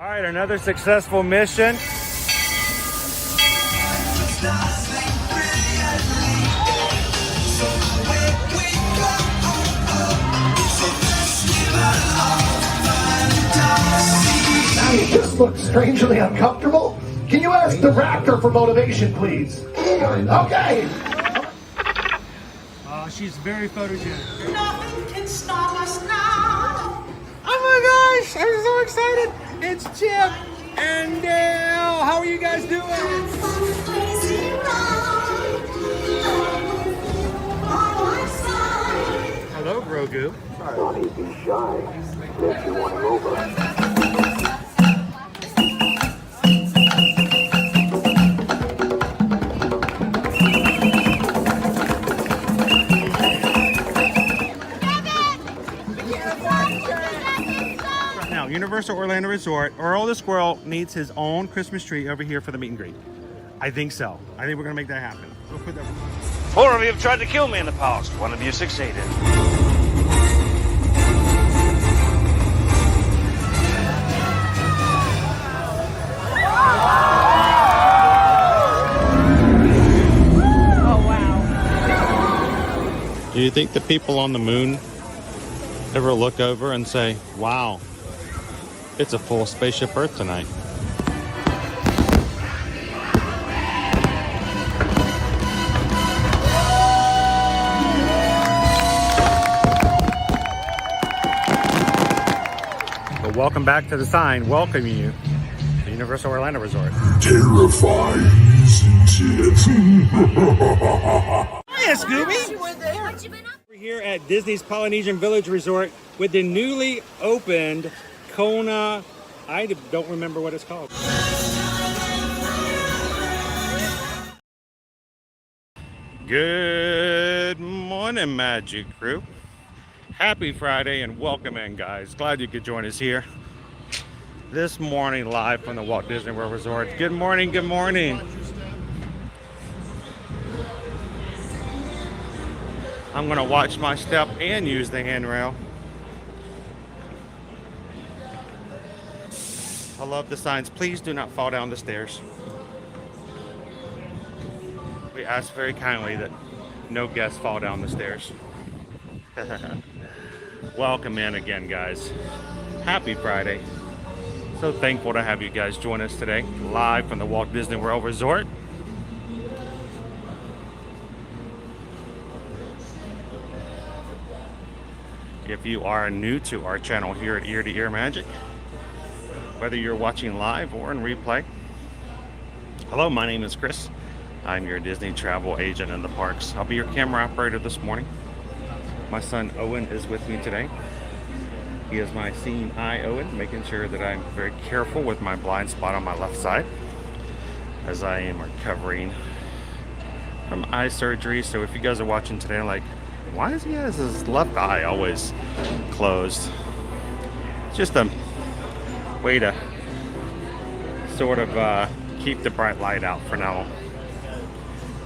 All right, another successful mission. You just look strangely uncomfortable. Can you ask the raptor for motivation, please? Okay. She's very photogenic. Nothing can stop us now. Oh my gosh, I'm so excited. It's Chip and Dale. How are you guys doing? Hello, Grogu. Don't be shy. If you want him over. Universal Orlando Resort, Earl the Squirrel needs his own Christmas tree over here for the meet and greet. I think so. I think we're gonna make that happen. We'll put that. 4 of you have tried to kill me in the past. 1 of you succeeded. Oh wow. Do you think the people on the moon ever look over and say, wow, it's a full spaceship Earth tonight? Well, welcome back to the sign welcoming you to Universal Orlando Resort. Terrifying, isn't it? Hiya, Scooby! We're here at Disney's Polynesian Village Resort with the newly opened Kona, I don't remember what it's called. Good morning, Magic Crew. Happy Friday and welcome in, guys. Glad you could join us here this morning live from the Walt Disney World Resort. Good morning, good morning. I'm gonna watch my step and use the handrail. I love the signs. Please do not fall down the stairs. We ask very kindly that no guests fall down the stairs. Welcome in again, guys. Happy Friday. So thankful to have you guys join us today, live from the Walt Disney World Resort. If you are new to our channel here at Ear to Ear Magic, whether you're watching live or in replay, hello, my name is Chris. I'm your Disney travel agent in the parks. I'll be your camera operator this morning. My son Owen is with me today. He is my seeing eye Owen, making sure that I'm very careful with my blind spot on my left side as I am recovering from eye surgery. So if you guys are watching today, like, why does he have his left eye always closed? It's just a way to sort of keep the bright light out for now.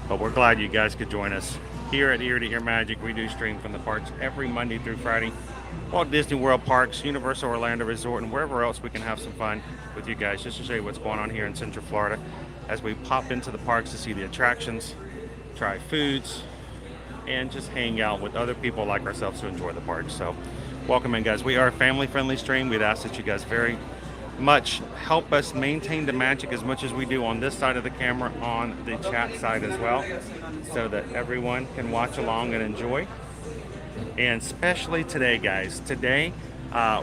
But we're glad you guys could join us here at Ear to Ear Magic. We do stream from the parks every Monday through Friday. Walt Disney World Parks, Universal Orlando Resort, and wherever else we can have some fun with you guys, just to show you what's going on here in Central Florida as we pop into the parks to see the attractions, try foods, and just hang out with other people like ourselves to enjoy the parks. So welcome in, guys. We are a family-friendly stream. We'd ask that you guys very much help us maintain the magic as much as we do on this side of the camera, on the chat side as well, so that everyone can watch along and enjoy. And especially today, guys, today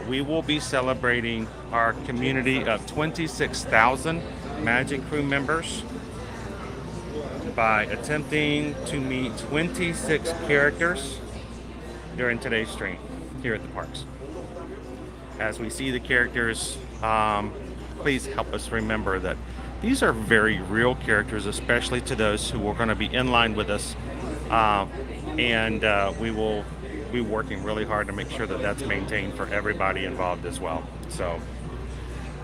we will be celebrating our community of 26,000 Magic Crew members by attempting to meet 26 characters during today's stream here at the parks. As we see the characters, please help us remember that these are very real characters, especially to those who are going to be in line with us, and we will be working really hard to make sure that that's maintained for everybody involved as well. So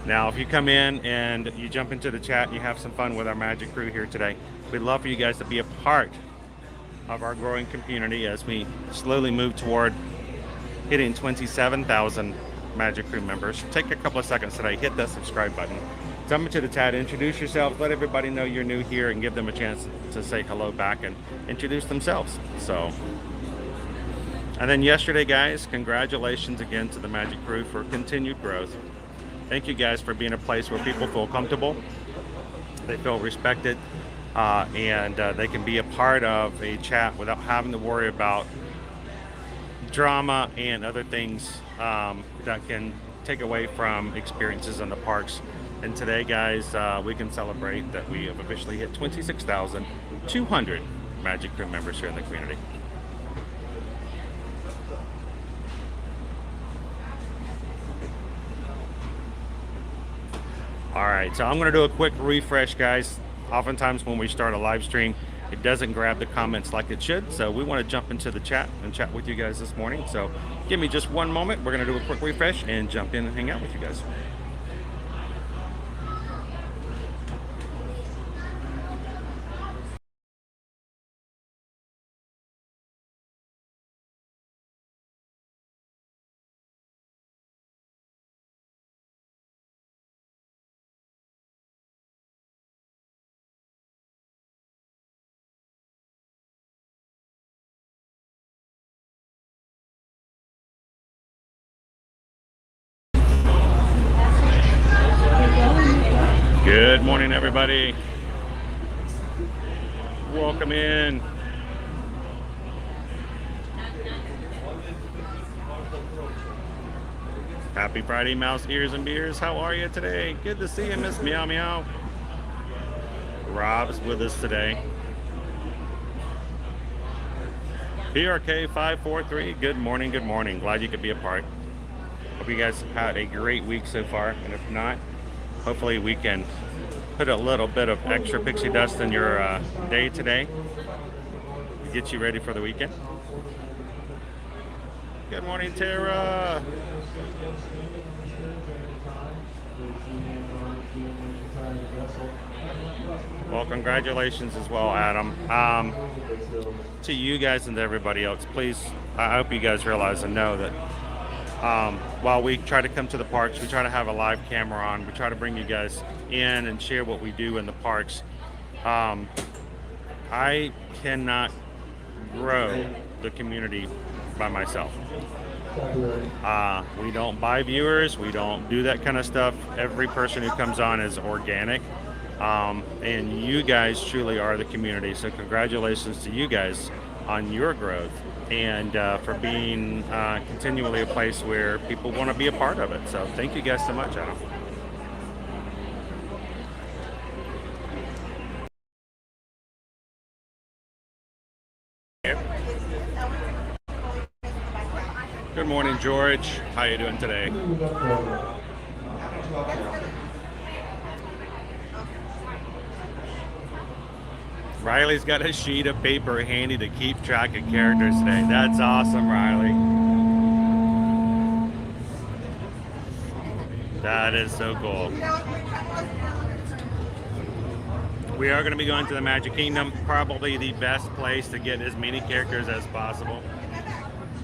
now if you come in and you jump into the chat and you have some fun with our Magic Crew here today, we'd love for you guys to be a part of our growing community as we slowly move toward hitting 27,000 Magic Crew members, take a couple of seconds today, hit that subscribe button, jump into the chat, introduce yourself, let everybody know you're new here, and give them a chance to say hello back and introduce themselves. So, and then yesterday, guys, congratulations again to the Magic Crew for continued growth. Thank you guys for being a place where people feel comfortable, they feel respected, and they can be a part of a chat without having to worry about drama and other things that can take away from experiences in the parks. And today, guys, we can celebrate that we have officially hit 26,200 Magic Crew members here in the community. All right, so I'm going to do a quick refresh, guys. Oftentimes when we start a live stream, it doesn't grab the comments like it should, so we want to jump into the chat and chat with you guys this morning. So give me just one moment. We're going to do a quick refresh and jump in and hang out with you guys. Good morning, everybody. Welcome in. Happy Friday, mouse ears and beers. How are you today? Good to see you, Miss Meow Meow. Rob's with us today. PRK 543. Good morning. Good morning. Glad you could be a part. Hope you guys had a great week so far, and if not, hopefully we can put a little bit of extra pixie dust in your day today to get you ready for the weekend. Good morning, Tara. Well, congratulations as well, Adam. To you guys and to everybody else, please, I hope you guys realize and know that while we try to come to the parks, we try to have a live camera on, we try to bring you guys in and share what we do in the parks. I cannot grow the community by myself. We don't buy viewers, we don't do that kind of stuff. Every person who comes on is organic, and you guys truly are the community. So congratulations to you guys on your growth, and for being continually a place where people want to be a part of it. So thank you guys so much, Adam. Good morning, George. How you doing today? Riley's got a sheet of paper handy to keep track of characters today. That's awesome, Riley. That is so cool. We are going to be going to the Magic Kingdom, probably the best place to get as many characters as possible.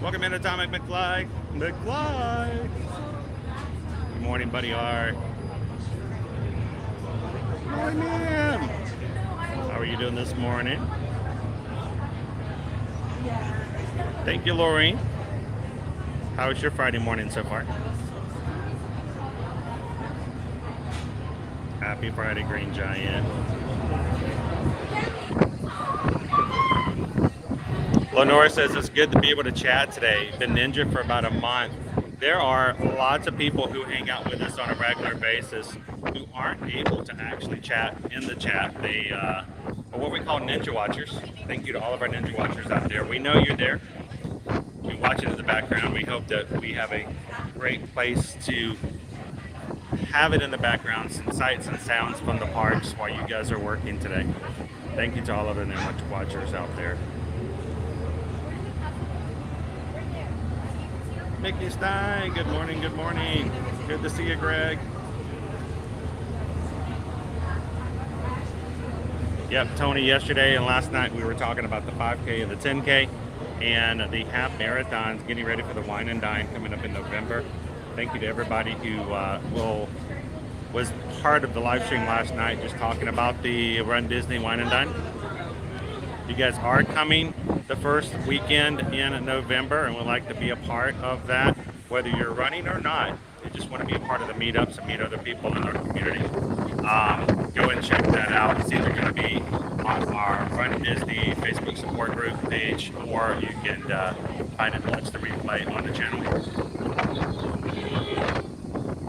Welcome in, Atomic McFly. McFly! Good morning, Buddy R. Hi, ma'am. How are you doing this morning? Thank you, Lorraine. How was your Friday morning so far? Happy Friday, Green Giant. Lenora says it's good to be able to chat today. Been ninja for about a month. There are lots of people who hang out with us on a regular basis who aren't able to actually chat in the chat. They are what we call ninja watchers. Thank you to all of our ninja watchers out there. We know you're there. We watch it in the background. We hope that we have a great place to have it in the background, some sights and sounds from the parks while you guys are working today. Thank you to all of the ninja watchers out there. Mickey Stein, good morning, good morning. Good to see you, Greg. Yep, Tony, yesterday and last night we were talking about the 5K and the 10K and the half marathons, getting ready for the Wine and Dine coming up in November. Thank you to everybody who was part of the live stream last night, just talking about the Run Disney Wine and Dine. You guys are coming the first weekend in November and would like to be a part of that, whether you're running or not. You just want to be a part of the meetups and meet other people in our community. Go and check that out. It's either going to be on our Run Disney Facebook support group page, or you can find it and watch the replay on the channel.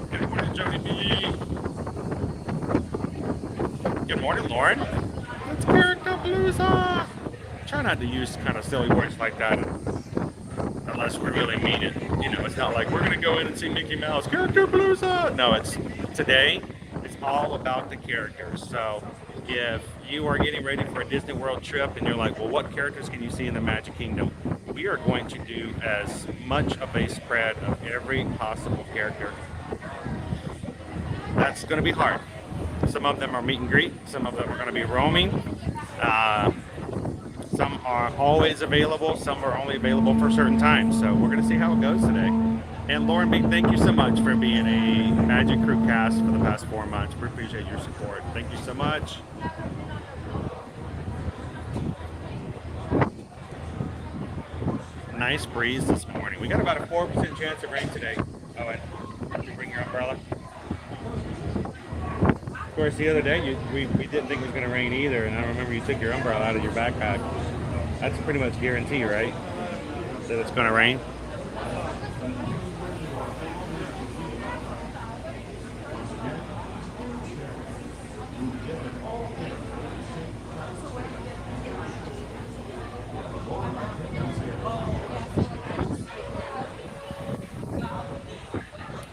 Good morning, Joey B. Good morning, Lauren. It's Characterpalooza. Try not to use kind of silly words like that unless we really mean it. You know, it's not like we're gonna go in and see Mickey Mouse. Characterpalooza. No, it's today. It's all about the characters. So if you are getting ready for a Disney World trip and you're like, well, what characters can you see in the Magic Kingdom? We are going to do as much of a spread of every possible character. That's going to be hard. Some of them are meet and greet. Some of them are going to be roaming. Some are always available. Some are only available for certain times. So we're going to see how it goes today. And Lauren B, thank you so much for being a Magic Crew cast for the past 4 months. We appreciate your support. Thank you so much. Nice breeze this morning. We got about a 4% chance of rain today. Oh, and did you bring your umbrella? Of course, the other day we didn't think it was going to rain either, and I remember you took your umbrella out of your backpack. That's pretty much guarantee, right? That it's going to rain.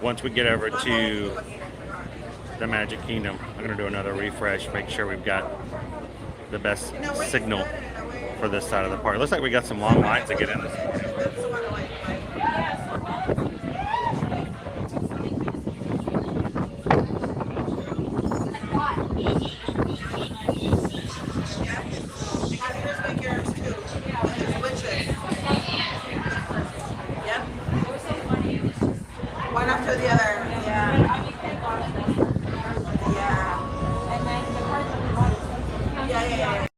Once we get over to the Magic Kingdom, I'm going to do another refresh, make sure we've got the best signal for this side of the park. Looks like we got some long lines to get in this morning. One after the other. Yeah. Yeah.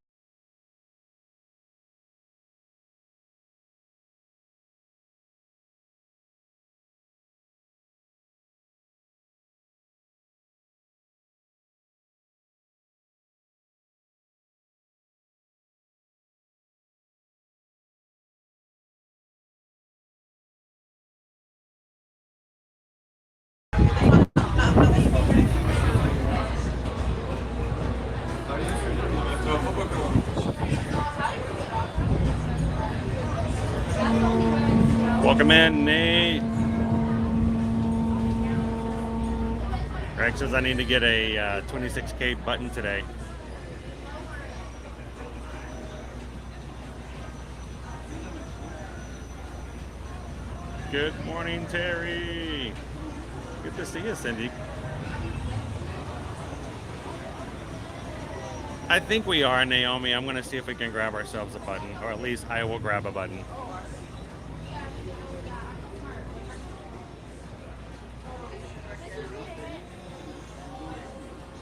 Welcome in, Nate. Greg says I need to get a 26K button today. Good morning, Terry. Good to see you, Cindy. I think we are, Naomi. I'm going to see if we can grab ourselves a button, or at least I will grab a button.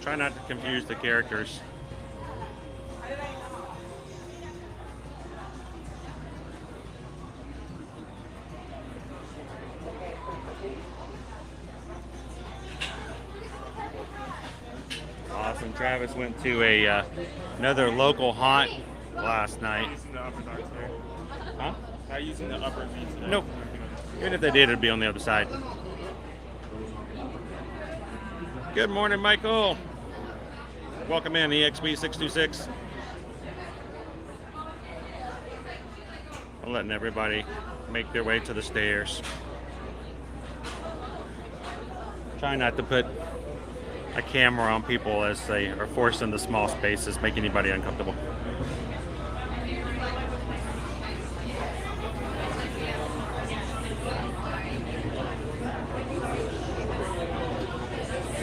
Try not to confuse the characters. Awesome. Travis went to another local haunt last night. Huh? Not using the upper V today. Nope. Even if they did, it'd be on the other side. Good morning, Michael. Welcome in, EXP626. I'm letting everybody make their way to the stairs. Try not to put a camera on people as they are forced into small spaces, make anybody uncomfortable.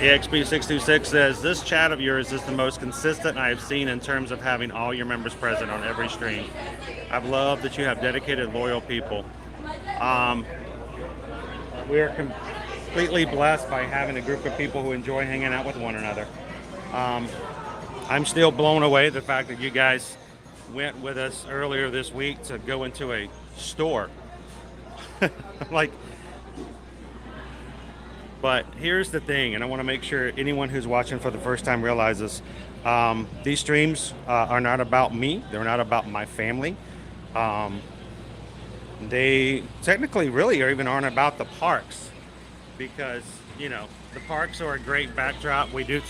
EXP626 says, this chat of yours is the most consistent I have seen in terms of having all your members present on every stream. I've loved that you have dedicated, loyal people. completely blessed by having a group of people who enjoy hanging out with one another. I'm still blown away the fact that you guys went with us earlier this week to go into a store. Like, but here's the thing, and I want to make sure anyone who's watching for the first time realizes these streams are not about me. They're not about my family. They technically really even aren't about the parks, because, you know, the parks are a great backdrop. We do.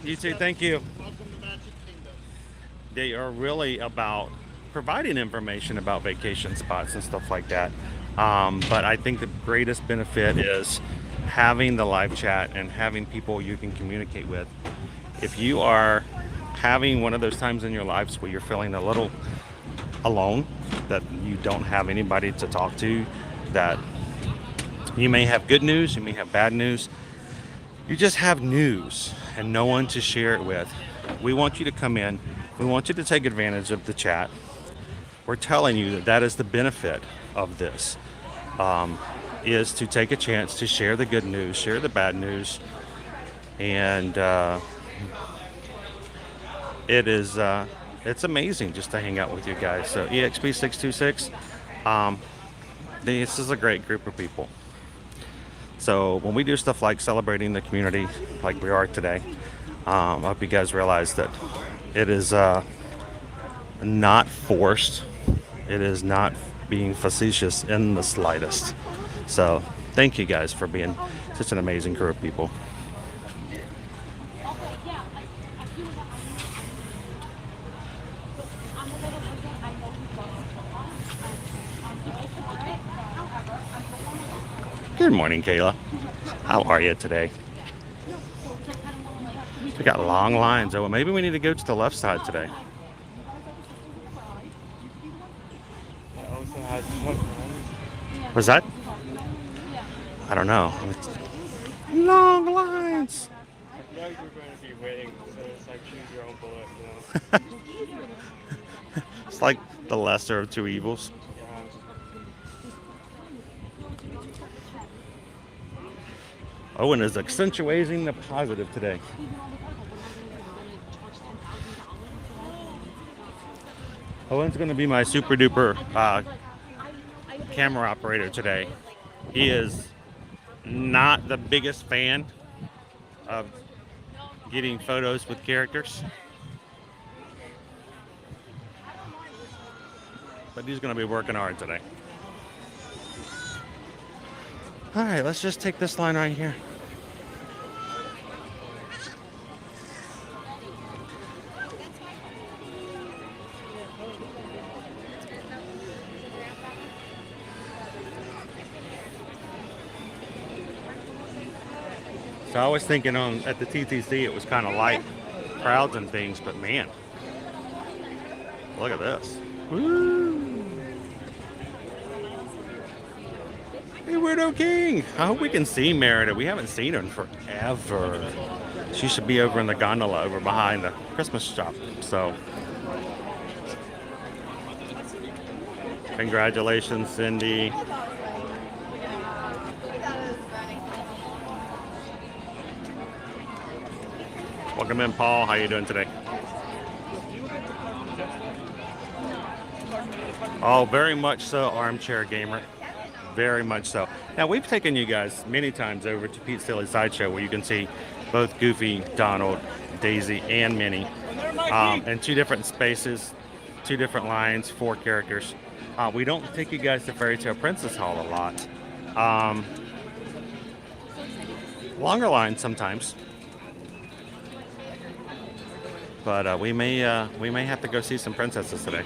You too, thank you. They are really about providing information about vacation spots and stuff like that. But I think the greatest benefit is having the live chat and having people you can communicate with. If you are having one of those times in your lives where you're feeling a little alone, that you don't have anybody to talk to, that you may have good news, you may have bad news, you just have news and no one to share it with, we want you to come in. We want you to take advantage of the chat. We're telling you that that is the benefit of this, is to take a chance to share the good news, share the bad news, and it's amazing just to hang out with you guys. So EXP626, this is a great group of people. So when we do stuff like celebrating the community like we are today, I hope you guys realize that it is not forced. It is not being facetious in the slightest. So thank you guys for being such an amazing group of people. Good morning, Kayla. How are you today? We got long lines. Oh, maybe we need to go to the left side today. Was that? I don't know. Long lines. I feel like we're going to be waiting, so it's like choose your own bullet, you know? It's like the lesser of two evils. Owen is accentuating the positive today. Owen's going to be my super duper camera operator today. He is not the biggest fan of getting photos with characters, but he's going to be working hard today. All right, let's just take this line right here. So I was thinking at the TTC it was kind of light crowds and things, but man, look at this. Woo! Hey, Weirdo King! I hope we can see Merida. We haven't seen her in forever. She should be over in the gondola over behind the Christmas shop. So, congratulations, Cindy. Welcome in, Paul. How you doing today? Oh, very much so, armchair gamer. Very much so. Now, we've taken you guys many times over to Pete's Silly Sideshow, where you can see both Goofy, Donald, Daisy, and Minnie in two different spaces, two different lines, 4 characters. We don't take you guys to Fairy Tale Princess Hall a lot. Longer lines sometimes. But we may have to go see some princesses today.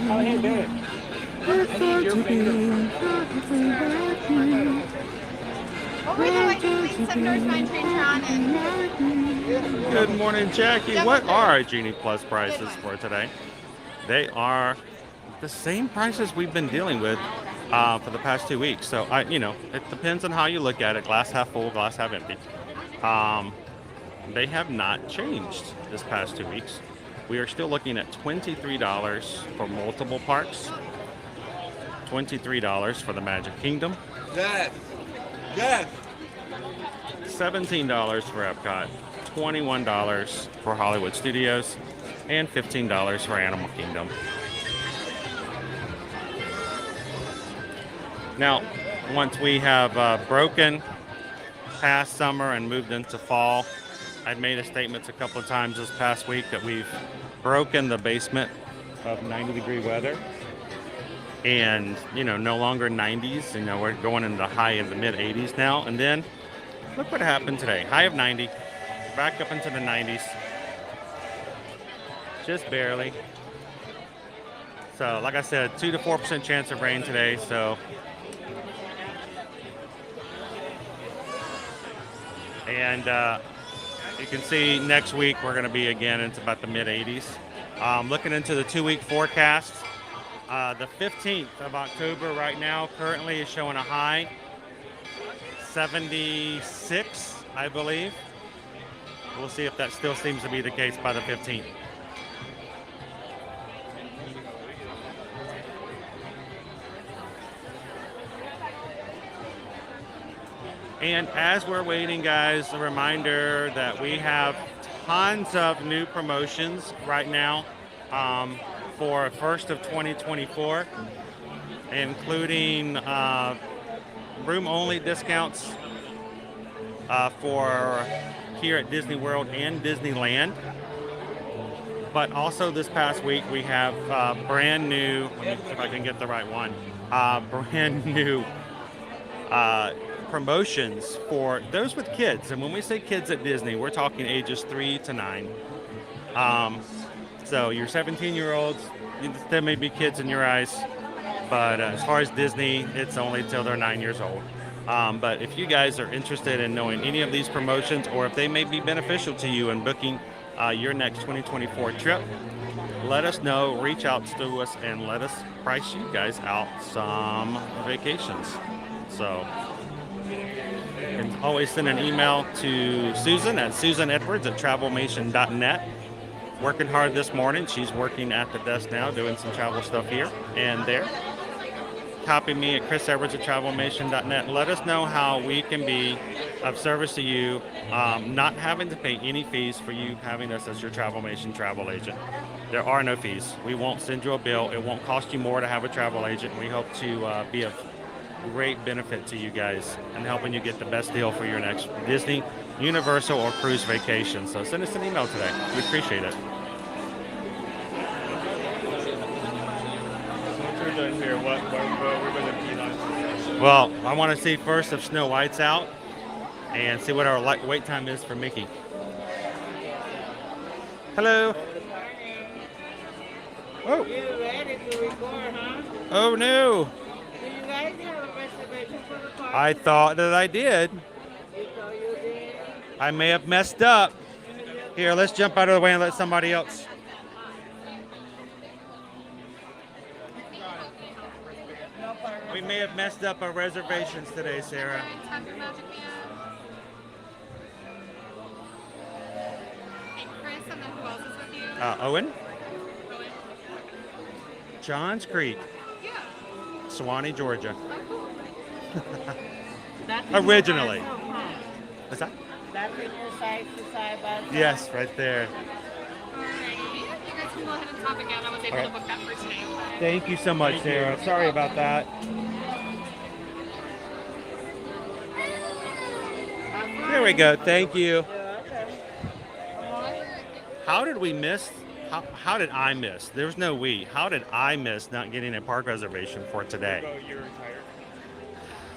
How are you doing? I need your finger. Well, we have like 7 doors, mine, train, Tron, and Good morning, Jackie. What are our Genie Plus prices for today? They are the same prices we've been dealing with for the past 2 weeks. So, it depends on how you look at it. Glass half full, glass half empty. They have not changed this past 2 weeks. We are still looking at $23 for multiple parks. $23 for the Magic Kingdom. Yes. $17 for Epcot. $21 for Hollywood Studios. And $15 for Animal Kingdom. Now, once we have broken past summer and moved into fall, I've made a statement a couple of times this past week that we've broken the basement of 90-degree weather. And, no longer 90s. We're going into the high of the mid-80s now. And then, look what happened today. High of 90, back up into the 90s. Just barely. So, like I said, 2 to 4% chance of rain today. So, and you can see next week we're going to be again into about the mid-80s. Looking into the 2-week forecast, the 15th of October right now currently is showing a high 76, I believe. We'll see if that still seems to be the case by the 15th. And as we're waiting, guys, a reminder that we have tons of new promotions right now for 1st of 2024, including room-only discounts for here at Disney World and Disneyland. But also this past week, we have brand new, let me see if I can get the right one, brand new promotions for those with kids. And when we say kids at Disney, we're talking ages 3 to 9. So your 17-year-olds, there may be kids in your eyes, but as far as Disney, it's only till they're 9 years old. But if you guys are interested in knowing any of these promotions, or if they may be beneficial to you in booking your next 2024 trip, let us know, reach out to us, and let us price you guys out some vacations. So you can always send an email to Susan at susanedwards@travelmation.net. Working hard this morning. She's working at the desk now, doing some travel stuff here and there. Copy me at chrisedwards@travelmation.net. Let us know how we can be of service to you, not having to pay any fees for you having us as your Travelmation travel agent. There are no fees. We won't send you a bill. It won't cost you more to have a travel agent. We hope to be of great benefit to you guys and helping you get the best deal for your next Disney, Universal, or cruise vacation. So send us an email today. We appreciate it. We're done here. What we're going to be on? Well, I want to see first if Snow White's out and see what our wait time is for Mickey. Hello. Oh. You ready to record, huh? Oh no. Do you guys have a reservation for the park? I thought that I did. You thought you did? I may have messed up. Here, let's jump out of the way and let somebody else. We may have messed up our reservations today, Sarah. Owen? Johns Creek. Suwanee, Georgia. Originally. What's that? That's in your side to side by side. Yes, right there. Alrighty. You guys can go ahead and stop again. I was able to book that for today. Thank you so much, Sarah. Sorry about that. There we go. Thank you. How did we miss? How did I miss? There was no we. How did I miss not getting a park reservation for today? Oh, you were tired.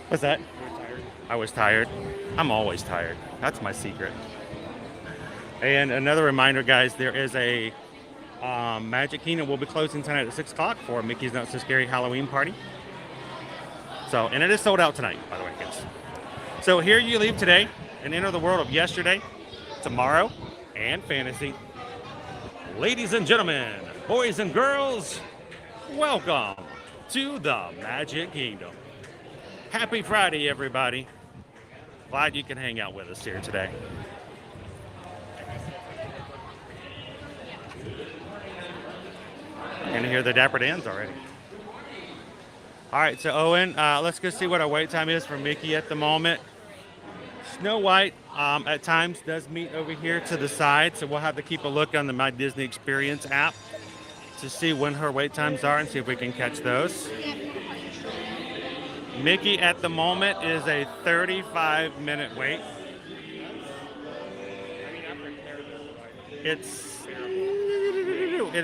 What's that? You were tired. I was tired. I'm always tired. That's my secret. And another reminder, guys, there is a Magic Kingdom will be closing tonight at 6 o'clock for Mickey's Not So Scary Halloween Party. So, and it is sold out tonight, by the way, kids. So here you leave today and enter the world of yesterday, tomorrow, and fantasy. Ladies and gentlemen, boys and girls, welcome to the Magic Kingdom. Happy Friday, everybody. Glad you can hang out with us here today. I'm gonna hear the Dapper Dans already. All right, so Owen, let's go see what our wait time is for Mickey at the moment. Snow White at times does meet over here to the side, so we'll have to keep a look on the My Disney Experience app to see when her wait times are and see if we can catch those. Mickey at the moment is a 35-minute wait. It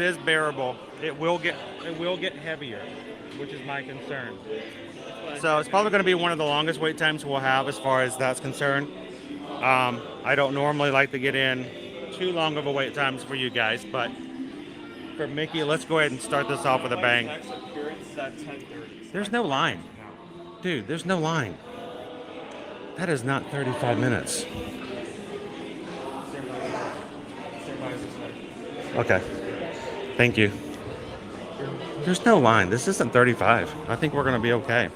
is bearable. It will get heavier, which is my concern. So it's probably going to be one of the longest wait times we'll have as far as that's concerned. I don't normally like to get in too long of a wait times for you guys, but for Mickey, let's go ahead and start this off with a bang. There's no line. Dude, there's no line. That is not 35 minutes. Okay. Thank you. There's no line. This isn't 35. I think we're going to be okay.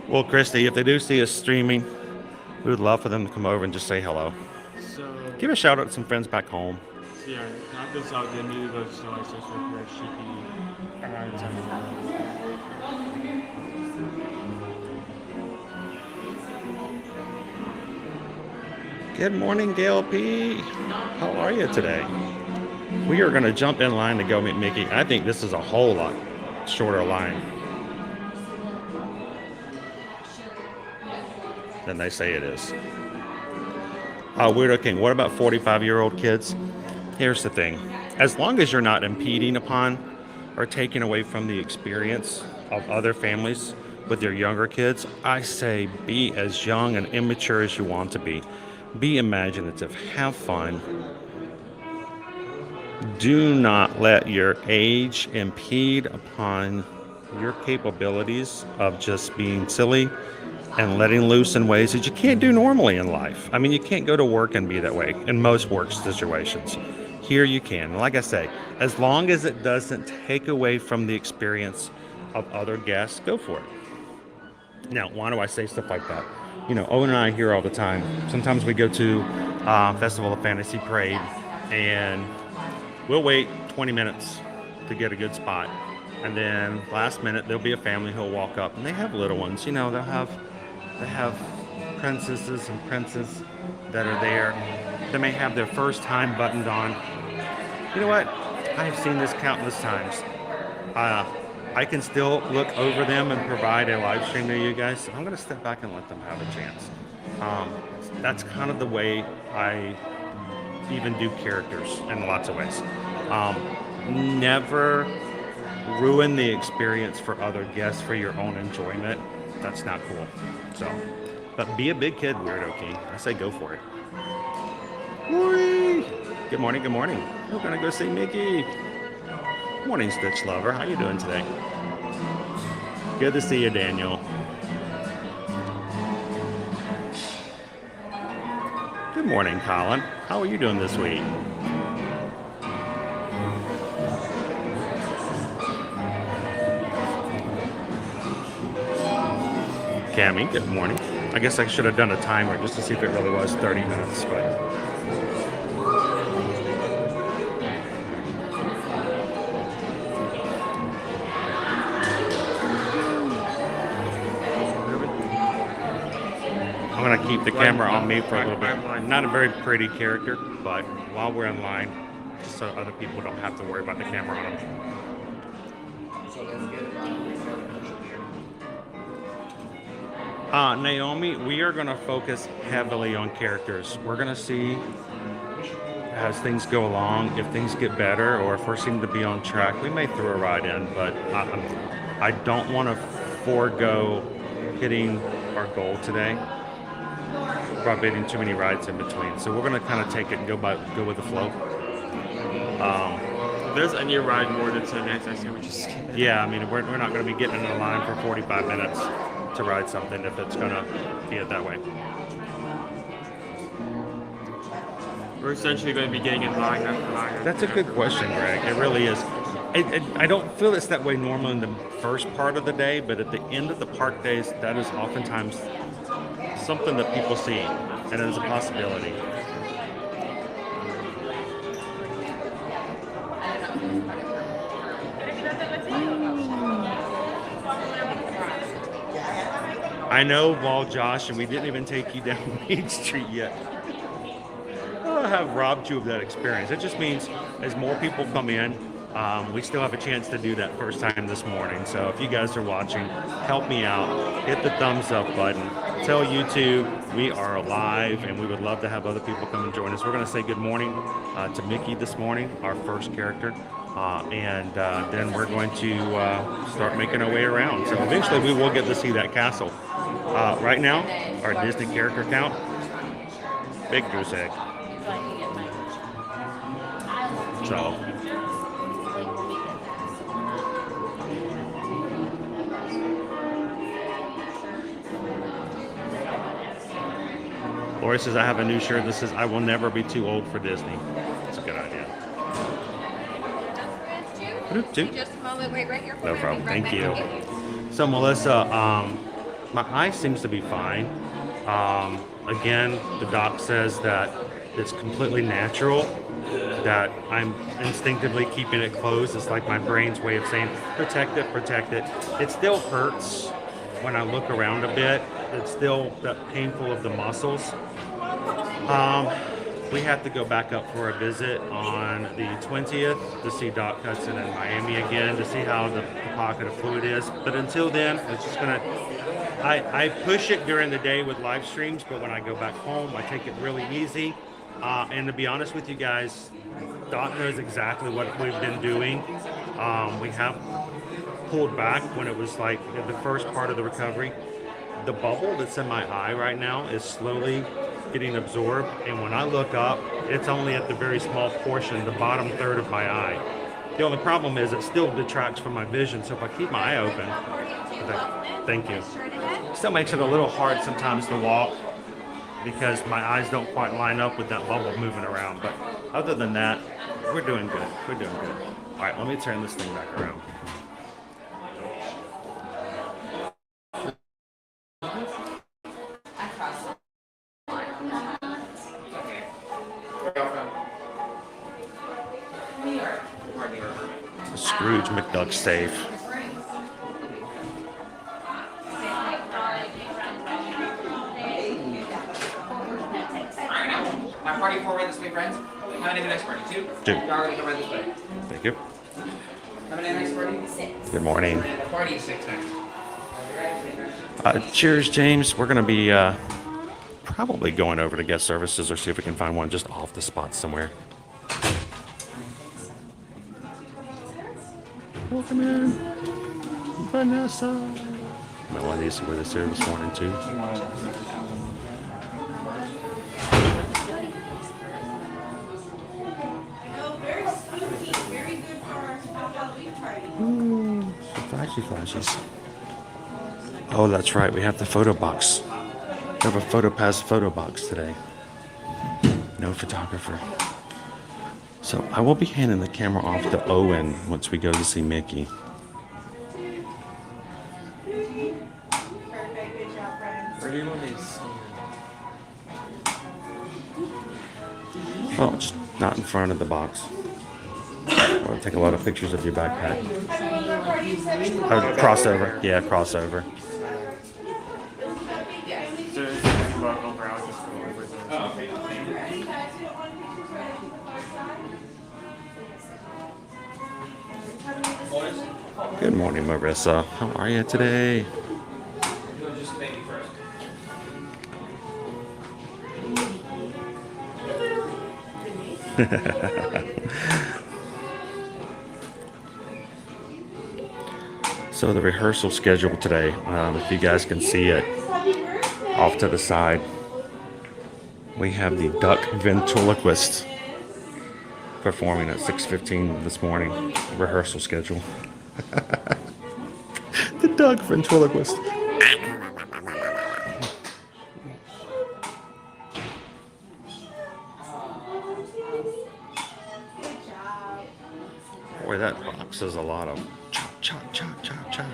Well, Christy, if they do see us streaming, we would love for them to come over and just say hello. So, Give a shout out to some friends back home. yeah, not this out, they immediately go to Snow White, so it's like sheepy around 10. Good morning, Gail P. How are you today? We are going to jump in line to go meet Mickey. I think this is a whole lot shorter line than they say it is. Weirdo King, what about 45-year-old kids? Here's the thing. As long as you're not impeding upon or taking away from the experience of other families with your younger kids, I say be as young and immature as you want to be. Be imaginative. Have fun. Do not let your age impede upon your capabilities of just being silly and letting loose in ways that you can't do normally in life. I mean, you can't go to work and be that way in most work situations. Here you can. Like I say, as long as it doesn't take away from the experience of other guests, go for it. Now, why do I say stuff like that? You know, Owen and I hear all the time. Sometimes we go to Festival of Fantasy Parade and we'll wait 20 minutes to get a good spot. And then last minute, there'll be a family who'll walk up and they have little ones. You know, they have princesses and princes that are there. They may have their first time buttoned on. You know what? I've seen this countless times. I can still look over them and provide a live stream to you guys. So I'm going to step back and let them have a chance. That's kind of the way I even do characters in lots of ways. Never ruin the experience for other guests for your own enjoyment. That's not cool. So, but be a big kid, Weirdo King. I say go for it. Whee! Good morning, good morning. We're going to go see Mickey. Morning, Stitch Lover. How you doing today? Good to see you, Daniel. Good morning, Colin. How are you doing this week? Cammy, good morning. I guess I should have done a timer just to see if it really was 30 minutes, but... I'm going to keep the camera on me for a little bit. I'm not a very pretty character, but while we're in line, just so other people don't have to worry about the camera on them. Naomi, we are going to focus heavily on characters. We're going to see as things go along, if things get better or if we seem to be on track, we may throw a ride in, but I don't want to forego hitting our goal today prohibiting too many rides in between. So we're going to kind of take it and go with the flow. If there's any ride more than 10 minutes, I say we just skip it. Yeah, I mean, we're not going to be getting in a line for 45 minutes to ride something if it's going to be it that way. We're essentially going to be getting in line after line. That's a good question, Greg. It really is. I don't feel it's that way normally in the first part of the day, but at the end of the park days, that is oftentimes something that people see, and it is a possibility. I know, Wall Josh, and we didn't even take you down Main Street yet. I have robbed you of that experience. It just means as more people come in, we still have a chance to do that first time this morning. So if you guys are watching, help me out. Hit the thumbs up button. Tell YouTube we are alive, and we would love to have other people come and join us. We're going to say good morning to Mickey this morning, our first character. And then we're going to start making our way around. So eventually we will get to see that castle. Right now, our Disney character count, big goose egg. So Lori says, I have a new shirt that says, I will never be too old for Disney. It's a good idea. Just a moment, wait right here. No problem. Thank you. So Melissa, my eye seems to be fine. Again, the doc says that it's completely natural, that I'm instinctively keeping it closed. It's like my brain's way of saying, protect it, protect it. It still hurts when I look around a bit. It's still that painful of the muscles. We have to go back up for a visit on the 20th to see Doc Hudson in Miami again to see how the pocket of fluid is. But until then, it's just gonna. I push it during the day with live streams, but when I go back home, I take it really easy. And to be honest with you guys, Doc knows exactly what we've been doing. We have pulled back when it was like the first part of the recovery. The bubble that's in my eye right now is slowly getting absorbed, and when I look up, it's only at the very small portion, the bottom third of my eye. The only problem is it still detracts from my vision, so if I keep my eye open, thank you. Still makes it a little hard sometimes to walk because my eyes don't quite line up with that bubble moving around, but other than that, we're doing good. We're doing good. All right, let me turn this thing back around. Scrooge McDuck's safe. My party 4 right this way, friends. How many next party? 2? 2. Y'all already come right this way. Thank you. How many next party? 6. Good morning. And the party is 6 next. Cheers, James. We're going to be probably going over to guest services or see if we can find one just off the spot somewhere. Welcome in, Vanessa. My one needs to wear this here this morning too. Very spooky, very good for our Halloween party. Ooh, flashies. Oh, that's right. We have the photo box. We have a PhotoPass photo box today. No photographer. So I will be handing the camera off to Owen once we go to see Mickey. Perfect, good job, friends. Where do you want these? Oh, just not in front of the box. I want to take a lot of pictures of your backpack. Crossover. Yeah, crossover. Good morning, Marissa. How are you today? So the rehearsal schedule today, if you guys can see it off to the side, We have the duck ventriloquist performing at 6:15 this morning. Rehearsal schedule. The duck ventriloquist. Boy, that box is a lot of chop, chop, chop, chop, chop.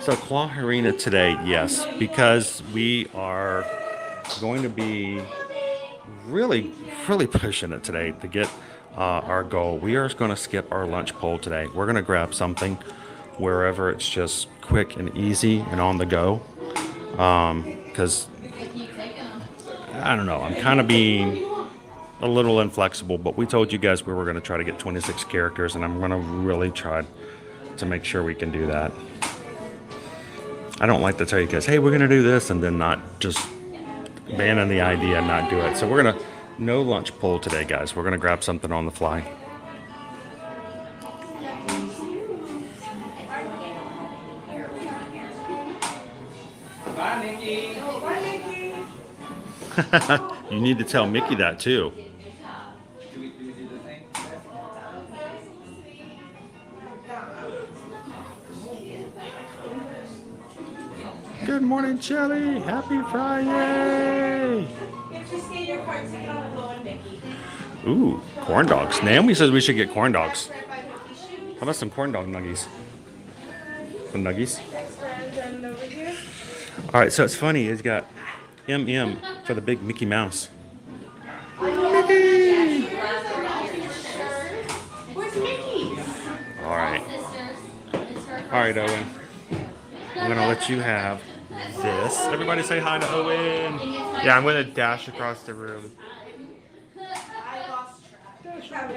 So Claw Arena today, yes, because we are going to be really pushing it today to get our goal. We are going to skip our lunch poll today. We're going to grab something wherever it's just quick and easy and on the go. Because I don't know, I'm kind of being a little inflexible, but we told you guys we were going to try to get 26 characters, and I'm going to really try to make sure we can do that. I don't like to tell you guys, hey, we're going to do this, and then not just abandon the idea and not do it. So we're going to, no lunch poll today, guys. We're going to grab something on the fly. Bye, Mickey. You need to tell Mickey that, too. Do we do the thing? Good morning, Shelly. Happy Friday. Just get your card, take it on the phone, Mickey. Ooh, corn dogs. Naomi says we should get corn dogs. How about some corn dog nuggies? Some nuggies? All right, so it's funny. It's got MM for the big Mickey Mouse. Mickey! Where's Mickey? All right. All right, Owen. I'm going to let you have this. Everybody say hi to Owen. Yeah, I'm gonna dash across the room. I lost track.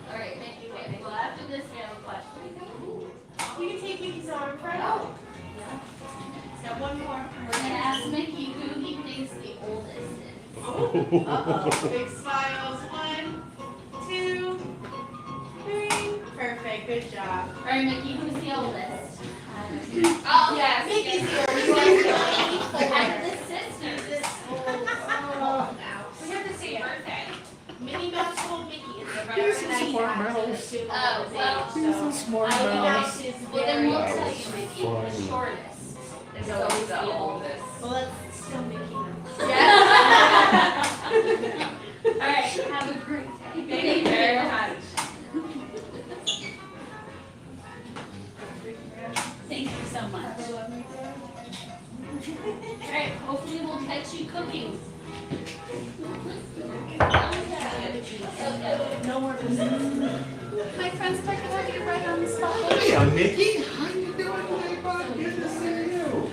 Alright, thank you. Okay, well, after this, we have a question. You can take Mickey's arm, right? Oh. Got one more. We're gonna ask Mickey who he thinks the oldest is. Uh-oh. Big smiles. 1, 2, 3. Perfect. Good job. Alright, Mickey, who's the oldest? Oh, yes. Mickey's the oldest. I'm the sisters. Oh, we have the same birthday. Minnie Mouse told Mickey it's the right smart mouse. Oh, well, He's a smart mouse. well, then we'll tell you Mickey, the shortest. Is always the oldest. Well, that's still Mickey Mouse. Alright, have a great day. Thank you very much. Thank you so much. Alright, hopefully we'll catch you cooking. No more My friends, if I could have you right on the spot. Hey, Mickey. How you doing today, bud? Good to see you.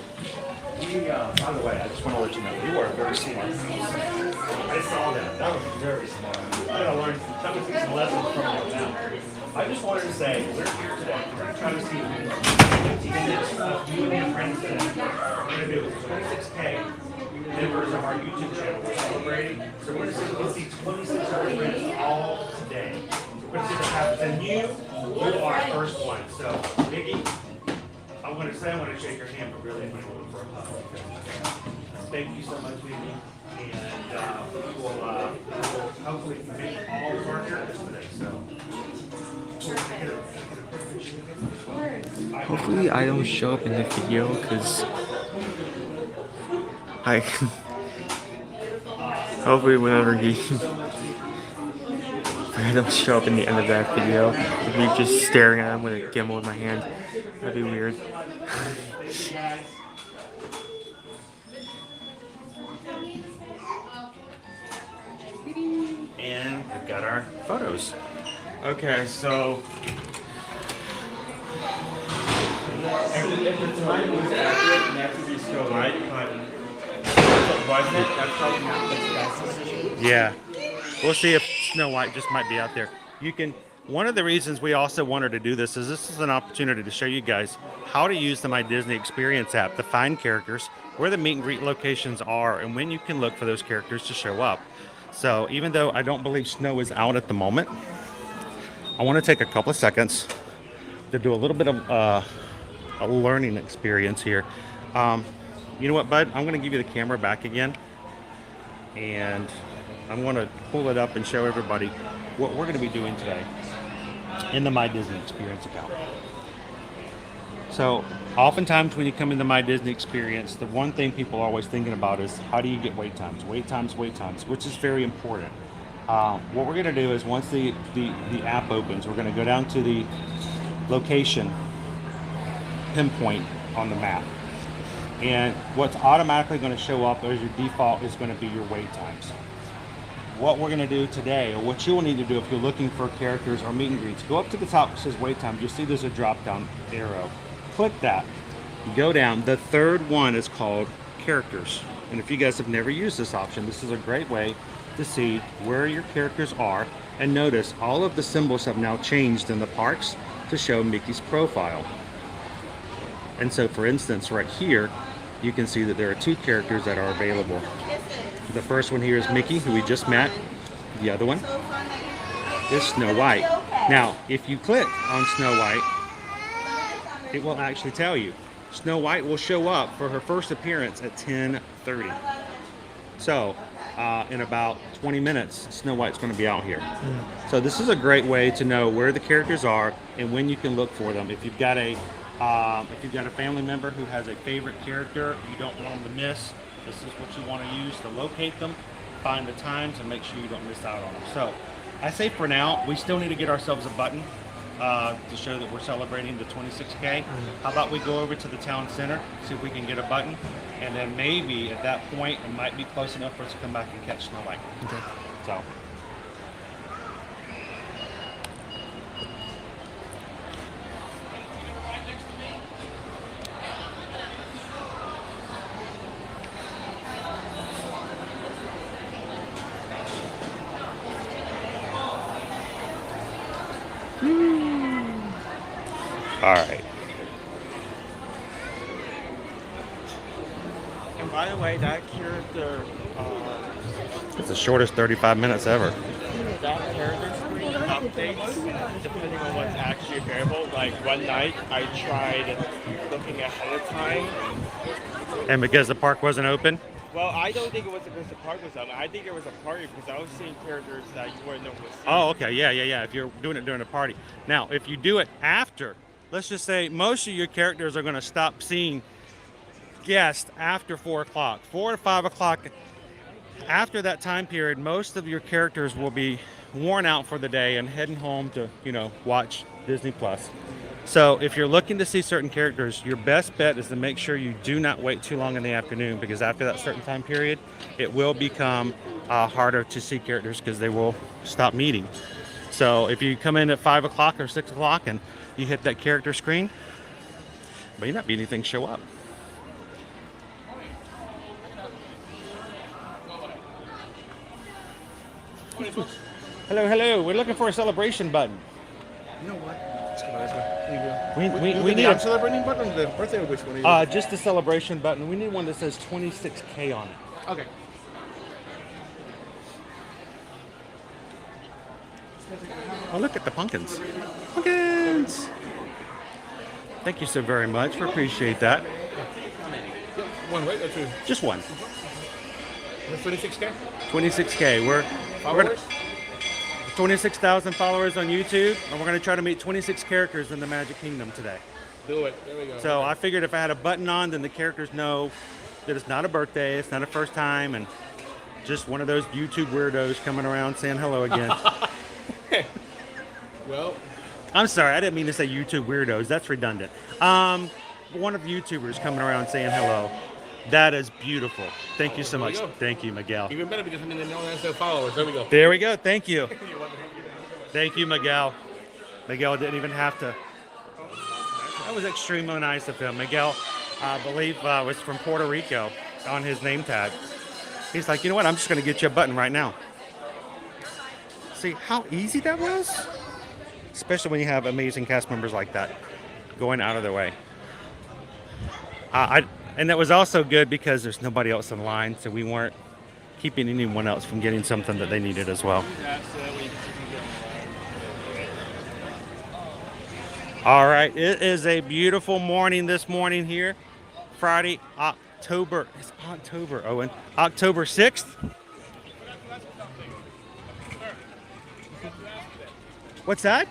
By the way, I just want to let you know, you are very smart. I saw that. That was very smart. I gotta learn some lessons from you now. I just wanted to say, we're here today. We're going to try to see if you can get stuff you and your friends today. We're going to do 26K members of our YouTube channel. We're celebrating. So we're going to see if we can see 26 of our friends all today. We're going to see what happens. And you are our first one. So, Mickey, I want to shake your hand, but really I'm going to look for a hug. Thank you so much, Mickey. And we will hopefully make all of our characters today. So. Hopefully I don't show up in the video because hopefully whenever I don't show up in the end of that video, if me just staring at him with a gimbal in my hand, that'd be weird. And we've got our photos. Okay, so if the time was accurate and that could be still right, but wasn't it? That's probably not the best decision. Yeah. We'll see if Snow White just might be out there. You can One of the reasons we also wanted to do this is an opportunity to show you guys how to use the My Disney Experience app to find characters, where the meet and greet locations are, and when you can look for those characters to show up. So even though I don't believe Snow is out at the moment, I want to take a couple of seconds to do a little bit of a learning experience here. You know what, bud? I'm going to give you the camera back again, and I'm going to pull it up and show everybody what we're going to be doing today in the My Disney Experience account. So oftentimes when you come into My Disney Experience, the one thing people are always thinking about is how do you get wait times, which is very important. What we're going to do is once the app opens, we're going to go down to the location pinpoint on the map. And what's automatically going to show up as your default is going to be your wait times. What we're going to do today, or what you will need to do if you're looking for characters or meet and greets, go up to the top that says wait time. You'll see there's a drop down arrow. Click that. You go down. The third one is called characters. And if you guys have never used this option, this is a great way to see where your characters are. And notice all of the symbols have now changed in the parks to show Mickey's profile. And so for instance, right here, you can see that there are two characters that are available. The first one here is Mickey, who we just met. The other one is Snow White. Now, if you click on Snow White, it will actually tell you. Snow White will show up for her first appearance at 10:30. So, in about 20 minutes, Snow White's going to be out here. So this is a great way to know where the characters are and when you can look for them. If you've got a family member who has a favorite character you don't want them to miss, this is what you want to use to locate them, find the times, and make sure you don't miss out on them. So I say for now, we still need to get ourselves a button to show that we're celebrating the 26K. How about we go over to the town center, see if we can get a button, and then maybe at that point it might be close enough for us to come back and catch Snow White. Okay. So. All right. And by the way, that character, It's the shortest 35 minutes ever. that character screen updates depending on what's actually available. Like one night, I tried looking ahead of time. And because the park wasn't open? Well, I don't think it was because the park was open. I think it was a party because I was seeing characters that you wouldn't know was. Oh, okay. Yeah. If you're doing it during a party. Now, if you do it after, let's just say most of your characters are going to stop seeing guests after 4 o'clock. 4 to 5 o'clock, after that time period, most of your characters will be worn out for the day and heading home to, watch Disney Plus. So if you're looking to see certain characters, your best bet is to make sure you do not wait too long in the afternoon, because after that certain time period, it will become harder to see characters because they will stop meeting. So if you come in at 5 o'clock or 6 o'clock and you hit that character screen, may not be anything show up. Hello. We're looking for a celebration button. You know what? Let's go this way. We need a a celebrating button or the birthday or which one? just a celebration button. We need one that says 26K on it. Okay. Oh, look at the pumpkins. Pumpkins! Thank you so very much. We appreciate that. One, right? Or two? Just one. 26K? 26K. We're gonna, 26,000 followers on YouTube, and we're going to try to meet 26 characters in the Magic Kingdom today. Do it. There we go. So I figured if I had a button on, then the characters know that it's not a birthday, it's not a first time, and just one of those YouTube weirdos coming around saying hello again. Well, I'm sorry, I didn't mean to say YouTube weirdos. That's redundant. One of YouTubers coming around saying hello. That is beautiful. Thank you so much. Thank you, Miguel. even better because I mean, they know that's followers. There we go. There we go. Thank you. Thank you, Miguel. Miguel didn't even have to. That was extremely nice of him. Miguel, I believe, was from Puerto Rico on his name tag. He's like, you know what? I'm just going to get you a button right now. See how easy that was? especially when you have amazing cast members like that going out of their way. And that was also good because there's nobody else in line, so we weren't keeping anyone else from getting something that they needed as well. All right, it is a beautiful morning this morning here, Friday, October 6th. What's that?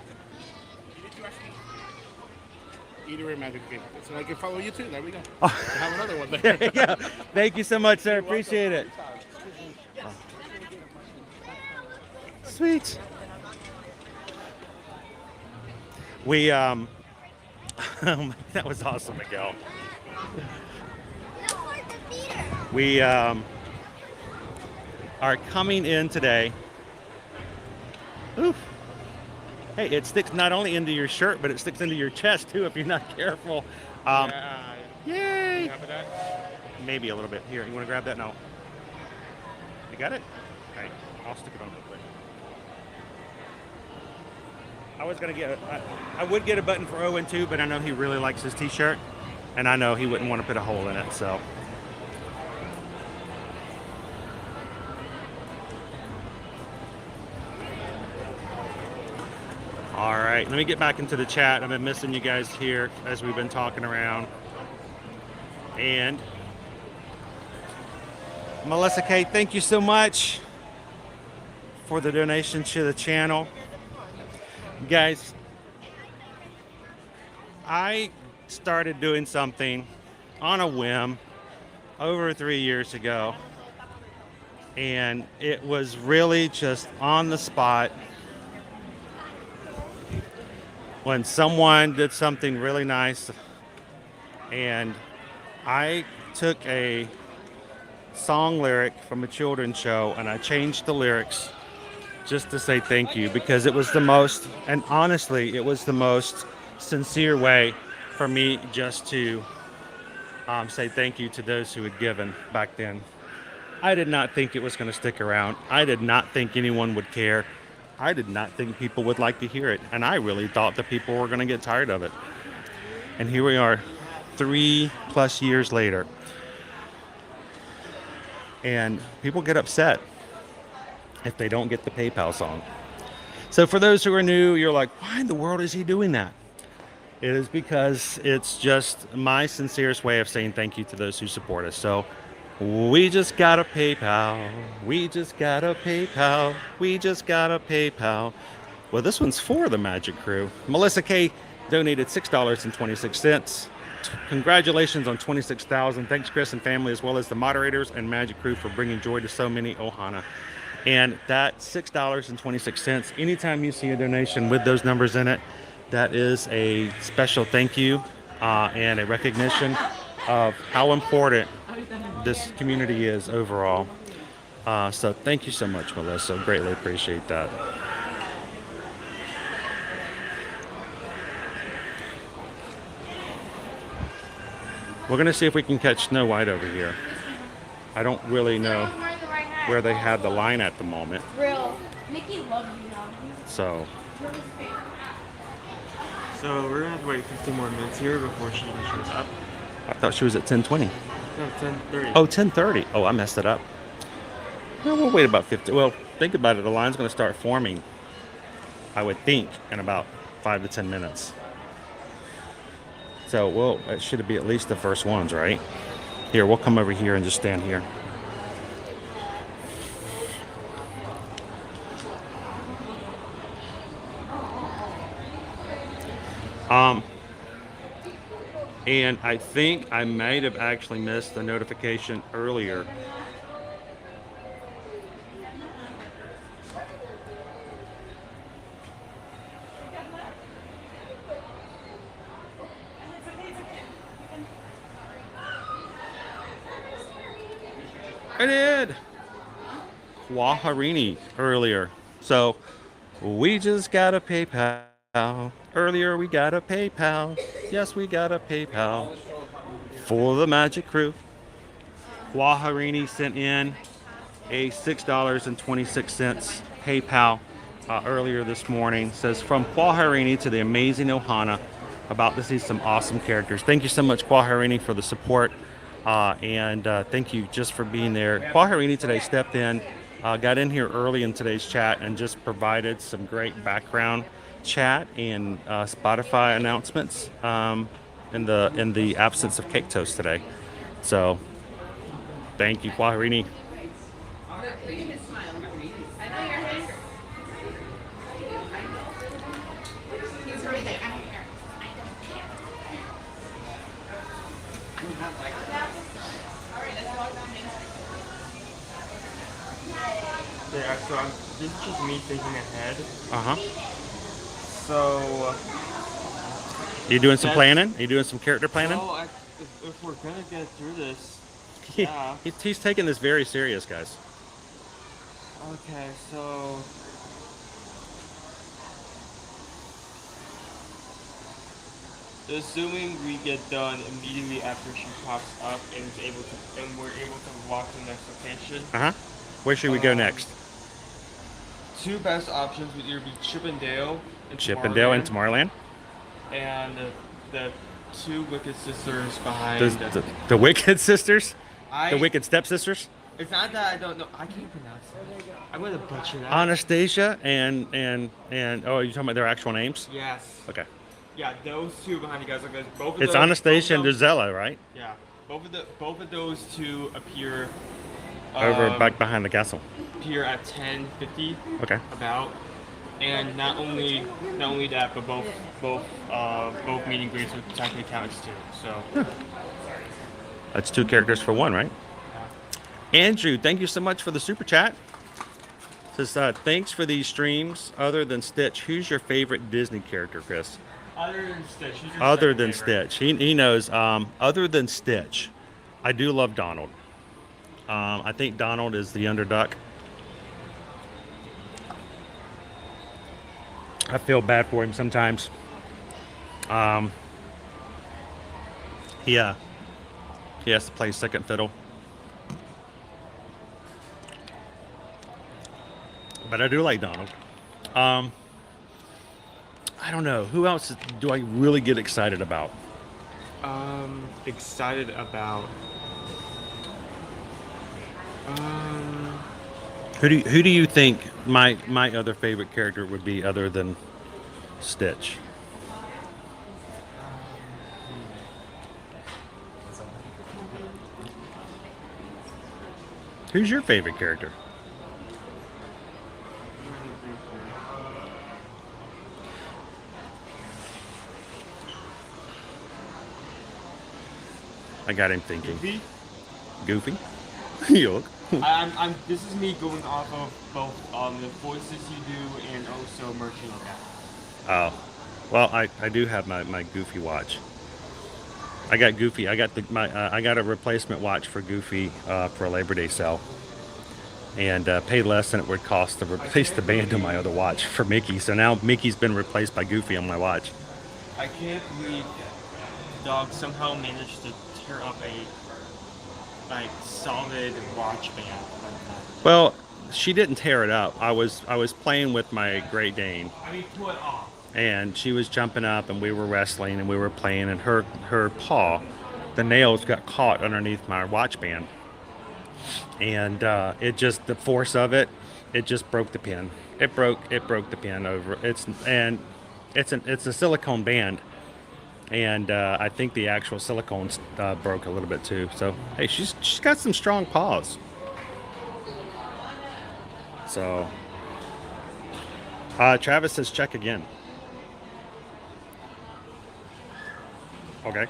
Either magic game. So I can follow you too. There we go. Oh. I have another one there. There you go. Thank you so much, sir. Appreciate it. Oh. Sweet. We that was awesome, Miguel. We are coming in today. Oof. Hey, it sticks not only into your shirt, but it sticks into your chest too if you're not careful. Yay! Maybe a little bit. Here, you want to grab that? No. You got it? Okay, I'll stick it on real quick. I was gonna get I would get a button for Owen too, but I know he really likes his t-shirt, and I know he wouldn't want to put a hole in it, so. All right, let me get back into the chat. I've been missing you guys here as we've been talking around. And Melissa K, thank you so much for the donation to the channel. Guys, I started doing something on a whim over 3 years ago, and it was really just on the spot. When someone did something really nice, and I took a song lyric from a children's show and I changed the lyrics just to say thank you, because it was the most, and honestly, it was the most sincere way for me just to say thank you to those who had given back then. I did not think it was going to stick around. I did not think anyone would care. I did not think people would like to hear it, and I really thought that people were going to get tired of it. And here we are 3+ years later, and people get upset if they don't get the PayPal song. So for those who are new, you're like, why in the world is he doing that? It is because it's just my sincerest way of saying thank you to those who support us. So we just got a PayPal. We just got a PayPal. We just got a PayPal. Well, this one's for the Magic Crew. Melissa K donated $6.26. Congratulations on 26,000. Thanks, Chris and family, as well as the moderators and Magic Crew for bringing joy to so many Ohana. And that $6.26, anytime you see a donation with those numbers in it, that is a special thank you and a recognition of how important this community is overall. So thank you so much, Melissa. Greatly appreciate that. We're going to see if we can catch Snow White over here. I don't really know where they have the line at the moment. Real. Mickey loves you now. So we're gonna have to wait 15 more minutes here before she shows up. I thought she was at 10:20. No, 10:30. Oh, 10:30. Oh, I messed it up. Well, we'll wait about 50. Well, think about it. The line's going to start forming, I would think, in about 5 to 10 minutes. So, well, it should be at least the first ones, right? Here, we'll come over here and just stand here. And I think I might have actually missed the notification earlier. I did. Waharini earlier. So we just got a PayPal. Earlier we got a PayPal. Yes, we got a PayPal for the Magic Crew. Waharini sent in a $6.26 PayPal earlier this morning. It says, from Quaharini to the amazing Ohana, about to see some awesome characters. Thank you so much, Quaharini, for the support. And thank you just for being there. Quaharini today stepped in, got in here early in today's chat and just provided some great background chat and Spotify announcements in the absence of Cake Toast today. So thank you, Quaharini. Yeah, so this is just me thinking ahead. So you doing some That's- planning? Are you doing some character planning? Well, if we're gonna get through this, He- yeah. he's taking this very serious, guys. Okay, so assuming we get done immediately after she pops up and we're able to walk to the next location. Where should we go next? Two best options would either be Chippendale And Tomorrowland. and the two Wicked Sisters behind. The Wicked Sisters? I, The Wicked Stepsisters? It's not that I don't know. I can't pronounce it. I'm gonna butcher that. Anastasia and oh, you're talking about their actual names? Yes. Okay. Yeah, those two behind you guys. Because both of It's those, Anastasia and both of Drizella, right? Yeah, both of those two appear Over back behind the castle. appear at 10:50 Okay. about, and not only that, but both meet and greets with technically counts too. So That's two characters for one, right? Andrew, thank you so much for the super chat. Says, thanks for these streams. Other than Stitch, who's your favorite Disney character, Chris? other than Stitch, who's your Other second than favorite? Stitch. He knows. Other than Stitch, I do love Donald. I think Donald is the underdog. I feel bad for him sometimes. He has to play second fiddle. But I do like Donald. I don't know. Who else do I really get excited about? Excited about. Who do you think my other favorite character would be other than Stitch? Who's your favorite character? I got him thinking. Goofy? You look. This is me going off of both the voices you do and also merch you look at. Oh, well, I do have my Goofy watch. I got Goofy. I got I got a replacement watch for Goofy for a Labor Day sale, and paid less than it would cost to replace the band on my other watch for Mickey. So now Mickey's been replaced by Goofy on my watch. I can't believe dog somehow managed to tear up a solid watch band like that. Well, she didn't tear it up. I was playing with my Great Dane. I mean, pull it off. And she was jumping up and we were wrestling and we were playing, and her paw, the nails got caught underneath my watch band, and it just, the force of it just broke the pin. It broke the pin over. It's a silicone band, and I think the actual silicone broke a little bit too. So hey, she's got some strong paws. So Travis says check again. Okay.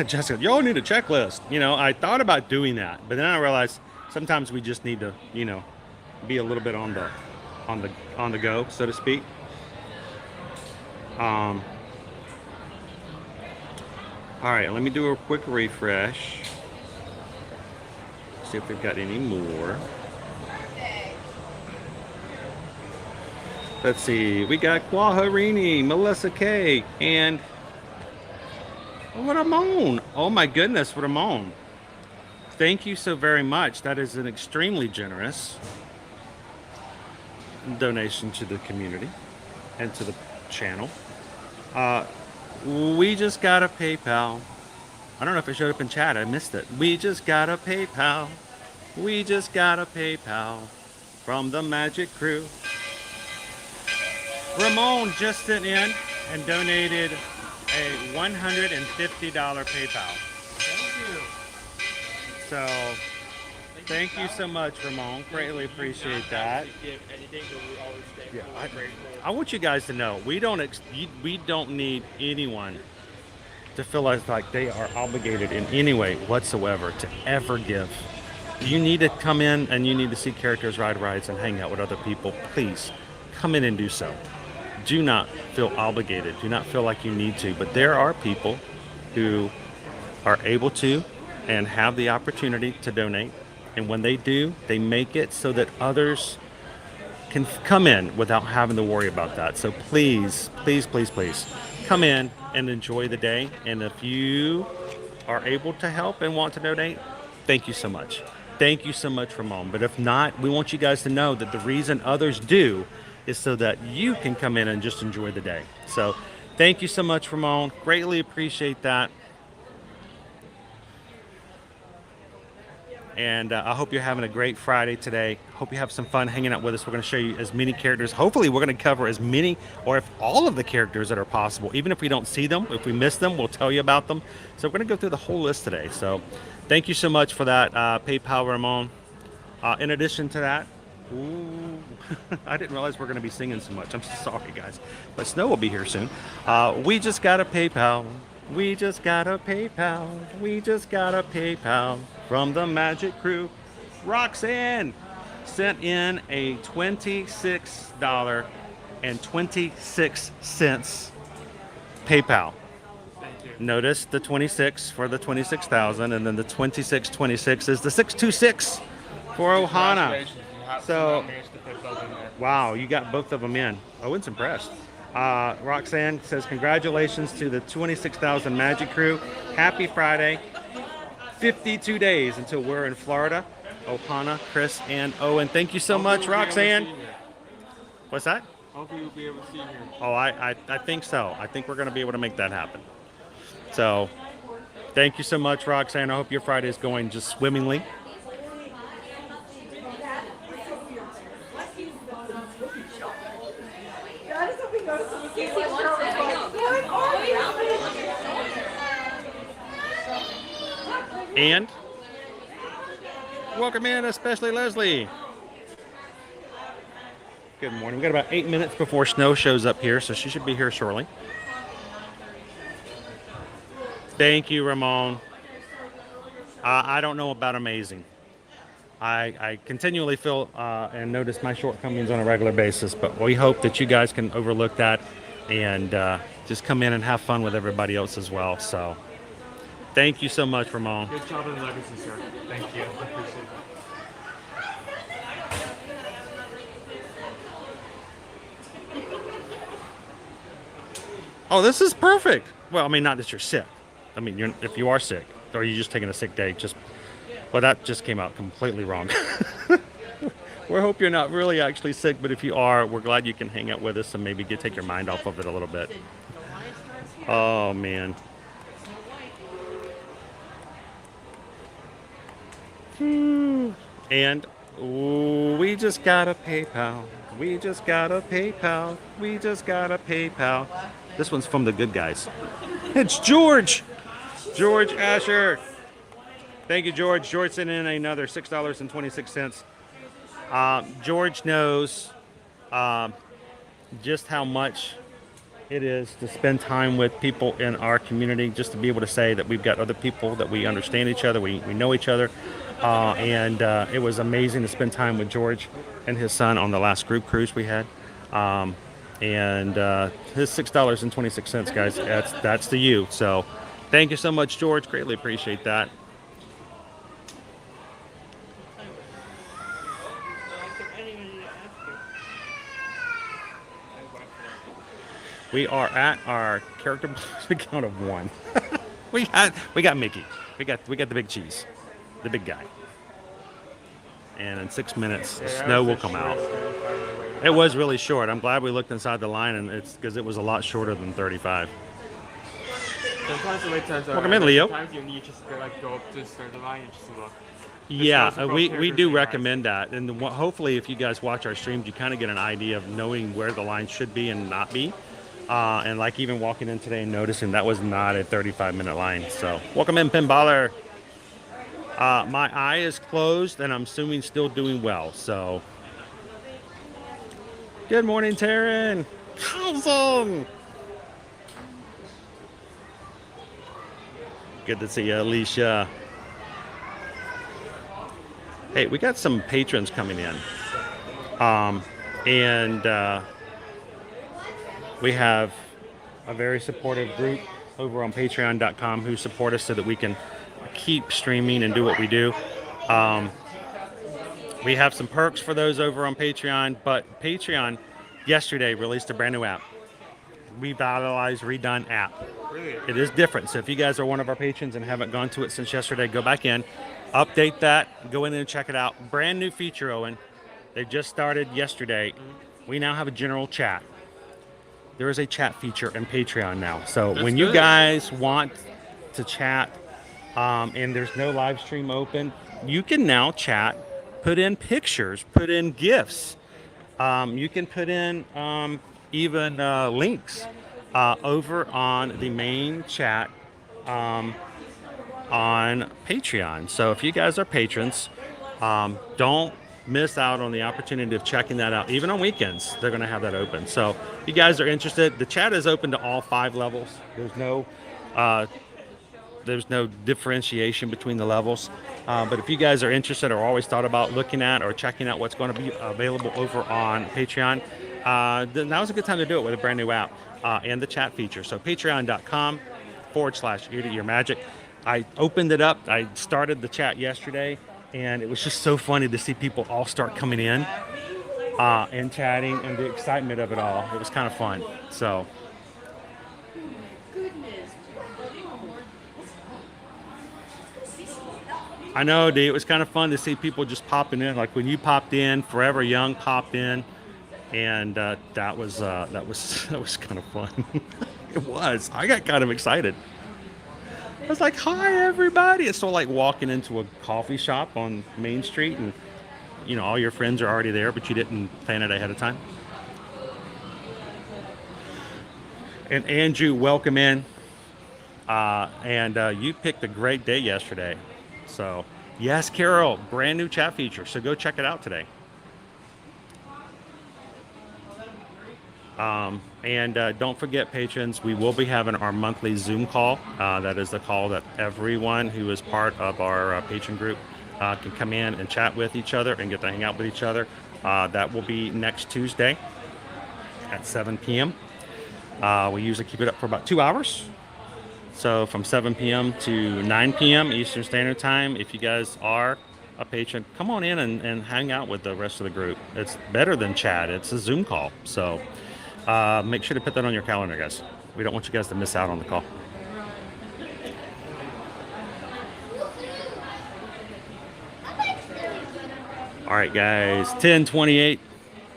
Jessica, y'all need a checklist. You know, I thought about doing that, but then I realized sometimes we just need to, you know, be a little bit on the go, so to speak. All right, let me do a quick refresh. See if we've got any more. Let's see, we got Quaharini, Melissa K, and Ramon. Oh my goodness, Ramon. Thank you so very much. That is an extremely generous. donation to the community and to the channel. We just got a PayPal. I don't know if it showed up in chat. I missed it. We just got a PayPal. We just got a PayPal from the Magic Crew. Ramon just sent in and donated a $150 PayPal. Thank you. So, thank you so much, Ramon. Greatly appreciate that. Give anything, but we always thank you. Yeah, Grateful. I want you guys to know we don't need anyone to feel like they are obligated in any way whatsoever to ever give. You need to come in and you need to see Characters Ride Rides and hang out with other people. Please come in and do so. Do not feel obligated. Do not feel like you need to. But there are people who are able to and have the opportunity to donate. And when they do, they make it so that others can come in without having to worry about that. So please, please, please, please come in and enjoy the day. And if you are able to help and want to donate, thank you so much. Thank you so much, Ramon. But if not, we want you guys to know that the reason others do is so that you can come in and just enjoy the day. So thank you so much, Ramon. Greatly appreciate that. And I hope you're having a great Friday today. Hope you have some fun hanging out with us. We're going to show you as many characters. Hopefully, we're going to cover as many or if all of the characters that are possible. Even if we don't see them, if we miss them, we'll tell you about them. So we're going to go through the whole list today. So thank you so much for that, PayPal, Ramon. In addition to that, ooh, I didn't realize we're going to be singing so much. I'm sorry, guys. But Snow will be here soon. We just got a PayPal. We just got a PayPal. We just got a PayPal from the Magic Crew. Roxanne sent in a $26.26 PayPal. Thank you. Notice the 26 for the 26,000, and then the 2626 is the 626 for Ohana. Congratulations. You have So- managed to put both in there. Wow, you got both of them in. Owen's impressed. Roxanne says, congratulations to the 26,000 Magic Crew. Happy Friday. 52 days until we're in Florida. Ohana, Chris, and Owen. Thank you so much, Roxanne. What's that? Hopefully you'll be able to see here. Oh, I think so. I think we're going to be able to make that happen. So, thank you so much, Roxanne. I hope your Friday is going just swimmingly. And welcome in, especially Leslie. Good morning. We got about 8 minutes before Snow shows up here, so she should be here shortly. Thank you, Ramon. I don't know about amazing. I continually feel and notice my shortcomings on a regular basis, but we hope that you guys can overlook that and just come in and have fun with everybody else as well. So thank you so much, Ramon. Good job in the legacy, sir. Thank you. I appreciate it. Oh, this is perfect. Well, I mean, not that you're sick. I mean, if you are sick, or you're just taking a sick day, well, that just came out completely wrong. We hope you're not really actually sick, but if you are, we're glad you can hang out with us and maybe take your mind off of it a little bit. Oh, man. And we just got a PayPal. We just got a PayPal. We just got a PayPal. This one's from the good guys. It's George. George Asher. Thank you, George. George sent in another $6.26. George knows just how much it is to spend time with people in our community, just to be able to say that we've got other people, that we understand each other, we know each other. And it was amazing to spend time with George and his son on the last group cruise we had. And his $6.26, guys, that's to you. So thank you so much, George. Greatly appreciate that. We are at our character count of 1. we got Mickey. We got the big cheese, the big guy. And in 6 minutes, the snow will come out. It was really short. I'm glad we looked inside the line, and it's because it was a lot shorter than 35. Sometimes the wait times are. Welcome in, Leo. Sometimes you need just to like go up to the start of the line and just look. Yeah, we do recommend that, and hopefully if you guys watch our streams, you kind of get an idea of knowing where the line should be and not be. And like even walking in today and noticing that was not a 35-minute line. So welcome in, Pinballer. My eye is closed, and I'm assuming still doing well. So good morning, Taryn. Awesome. Good to see you, Alicia. Hey, we got some patrons coming in. We have a very supportive group over on patreon.com who support us so that we can keep streaming and do what we do. We have some perks for those over on Patreon, but Patreon yesterday released a brand new app. Revitalized, redone app. Really? It is different. So if you guys are one of our patrons and haven't gone to it since yesterday, go back in, update that, go in and check it out. Brand new feature, Owen. They just started yesterday. We now have a general chat. There is a chat feature in Patreon now. So when you guys want to chat and there's no live stream open, you can now chat, put in pictures, put in GIFs. You can put in even links over on the main chat on Patreon. So if you guys are patrons, don't miss out on the opportunity of checking that out. Even on weekends, they're going to have that open. So if you guys are interested, the chat is open to all 5 levels. There's no differentiation between the levels. But if you guys are interested or always thought about looking at or checking out what's going to be available over on Patreon, then now's a good time to do it with a brand new app and the chat feature. So patreon.com/ear-to-ear-magic. I opened it up. I started the chat yesterday, and it was just so funny to see people all start coming in and chatting and the excitement of it all. It was kind of fun. So. I know, D. It was kind of fun to see people just popping in. Like when you popped in, Forever Young popped in, and that was kind of fun. It was. I got kind of excited. I was like, "Hi, everybody!" It's sort of like walking into a coffee shop on Main Street, and all your friends are already there, but you didn't plan it ahead of time. And Andrew, welcome in. You picked a great day yesterday. So, yes, Carol, brand new chat feature. So go check it out today. Don't forget, patrons, we will be having our monthly Zoom call. That is the call that everyone who is part of our patron group can come in and chat with each other and get to hang out with each other. That will be next Tuesday at 7 p.m. We usually keep it up for about 2 hours. So from 7 p.m. to 9 p.m. Eastern Standard Time, if you guys are a patron, come on in and hang out with the rest of the group. It's better than chat. It's a Zoom call. So make sure to put that on your calendar, guys. We don't want you guys to miss out on the call. All right, guys, 10:28.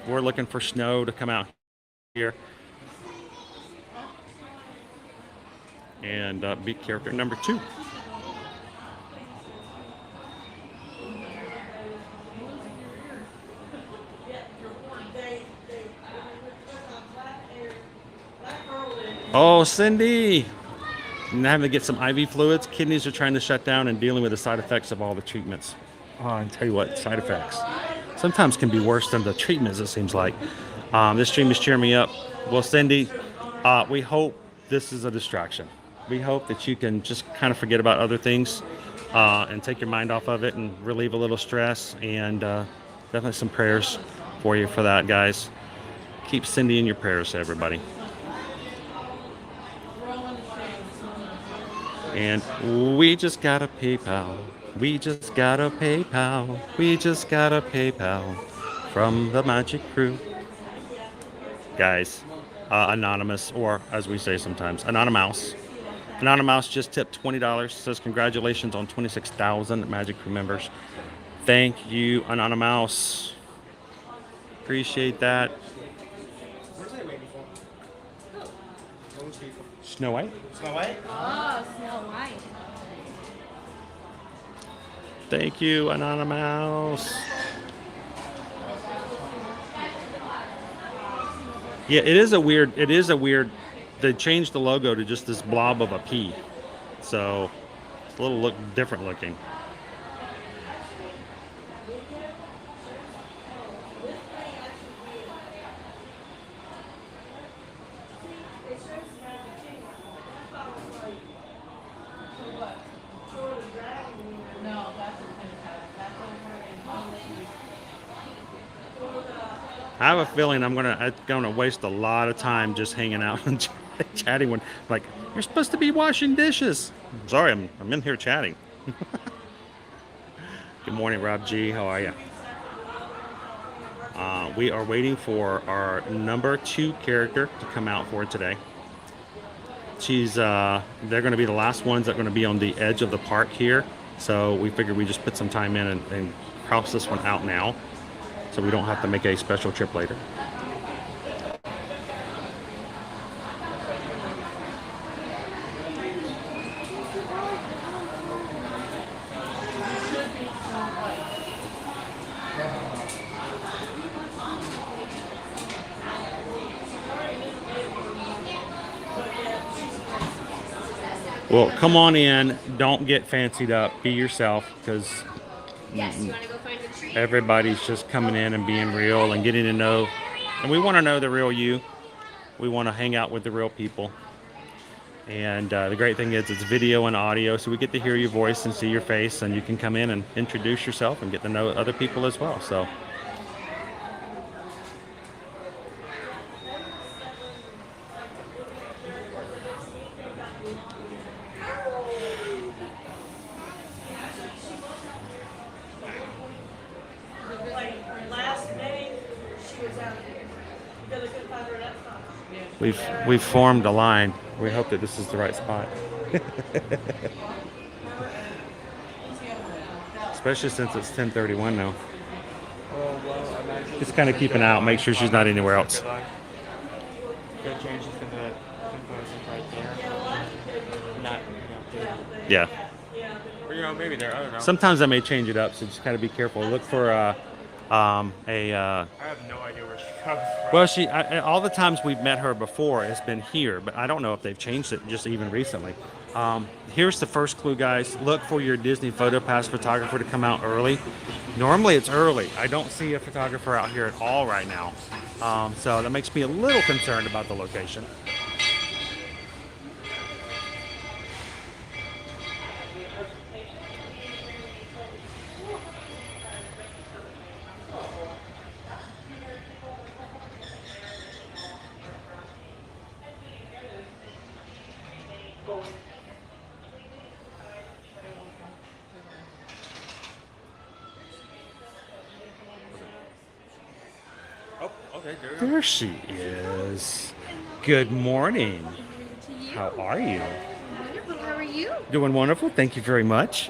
We're looking for snow to come out here. And beat character number 2. Oh, Cindy! I'm having to get some IV fluids. Kidneys are trying to shut down and dealing with the side effects of all the treatments. Oh, I tell you what, side effects sometimes can be worse than the treatments, it seems like. This stream is cheering me up. Well, Cindy, we hope this is a distraction. We hope that you can just kind of forget about other things and take your mind off of it and relieve a little stress. And definitely some prayers for you for that, guys. Keep Cindy in your prayers, everybody. And we just got a PayPal. We just got a PayPal. We just got a PayPal from the Magic Crew. Guys, Anonymous, or as we say sometimes, Anonymous. Anonymous just tipped $20. Says congratulations on 26,000 Magic Crew members. Thank you, Anonymous. appreciate that. Where's that lady from? Those people. Snow White. Snow White? Oh, Snow White. Thank you, Anonymous. Yeah, it is a weird, they changed the logo to just this blob of a P. So it's a little different looking. I have a feeling I'm gonna waste a lot of time just hanging out and chatting when, like, you're supposed to be washing dishes. Sorry, I'm in here chatting. Good morning, Rob G. How are you? We are waiting for our number 2 character to come out for today. They're going to be the last ones that are going to be on the edge of the park here. So we figured we just put some time in and cross this one out now, so we don't have to make a special trip later. Well, come on in. Don't get fancied up. Be yourself, because Yes, you want to go find a tree? everybody's just coming in and being real and getting to know. And we want to know the real you. We want to hang out with the real people. And the great thing is it's video and audio, so we get to hear your voice and see your face, and you can come in and introduce yourself and get to know other people as well. So. We've formed a line. We hope that this is the right spot. Especially since it's 10:31 now. Just kind of keep an eye out, make sure she's not anywhere else. Good changes to the right there. Not, Yeah. or, maybe there. I don't know. Sometimes I may change it up, so just kind of be careful. Look for I have no idea where she comes from. well, all the times we've met her before has been here, but I don't know if they've changed it just even recently. Here's the first clue, guys. Look for your Disney PhotoPass photographer to come out early. Normally it's early. I don't see a photographer out here at all right now. So that makes me a little concerned about the location. Oh, okay, There she is. Good morning. How are you? Wonderful. How are you? Doing wonderful. Thank you very much.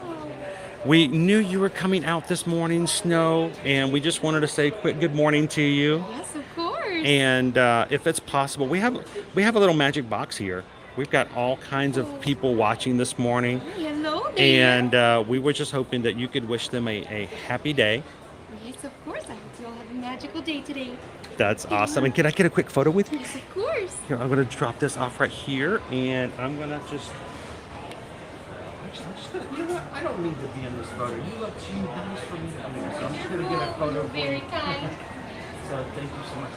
We knew you were coming out this morning, Snow, and we just wanted to say a quick good morning to you. Yes, of course. And if it's possible, we have a little magic box here. We've got all kinds of people watching this morning, Hello there. and we were just hoping that you could wish them a happy day. Yes, of course. I hope you all have a magical day today. That's awesome. And can I get a quick photo with you? Yes, of course. Here, I'm going to drop this off right here, and I'm going to just... Actually, I'm just gonna, you know what? I don't need to be in this photo. You look too nice for me to be in, so I'm just going to get a photo You're for very you. kind. So thank you so much.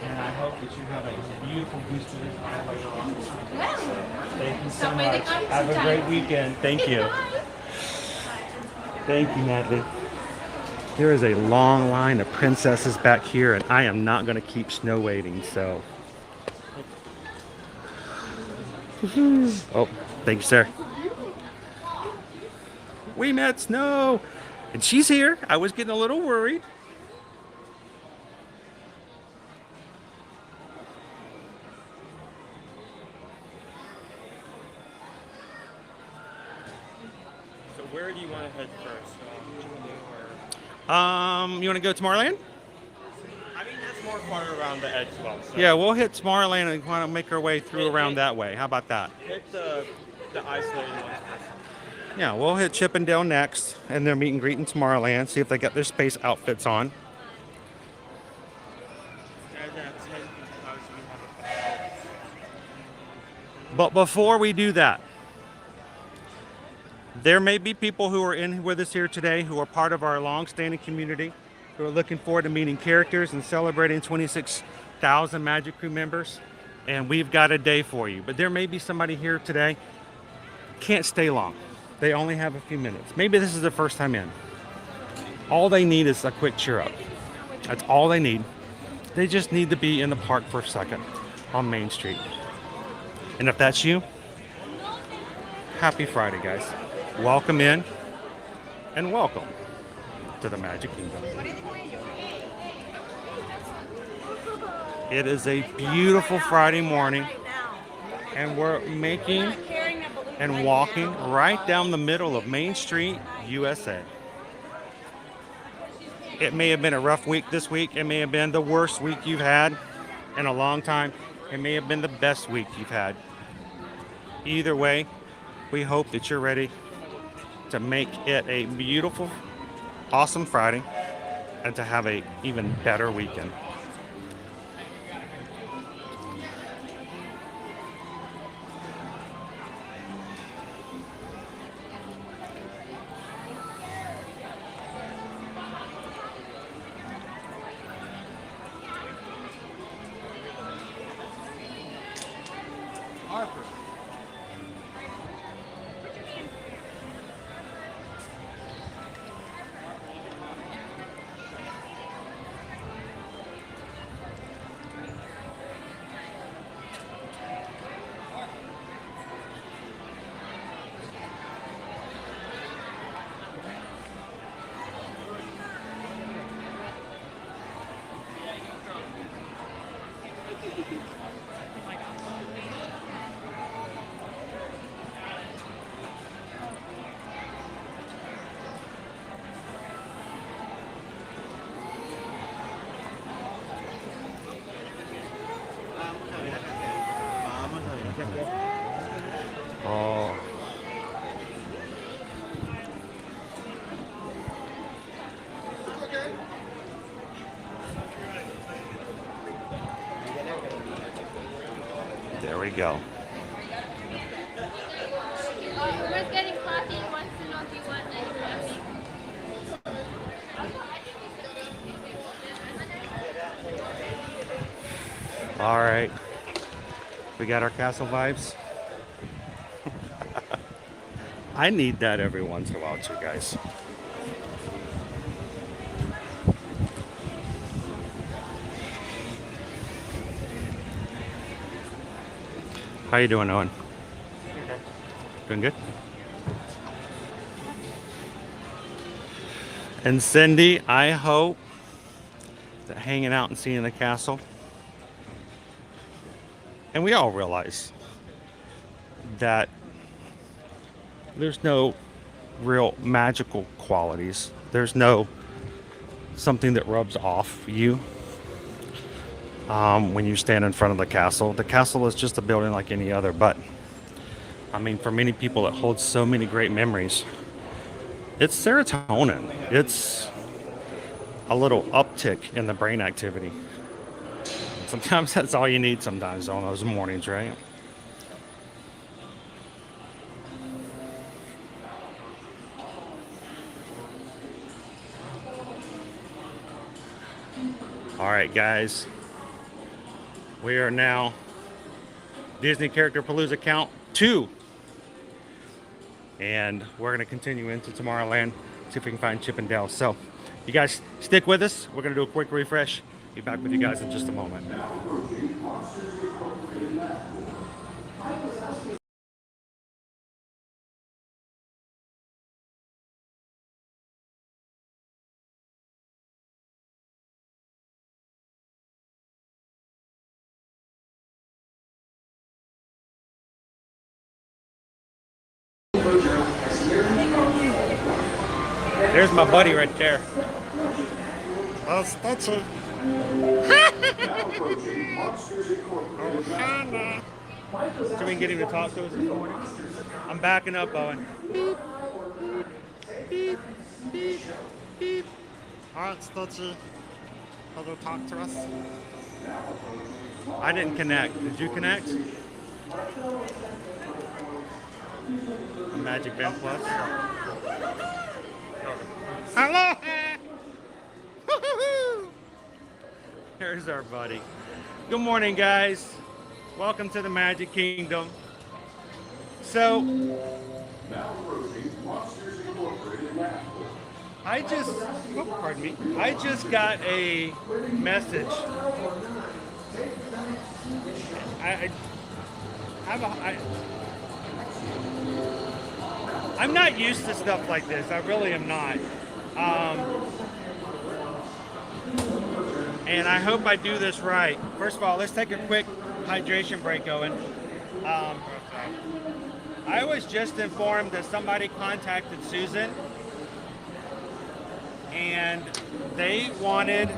And I hope that you have a beautiful booster later on. Well, Thank you so stop by the much. concert Have a time. great weekend. Thank you. Bye. Thank you, Natalie. There is a long line of princesses back here, and I am not going to keep Snow waiting, so. Oh, thank you, sir. We met Snow, and she's here. I was getting a little worried. So where do you want to head first? You want to go to Tomorrowland? I mean, that's more far around the edge as well. So Yeah, we'll hit Tomorrowland and kind of make our way through around that way. How about that? hit the isolated ones first. Yeah, we'll hit Chippendale next, and then meet and greet in Tomorrowland. See if they got their space outfits on. And that's 10 because we have a But before we do that, there may be people who are in with us here today who are part of our long-standing community, who are looking forward to meeting characters and celebrating 26,000 Magic Crew members. And we've got a day for you. But there may be somebody here today can't stay long. They only have a few minutes. Maybe this is their first time in. All they need is a quick cheer up. That's all they need. They just need to be in the park for a second on Main Street. And if that's you, happy Friday, guys. Welcome in and welcome to the Magic Kingdom. It is a beautiful Friday morning, and we're making and walking right down the middle of Main Street, USA. It may have been a rough week this week. It may have been the worst week you've had in a long time. It may have been the best week you've had. Either way, we hope that you're ready to make it a beautiful, awesome Friday and to have a even better weekend. Oh. There we go. Whoever's getting coffee wants to know if you want nice coffee. All right. We got our castle vibes. I need that every once in a while too, guys. How you doing, Owen? Okay. Doing good? And Cindy, I hope that hanging out and seeing the castle, and we all realize that there's no real magical qualities. There's no something that rubs off you when you stand in front of the castle. The castle is just a building like any other, but I mean, for many people, it holds so many great memories. It's serotonin. It's a little uptick in the brain activity. Sometimes that's all you need sometimes on those mornings, right? All right, guys. We are now Disney Characterpalooza count 2. And we're going to continue into Tomorrowland, see if we can find Chippendale. So, you guys stick with us. We're going to do a quick refresh. Be back with you guys in just a moment. There's my buddy right there. That's it. So we can get him to talk to us this morning. I'm backing up, Owen. Beep, beep, beep, beep. All right, Stutchy. Hello, talk to us. I didn't connect. Did you connect? Magic Ben Plus. Hello. There's our buddy. Good morning, guys. Welcome to the Magic Kingdom. So, I just got a message. I'm not used to stuff like this. I really am not. And I hope I do this right. First of all, let's take a quick hydration break, Owen. I was just informed that somebody contacted Susan and they wanted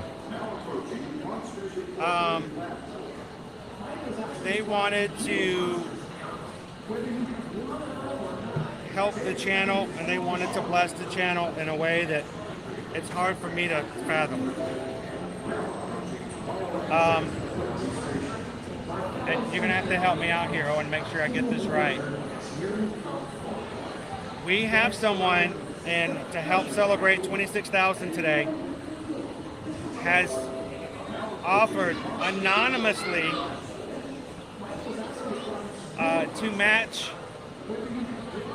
to help the channel, and they wanted to bless the channel in a way that it's hard for me to fathom. And you're gonna have to help me out here, Owen, make sure I get this right. We have someone, and to help celebrate 26,000 today, has offered anonymously to match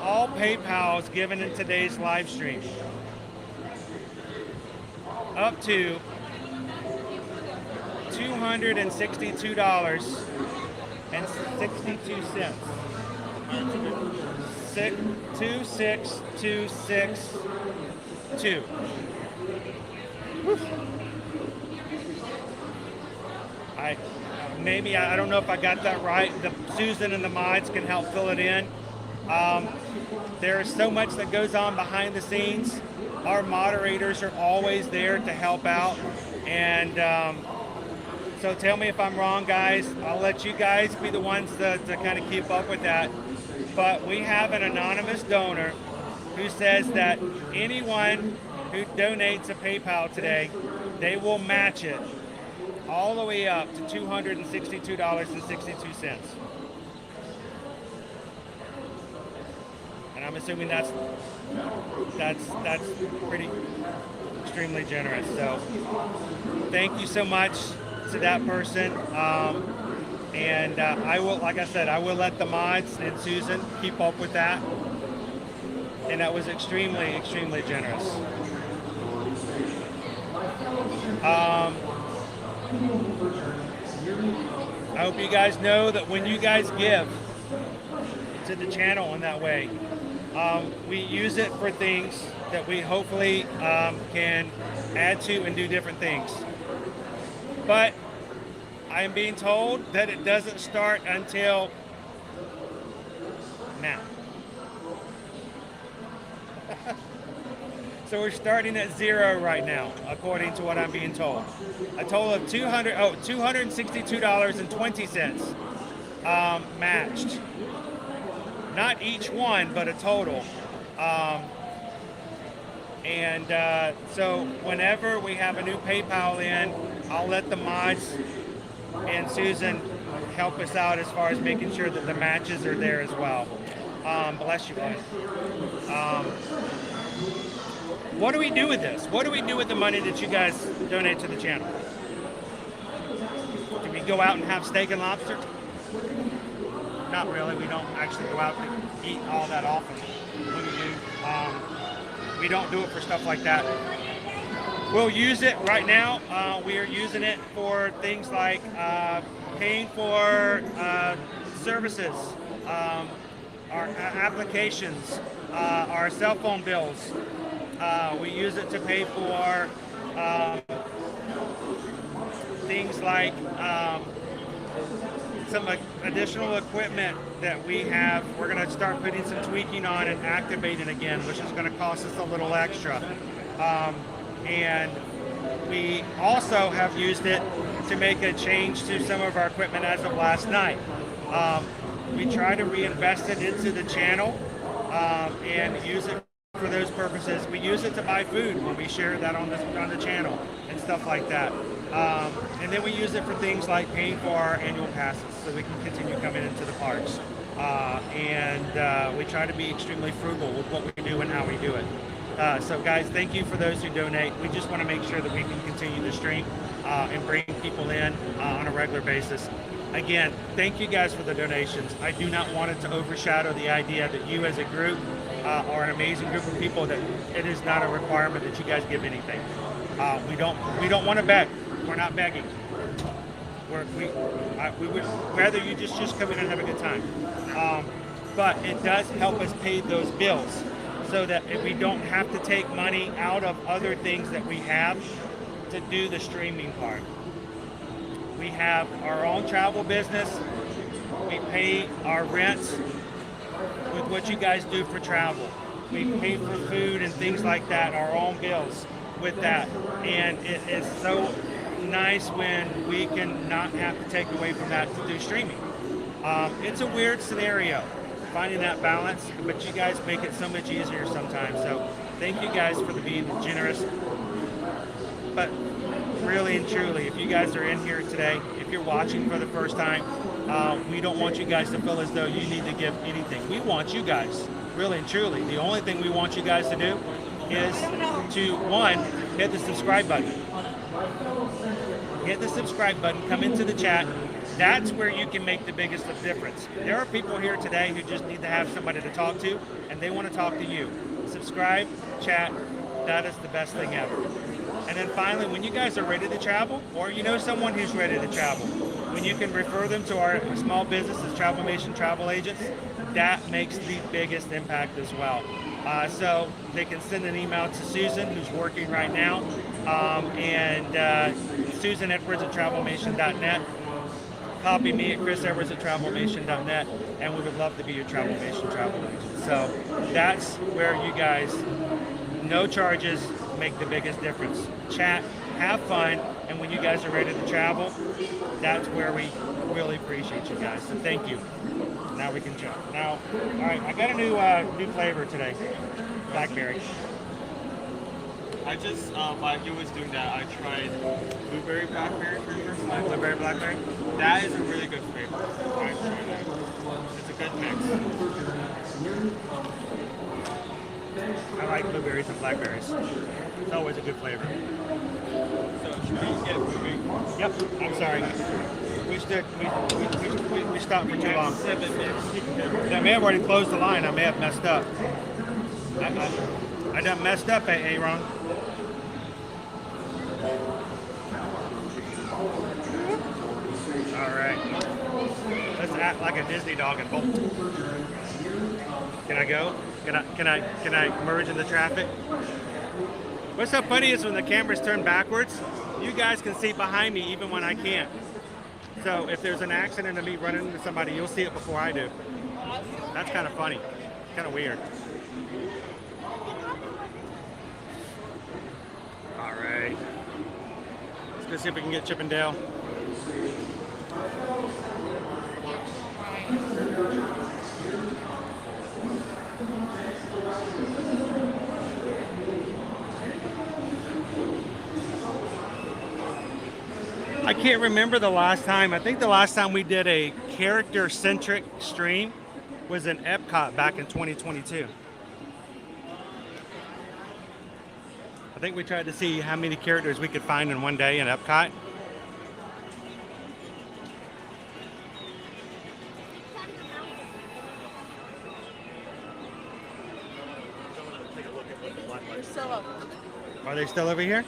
all PayPals given in today's live stream up to $262.62. 26262. I don't know if I got that right. Susan and the mods can help fill it in. There is so much that goes on behind the scenes. Our moderators are always there to help out, and so tell me if I'm wrong, guys. I'll let you guys be the ones to kind of keep up with that. But we have an anonymous donor who says that anyone who donates a PayPal today, they will match it all the way up to $262.62. And I'm assuming that's pretty extremely generous. So thank you so much to that person. And I will, like I said, I will let the mods and Susan keep up with that. And that was extremely, extremely generous. I hope you guys know that when you guys give to the channel in that way, we use it for things that we hopefully can add to and do different things. But I am being told that it doesn't start until now. So we're starting at zero right now, according to what I'm being told. A total of $262.20 matched. Not each one, but a total. So whenever we have a new PayPal in, I'll let the mods and Susan help us out as far as making sure that the matches are there as well. Bless you guys. What do we do with this? What do we do with the money that you guys donate to the channel? Do we go out and have steak and lobster? Not really. We don't actually go out to eat all that often. When we do, we don't do it for stuff like that. We'll use it right now. We are using it for things like paying for services, our applications, our cell phone bills. We use it to pay for things like some additional equipment that we have. We're going to start putting some tweaking on and activating again, which is going to cost us a little extra. And we also have used it to make a change to some of our equipment as of last night. We try to reinvest it into the channel and use it for those purposes. We use it to buy food when we share that on the channel and stuff like that. And then we use it for things like paying for our annual passes so we can continue coming into the parks. And we try to be extremely frugal with what we do and how we do it. So guys, thank you for those who donate. We just want to make sure that we can continue to stream and bring people in on a regular basis. Again, thank you guys for the donations. I do not want it to overshadow the idea that you as a group are an amazing group of people, that it is not a requirement that you guys give anything. We don't want to beg. We're not begging. We would rather you just come in and have a good time. But it does help us pay those bills so that if we don't have to take money out of other things that we have to do the streaming part. We have our own travel business. We pay our rents with what you guys do for travel. We pay for food and things like that, our own bills with that. And it is so nice when we can not have to take away from that to do streaming. It's a weird scenario, finding that balance, but you guys make it so much easier sometimes. So thank you guys for being generous. But really and truly, if you guys are in here today, if you're watching for the first time, we don't want you guys to feel as though you need to give anything. We want you guys, really and truly. The only thing we want you guys to do is to, one, hit the subscribe button. Hit the subscribe button, come into the chat. That's where you can make the biggest difference. There are people here today who just need to have somebody to talk to, and they want to talk to you. Subscribe, chat, that is the best thing ever. And then finally, when you guys are ready to travel, or you know someone who's ready to travel, when you can refer them to our small businesses, Travelmation Travel Agents, that makes the biggest impact as well. So they can send an email to Susan, who's working right now, and susanedwards at travelmation.net. Copy me at chrisedwards at travelmation.net, and we would love to be your Travelmation travel agent. So that's where you guys, no charges, make the biggest difference. Chat, have fun, and when you guys are ready to travel, that's where we really appreciate you guys. So thank you. Now we can chat. Now, all right, I got a new flavor today, blackberry. I just, while he was doing that, I tried blueberry blackberry for the first time. Blueberry blackberry. That is a really good flavor. I tried that. It's a good mix. I like blueberries and blackberries. It's always a good flavor. So should we get moving? Yep. I'm sorry. We stopped for too long. 7 minutes. I may have already closed the line. I may have messed up. I done messed up, Aaron. All right. Let's act like a Disney dog and bolt. Can I go? Can I merge in the traffic? What's so funny is when the cameras turn backwards, you guys can see behind me even when I can't. So if there's an accident of me running into somebody, you'll see it before I do. That's kind of funny. Kind of weird. All right. Let's go see if we can get Chip and Dale. I can't remember the last time. I think the last time we did a character-centric stream was in Epcot back in 2022. I think we tried to see how many characters we could find in one day in Epcot. They're still up. Are they still over here?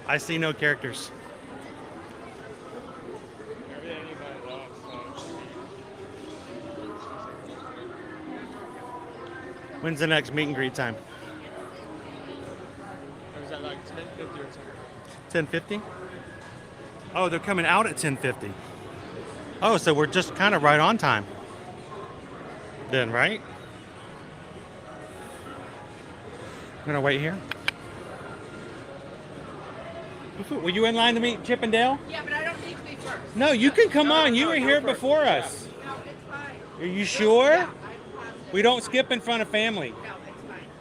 I see no characters. When's the next meet and greet time? 10:50 or something. 10:50? Oh, they're coming out at 10:50. Oh, so we're just kind of right on time. Then, right? I'm gonna wait here. Were you in line to meet Chip and Dale? Yeah, but I don't need to be first. No, you can come on. You were here before us. No, it's fine. Are you sure? I'm positive. We don't skip in front of family. No,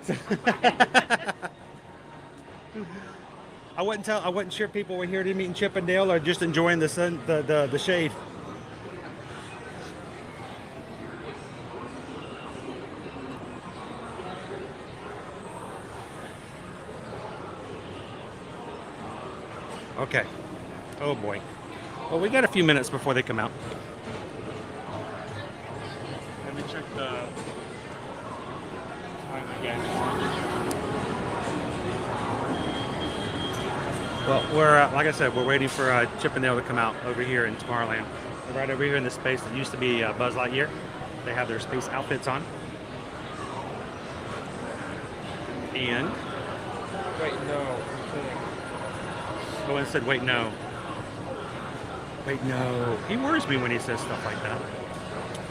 it's fine. I wasn't sure people were here to meet Chip and Dale or just enjoying the sun, the shade. Okay. Oh boy. Well, we got a few minutes before they come out. Let me check the time again. Well, we're like I said, we're waiting for Chip and Dale to come out over here in Tomorrowland. They're right over here in this space that used to be Buzz Lightyear. They have their space outfits on. And Wait, no. I'm kidding. Bowen said, "Wait, no. Wait, no." He worries me when he says stuff like that.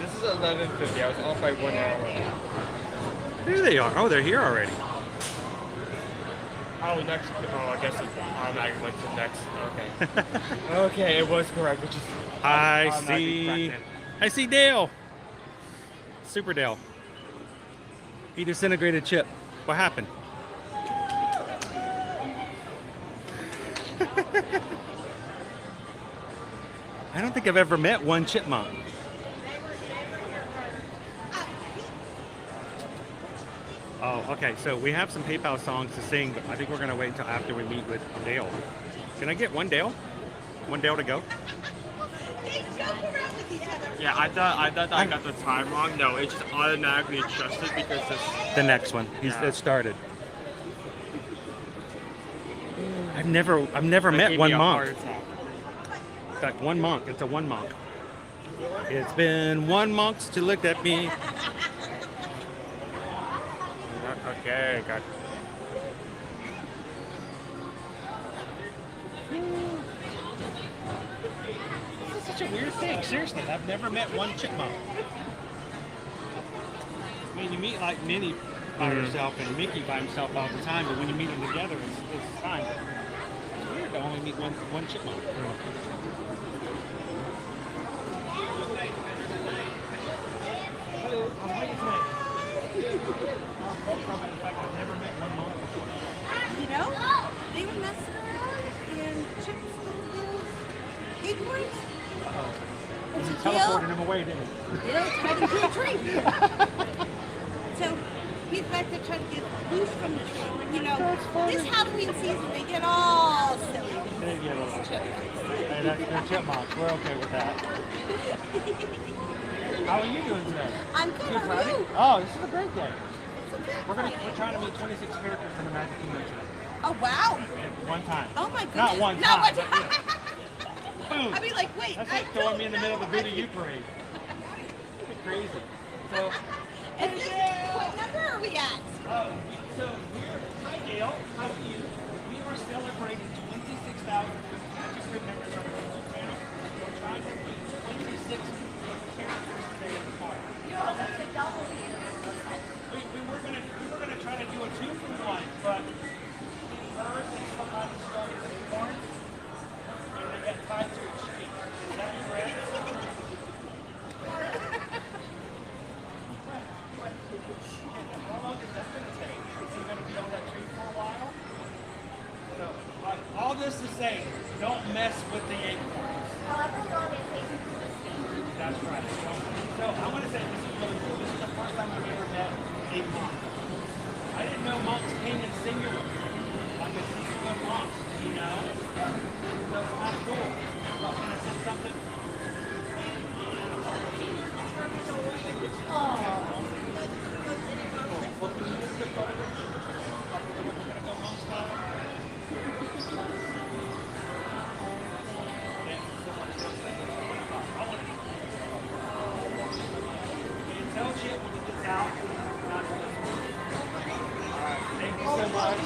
This is 11:50. I was off by 1 hour. Here they are. Oh, they're here already. Oh, next. Oh, I guess it's automatically went to next. Okay. Okay, it was correct, which is. I automatically see. correct I see Dale. Super Dale. He disintegrated Chip. What happened? I don't think I've ever met one chipmunk. Oh, okay. So we have some PayPal songs to sing, but I think we're going to wait until after we meet with Dale. Can I get one Dale? One Dale to go? Yeah, I thought I got the time wrong. No, it just automatically adjusted because it's. The next one. Yeah. It started. I've never met gave one me a monk. heart attack. In fact, one monk. It's a one monk. It's been one monk to look at me. Okay, got. This is such a weird thing. Seriously, I've never met one chipmunk. I mean, you meet like Minnie by herself and Mickey by himself all the time, but when you meet them together, it's fine. It's weird to only meet one chipmunk. Hello, how are you tonight? I've never met one monk before. You know, they were messing around and chips acorns. And You so teleported him away, didn't you? Dale tied him to a tree. So he's back there trying to get loose from the tree. You know, this Halloween season they get all silly. They get a little Hey, they're chipmunks. We're okay with that. How are you doing today? I'm good. How are you? Oh, this is a great day. We're trying to meet 26 characters in the Magic Kingdom today. Oh wow. At one time. Oh my goodness. Not one Not time. one time. Boom. I'd be like, wait. That's I like throwing don't me in the middle of the know. Booty U parade. It's crazy. So, Is this, what number are we at? hi Gail, how are you? We are celebrating 26,000 Magic members on our YouTube channel. We're trying to reach 26 characters today in the park. We were gonna try to do a 2-for-1, but heard that somebody started a barn and they got tied to a tree. Is that correct? How long is that gonna take? Is he gonna be on that tree for a while? So, all this to say, don't mess with the acorns. That's right. So I want to say this is really cool. This is the first time I've ever met a monk. I didn't know monks came in singular. Like a singular monk, you know? So it's kind of cool. And it's just something. Tell Chip when he gets out. Not to listen. All right, thank you so much.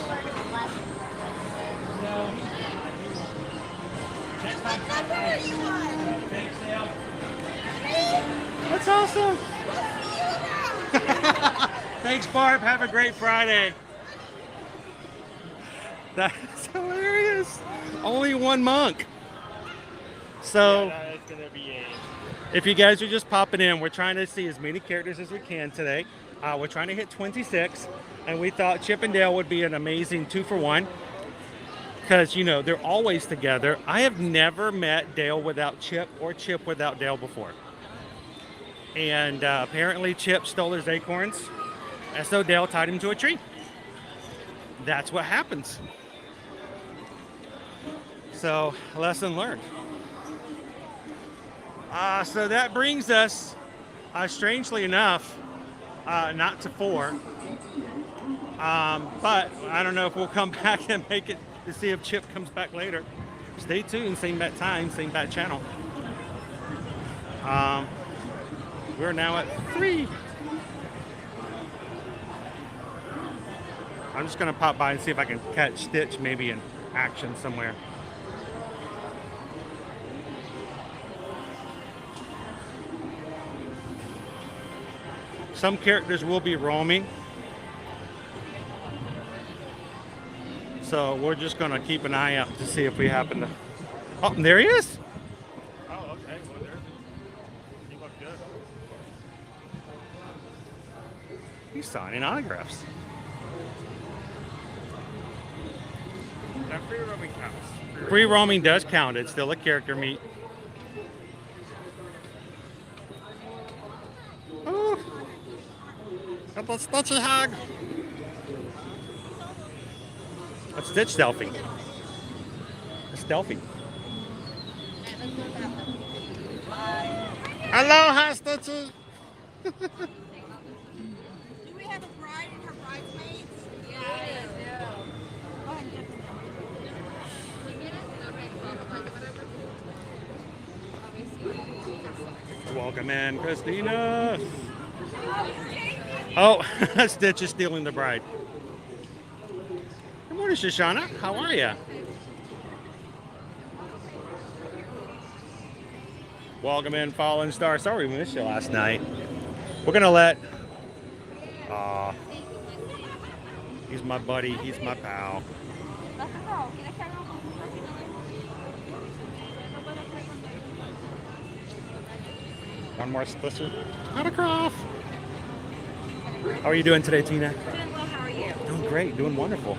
What number are you on? That's awesome. Thanks, Barb. Have a great Friday. That's hilarious. Only one monk. So, That is gonna be a. if you guys are just popping in, we're trying to see as many characters as we can today. We're trying to hit 26, and we thought Chip and Dale would be an amazing 2-for-1 because, you know, they're always together. I have never met Dale without Chip or Chip without Dale before. And apparently Chip stole his acorns, and so Dale tied him to a tree. That's what happens. So, lesson learned. So that brings us, strangely enough, not to 4. But I don't know if we'll come back and make it to see if Chip comes back later. Stay tuned, same bat time, same bat channel. We're now at 3. I'm just gonna pop by and see if I can catch Stitch maybe in action somewhere. Some characters will be roaming, so we're just gonna keep an eye out to see if we happen to. Oh, there he is. Oh, okay. Well, there. You look good. He's signing autographs. That free roaming counts. Free roaming does count. It's still a character meet. Oh, got the Stitchy hug. That's Stitch stealthing. Stealthy. Aloha, Stitchy. Do we have a bride and her bridesmaids? Yeah, I do. Go ahead and get them. Welcome in, Christina. Oh, Stitch is stealing the bride. Good morning, Shoshana. How are you? Welcome in, Fallen Star. Sorry we missed you last night. We're gonna let. He's my buddy. He's my pal. One more Stitcher. Autograph. How are you doing today, Tina? Doing well, how are you? Doing great, doing wonderful.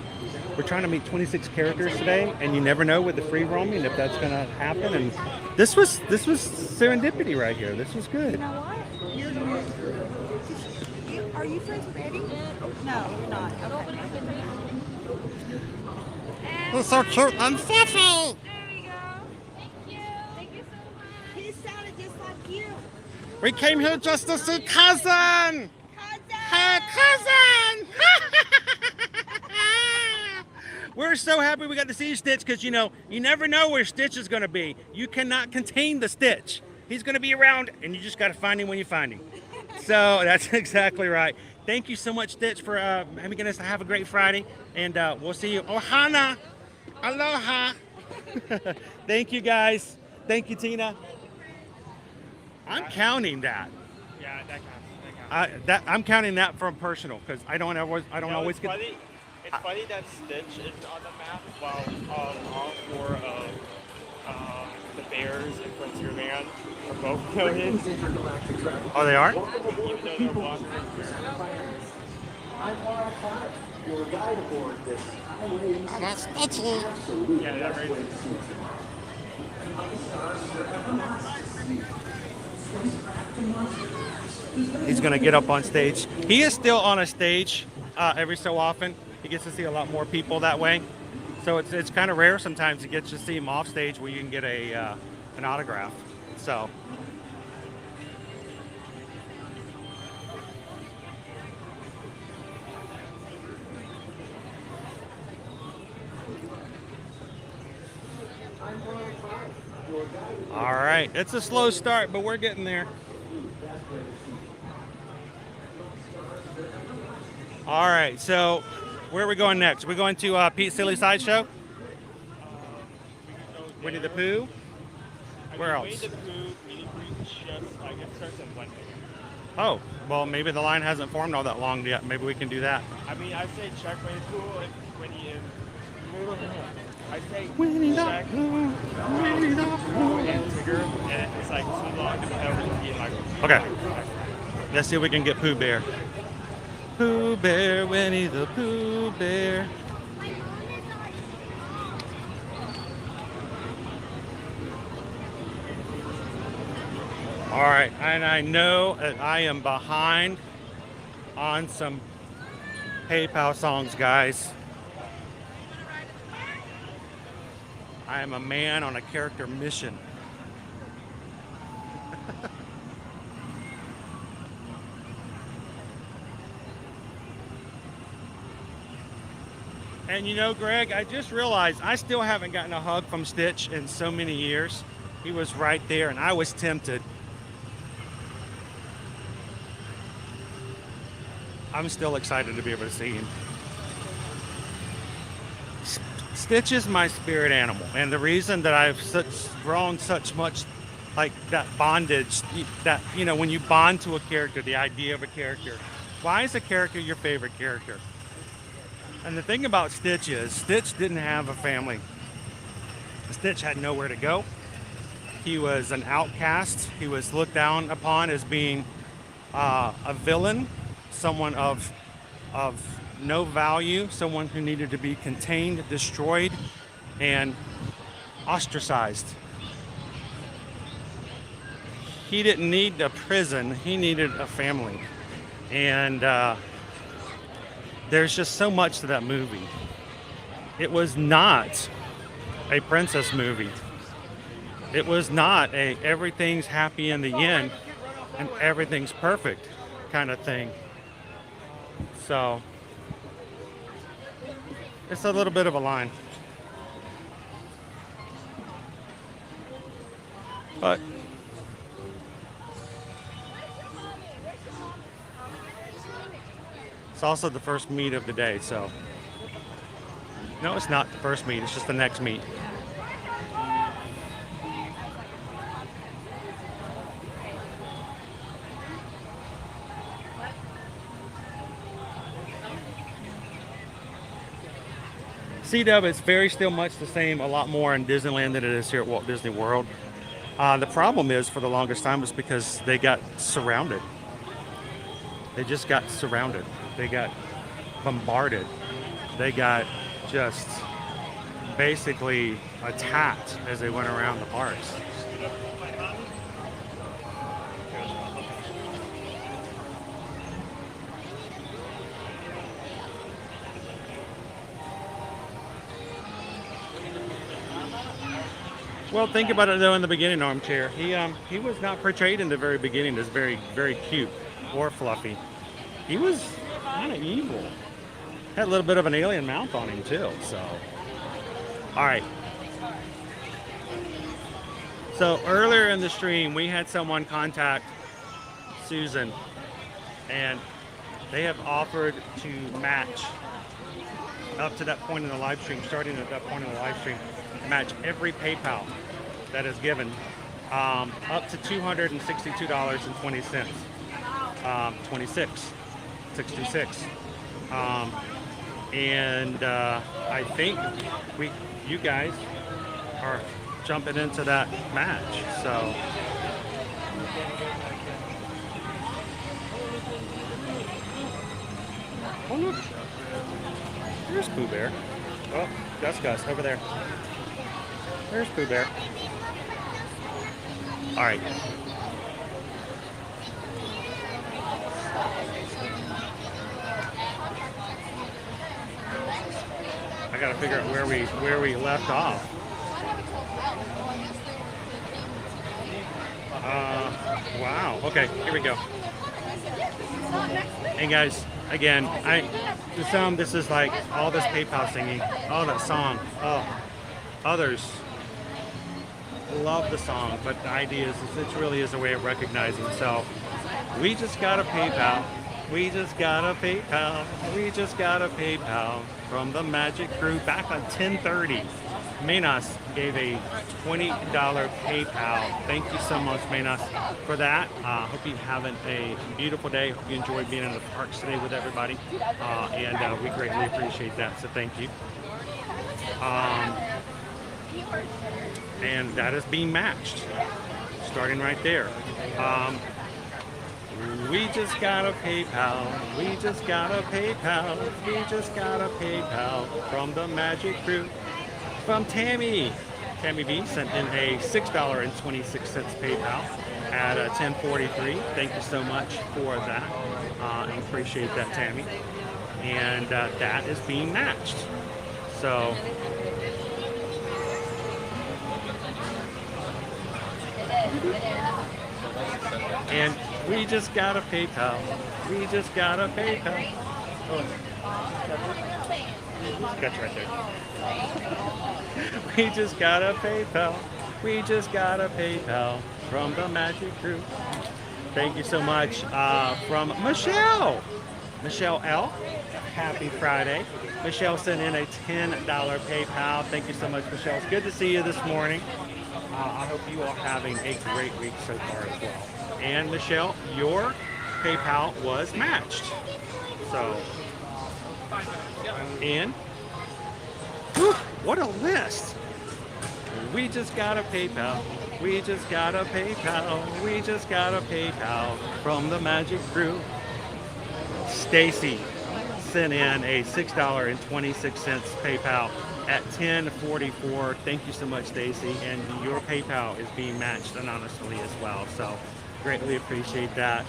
We're trying to meet 26 characters today, and you never know with the free roaming if that's going to happen. And this was serendipity right here. This was good. You know what? Are you friends with Eddie? No, you're not. Okay. He's so cute and fluffy. There we go. Thank you. Thank you so much. He sounded just like you. We came here just to see cousin. Her cousin. We're so happy we got to see you, Stitch, because, you know, you never know where Stitch is going to be. You cannot contain the Stitch. He's going to be around, and you just got to find him when you find him. So that's exactly right. Thank you so much, Stitch, for making us have a great Friday, and we'll see you. Ohana. Aloha. Thank you, guys. Thank you, Tina. I'm counting that. Yeah, that counts. I'm counting that from personal because I don't always get. Funny. It's funny that Stitch is on the map while all 4 of the Bears and Frontierman are both noted. Oh, they are? Even though they're blocked. That's Stitchy. Yeah, that right. He's going to get up on stage. He is still on a stage every so often. He gets to see a lot more people that way. So it's kind of rare sometimes to get to see him off stage where you can get an autograph. So. All right, it's a slow start, but we're getting there. All right, so where are we going next? We're going to Pete Silly Sideshow? Winnie the Pooh. Where Winnie else? the Pooh meet and greet just, I guess, starts in Wednesday. Oh, well, maybe the line hasn't formed all that long yet. Maybe we can do that. I mean, I say check Winnie the Pooh when he is. I say Winnie the check Pooh, Winnie the Pooh. and Tigger, and it's like too long to be able to be like. Okay. Let's see if we can get Pooh Bear. Pooh Bear, Winnie the Pooh Bear. All right, and I know that I am behind on some PayPal songs, guys. I am a man on a character mission. And you know, Greg, I just realized I still haven't gotten a hug from Stitch in so many years. He was right there, and I was tempted. I'm still excited to be able to see him. Stitch is my spirit animal, and the reason that I've grown such much like that bondage, that, you know, when you bond to a character, the idea of a character. Why is a character your favorite character? And the thing about Stitch is, Stitch didn't have a family. Stitch had nowhere to go. He was an outcast. He was looked down upon as being a villain, someone of no value, someone who needed to be contained, destroyed, and ostracized. He didn't need a prison. He needed a family. And there's just so much to that movie. It was not a princess movie. It was not a everything's happy in the end and everything's perfect kind of thing. So it's a little bit of a line. But it's also the first meet of the day, so. No, it's not the first meet, it's just the next meet. C-Dub is very still much the same, a lot more in Disneyland than it is here at Walt Disney World. The problem is, for the longest time, was because they got surrounded. They just got surrounded. They got bombarded. They got just basically attacked as they went around the parks. Well, think about it though. In the beginning, Armchair, he was not portrayed in the very beginning as very, very cute or fluffy. He was kind of evil. Had a little bit of an alien mouth on him too. So, all right. So earlier in the stream, we had someone contact Susan, and they have offered to match up to that point in the live stream, starting at that point in the live stream, match every PayPal that is given up to $262.20. 66. And I think you guys are jumping into that match. So oh look, there's Pooh Bear. Oh, Gus over there. There's Pooh Bear. All right. I gotta figure out where we left off. Wow. Okay, here we go. And guys, again, to some this is like all this PayPal singing, all that song. Oh, others love the song, but the idea is it really is a way of recognizing. So we just got a PayPal. We just got a PayPal. We just got a PayPal from the Magic Crew back on 10/30. Manos gave a $20 PayPal. Thank you so much, Manos, for that. Hope you're having a beautiful day. Hope you enjoyed being in the parks today with everybody. And we greatly appreciate that, so thank you. And that is being matched, starting right there. We just got a PayPal. We just got a PayPal. We just got a PayPal from the Magic Crew. From Tammy. Tammy B sent in a $6.26 PayPal at 10:43. Thank you so much for that. I appreciate that, Tammy. And that is being matched. So. And we just got a PayPal. We just got a PayPal. Oh, that's right there. We just got a PayPal. We just got a PayPal from the Magic Crew. Thank you so much from Michelle. Michelle L. Happy Friday. Michelle sent in a $10 PayPal. Thank you so much, Michelle. It's good to see you this morning. I hope you all having a great week so far as well. And Michelle, your PayPal was matched. So, and whew, what a list. We just got a PayPal. We just got a PayPal. We just got a PayPal from the Magic Crew. Stacy sent in a $6.26 PayPal at 10:44. Thank you so much, Stacy. And your PayPal is being matched anonymously as well. So greatly appreciate that.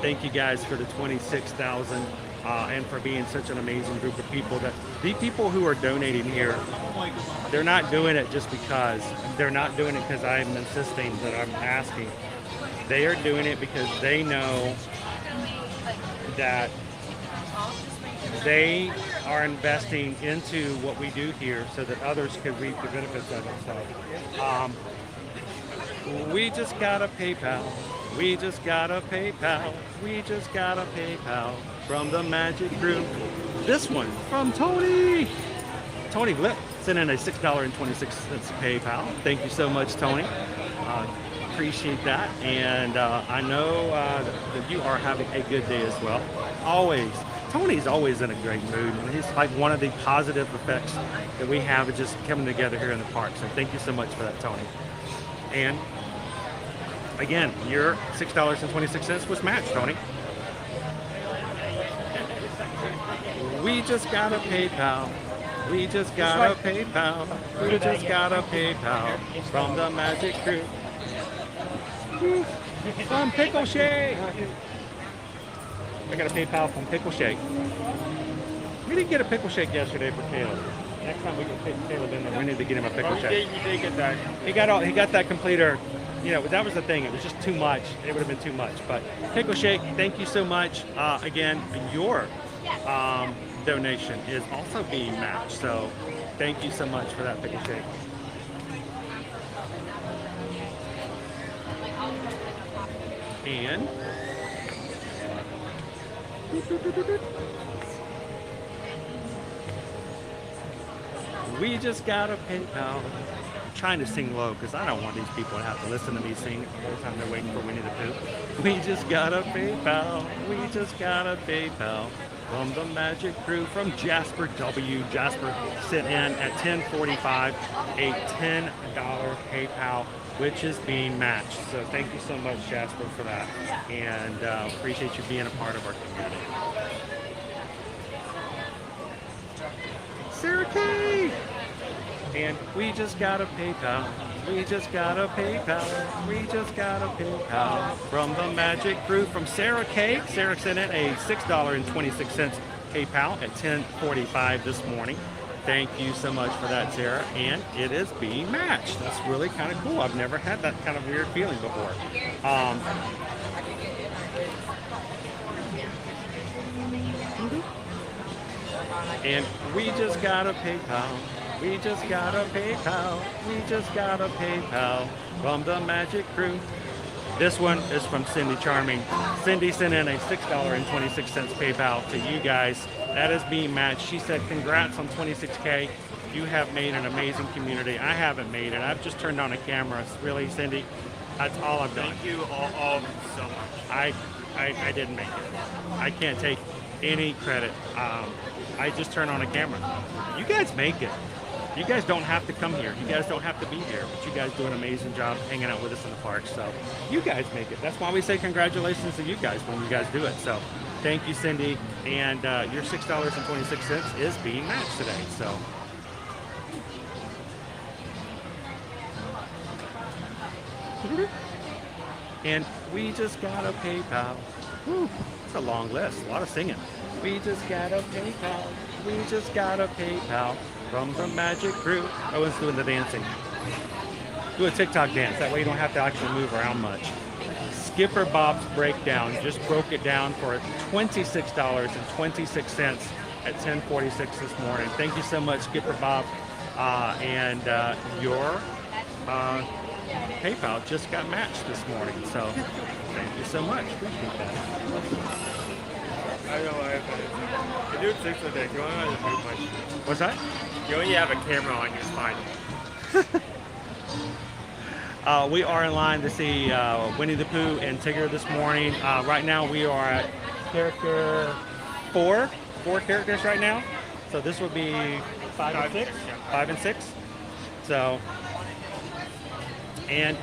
Thank you guys for the 26,000 and for being such an amazing group of people. That the people who are donating here, they're not doing it just because. They're not doing it because I'm insisting that I'm asking. They are doing it because they know that they are investing into what we do here so that others can reap the benefits of it. So, we just got a PayPal. We just got a PayPal. We just got a PayPal from the Magic Crew. This one from Tony. Tony Lip sent in a $6.26 PayPal. Thank you so much, Tony. Appreciate that. And I know that you are having a good day as well. Always. Tony's always in a great mood. And he's like one of the positive effects that we have of just coming together here in the park. So thank you so much for that, Tony. And again, your $6.26 was matched, Tony. We just got a PayPal. We just got a PayPal. We just got a PayPal from the Magic Crew. From Pickle Shake. I got a PayPal from Pickle Shake. We didn't get a Pickle Shake yesterday for Caleb. Next time we can take Caleb in there, we need to get him a Pickle Shake. You did get that. He got that completer. You know, that was the thing. It was just too much. It would have been too much. But Pickle Shake, thank you so much. Again, your donation is also being matched. So thank you so much for that, Pickle Shake. And we just got a PayPal. I'm trying to sing low because I don't want these people to have to listen to me sing the whole time they're waiting for Winnie the Pooh. We just got a PayPal. We just got a PayPal from the Magic Crew from Jasper W. Jasper sent in at 10:45 a $10 PayPal, which is being matched. So thank you so much, Jasper, for that. And appreciate you being a part of our community. Sarah K. And we just got a PayPal. We just got a PayPal. We just got a PayPal from the Magic Crew from Sarah K. Sarah sent in a $6.26 PayPal at 10:45 this morning. Thank you so much for that, Sarah. And it is being matched. That's really kind of cool. I've never had that kind of weird feeling before. And we just got a PayPal. We just got a PayPal. We just got a PayPal from the Magic Crew. This one is from Cindy Charming. Cindy sent in a $6.26 PayPal to you guys. That is being matched. She said, congrats on 26K. You have made an amazing community. I haven't made it. I've just turned on a camera. Really, Cindy, that's all I've done. Thank you all of you so much. I didn't make it. I can't take any credit. I just turn on a camera. You guys make it. You guys don't have to come here. You guys don't have to be here. But you guys do an amazing job hanging out with us in the park. So you guys make it. That's why we say congratulations to you guys when you guys do it. So thank you, Cindy. And your $6.26 is being matched today. So. And we just got a PayPal. Whew, it's a long list, a lot of singing. We just got a PayPal. We just got a PayPal from the Magic Crew. Owen's doing the dancing. Do a TikTok dance. That way you don't have to actually move around much. Skipper Bob's Breakdown just broke it down for $26.26 at 10:46 this morning. Thank you so much, Skipper Bob. And your PayPal just got matched this morning, so thank you so much. Appreciate that. I don't know why I do it 6 a day. You want to know the question? What's that? You only have a camera on, you're fine. We are in line to see Winnie the Pooh and Tigger this morning. Right now we are at character 4 characters right now. So this would be 5 and 6. 5 and 6. So, and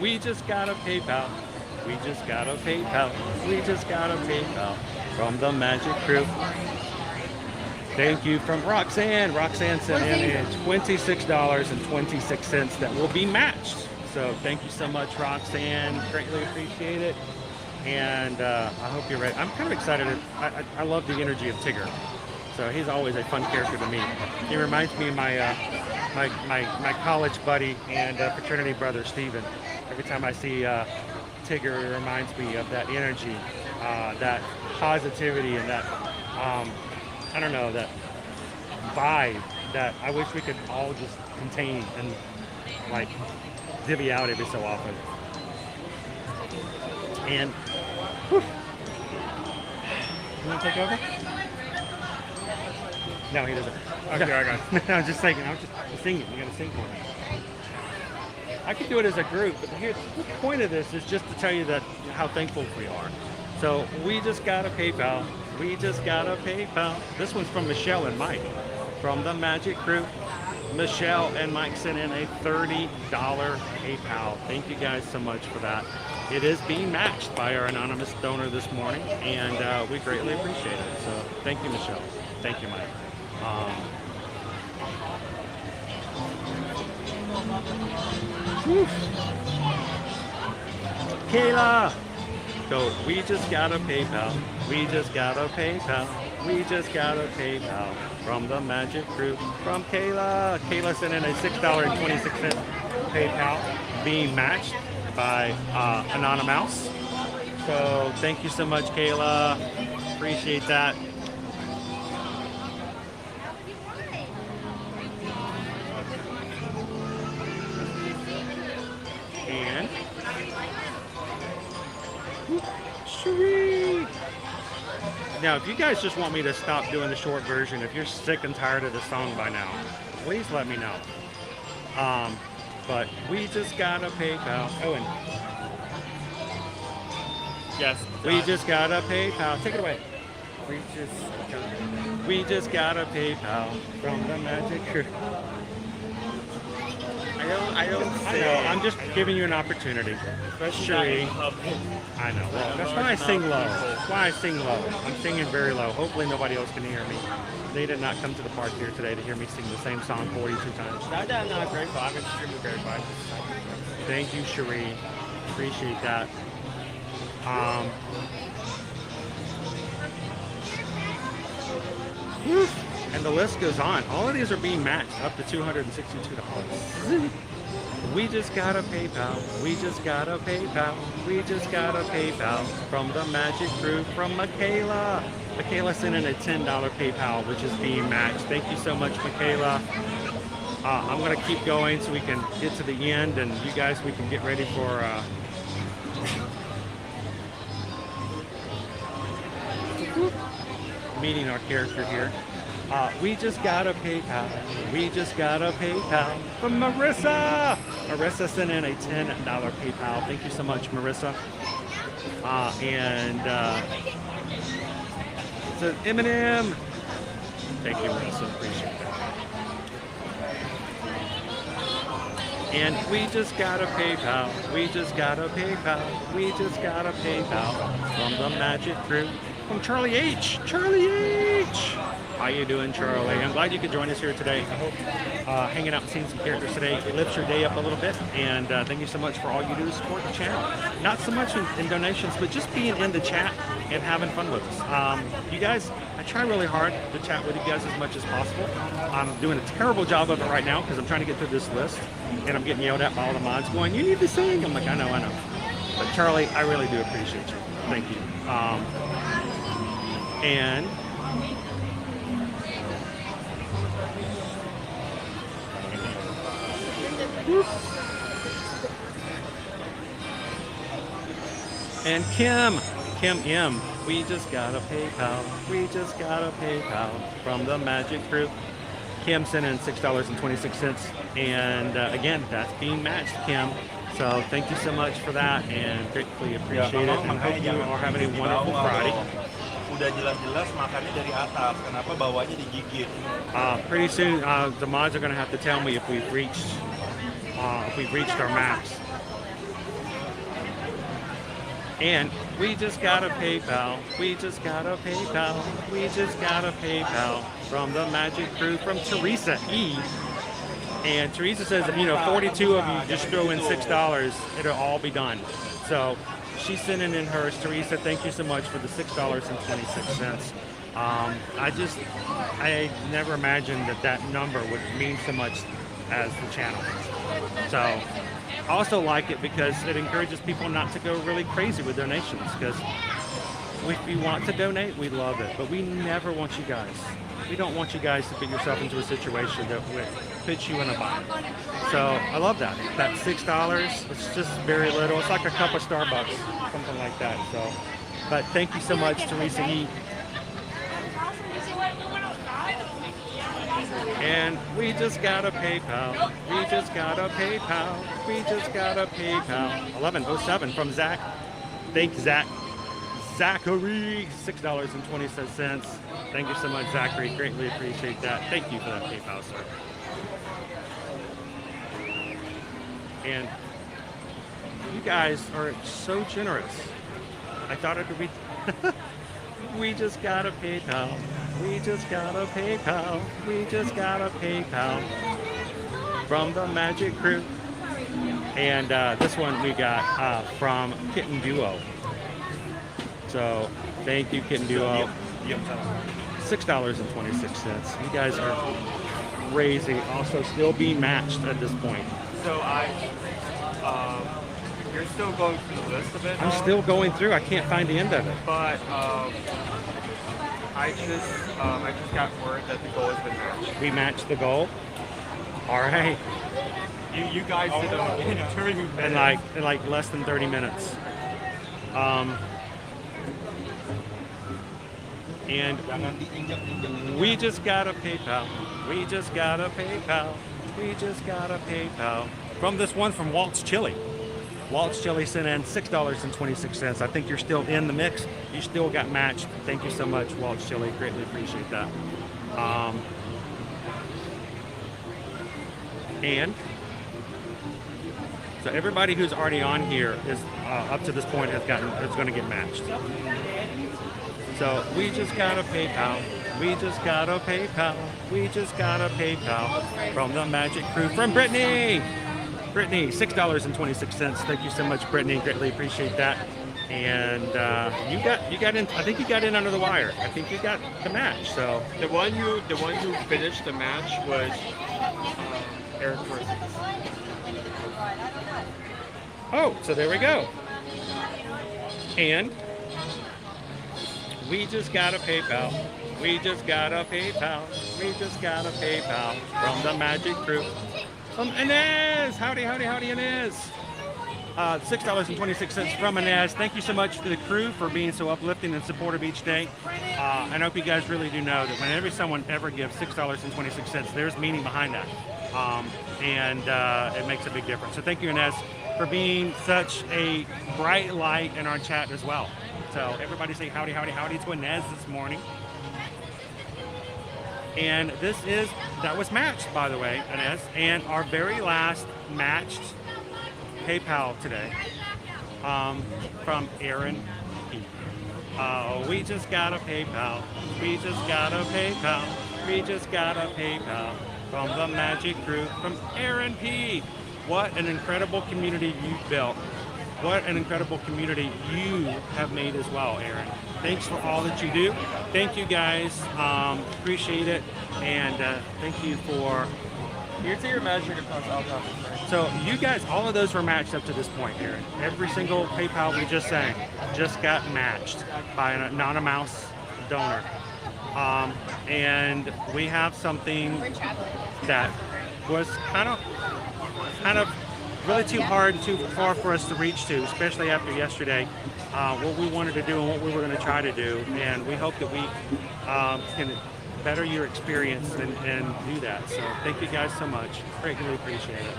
we just got a PayPal. We just got a PayPal. We just got a PayPal from the Magic Crew. Thank you from Roxanne. Roxanne sent in $26.26 that will be matched. So thank you so much, Roxanne. Greatly appreciate it. And I hope you're ready. I'm kind of excited. I love the energy of Tigger. So he's always a fun character to meet. He reminds me of my college buddy and fraternity brother, Steven. Every time I see Tigger, it reminds me of that energy, that positivity, and that, I don't know, that vibe that I wish we could all just contain and like divvy out every so often. And, whew. You want to take over? No, he doesn't. Okay, I got it. I was just thinking, I was just singing. You got to sing for me. I could do it as a group, but here, the point of this is just to tell you that how thankful we are. So we just got a PayPal. We just got a PayPal. This one's from Michelle and Mike from the Magic Crew. Michelle and Mike sent in a $30 PayPal. Thank you guys so much for that. It is being matched by our anonymous donor this morning, and we greatly appreciate it. So thank you, Michelle. Thank you, Mike. Kayla! So we just got a PayPal. We just got a PayPal. We just got a PayPal from the Magic Crew. From Kayla. Kayla sent in a $6.26 PayPal being matched by Anonymous. So thank you so much, Kayla. Appreciate that. And Cherie. Now, if you guys just want me to stop doing the short version, if you're sick and tired of the song by now, please let me know. But we just got a PayPal. Oh, and Yes. we just got a PayPal. Take it away. We We just just got a PayPal from the Magic Crew. I don't I know, I'm just giving you an opportunity. Cherie. I know. Well, that's why I sing low. That's why I sing low. I'm singing very low. Hopefully nobody else can hear me. They did not come to the park here today to hear me sing the same song 42 times. That's not grateful. I'm extremely grateful. Thank you, Cherie. Appreciate that. And the list goes on. All of these are being matched up to $262. We just got a PayPal. We just got a PayPal. We just got a PayPal from the Magic Crew from Michaela. Michaela sent in a $10 PayPal, which is being matched. Thank you so much, Michaela. I'm going to keep going so we can get to the end, and you guys, we can get ready for meeting our character here. We just got a PayPal. We just got a PayPal from Marissa. Marissa sent in a $10 PayPal. Thank you so much, Marissa. So Eminem. Thank you, Marissa. Appreciate that. And we just got a PayPal. We just got a PayPal. We just got a PayPal from the Magic Crew. From Charlie H. Charlie H. How you doing, Charlie? I'm glad you could join us here today. I hope hanging out and seeing some characters today lifts your day up a little bit. And thank you so much for all you do to support the channel. Not so much in donations, but just being in the chat and having fun with us. You guys, I try really hard to chat with you guys as much as possible. I'm doing a terrible job of it right now because I'm trying to get through this list. And I'm getting yelled at by all the mods going, you need to sing. I'm like, I know. But Charlie, I really do appreciate you. Thank you. And Kim M, we just got a PayPal. We just got a PayPal from the Magic Crew. Kim sent in $6.26, and again, that's being matched, Kim. So thank you so much for that, and gratefully appreciate it. And hope you are having a wonderful Friday. Udah jelas-jelas makannya dari atas, kenapa bawahnya digigit? Pretty soon, the mods are going to have to tell me if we've reached our max. And we just got a PayPal. We just got a PayPal. We just got a PayPal from the Magic Crew from Teresa E. And Teresa says, 42 of you just throw in $6, it'll all be done. So she's sending in hers. Teresa, thank you so much for the $6.26. I never imagined that number would mean so much as the channel. So I also like it because it encourages people not to go really crazy with donations, because if you want to donate, we love it, but we never want you guys. We don't want you guys to put yourself into a situation that would put you in a bind. So I love that. That $6, it's just very little. It's like a cup of Starbucks, something like that. So, but thank you so much, Teresa E. And we just got a PayPal. We just got a PayPal. We just got a PayPal. 1107 from Zach. Thanks, Zach. Zachary, $6.26. Thank you so much, Zachary. Greatly appreciate that. Thank you for that PayPal, sir. And you guys are so generous. I thought it would be... We just got a PayPal. We just got a PayPal. We just got a PayPal from the Magic Crew. And this one we got from Kitten Duo. So thank you, Kitten Duo. $6.26. You guys are crazy. Also still being matched at this point. So you're still going through the list of it? I'm still going through. I can't find the end of it. But I just got word that the goal has been matched. We matched the goal. All right. You guys did it in 30 minutes. In like less than 30 minutes. And we just got a PayPal. We just got a PayPal. We just got a PayPal from this one from Walt's Chili. Walt's Chili sent in $6.26. I think you're still in the mix. You still got matched. Thank you so much, Walt's Chili. Greatly appreciate that. And so everybody who's already on here is up to this point is going to get matched. So we just got a PayPal. We just got a PayPal. We just got a PayPal from the Magic Crew from Brittany. Brittany, $6.26. Thank you so much, Brittany. Greatly appreciate that. And you got in. I think you got in under the wire. I think you got the match. So the one who finished the match was Eric Torres. Oh, so there we go. And we just got a PayPal. We just got a PayPal. We just got a PayPal from the Magic Crew. Inez! Howdy, howdy, howdy, Inez. $6.26 from Inez. Thank you so much to the crew for being so uplifting and supportive each day. And I hope you guys really do know that whenever someone ever gives $6.26, there's meaning behind that. And it makes a big difference. So thank you, Inez, for being such a bright light in our chat as well. So everybody say howdy, howdy, howdy to Inez this morning. And that was matched, by the way, Inez, and our very last matched PayPal today from Aaron P. Oh, we just got a PayPal. We just got a PayPal. We just got a PayPal from the Magic Crew from Aaron P. What an incredible community you've built. What an incredible community you have made as well, Aaron. Thanks for all that you do. Thank you guys. Appreciate it. And thank you for... Here's your magic across all topics. So you guys, all of those were matched up to this point, Aaron. Every single PayPal we just sang just got matched by an anonymous donor. And we have something that was kind of really too hard and too far for us to reach to, especially after yesterday, what we wanted to do and what we were going to try to do. And we hope that we can better your experience and do that. So thank you guys so much. Greatly appreciate it.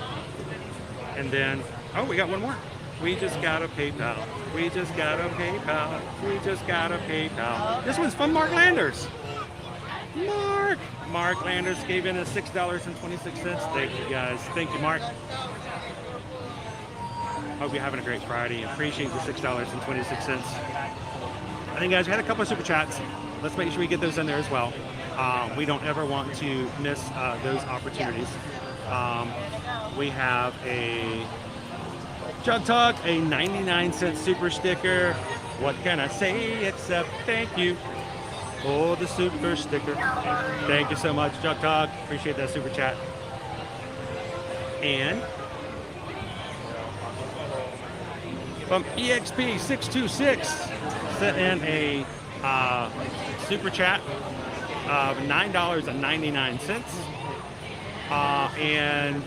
And then, oh, we got one more. We just got a PayPal. We just got a PayPal. We just got a PayPal. This one's from Mark Landers. Mark Landers gave in us $6.26. Thank you guys. Thank you, Mark. Hope you're having a great Friday. Appreciate the $6.26. I think, guys, we had a couple of super chats. Let's make sure we get those in there as well. We don't ever want to miss those opportunities. We have a Jug Talk, a 99-cent super sticker. What can I say except thank you for the super sticker. Thank you so much, Jug Talk. Appreciate that super chat. And from EXP626 sent in a super chat of $9.99. And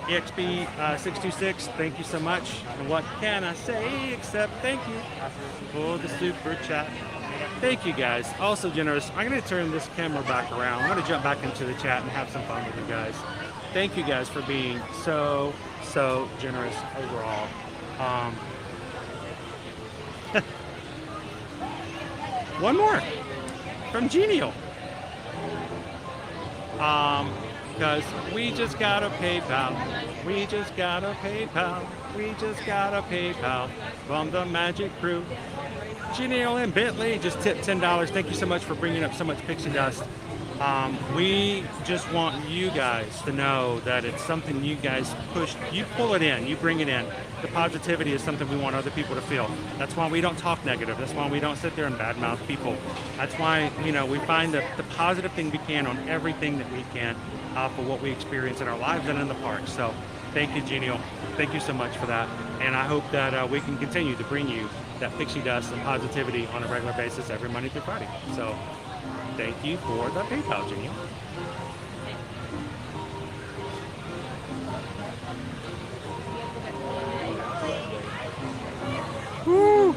EXP626, thank you so much. And what can I say except thank you for the super chat. Thank you guys. Also generous. I'm going to turn this camera back around. I'm going to jump back into the chat and have some fun with you guys. Thank you guys for being so generous overall. One more from Genial. Because we just got a PayPal. We just got a PayPal. We just got a PayPal from the Magic Crew. Genial and Bentley just tipped $10. Thank you so much for bringing up so much pixie dust. We just want you guys to know that it's something you guys push. You pull it in. You bring it in. The positivity is something we want other people to feel. That's why we don't talk negative. That's why we don't sit there and badmouth people. That's why, we find the positive thing we can on everything that we can for what we experience in our lives and in the park. So thank you, Genial. Thank you so much for that. And I hope that we can continue to bring you that pixie dust and positivity on a regular basis every Monday through Friday. So thank you for the PayPal, Genial. Woo!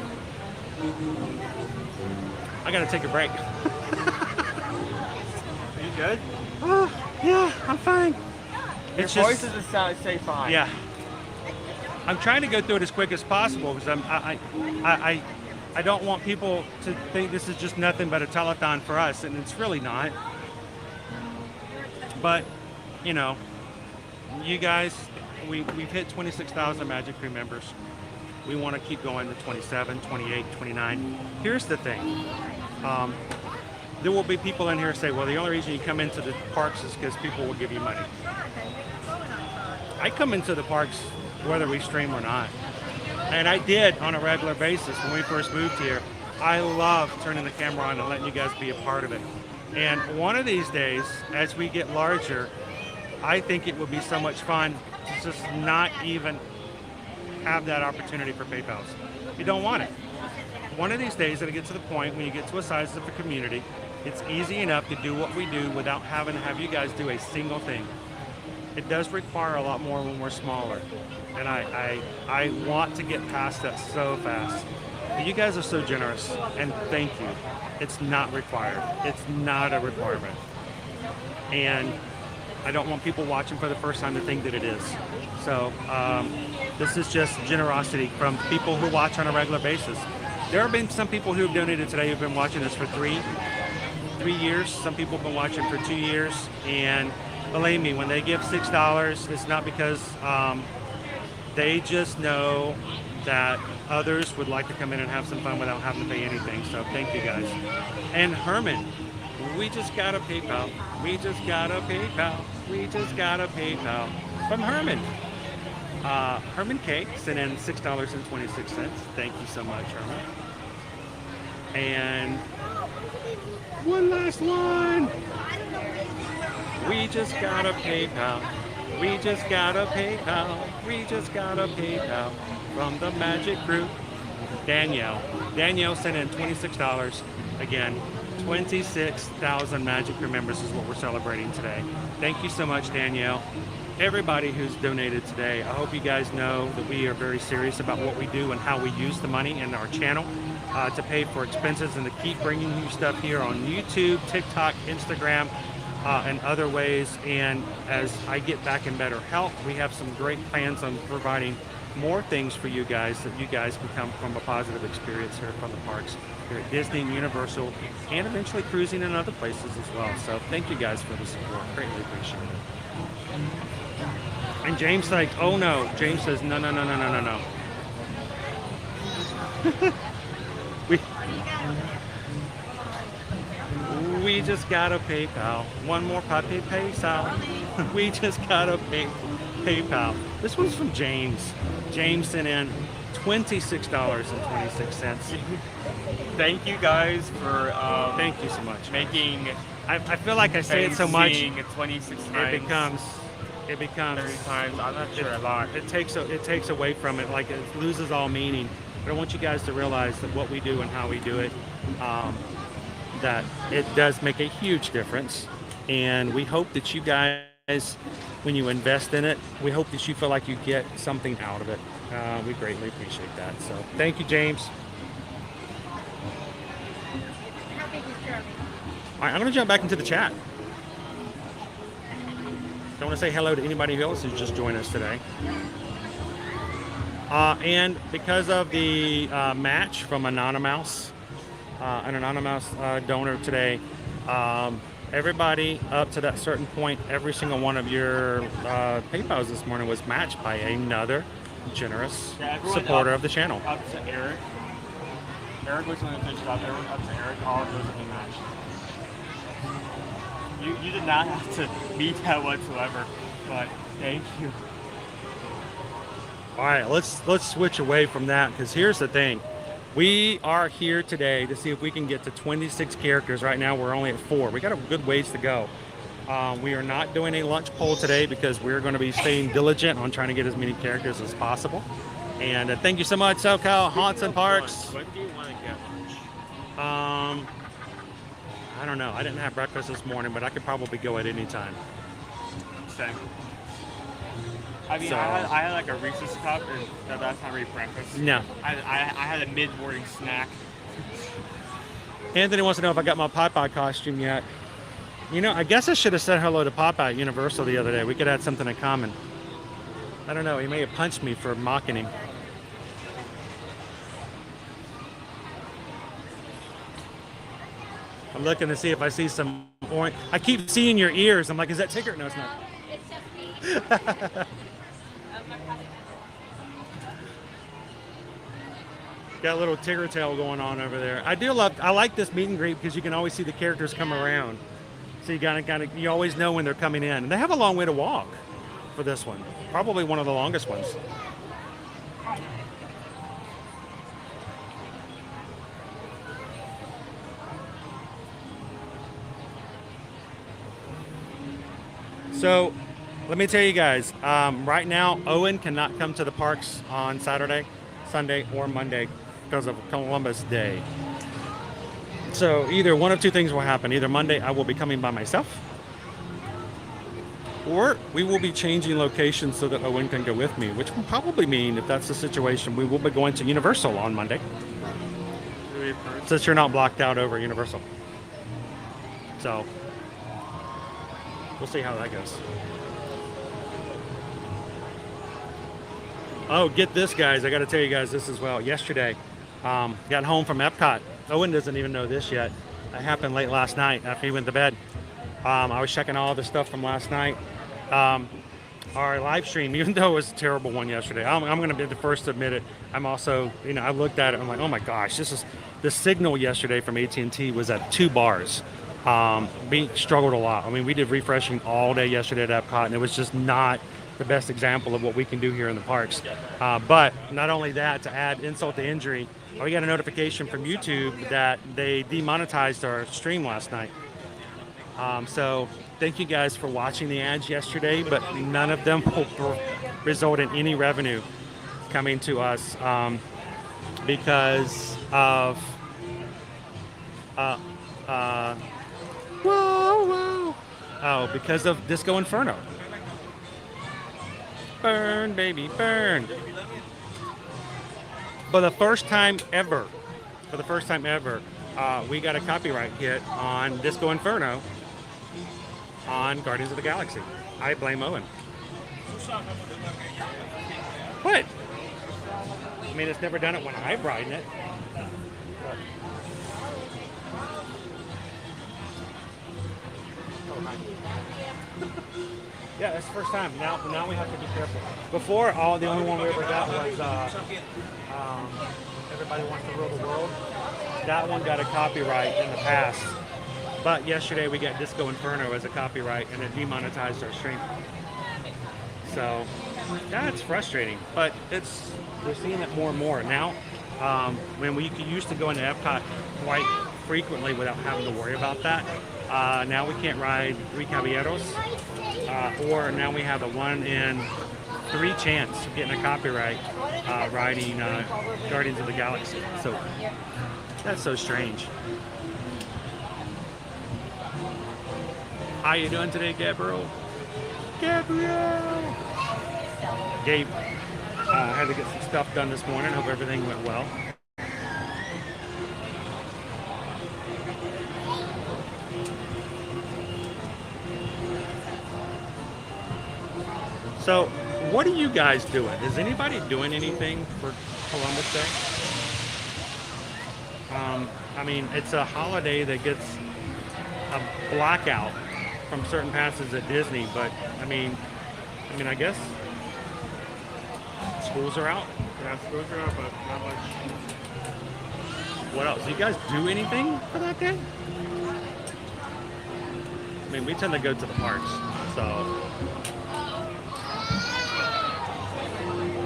I gotta take a break. Are you good? Yeah, I'm fine. Your voice doesn't say fine. Yeah. I'm trying to go through it as quick as possible because I don't want people to think this is just nothing but a telethon for us, and it's really not. But, you guys, we've hit 26,000 Magic Crew members. We want to keep going to 27, 28, 29. Here's the thing. There will be people in here say, well, the only reason you come into the parks is because people will give you money. I come into the parks whether we stream or not. And I did on a regular basis when we first moved here. I love turning the camera on and letting you guys be a part of it. And one of these days, as we get larger, I think it would be so much fun to just not even have that opportunity for PayPals. You don't want it. One of these days, it'll get to the point when you get to a size of a community, it's easy enough to do what we do without having to have you guys do a single thing. It does require a lot more when we're smaller. and I want to get past that so fast. But you guys are so generous, and thank you. It's not required. It's not a requirement. And I don't want people watching for the first time to think that it is. So this is just generosity from people who watch on a regular basis. There have been some people who have donated today who've been watching this for three years. Some people have been watching for 2 years. And believe me, when they give $6, it's not because they just know that others would like to come in and have some fun without having to pay anything. So thank you guys. And Herman, we just got a PayPal. We just got a PayPal. We just got a PayPal from Herman. Herman K sent in $6.26. Thank you so much, Herman. And one last one. We just got a PayPal. We just got a PayPal. We just got a PayPal from the Magic Group. Danielle. Danielle sent in $26. Again, 26,000 Magic Crew members is what we're celebrating today. Thank you so much, Danielle. Everybody who's donated today, I hope you guys know that we are very serious about what we do and how we use the money in our channel to pay for expenses and to keep bringing you stuff here on YouTube, TikTok, Instagram, and other ways. And as I get back in better health, we have some great plans on providing more things for you guys that you guys can come from a positive experience here from the parks here at Disney and Universal, and eventually cruising in other places as well. So thank you guys for the support. Greatly appreciate it. And James like, oh no. James says, no. We just got a PayPal. One more puppy PayPal. We just got a PayPal. This one's from James. James sent in $26.26. Thank you guys for thank you so much. Making. I feel like I say it so much. 26 times. It becomes 30 times. I'm not sure a lot. It takes away from it. Like, it loses all meaning. But I want you guys to realize that what we do and how we do it, that it does make a huge difference. And we hope that you guys, when you invest in it, we hope that you feel like you get something out of it. We greatly appreciate that. So thank you, James. All right, I'm going to jump back into the chat. I want to say hello to anybody else who's just joined us today. And because of the match from an anonymous donor today, everybody up to that certain point, every single one of your PayPals this morning was matched by another generous supporter of the channel. Up to Eric. Eric was going to finish up. Everyone up to Eric. All of those have been matched. You did not have to meet that whatsoever, but thank you. All right, let's switch away from that, because here's the thing. We are here today to see if we can get to 26 characters. Right now we're only at 4. We got a good ways to go. We are not doing a lunch poll today because we're going to be staying diligent on trying to get as many characters as possible. And thank you so much, SoCal Haunts and Parks. When do you want to get lunch? I don't know. I didn't have breakfast this morning, but I could probably go at any time. Same. I mean, So- I had like a Reese's cup, and that's not really breakfast. No. I had a mid-morning snack. Anthony wants to know if I got my Popeye costume yet. You know, I guess I should have said hello to Popeye at Universal the other day. We could have something in common. I don't know. He may have punched me for mocking him. I'm looking to see if I see some orange. I keep seeing your ears. I'm like, is that Tigger? No, it's not. It's just me. Got a little Tigger tail going on over there. I like this meet and greet because you can always see the characters come around. So you always know when they're coming in. And they have a long way to walk for this one. Probably one of the longest ones. So let me tell you guys, right now Owen cannot come to the parks on Saturday, Sunday, or Monday because of Columbus Day. So either one of two things will happen. Either Monday I will be coming by myself, Or we will be changing locations so that Owen can go with me, which will probably mean, if that's the situation, we will be going to Universal on Monday. Since you're not blocked out over Universal. So, we'll see how that goes. Oh, get this, guys. I got to tell you guys this as well. Yesterday, got home from Epcot. Owen doesn't even know this yet. That happened late last night after he went to bed. I was checking all the stuff from last night. Our live stream, even though it was a terrible one yesterday, I'm going to be the first to admit it. I'm also, I looked at it. I'm like, oh my gosh, the signal yesterday from AT&T was at 2 bars. We struggled a lot. I mean, we did refreshing all day yesterday at Epcot, and it was just not the best example of what we can do here in the parks. But not only that, to add insult to injury, we got a notification from YouTube that they demonetized our stream last night. So thank you guys for watching the ads yesterday, but none of them will result in any revenue coming to us because of because of Disco Inferno. Burn, baby, burn. For the first time ever, we got a copyright hit on Disco Inferno on Guardians of the Galaxy. I blame Owen. What? I mean, it's never done it when I've ridden it. Yeah, that's the first time. Now we have to be careful. Before, the only one we ever got was Everybody Wants to Rule the World. That one got a copyright in the past. But yesterday we got Disco Inferno as a copyright, and it demonetized our stream. So that's frustrating. But we're seeing it more and more now. When we used to go into Epcot quite frequently without having to worry about that. Now we can't ride Three Caballeros, or now we have a 1 in 3 chance of getting a copyright riding Guardians of the Galaxy. So that's so strange. How you doing today, Gabriel? Gabriel! Gabe had to get some stuff done this morning. Hope everything went well. So, what are you guys doing? Is anybody doing anything for Columbus Day? I mean, it's a holiday that gets a blackout from certain passes at Disney, but I mean, I guess schools are out. Yeah, schools are out, but not much. What else? Do you guys do anything for that day? I mean, we tend to go to the parks, so.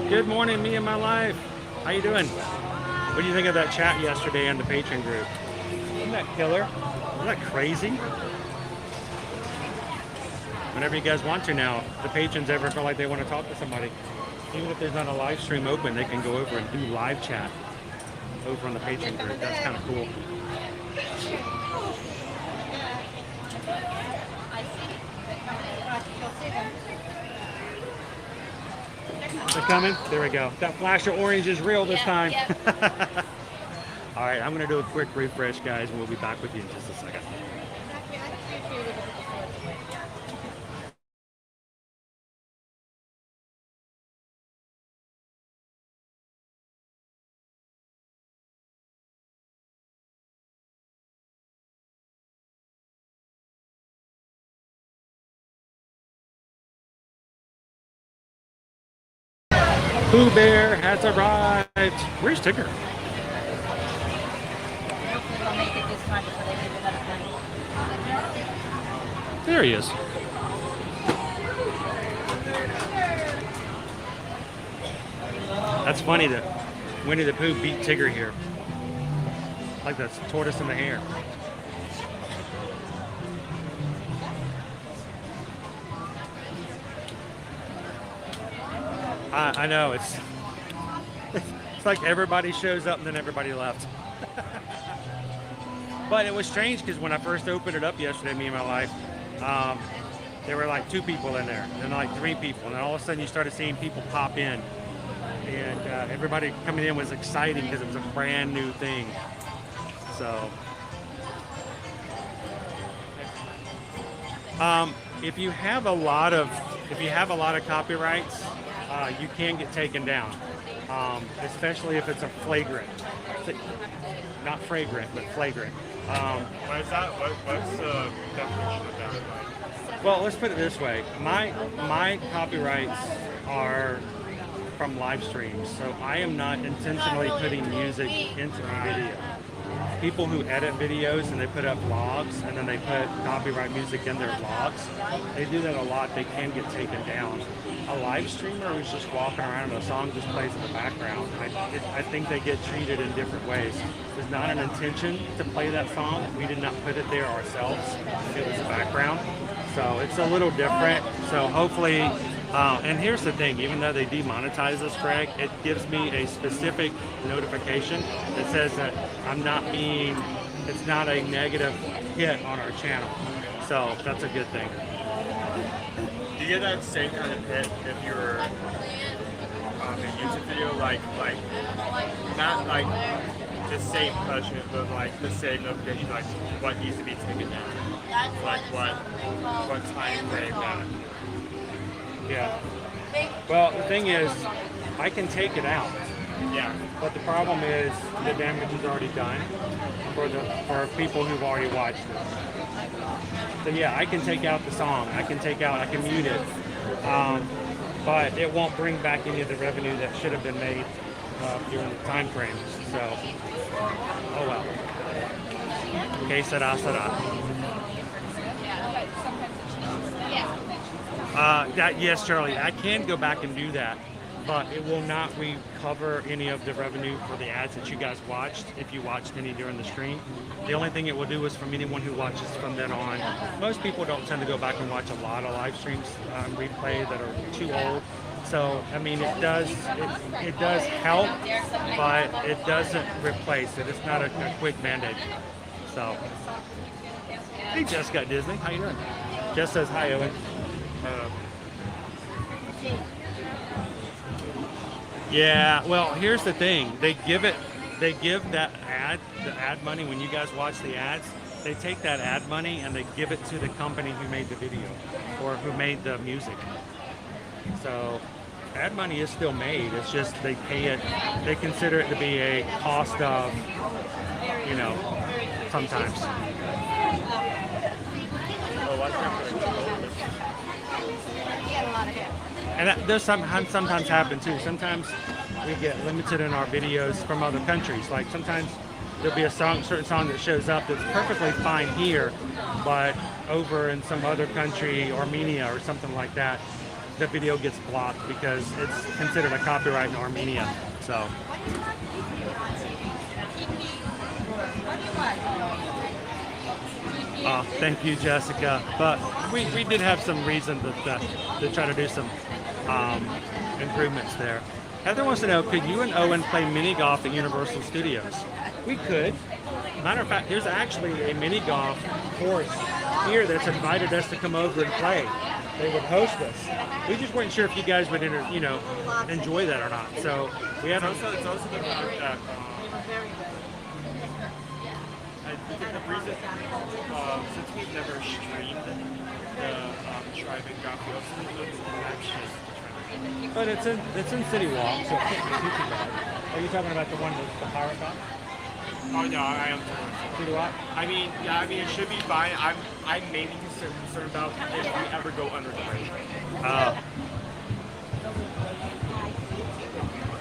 Good morning, me and my life. How you doing? What do you think of that chat yesterday on the patron group? Isn't that killer? Isn't that crazy? Whenever you guys want to now, if the patrons ever feel like they want to talk to somebody, even if there's not a live stream open, they can go over and do live chat over on the patron group. That's kind of cool. They're coming? There we go. That flash of orange is real this time. All right, I'm going to do a quick refresh, guys, and we'll be back with you in just a second. Pooh Bear has arrived. Where's Tigger? There he is. That's funny that Winnie the Pooh beat Tigger here. Like that's tortoise in the hare. I know, it's like everybody shows up and then everybody left. But it was strange because when I first opened it up yesterday, me and my wife, there were like 2 people in there, and then like 3 people, and then all of a sudden you started seeing people pop in, and everybody coming in was exciting because it was a brand new thing. So, if you have a lot of copyrights, you can get taken down, especially if it's a flagrant, not fragrant, but flagrant. What is that? What's the definition of that? Like, Well, let's put it this way. My copyrights are from live streams, so I am not intentionally putting music into the video. People who edit videos and they put up vlogs and then they put copyright music in their vlogs, they do that a lot. They can get taken down. A live streamer who's just walking around and a song just plays in the background, I think they get treated in different ways. There's not an intention to play that song. We did not put it there ourselves. It was the background. So it's a little different. So hopefully, and here's the thing, even though they demonetize this, Greg, it gives me a specific notification that says that it's not a negative hit on our channel. So that's a good thing. do you get that same kind of hit if you're on a YouTube video, like not like the same question, but like the same notification, like what needs to be taken down, like what time frame that? Yeah. Well, the thing is, I can take it out. Yeah. But the problem is the damage is already done for people who've already watched it. So yeah, I can take out the song. I can mute it. But it won't bring back any of the revenue that should have been made during the time frame. So, oh well. Okay, será. Yes, Charlie, I can go back and do that, but it will not recover any of the revenue for the ads that you guys watched, if you watched any during the stream. The only thing it will do is from anyone who watches from then on. Most people don't tend to go back and watch a lot of live streams replay that are too old. So, I mean, it does help, but it doesn't replace it. It's not a quick Band-Aid. So, hey, Jessica at Disney, how you doing? Jess says hi, Owen. Yeah, well, here's the thing. They give the ad money when you guys watch the ads. They take that ad money and they give it to the company who made the video or who made the music. So ad money is still made. It's just they pay it. They consider it to be a cost of, sometimes. And that does sometimes happen too. Sometimes we get limited in our videos from other countries. Like sometimes there'll be a certain song that shows up that's perfectly fine here, but over in some other country, Armenia or something like that, the video gets blocked because it's considered a copyright in Armenia. So. Thank you, Jessica. But we did have some reason to try to do some improvements there. Heather wants to know, could you and Owen play mini golf at Universal Studios? We could. Matter of fact, there's actually a mini golf course here that's invited us to come over and play. They would host us. We just weren't sure if you guys would, enjoy that or not. So we have. It's also the fact that. The reason, since we've never streamed the Tribe and Golf, we also didn't know the directions. But it's in City Walk, so it can't be too bad. Are you talking about the one with the pirate golf? Oh no, I am. City Walk? I mean, it should be fine. I'm mainly concerned about if we ever go under the bridge.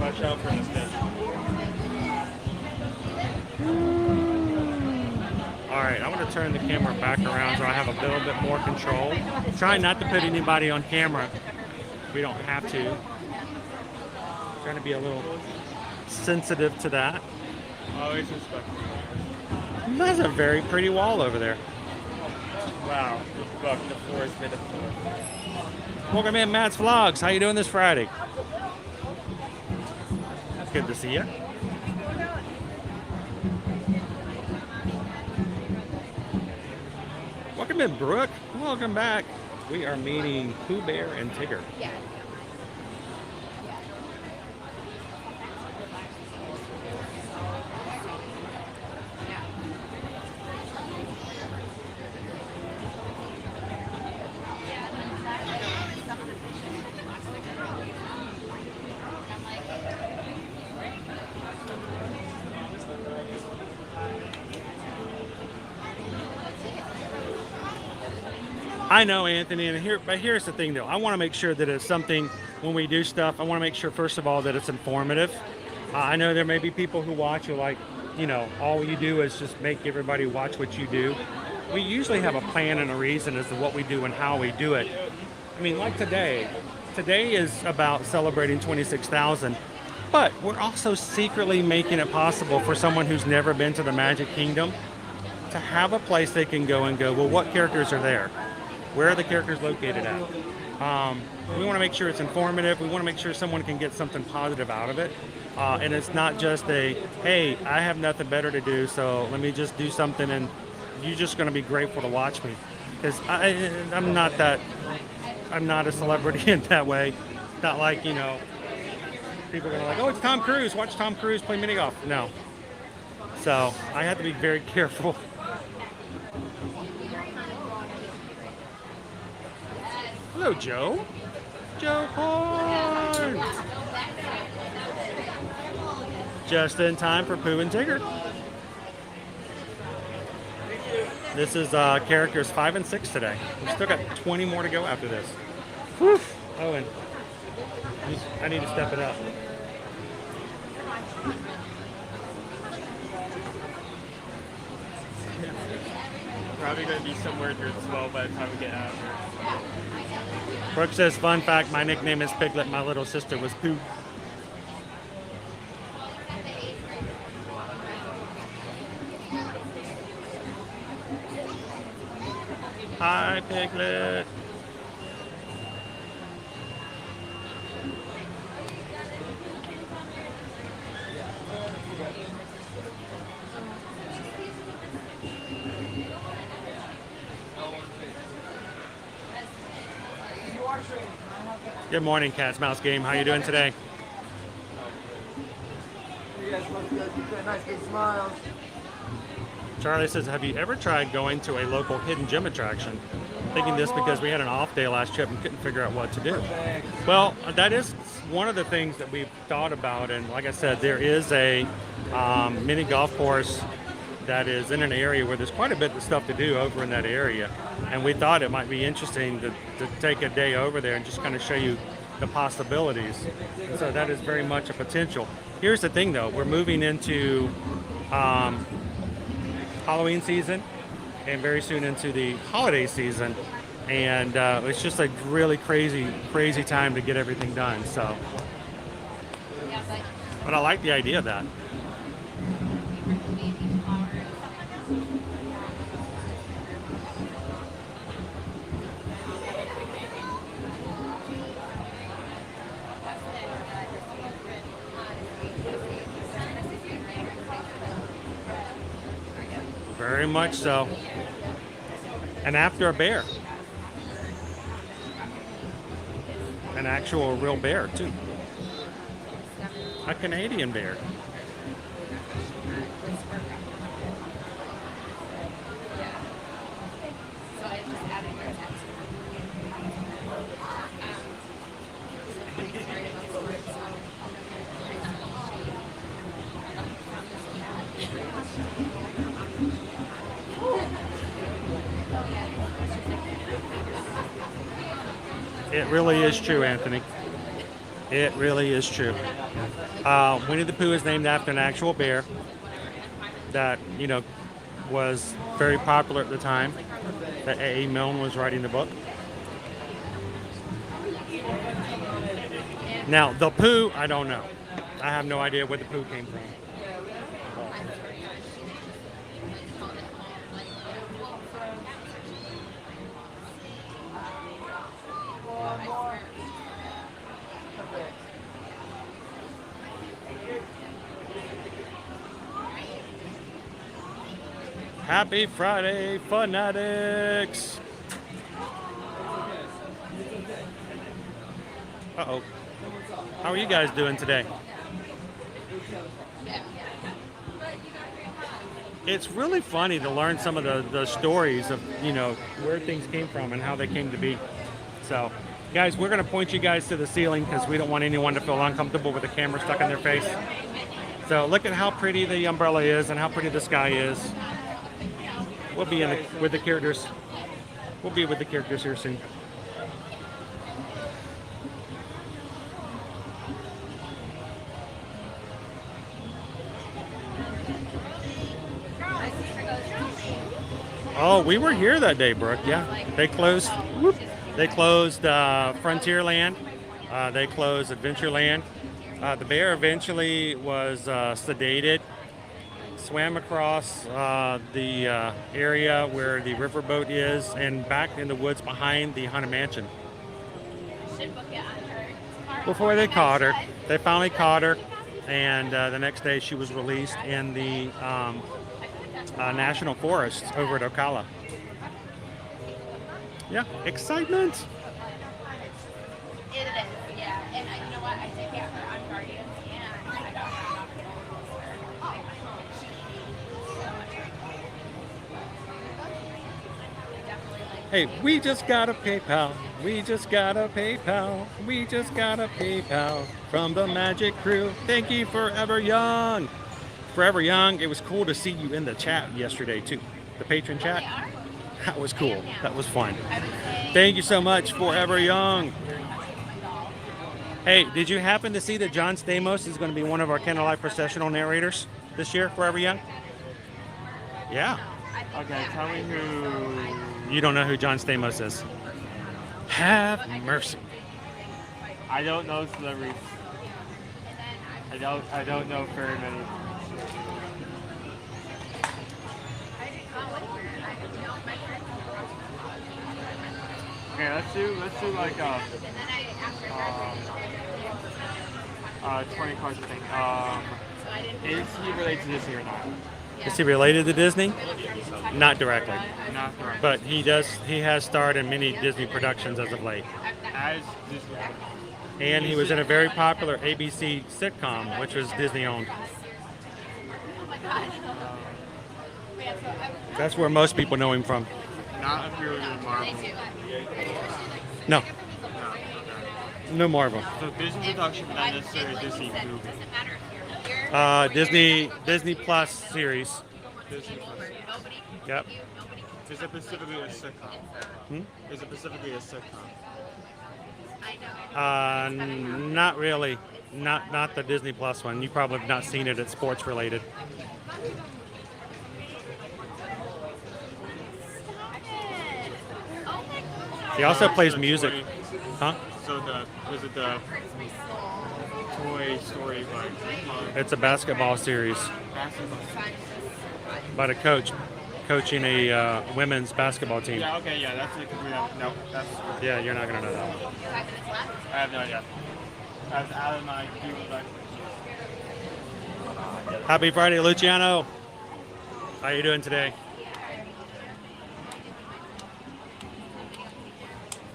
Watch out for this guy. Alright, I'm going to turn the camera back around so I have a little bit more control. Try not to put anybody on camera. We don't have to. Trying to be a little sensitive to that. Always respectful. That's a very pretty wall over there. Wow, look, the floor is made of floor. Welcome in, Matt's Vlogs. How you doing this Friday? Good to see you. Welcome in, Brooke. Welcome back. We are meeting Pooh Bear and Tigger. Yeah. I know, Anthony, but here's the thing, though. I want to make sure that it's something when we do stuff. I want to make sure, first of all, that it's informative. I know there may be people who watch who like, all you do is just make everybody watch what you do. We usually have a plan and a reason as to what we do and how we do it. I mean, like today. Today is about celebrating 26,000, but we're also secretly making it possible for someone who's never been to the Magic Kingdom to have a place they can go and go, well, what characters are there? Where are the characters located at? We want to make sure it's informative. We want to make sure someone can get something positive out of it. And it's not just a, hey, I have nothing better to do, so let me just do something and you're just going to be grateful to watch me. Because I'm not a celebrity in that way. It's not like, people are going to like, oh, it's Tom Cruise. Watch Tom Cruise play mini golf. No. So I have to be very careful. Hello, Joe. Joe Horn. Just in time for Pooh and Tigger. This is characters 5 and 6 today. We've still got 20 more to go after this. Whew. Oh, and I need to step it up. Probably going to be somewhere near 12 by the time we get out of here. Brooke says, fun fact, my nickname is Piglet. My little sister was Pooh. Hi, Piglet. Good morning, Cat's Mouse Game. How you doing today? You guys look good. You got nice big smiles. Charlie says, have you ever tried going to a local hidden gem attraction? Thinking this because we had an off day last trip and couldn't figure out what to do. Well, that is one of the things that we've thought about. And like I said, there is a mini golf course that is in an area where there's quite a bit of stuff to do over in that area. And we thought it might be interesting to take a day over there and just kind of show you the possibilities. And so that is very much a potential. Here's the thing though, we're moving into Halloween season and very soon into the holiday season. And it's just a really crazy time to get everything done. So, but I like the idea of that. Very much so. And after a bear. An actual real bear, too. A Canadian bear. It really is true, Anthony. It really is true. Winnie the Pooh is named after an actual bear that, was very popular at the time that A.E. Milne was writing the book. Now, the Pooh, I don't know. I have no idea where the Pooh came from. Happy Friday, Fanatics! Uh-oh. How are you guys doing today? It's really funny to learn some of the stories of, you know, where things came from and how they came to be. So, guys, we're going to point you guys to the ceiling because we don't want anyone to feel uncomfortable with the camera stuck in their face. So look at how pretty the umbrella is and how pretty the sky is. We'll be with the characters. We'll be with the characters here soon. Oh, we were here that day, Brooke. Yeah, they closed. Whoop, they closed Frontierland. They closed Adventureland. The bear eventually was sedated, swam across the area where the riverboat is, and back in the woods behind the Haunted Mansion. Before they caught her, they finally caught her, and the next day she was released in the National Forest over at Ocala. Yeah, excitement. It is, yeah. And you know what? I did get her on Guardians, and I got her. Hey, we just got a PayPal. We just got a PayPal. We just got a PayPal from the Magic Crew. Thank you, Forever Young. Forever Young, it was cool to see you in the chat yesterday too. The patron chat. That was cool. That was fun. Thank you so much, Forever Young. Hey, did you happen to see that John Stamos is going to be one of our Candlelight Processional narrators this year, Forever Young? Yeah. Okay, tell me who. You don't know who John Stamos is. Have mercy. I don't know celebrities. I don't know very many. Okay, let's do like 20 question thing. Is he related to Disney or not? Is he related to Disney? Not directly. Not directly. But he has starred in many Disney productions as of late. As Disney. And he was in a very popular ABC sitcom, which was Disney owned. That's where most people know him from. Not appearing in Marvel. No. No Marvel. So Disney production, but not necessarily Disney movie. Disney Plus series. Disney Plus. Yep. Is it specifically a sitcom? Is it specifically a sitcom? Not really. Not the Disney Plus one. You probably have not seen it. It's sports related. He also plays music. Huh? So was it the Toy Story like? It's a basketball series Basketball. about a coach coaching a women's basketball team. Yeah. Okay. Yeah. That's it. No. That's. Yeah, you're not gonna know that. I have no idea. That's out of my field of Happy Friday, Luciano. How you doing today?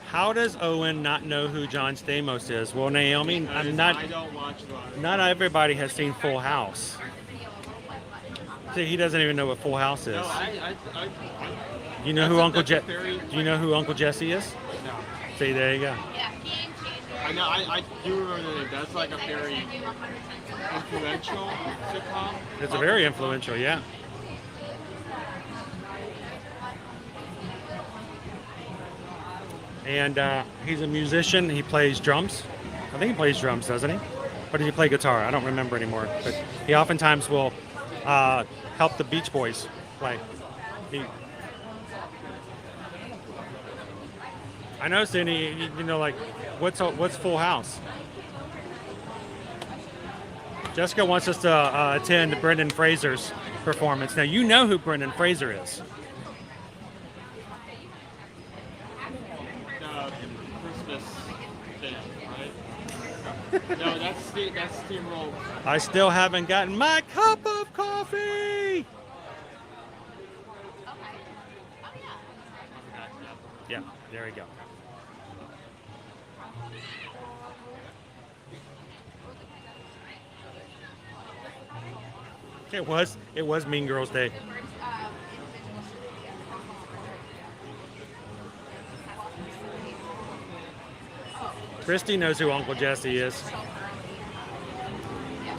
How does Owen not know who John Stamos is? Well, Naomi, I don't watch a lot. Not everybody has seen Full House. See, he doesn't even know what Full House is. No, You know who Uncle Do you know who Uncle Jesse is? No. See, there you go. I know. I do remember the name. That's like a very influential sitcom. It's a very influential, yeah. And he's a musician. He plays drums. I think he plays drums, doesn't he? Or does he play guitar? I don't remember anymore. But he oftentimes will help the Beach Boys play. I know, Cindy. You know, like, what's Full House? Jessica wants us to attend Brendan Fraser's performance. Now, you know who Brendan Fraser is. No, that's steamroll. I still haven't gotten my cup of coffee. Yeah, there we go. It was Mean Girls Day. Christy knows who Uncle Jesse is.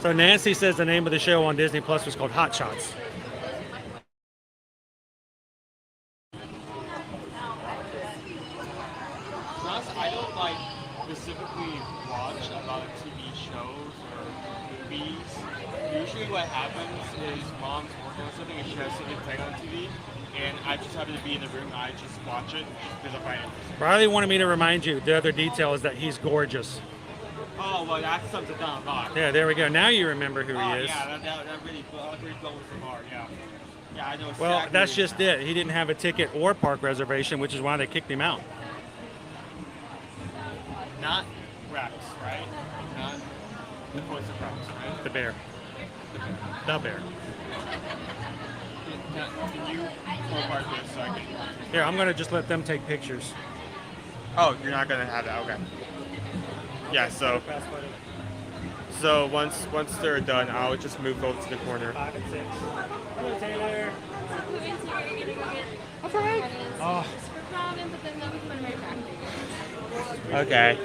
So Nancy says the name of the show on Disney Plus was called Hot Shots. I don't like specifically watch a lot of TV shows or movies. Usually what happens is mom's working on something and she has something playing on TV, and I just happen to be in the room. I just watch it just because I find it interesting. Riley wanted me to remind you, the other detail is that he's gorgeous. Oh, well, that's something down by. Yeah, there we go. Now you remember who he is. Yeah, that really blows the bar, yeah. Yeah, I know exactly. Well, that's just it. He didn't have a ticket or park reservation, which is why they kicked him out. Not Rex, right? Not the voice of Rex, right? The bear. The bear. Can you pull apart this so I can... Here, I'm going to just let them take pictures. Oh, you're not going to have that? Okay. Yeah, so once they're done, I'll just move over to the corner. 5 and 6. Hello, Taylor. That's all right. Oh. Okay.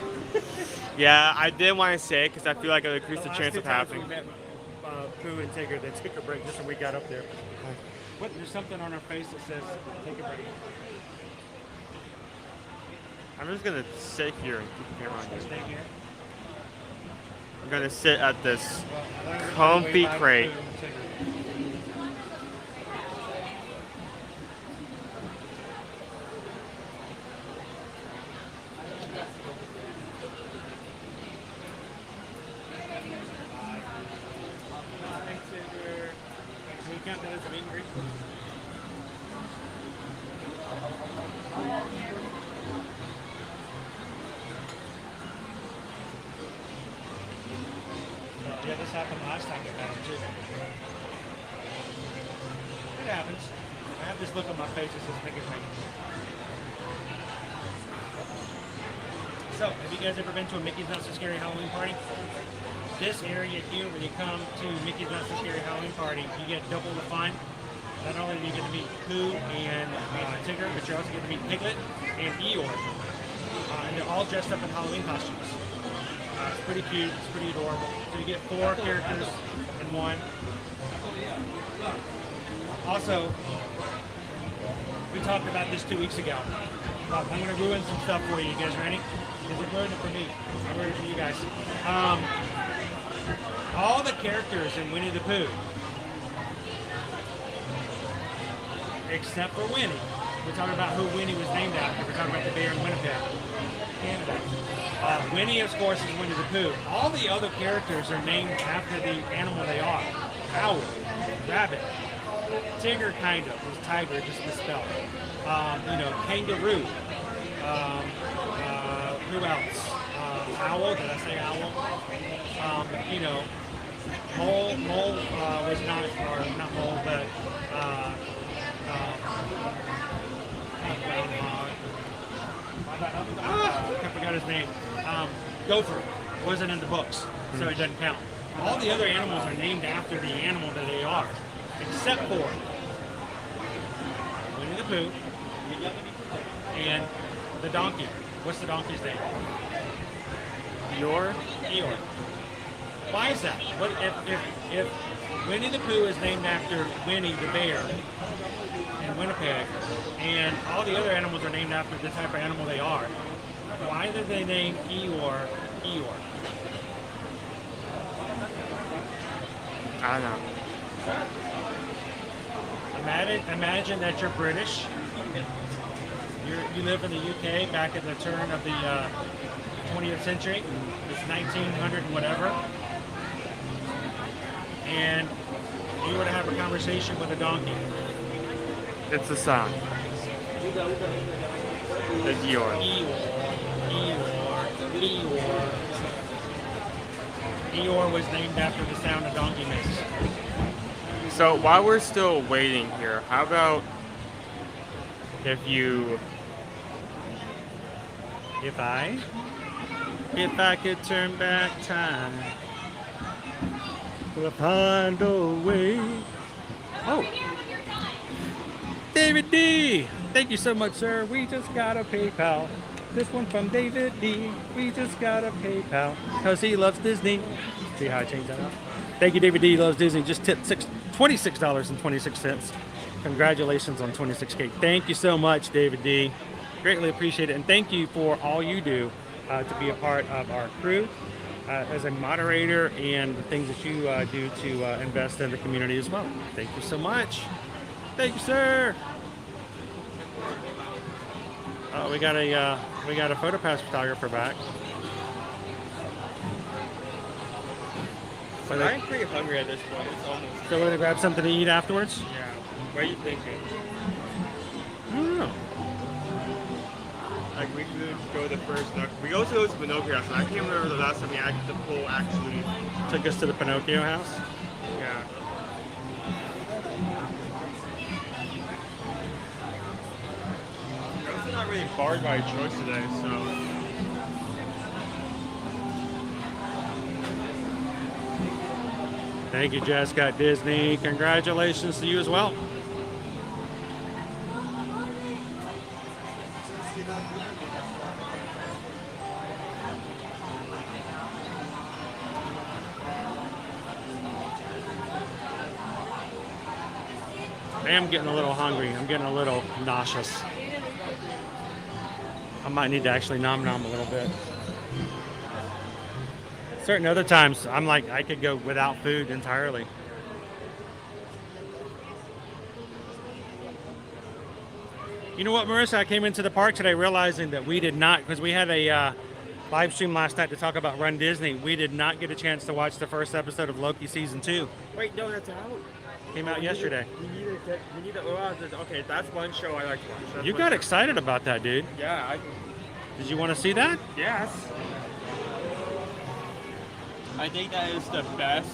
Yeah, I didn't want to say it because I feel like it would increase the chance of happening. We met Pooh and Tigger. They took a break just when we got up there. What? There's something on her face that says take a break. I'm just going to sit here and keep the camera on Stay you. here. I'm going to sit at this comfy crate. Yeah, this happened last time we got him too. It happens. I have this look on my face that says make it rain. So, have you guys ever been to a Mickey's Not So Scary Halloween party? This area here, when you come to Mickey's Not So Scary Halloween party, you get double the fun. Not only do you get to meet Pooh and Tigger, but you also get to meet Piglet and Eeyore. And they're all dressed up in Halloween costumes. It's pretty cute, it's pretty adorable. So you get 4 characters in one. Also, we talked about this 2 weeks ago. I'm going to ruin some stuff for you. You guys ready? Because it ruined it for me. I ruined it for you guys. All the characters in Winnie the Pooh, except for Winnie. We're talking about who Winnie was named after. We're talking about the bear in Winnipeg, Canada. Winnie, of course, is Winnie the Pooh. All the other characters are named after the animal they are. Owl, rabbit, Tigger, kind of, was tiger, just misspelled. Kangaroo. Who else? Owl, did I say owl? Mole was not, or not mole, but I forgot his name. Gopher wasn't in the books, so it doesn't count. All the other animals are named after the animal that they are, except for Winnie the Pooh and the donkey. What's the donkey's name? Eeyore. Why is that? What if Winnie the Pooh is named after Winnie the bear in Winnipeg, and all the other animals are named after the type of animal they are, why did they name Eeyore? I don't know. Imagine that you're British. You live in the UK back at the turn of the 20th century. It's 1900 and whatever. And you were to have a conversation with a donkey. It's a sound. It's Eeyore. Eeyore was named after the sound a donkey makes. So while we're still waiting here, how about if If I could turn back time, we'll find a way. Oh, David D. Thank you so much, sir. We just got a PayPal. This one from David D. We just got a PayPal because he loves Disney. See how I changed that up? Thank you, David D. Loves Disney. Just tipped $26.26. Congratulations on 26K. Thank you so much, David D. Greatly appreciate it. And thank you for all you do to be a part of our crew as a moderator and the things that you do to invest in the community as well. Thank you so much. Thank you, sir. We got a PhotoPass photographer back. So I'm pretty hungry at this point. It's almost. So we're gonna grab something to eat afterwards. Yeah. What are you thinking? I don't know. Like we could go the first. We also go to Pinocchio house. I can't remember the last time the pool actually Took us to the Pinocchio house. Yeah. I'm also not really barred by choice today, so. Thank you, Jessica at Disney. Congratulations to you as well. I am getting a little hungry. I'm getting a little nauseous. I might need to actually nom a little bit. Certain other times, I'm like, I could go without food entirely. You know what, Marissa? I came into the park today realizing that we did not, because we had a live stream last night to talk about Run Disney. We did not get a chance to watch the first episode of Loki Season 2. Wait, no, that's out. Came out yesterday. We need to, okay, that's one show I like to watch. You got excited about that, dude. Yeah, Did you want to see that? Yes. I think that is the best,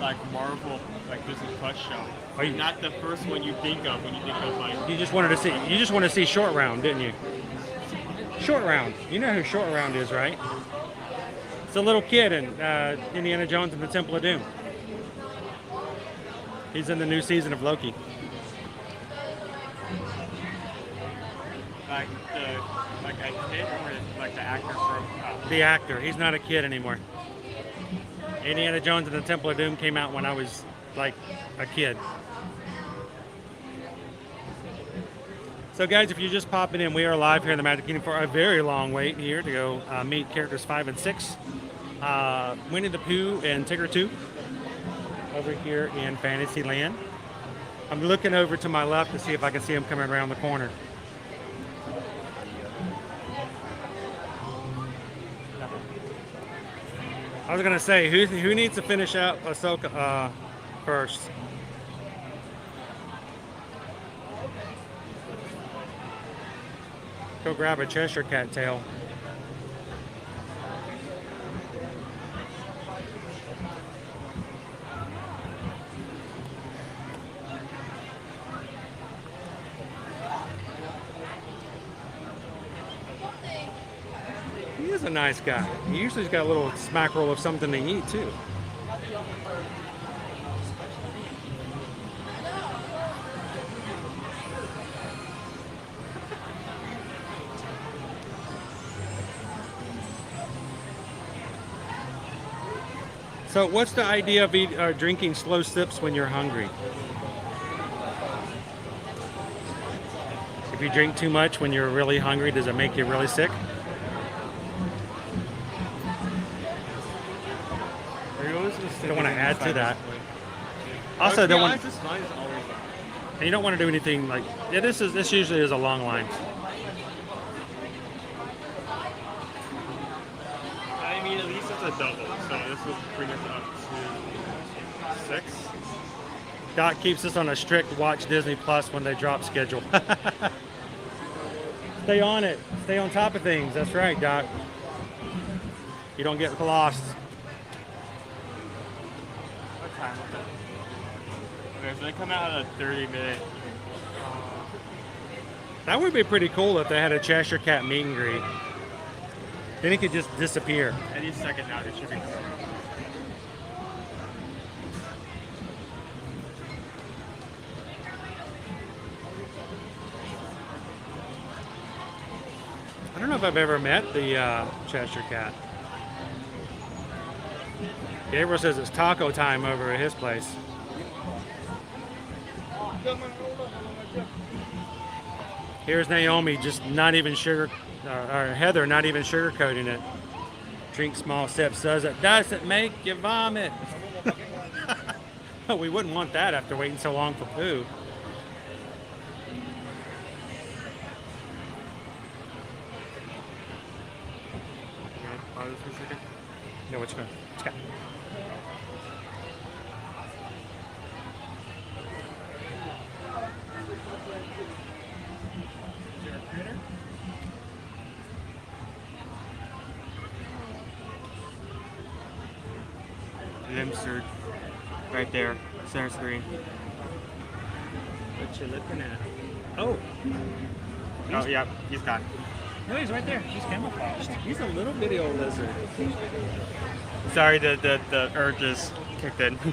like Marvel, like Disney Plus show. Are you not the first one you think of when you think of like? You just wanted to see. You just want to see Short Round, didn't you? Short Round. You know who Short Round is, right? It's a little kid in Indiana Jones and the Temple of Doom. He's in the new season of Loki. Like a kid or like the actor from? The actor. He's not a kid anymore. Indiana Jones and the Temple of Doom came out when I was like a kid. So guys, if you're just popping in, we are live here in the Magic Kingdom for a very long wait here to go meet characters 5 and 6. Winnie the Pooh and Tigger 2 over here in Fantasyland. I'm looking over to my left to see if I can see them coming around the corner. I was gonna say, who needs to finish up Ahsoka first? Go grab a Cheshire Cat tail. He is a nice guy. He usually's got a little smack roll of something to eat too. So what's the idea of drinking slow sips when you're hungry? If you drink too much when you're really hungry, does it make you really sick? Don't want to add to that. Also, don't want. And you don't want to do anything like. Yeah, this usually is a long line. I mean, at least it's a double, so this will bring us up to 6. Doc keeps us on a strict watch Disney Plus when they drop schedule. Stay on it. Stay on top of things. That's right, Doc. You don't get lost. What time is it? Okay, so they come out at a 30-minute. That would be pretty cool if they had a Cheshire Cat meet and greet. Then he could just disappear. Any second now, it should be. I don't know if I've ever met the Cheshire Cat. Gabriel says it's taco time over at his place. Here's Naomi, just not even or Heather, not even sugarcoating it. Drink small sips. Does it make you vomit? We wouldn't want that after waiting so long for Pooh. Pause for a second. No, it's good. It's good. Limstered. Right there. Center screen. What you looking at? Oh. Oh, yeah. He's gone. No, he's right there. He's camouflaged. He's a little bitty old lizard. Sorry, the urges kicked in. You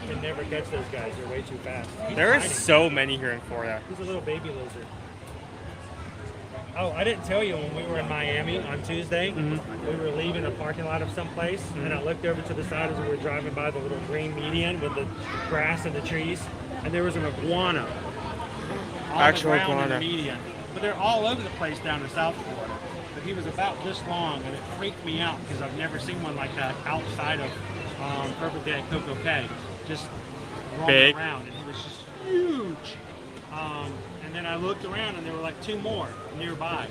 can never catch those guys. They're way too fast. There are so many here in Florida. He's a little baby lizard. Oh, I didn't tell you when we were in Miami on Tuesday, we were leaving a parking lot of someplace, and I looked over to the side as we were driving by the little green median with the grass and the trees, and there was an iguana. Actual on the ground iguana. in the median. But they're all over the place down in South Florida. But he was about this long, and it freaked me out because I've never seen one like that outside of Perfect Day at Coco Cay. Just roaming Big. around, and he was just huge. And then I looked around, and there were like two more nearby.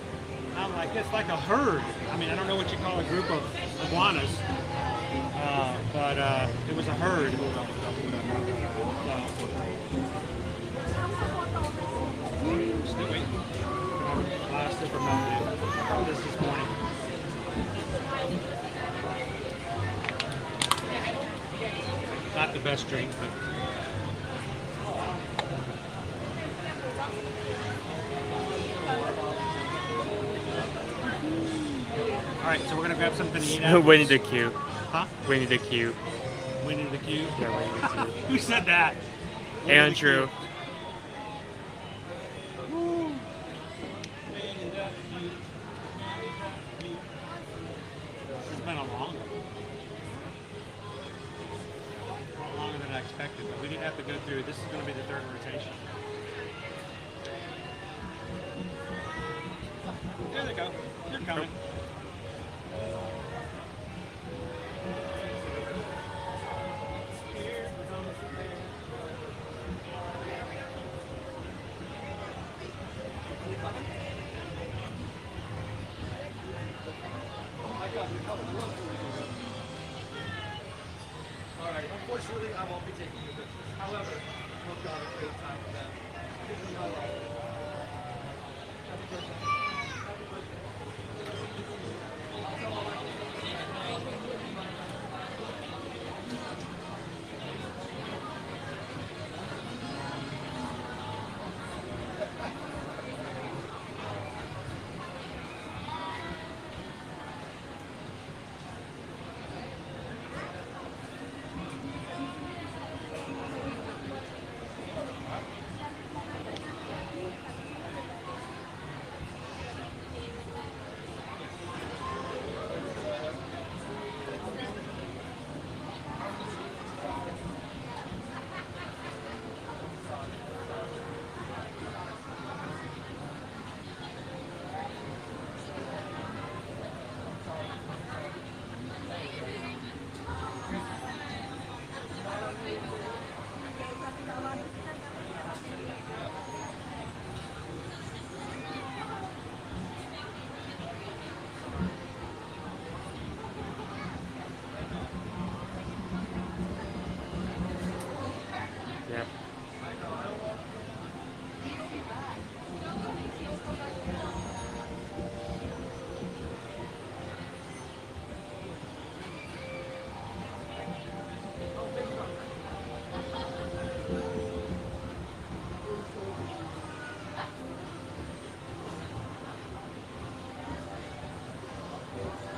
I'm like, it's like a herd. I mean, I don't know what you call a group of iguanas, but it was a herd. Still waiting. Last sip of milk this morning. Not the best drink, but. All right, so we're gonna grab something to eat. Winnie the Q. Huh? Winnie the Q. Winnie the Q. Yeah, Winnie the Q. Who said that? Andrew. It's been a lot longer than I expected, but we didn't have to go through. This is going to be the third rotation. There they go. They're coming. Alright, unfortunately I won't be taking your pictures. However, we'll have a great time with them. Happy birthday. Happy birthday.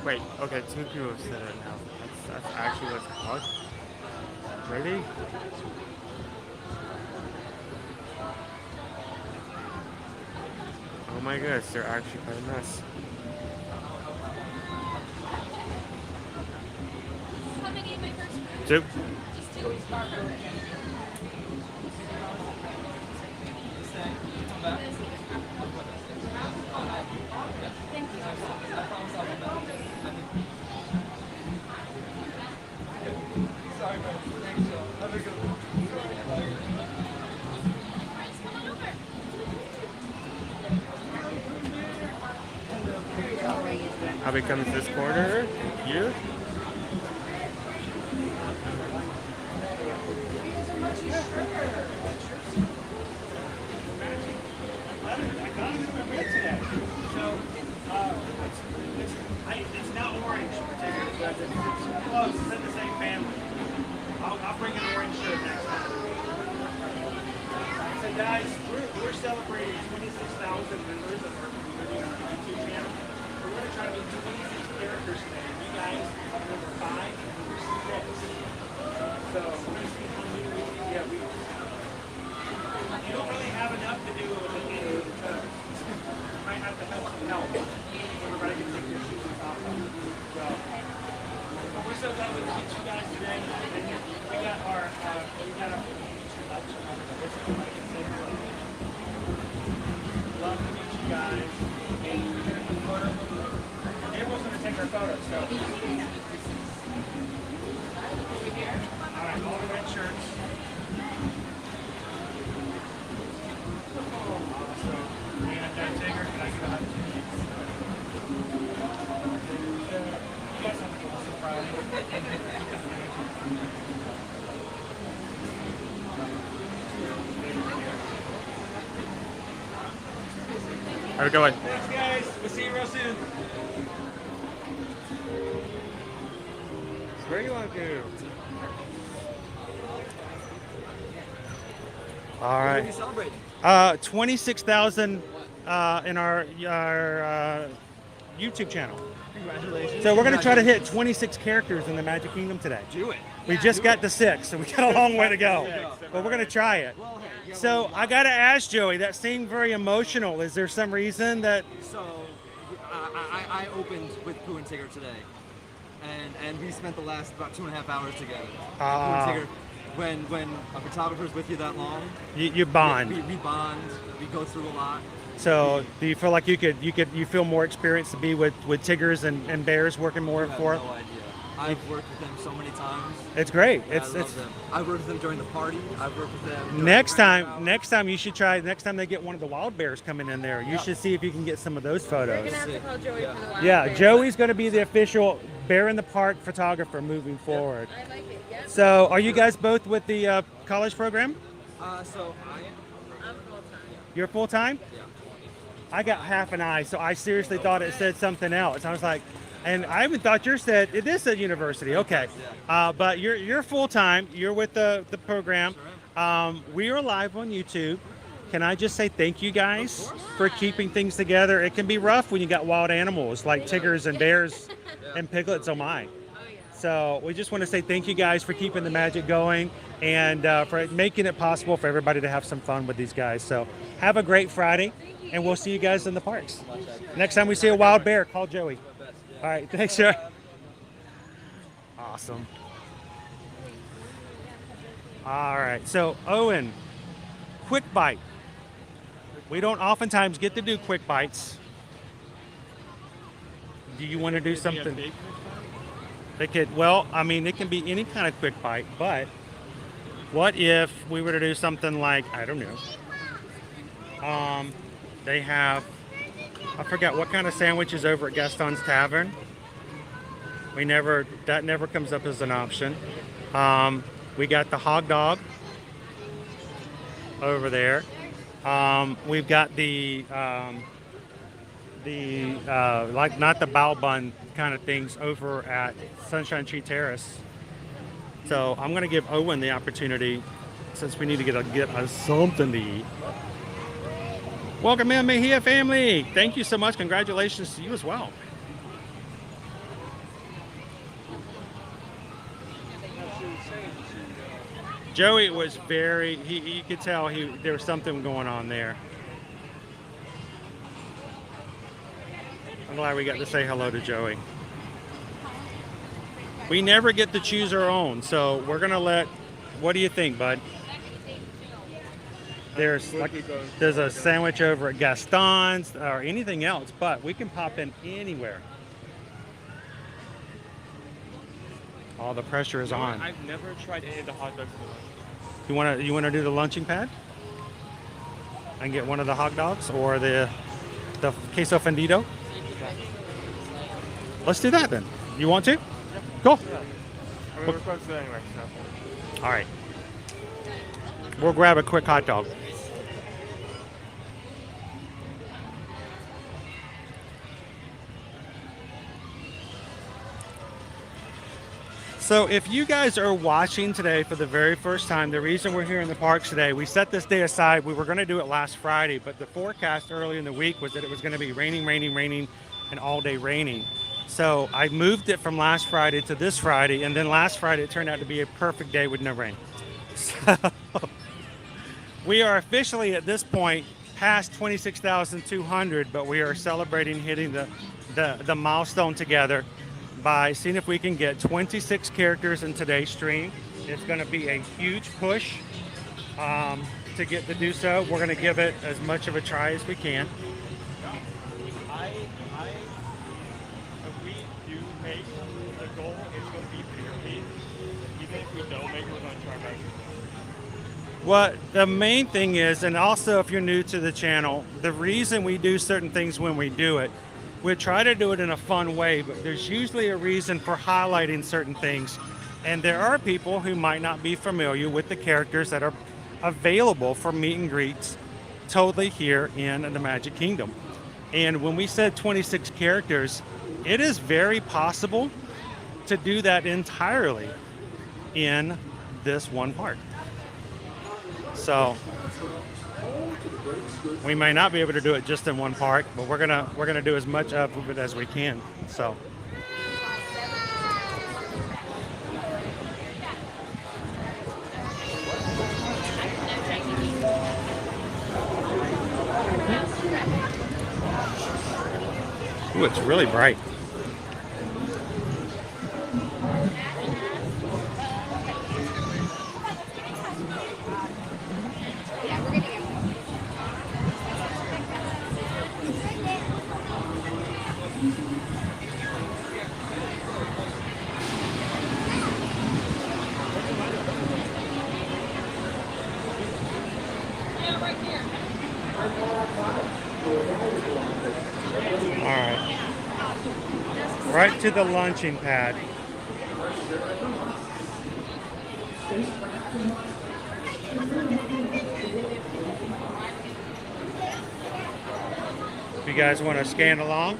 Wait, okay, 2 people have said it now. That's actually what's called. Ready? Oh my goodness, they're actually quite a mess. How many of my first group? 2. Just 2. Thank you. I'll be coming to this corner. You? It's now orange, particularly, but it's close. It's in the same family. I'll bring an orange shirt next time. So guys, we're celebrating 26,000 members of our community on our YouTube channel. We're going to try to be 26 characters today. You guys are number 5 and number 6. So we're going to see how many you don't really have enough to do with the video because you might have to have some help. Everybody can take their shoes off. So we're so glad we can meet you guys today. We got our lunch. Love to meet you guys. And we're gonna put photos. Everyone's gonna take our photos. So all right, all the red shirts. Tigger, can I get a hug? You guys have a cool surprise. How's it going? Thanks, guys. We'll see you real soon. Where do you want to go? All right. What are you celebrating? 26,000 in our YouTube channel. Congratulations. So we're going to try to hit 26 characters in the Magic Kingdom today. Do it. We just got to 6, so we got a long way to go. But we're going to try it. Well, hey, you got So one- I got to ask Joey, that seemed very emotional. Is there some reason that... So, I opened with Pooh and Tigger today, and we spent the last about 2.5 hours together. Pooh and Tigger, when a photographer's with you that long, You bond. we bond, we go through a lot. So do you feel like you feel more experienced to be with Tiggers and Bears working more You have for? no idea. I've worked with them so many times. It's great. I love them. I've worked with them during the party. I've worked with them. during Next the time roundabout. you should try. Next time they get one of the wild bears coming in there, you should see if you can get some of those photos. We're gonna have to call Joey for the wild Yeah, bears. Joey's going to be the official Bear in the Park photographer moving forward. I like it. Yep. So, are you guys both with the college program? So I am. I'm full time. You're full time. Yeah. I got half an eye, so I seriously thought it said something else. I was like, and I even thought yours said it is a university. Okay, but you're full time. You're with the program. We are live on YouTube. Can I just say thank you guys for keeping things together? It can be rough when you got wild animals like tigers and bears and piglets. Oh my! So we just want to say thank you guys for keeping the magic going and for making it possible for everybody to have some fun with these guys. So have a great Friday, and we'll see you guys in the parks. Next time we see a wild bear, call Joey. All right, thanks, sir. Awesome. All right, so Owen, quick bite. We don't oftentimes get to do quick bites. Do you want to do something? They could, well, I mean, it can be any kind of quick bite, but what if we were to do something like, I don't know, they have, I forgot what kind of sandwiches over at Gaston's Tavern. That never comes up as an option. We got the hog dog over there. We've got the like not the bao bun kind of things over at Sunshine Tree Terrace. So I'm going to give Owen the opportunity, since we need to get us something to eat. Welcome in, Mejia family. Thank you so much. Congratulations to you as well. Joey was very, you could tell there was something going on there. I'm glad we got to say hello to Joey. We never get to choose our own, so we're gonna what do you think, bud? There's a sandwich over at Gaston's or anything else, but we can pop in anywhere. All the pressure is on. I've never tried any of the hot dogs. You wanna do the lunching pad? I can get one of the hot dogs or the queso fundido. Let's do that then. You want to? Yeah. Cool. Yeah. I mean, we're close to it anyway, so. All right. We'll grab a quick hot dog. So if you guys are watching today for the very first time, the reason we're here in the parks today, we set this day aside. We were going to do it last Friday, but the forecast early in the week was that it was going to be raining, and all day raining. So I moved it from last Friday to this Friday, and then last Friday it turned out to be a perfect day with no rain. So we are officially at this point past 26,200, but we are celebrating hitting the milestone together by seeing if we can get 26 characters in today's stream. It's going to be a huge push to get to do so. We're going to give it as much of a try as we can. If we do make the goal, it's going to be PRP. Even if we don't make it, we're going to try our best. What the main thing is, and also if you're new to the channel, the reason we do certain things when we do it, we try to do it in a fun way, but there's usually a reason for highlighting certain things. And there are people who might not be familiar with the characters that are available for meet and greets totally here in the Magic Kingdom. And when we said 26 characters, it is very possible to do that entirely in this one park. So we may not be able to do it just in one park, but we're gonna do as much of it as we can. So. Ooh, it's really bright. Right to the launching pad. If you guys want to scan along.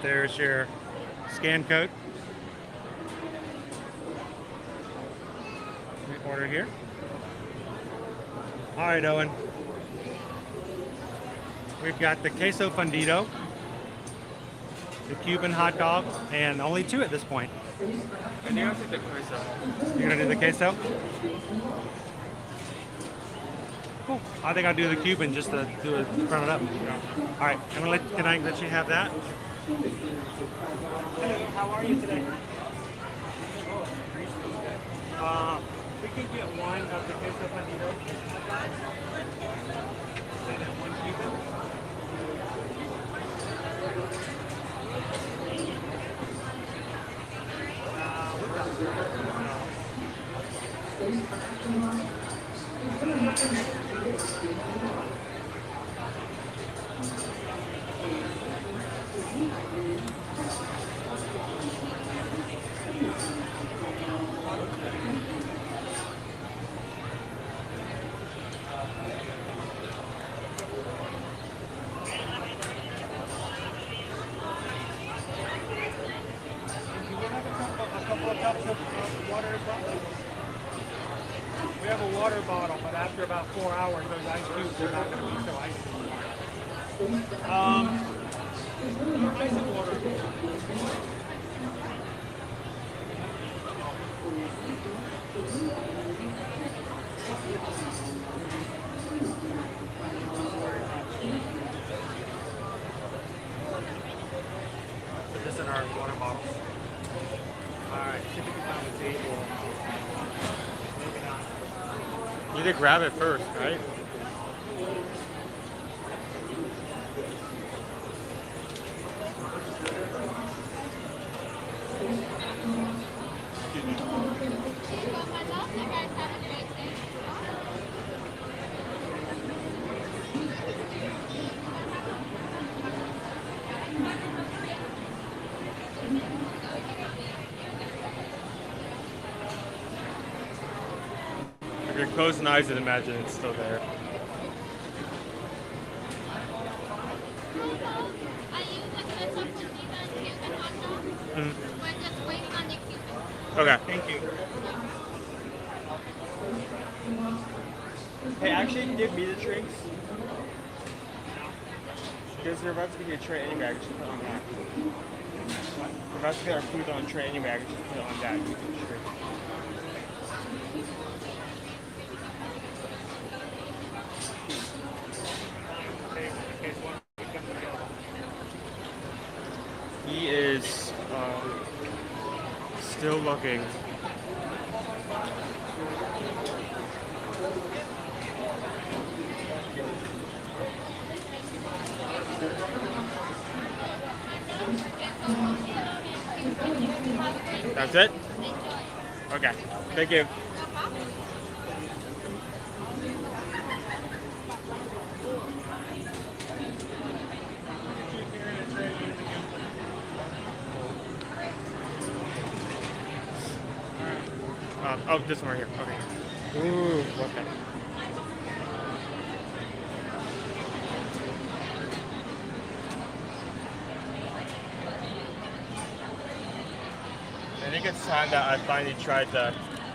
There's your scan code. Order here. All right, Owen. We've got the queso fundido, the Cuban hot dog, and only two at this point. I think I'll take the queso. You're gonna do the queso? Cool. I think I'll do the Cuban just to front it up. All right. Can I let you have that? Hey, how are you today? We can get one of the queso fundido. And then one Cuban. We have a water bottle, but after about 4 hours, those ice cubes are not going to be so icy. Put this in our water bottles. Alright, typically on the table. You need to grab it first, right? If you're closing eyes and imagine it's still there. We're just waiting on the Cupid. Okay. Thank you. Hey, actually, give me the drinks. Because we're about to get your tray anyway, I can just put it on that. We're about to get our food on a tray anyway, I can just put it on that. You can just drink. He is still looking. That's it? Okay. Thank you. Oh, this one right here. Okay. Ooh, okay. I think it's time that I finally tried the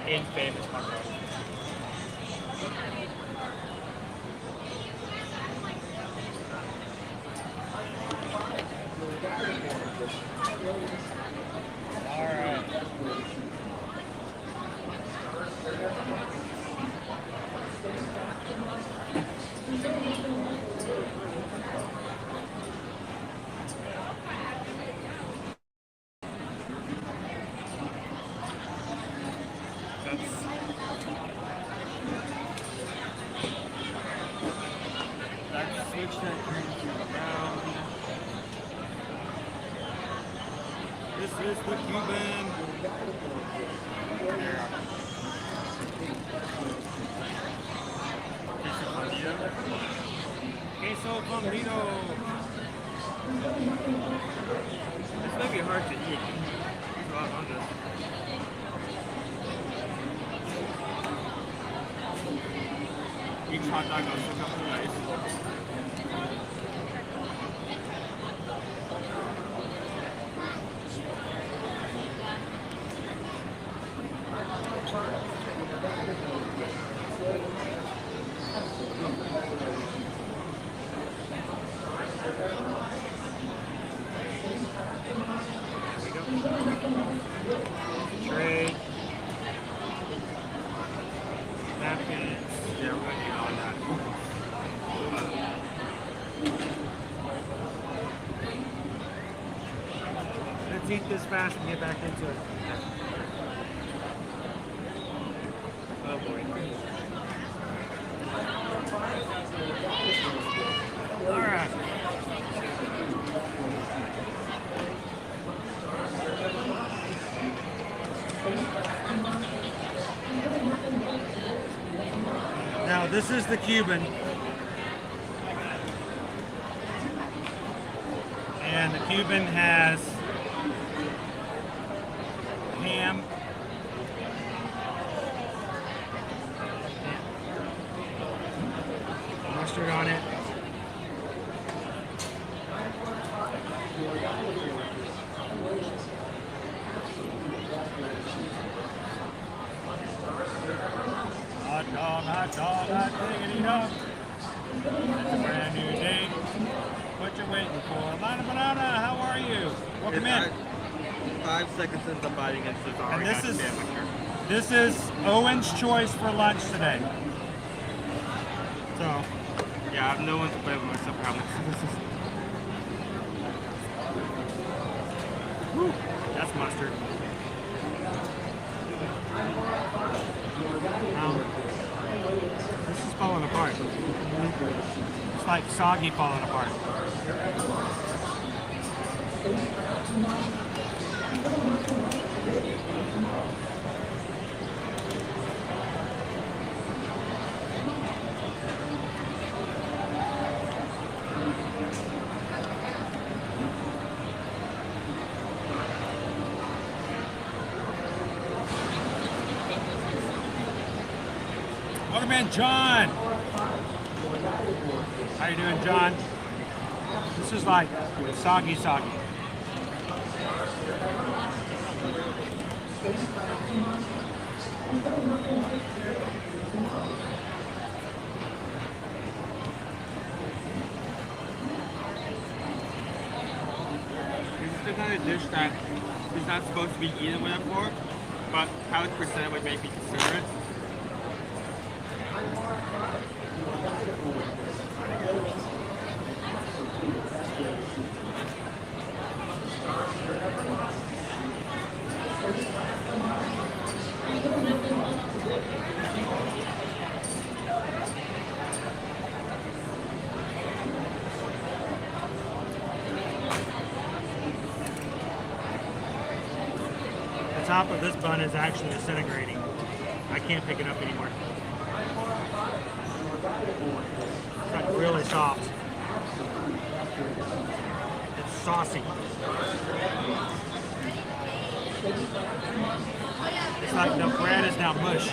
infamous hot dog. Alright. Let's switch that currency around. This is the Cuban. Queso fundido. This may be hard to eat. There's a lot on this. Each hot dog goes to a couple of nice. Tray. Napkins. Yeah, we're gonna need all that. Let's eat this fast and get back into it. Oh boy. Alright. Now this is the Cuban. And the Cuban has ham, mustard on it, hot dog, hot diggity dog. It's a brand new day. What you waiting for? Lana Banana, how are you? Welcome in. 5 seconds into biting into the And this is Owen's choice for lunch today. So, Yeah, I have no one to play with myself. whew, that's mustard. This is falling apart. It's like soggy falling apart. Welcome in, John. How you doing, John? This is like soggy. This is the kind of dish that is not supposed to be eaten with a fork, but how it's presented would make me consider it. The top of this bun is actually disintegrating. I can't pick it up anymore. It's like really soft. It's saucy. It's like the bread is now mush.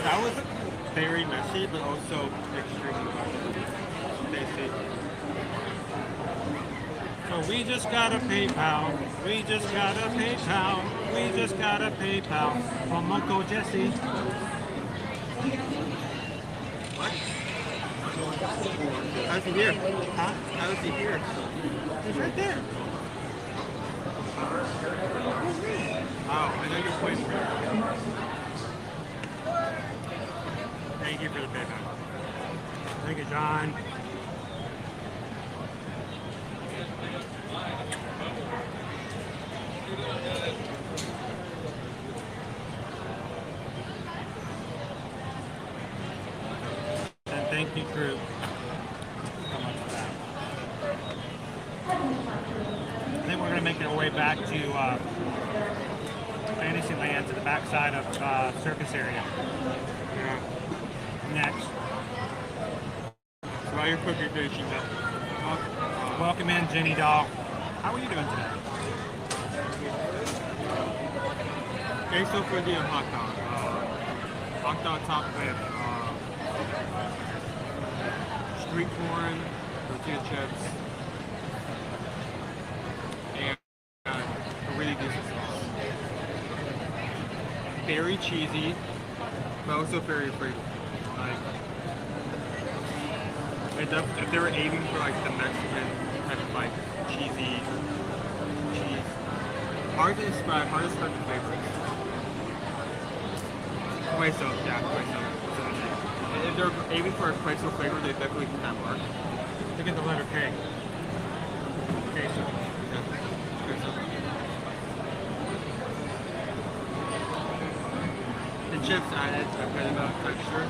That was very messy, but also extremely tasty. So we just got a PayPal. We just got a PayPal. We just got a PayPal from Uncle Jesse. What? How's he here? Huh? How is he here? He's right there. Oh, I know you're pointing for it. Thank you for the PayPal. Thank you, John. And thank you, crew. So much for that. I think we're going to make our way back to Fantasyland, to the backside of Circus area. Yeah. Next. So while you're cooking fish, you know. Welcome in, Jenny Doll. How are you doing today? Queso for the hot dog. Hot dog topped with street corn, tortilla chips, and a really decent sauce. Very cheesy, but also very flavorful. Like, if they were aiming for like the Mexican type of like cheesy cheese, hard to describe the flavors. Queso, yeah, queso. If they're aiming for a queso flavor, they definitely hit that mark. Look at the letter K. Queso. Yeah, queso. The chips added a bit of a texture.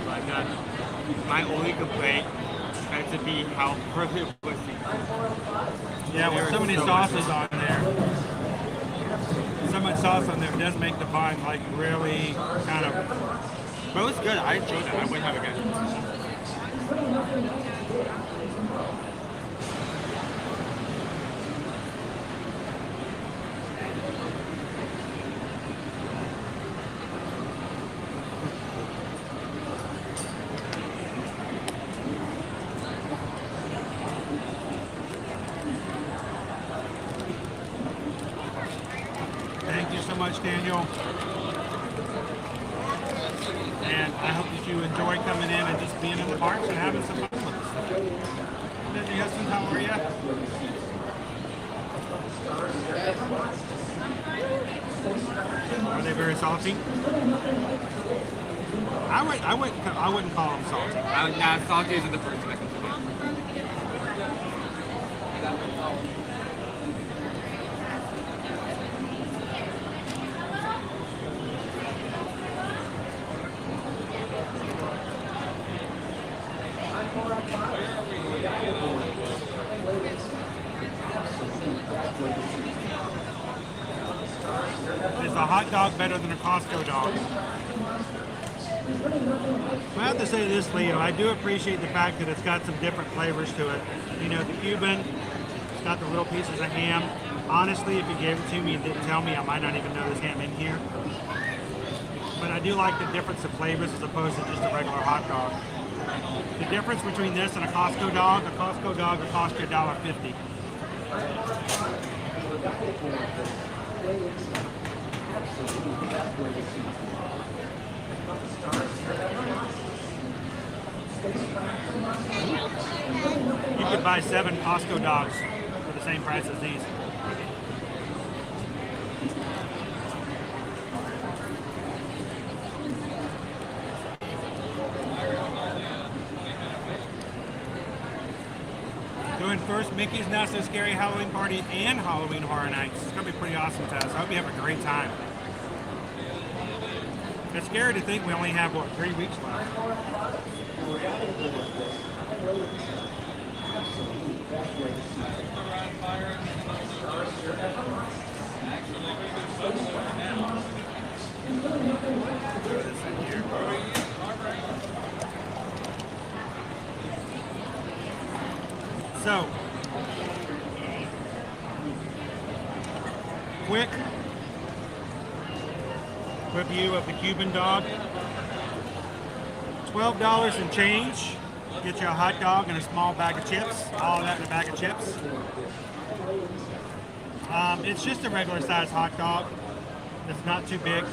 Like that. My only complaint had to be how perfect it was. Yeah, with so many sauces on there. So much sauce on there does make the bun like really kind of. But it was good. I enjoyed it. I would have it again. Thank you so much, Daniel. And I hope that you enjoy coming in and just being in the parks and having some fun with us. Disney Huston, how are you? Are they very salty? I wouldn't call them salty. Nah, salty isn't the first thing. Is a hot dog better than a Costco dog? I have to say this, Leo, I do appreciate the fact that it's got some different flavors to it. You know, the Cuban, it's got the little pieces of ham. Honestly, if you gave it to me and didn't tell me, I might not even know there's ham in here. But I do like the difference of flavors as opposed to just a regular hot dog. The difference between this and a Costco dog will cost you $1.50. You could buy 7 Costco dogs for the same price as these. Doing first Mickey's Not So Scary Halloween Party and Halloween Horror Nights. It's going to be pretty awesome to us. I hope you have a great time. It's scary to think we only have, what, 3 weeks left. So, quick review of the Cuban dog. $12 and change. Get you a hot dog and a small bag of chips. All of that in a bag of chips. It's just a regular size hot dog. It's not too big.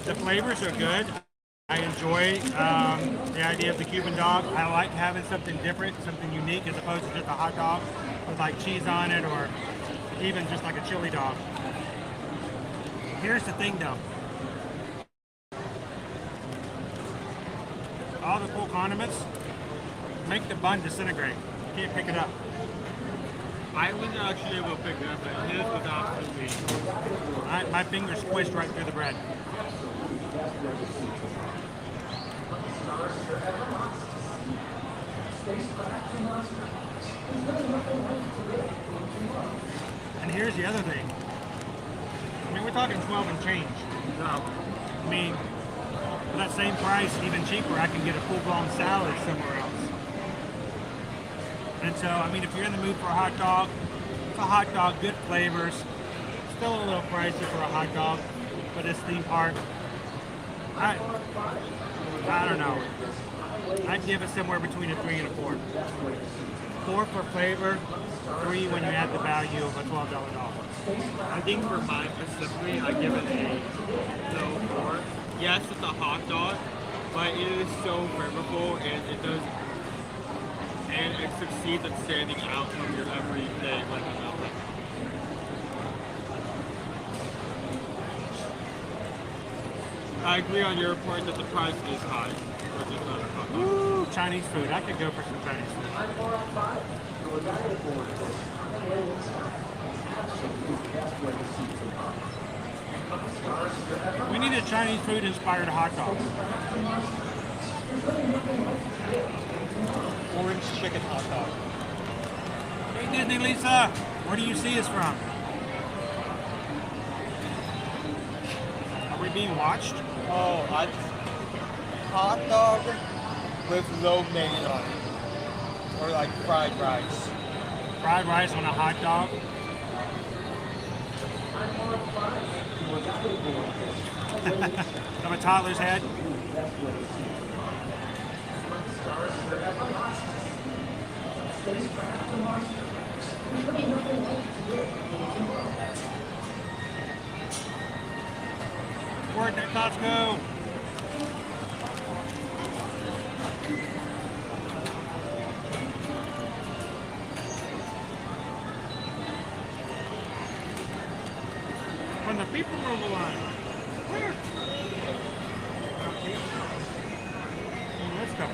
The flavors are good. I enjoy the idea of the Cuban dog. I like having something different, something unique, as opposed to just a hot dog with like cheese on it or even just like a chili dog. Here's the thing though. All the cool condiments make the bun disintegrate. You can't pick it up. I was actually able to pick it up, but his was absolutely. My fingers squished right through the bread. And here's the other thing. I mean, we're talking 12 and change. I mean, for that same price, even cheaper, I can get a full-blown salad somewhere else. And so, I mean, if you're in the mood for a hot dog, it's a hot dog, good flavors. Still a little pricey for a hot dog, but it's theme park. I don't know. I'd give it somewhere between a 3 and a 4. 4 for flavor, 3 when you add the value of a $12 dog. I think for mine specifically, I give it a low 4. Yes, it's a hot dog, but it is so flavorful and it succeeds at standing out from your everyday like a milk. I agree on your point that the price is high. For just not a hot dog. Ooh, Chinese food. I could go for some Chinese food. We need a Chinese food inspired hot dog. Orange chicken hot dog. Hey Disney Lisa, where do you see us from? Are we being watched? Oh, hot dog with lo mein on it, or like fried rice. Fried rice on a hot dog. Of a toddler's head. Work at Costco. When the people move along. Where? Let's go.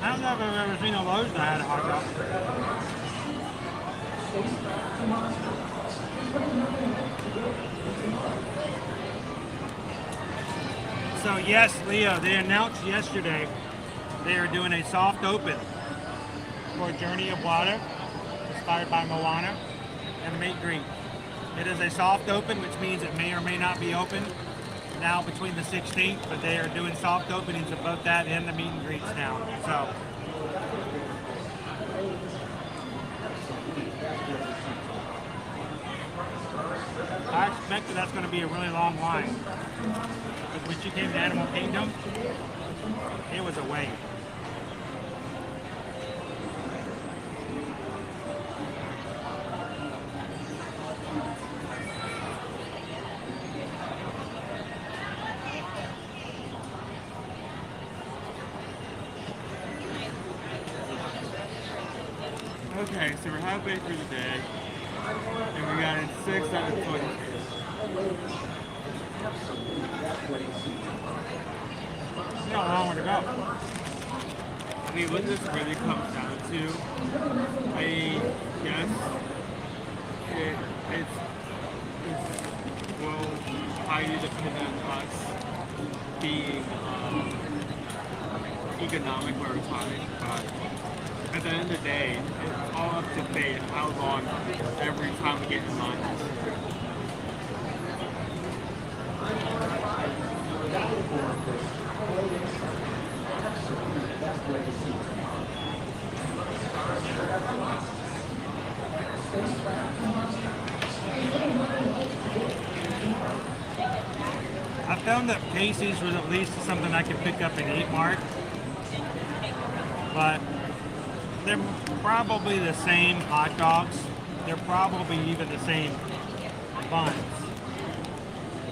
I don't know if I've ever seen a Lowe's that had a hot dog. So yes, Leo, they announced yesterday they are doing a soft open for Journey of Water, inspired by Moana, and meet and greet. It is a soft open, which means it may or may not be open now between the 16th, but they are doing soft openings of both that and the meet and greets now. So I expect that that's going to be a really long line. But when she came to Animal Kingdom, it was a wait. Okay, so we're halfway through the day, and we got in 6 out of 20. You know how long to go. I mean, what this really comes down to, I guess, it's well, highly dependent on us being economic where we're talking, but at the end of the day, it's all up to fate how long every time we get in line. I found that Casey's was at least something I could pick up and eat, Mark. But they're probably the same hot dogs. They're probably even the same buns.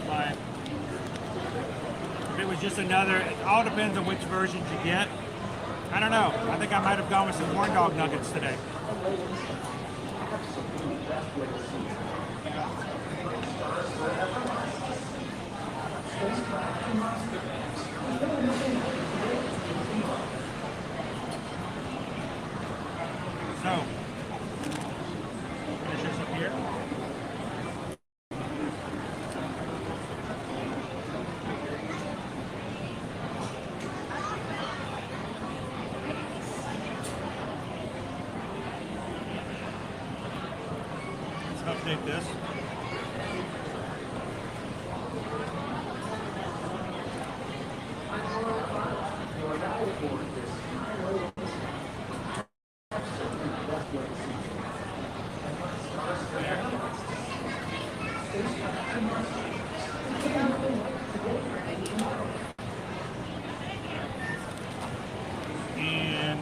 But if it was just another, it all depends on which versions you get. I don't know. I think I might have gone with some corn dog nuggets today. So, finish this up here. Let's update this. And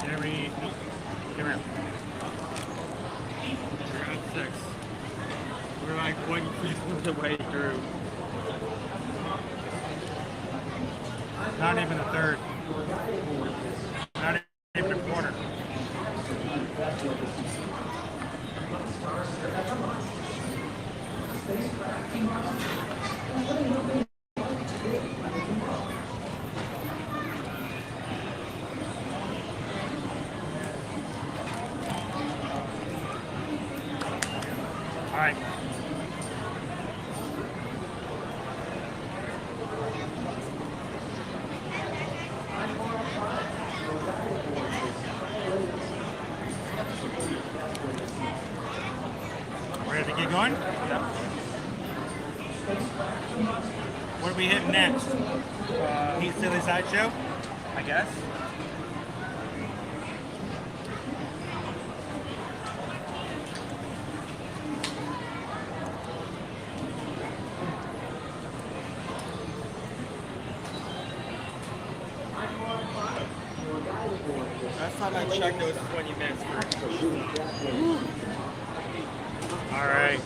Jerry, come here. We're at 6. We're like 1/5 of the way through. Not even a third. Not even a quarter. All right. Ready to get going? What are we hitting next? Heat Silly Sideshow? I guess. Last time I checked, it was 20 minutes for All right.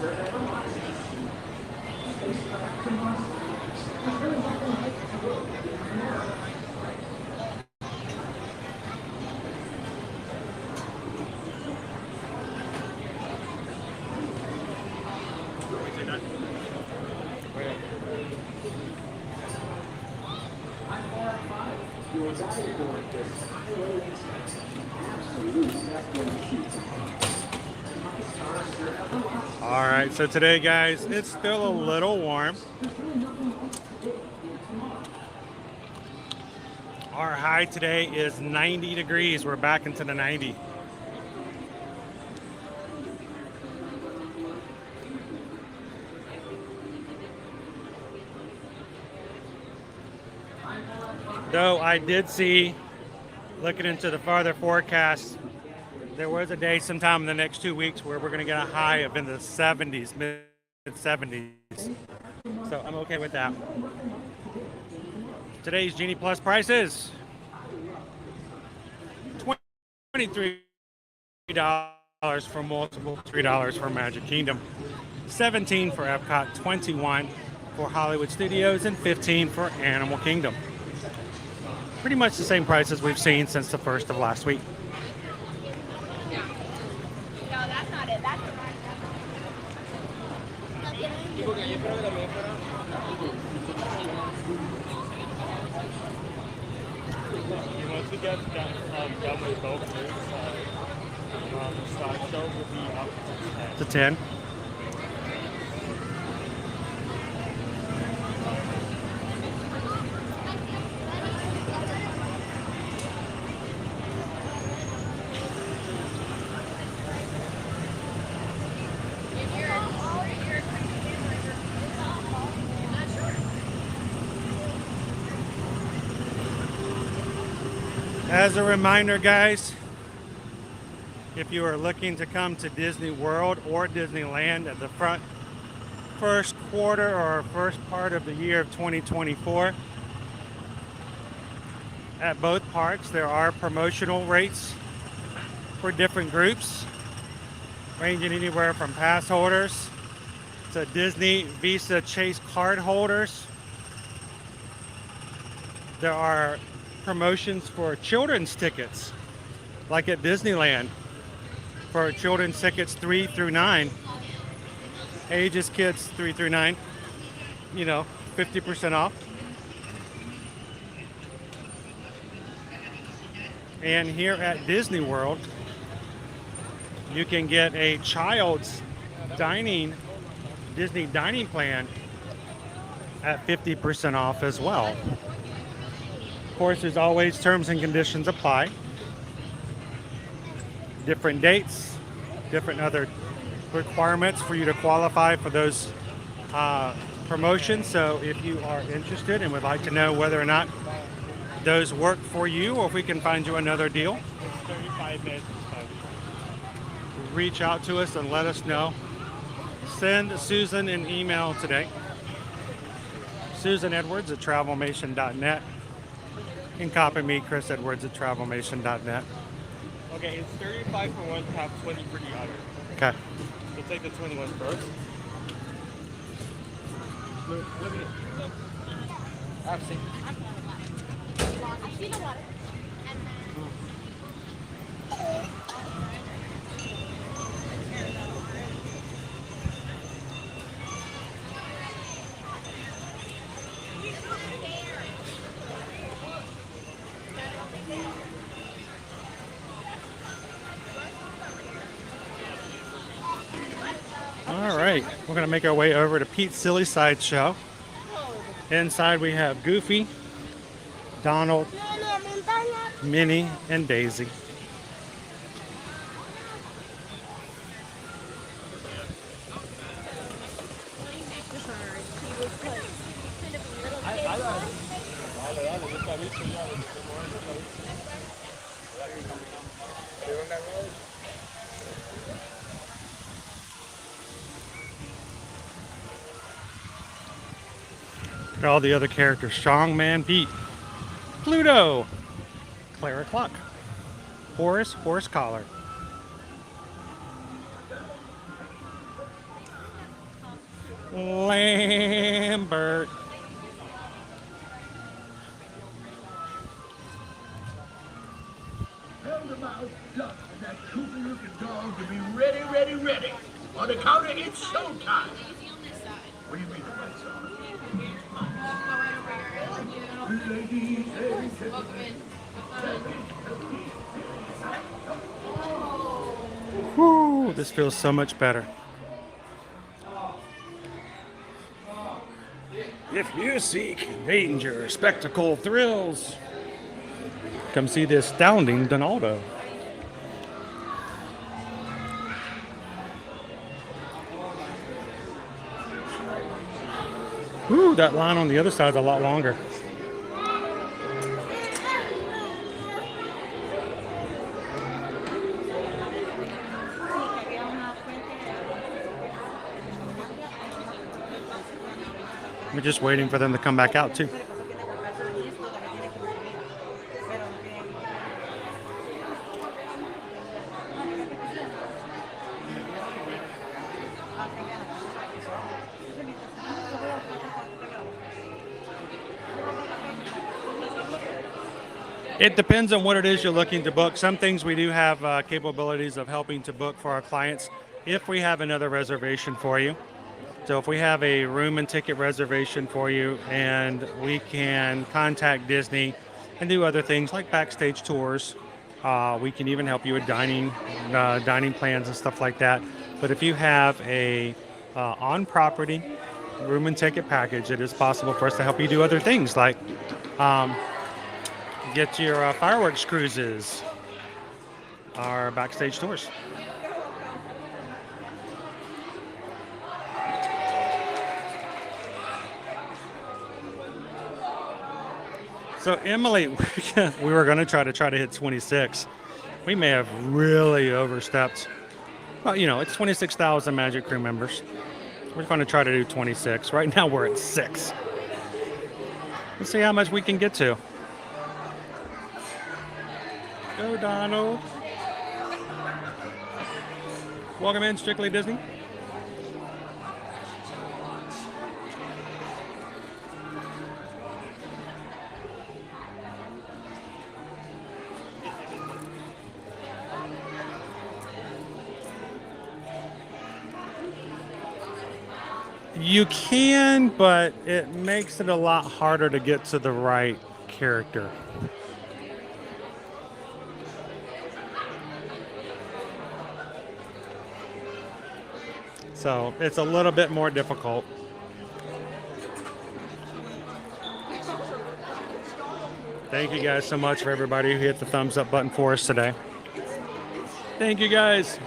All right, so today, guys, it's still a little warm. Our high today is 90 degrees. We're back into the 90. Though I did see, looking into the farther forecast, there was a day sometime in the next 2 weeks where we're going to get a high of in the 70s, mid 70s. So I'm okay with that. Today's Genie Plus prices, $23 for multiple, $3 for Magic Kingdom, $17 for Epcot, $21 for Hollywood Studios, and $15 for Animal Kingdom. Pretty much the same prices we've seen since the first of last week. No, that's not it. That's Once we get done with both groups, the slideshow will be up to 10. To 10. As a reminder, guys, if you are looking to come to Disney World or Disneyland at the first quarter or first part of the year of 2024, at both parks there are promotional rates for different groups, ranging anywhere from pass holders to Disney Visa Chase card holders. There are promotions for children's tickets, like at Disneyland, for children's tickets 3 through 9, ages kids 3 through 9, 50% off. And here at Disney World, you can get a child's Disney dining plan at 50% off as well. Of course, there's always terms and conditions apply. Different dates, different other requirements for you to qualify for those promotions. So if you are interested and would like to know whether or not those work for you, or if we can find you another deal, 35 minutes. reach out to us and let us know. Send Susan an email today. Susanedwards at travelmation.net. And copy me, chrisedwards at travelmation.net. Okay, it's 35 for one, have 20 for the other. Okay. So take the 21 first. I've seen. I see the water. All right, we're gonna make our way over to Pete's Silly Sideshow. Inside we have Goofy, Donald, Minnie, and Daisy. All the other characters. Strongman Pete. Pluto. Clara Cluck. Horace, Horse Collar. Lambert. Tell the mouse, duck, and that goofy looking dog to be ready, ready, ready. On the counter, it's showtime. What do you mean the lights on? Whew, this feels so much better. If you seek danger, spectacle, thrills, come see the astounding Donaldo. Ooh, that line on the other side is a lot longer. We're just waiting for them to come back out too. It depends on what it is you're looking to book. Some things we do have capabilities of helping to book for our clients if we have another reservation for you. So if we have a room and ticket reservation for you, and we can contact Disney and do other things like backstage tours, we can even help you with dining plans and stuff like that. But if you have a on-property room and ticket package, it is possible for us to help you do other things like get your fireworks cruises, our backstage tours. So Emily, we were going to try to hit 26. We may have really overstepped. Well, you know, it's 26,000 Magic Crew members. We're going to try to do 26. Right now we're at 6. Let's see how much we can get to. Go, Donald. Welcome in, Strictly Disney. You can, but it makes it a lot harder to get to the right character. So it's a little bit more difficult. Thank you guys so much for everybody who hit the thumbs up button for us today. Thank you guys.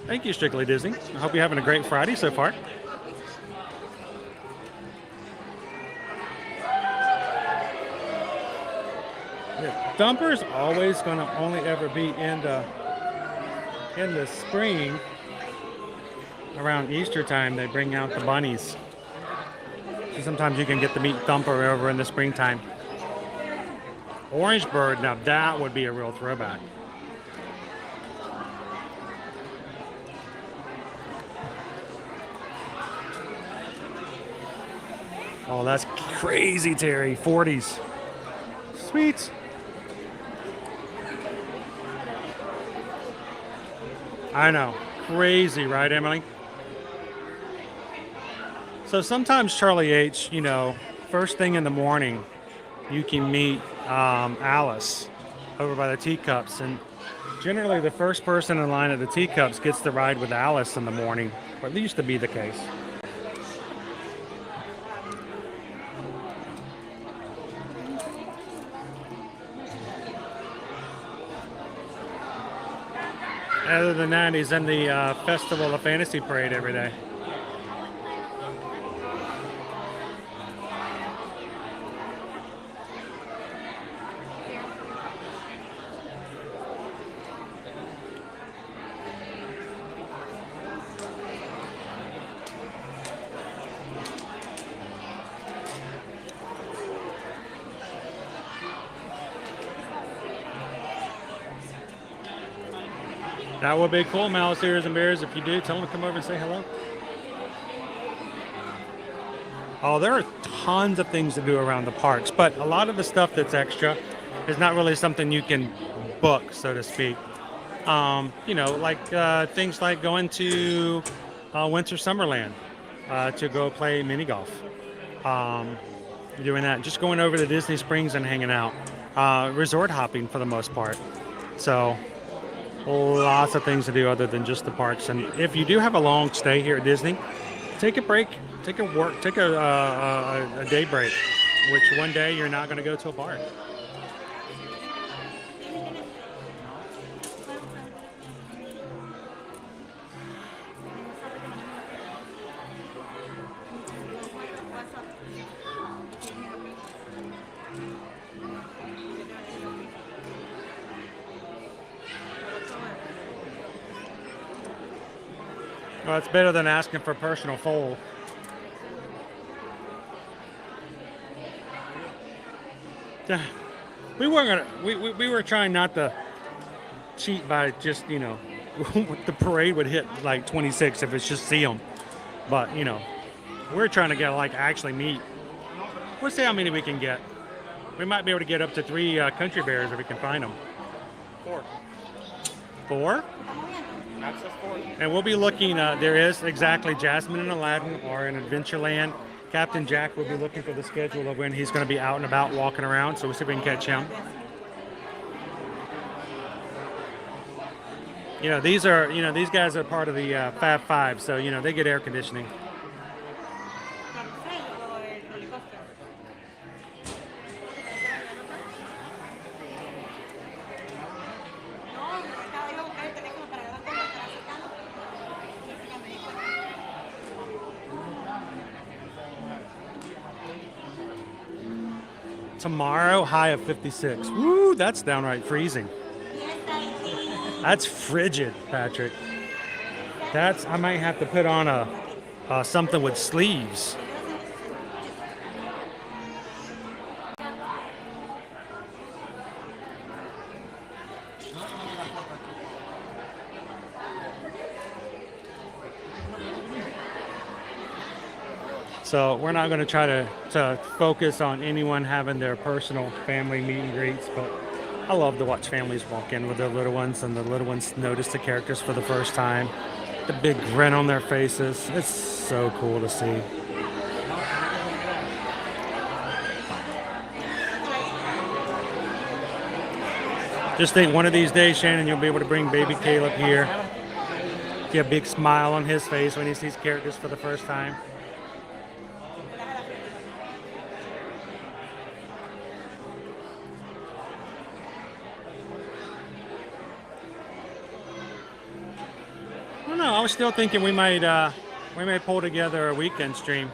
Thank you, Strictly Disney. I hope you're having a great Friday so far. Yeah, Dumper's always going to only ever be in the spring. Around Easter time, they bring out the bunnies. So sometimes you can get to meet Thumper over in the springtime. Orange Bird, now that would be a real throwback. Oh, that's crazy, Terry. 40s. Sweet. I know. Crazy, right, Emily? So sometimes Charlie H., you know, first thing in the morning, you can meet Alice over by the teacups. And generally the first person in line at the teacups gets to ride with Alice in the morning, or it used to be the case. Other than that, he's in the Festival of Fantasy Parade every day. That would be cool, Mouse Ears and Bears. If you do, tell them to come over and say hello. Oh, there are tons of things to do around the parks, but a lot of the stuff that's extra is not really something you can book, so to speak. You know, like things like going to Winter Summerland to go play mini golf. Doing that, just going over to Disney Springs and hanging out. Resort hopping for the most part. So lots of things to do other than just the parks. And if you do have a long stay here at Disney, take a break, take a day break, which one day you're not going to go to a park. Well, it's better than asking for a personal fold. We weren't gonna. We were trying not to cheat by just, you know, the parade would hit like 26 if it's just see them. But, you know, we're trying to get like actually meet. We'll see how many we can get. We might be able to get up to 3 country bears if we can find them. 4. 4? Access 4. And we'll be looking, there is exactly Jasmine and Aladdin are in Adventureland. Captain Jack will be looking for the schedule of when he's going to be out and about walking around, so we'll see if we can catch him. You know, these guys are part of the Fab Five, so, you know, they get air conditioning. Tomorrow, high of 56. Woo, that's downright freezing. That's frigid, Patrick. I might have to put on a something with sleeves. So we're not going to try to focus on anyone having their personal family meet and greets, but I love to watch families walk in with their little ones, and the little ones notice the characters for the first time. The big grin on their faces. It's so cool to see. Just think one of these days, Shannon, you'll be able to bring baby Caleb here. Get a big smile on his face when he sees characters for the first time. I was still thinking we may pull together a weekend stream.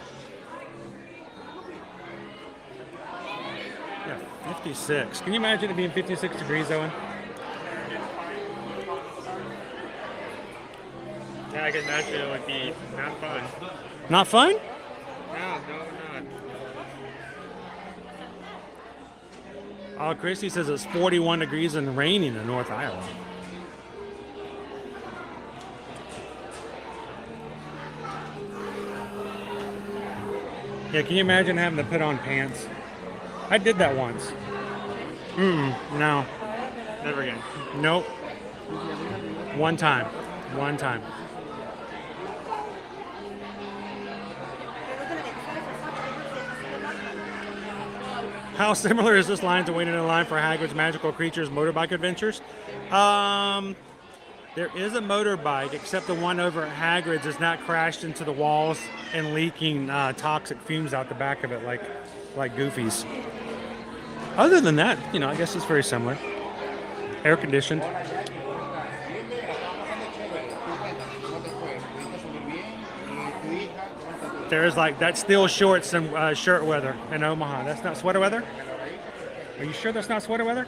Yeah, 56. Can you imagine it being 56 degrees, Owen? Yeah, I can imagine it would be not fun. Not fun? No, not. Oh, Christy says it's 41 degrees and raining in North Ireland. Yeah, can you imagine having to put on pants? I did that once. No. Never again. Nope. One time. How similar is this line to waiting in line for Hagrid's Magical Creatures motorbike adventures? There is a motorbike, except the one over at Hagrid's is not crashed into the walls and leaking toxic fumes out the back of it like Goofy's. Other than that, you know, I guess it's very similar. Air conditioned. There's like, that's still shorts and shirt weather in Omaha. That's not sweater weather? Are you sure that's not sweater weather?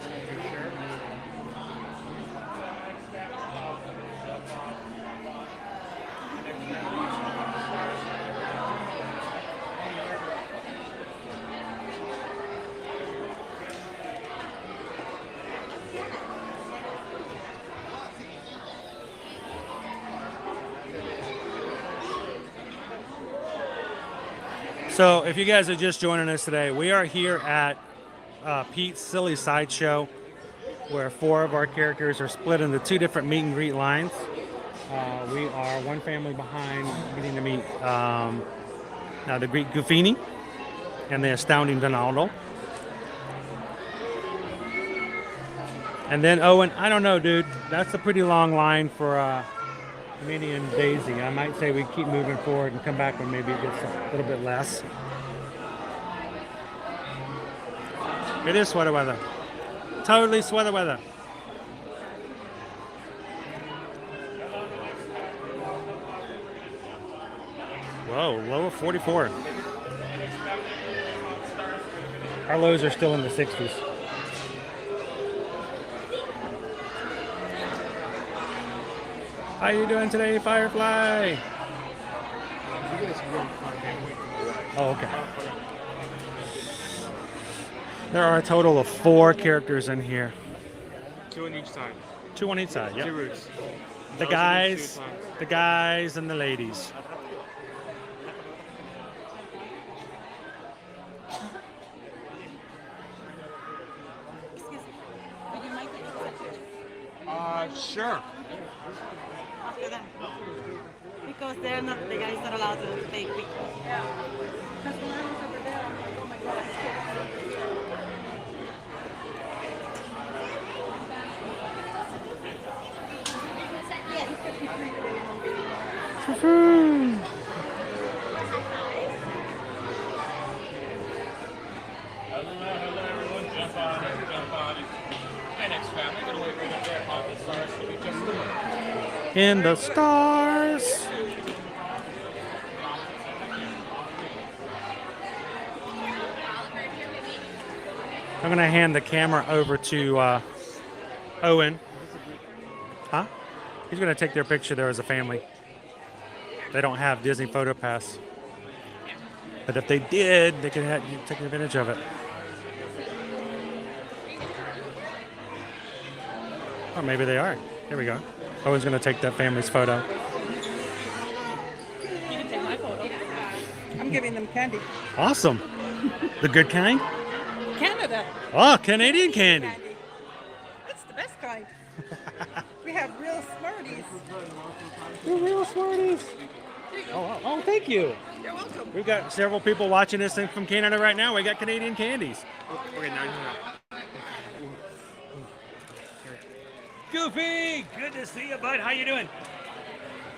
So if you guys are just joining us today, we are here at Pete's Silly Sideshow, where 4 of our characters are split into 2 different meet and greet lines. We are one family behind getting to meet the Greek Goofini and the Astounding Donaldo. And then Owen, I don't know, dude. That's a pretty long line for Minnie and Daisy. I might say we keep moving forward and come back when maybe it gets a little bit less. It is sweater weather. Totally sweater weather. Whoa, low of 44. Our lows are still in the 60s. How you doing today, Firefly? Oh, okay. There are a total of 4 characters in here. 2 on each side. 2 on each side, yep. 2 routes. The guys and the ladies. Sure. After that. Because they're not, the guys are allowed to take pictures. Yeah. In the stars. I'm going to hand the camera over to Owen. Huh? He's going to take their picture there as a family. They don't have Disney Photo Pass. But if they did, they could take advantage of it. Or maybe they are. Here we go. Owen's going to take that family's photo. You can take my photo. I'm giving them candy. Awesome. The good kind? Canada. Oh, Canadian candy. That's the best kind. We have real Smarties. Real Smarties. Oh, thank you. You're welcome. We've got several people watching this from Canada right now. We got Canadian candies. Okay, now you have. Goofy, good to see you, bud. How you doing?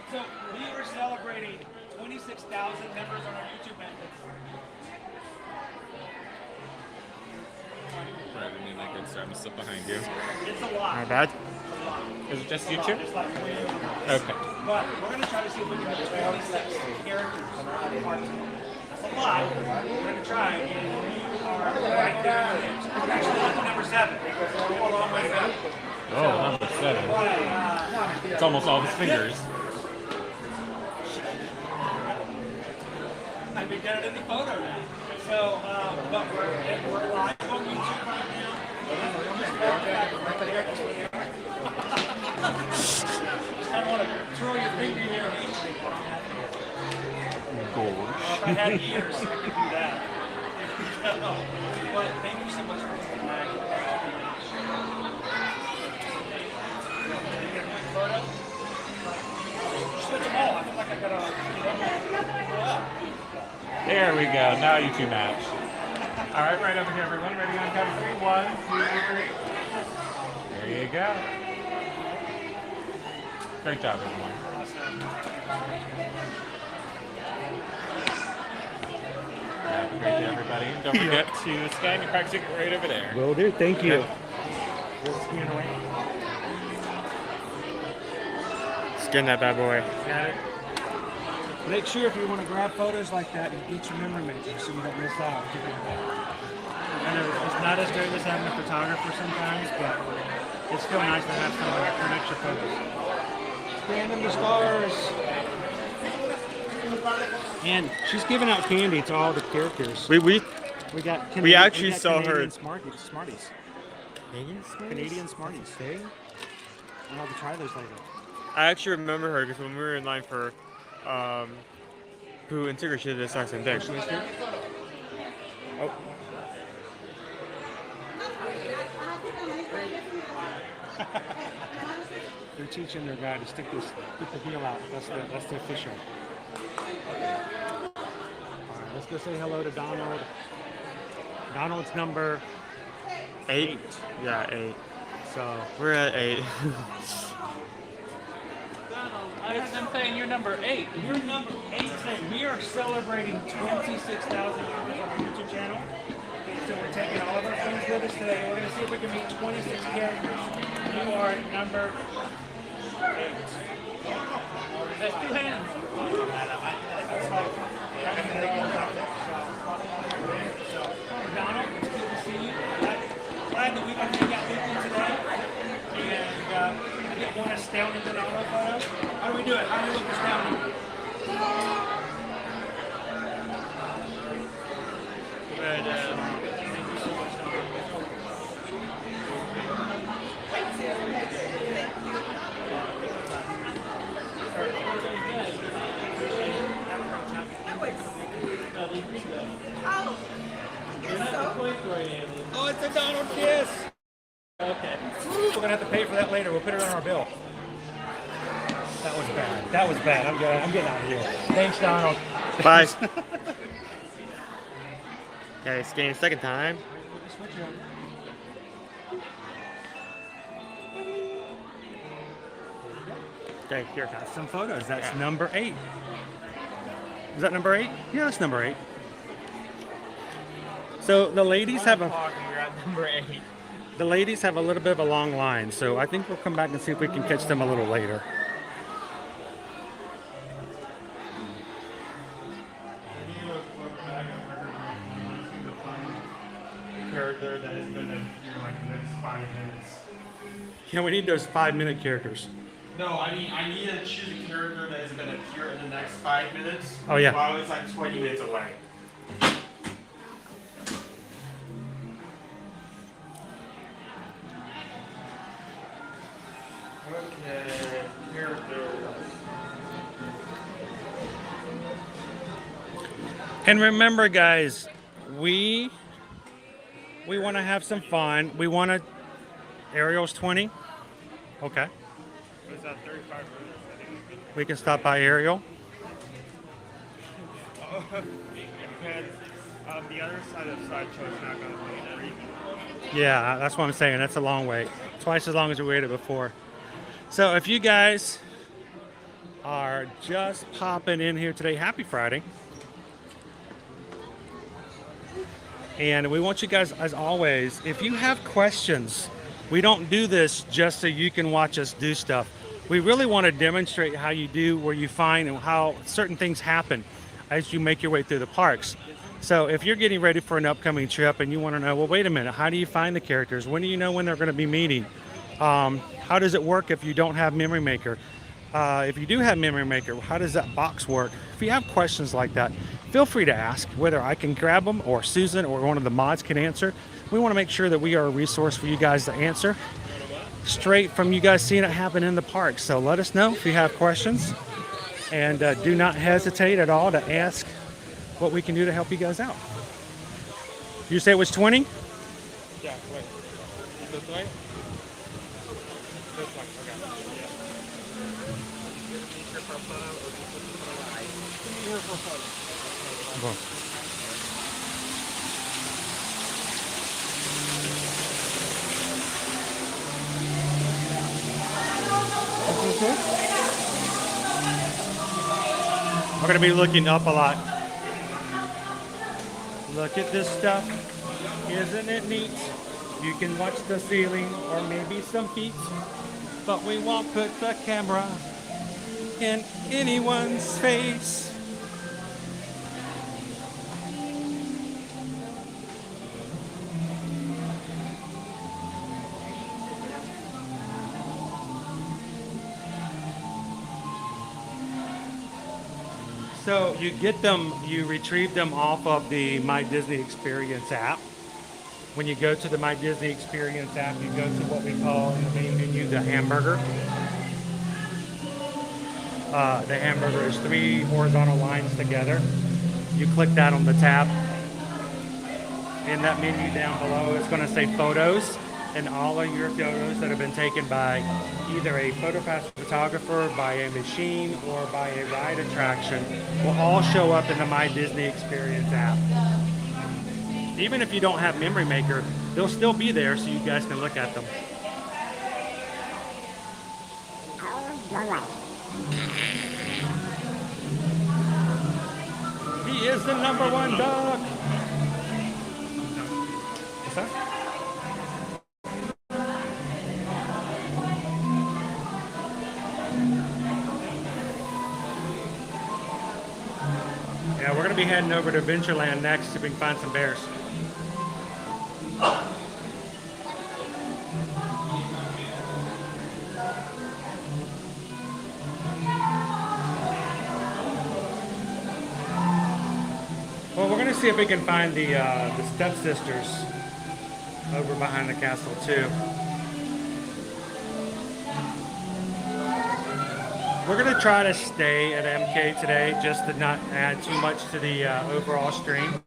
So we are celebrating 26,000 members on our YouTube members. Right, I mean, like, it's starting to slip behind you. It's a lot. My bad. Is it just you 2? Okay. But we're going to try to see if we can get 26 characters on our department. That's a lot. We're going to try. You are right there. Actually, on number 7. We're a long way to go. Oh, number 7. It's almost all his fingers. I've been getting in the photo now. So, but we're live on YouTube right now. Just kind of want to throw your finger here. If I had ears, I could do that. But thank you so much for taking that. There we go. Now you 2 match. All right, right over here, everyone. Ready on count of 3. 1, 2, 3. There you go. Great job, everyone. Great to everybody. Don't forget to scan your crack ticket right over there. Will do. Thank you. Scan away. Scan that bad boy. Got it. Make sure if you want to grab photos like that, you get your memory maker so you don't miss out. I know it's not as great as having a photographer sometimes, but it's still nice to have someone that connects your photos. Stand in the stars. And she's giving out candy to all the characters. We actually saw her. Smarties. Canadian Smarties. Okay. I'll have to try those later. I actually remember her because when we were in line for Pooh and Tigger should do the exact same thing. Oh. They're teaching their guy to stick the heel out. That's the official. All right, let's go say hello to Donald. Donald's number 8? Yeah, 8. So we're at 8. I heard them saying you're number 8. You're number 8 today. We are celebrating 26,000 viewers on our YouTube channel. So we're taking all of our friends with us today. We're going to see if we can meet 26 characters. You are number 8. That's 2 hands. Donald, it's good to see you. Glad that we can hang out with you today. And I get one astounding Donald photo. How do we do it? How do we look astounding? But, Oh, it's a Donald kiss. Okay. We're gonna have to pay for that later. We'll put it on our bill. That was bad. That was bad. I'm getting out of here. Thanks, Donald. Bye. Okay, scan second time. Okay, here. Got some photos. That's number 8. Is that number 8? Yeah, that's number 8. So the ladies have We're at number 8. the ladies have a little bit of a long line, so I think we'll come back and see if we can catch them a little later. Character that is going to appear like in the next 5 minutes. Yeah, we need those 5-minute characters. No, I mean, I need to choose a character that is going to appear in the next 5 minutes. Oh, yeah. While it's like 20 minutes away. Okay, character. And remember, guys, we want to have some fun. We want to. Ariel's 20. Okay. Was that 35 minutes? We can stop by Ariel. Because the other side of the sideshow is not going to be free. Yeah, that's what I'm saying. That's a long wait. Twice as long as we waited before. So if you guys are just popping in here today, happy Friday. And we want you guys, as always, if you have questions, we don't do this just so you can watch us do stuff. We really want to demonstrate how you do, where you find, and how certain things happen as you make your way through the parks. So if you're getting ready for an upcoming trip and you want to know, well, wait a minute, how do you find the characters? When do you know when they're going to be meeting? How does it work if you don't have Memory Maker? If you do have Memory Maker, how does that box work? If you have questions like that, feel free to ask, whether I can grab them or Susan or one of the mods can answer. We want to make sure that we are a resource for you guys to answer straight from you guys seeing it happen in the park. So let us know if you have questions, and do not hesitate at all to ask what we can do to help you guys out. You say it was 20? Yeah, wait. This way? This one, okay. Well, we're going to be looking up a lot. Look at this stuff. Isn't it neat? You can watch the ceiling or maybe some feet, but we won't put the camera in anyone's face. So you get them, you retrieve them off of the My Disney Experience app. When you go to the My Disney Experience app, you go to what we call in the main menu the hamburger. the hamburger is 3 horizontal lines together. You click that on the tab. In that menu down below, it's going to say photos, and all of your photos that have been taken by either a PhotoPass photographer, by a machine, or by a ride attraction will all show up in the My Disney Experience app. Even if you don't have Memory Maker, they'll still be there so you guys can look at them. He is the #1 dog. What's that? Yeah, we're going to be heading over to Adventureland next so we can find some bears. Well, we're going to see if we can find the stepsisters over behind the castle too. We're going to try to stay at MK today just to not add too much to the overall stream.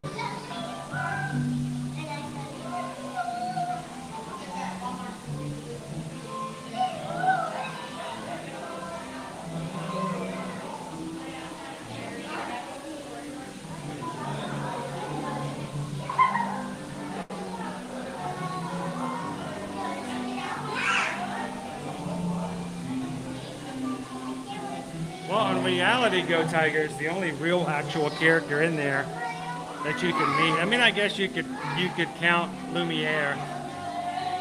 Well, in reality, Go Tigers, the only real actual character in there that you can meet. I mean, I guess you could count Lumiere,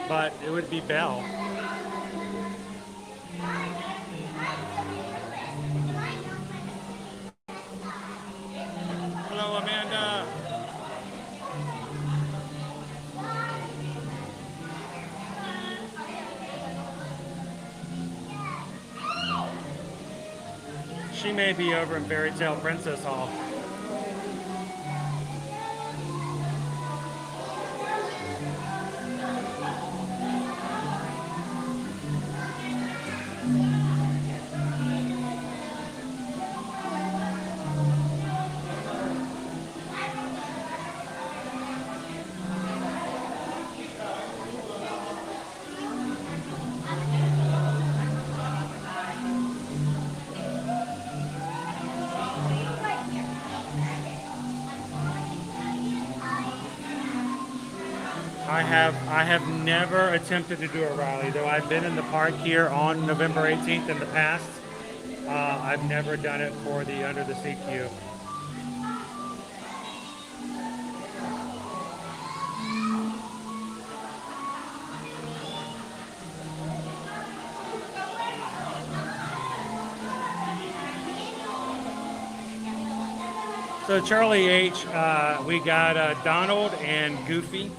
but it would be Belle. Hello, Amanda. She may be over in Fairy Tale Princess Hall. I have never attempted to do a rally, though I've been in the park here on November 18th in the past. I've never done it for the Under the Sea queue. So Charlie H, we got Donald and Goofy.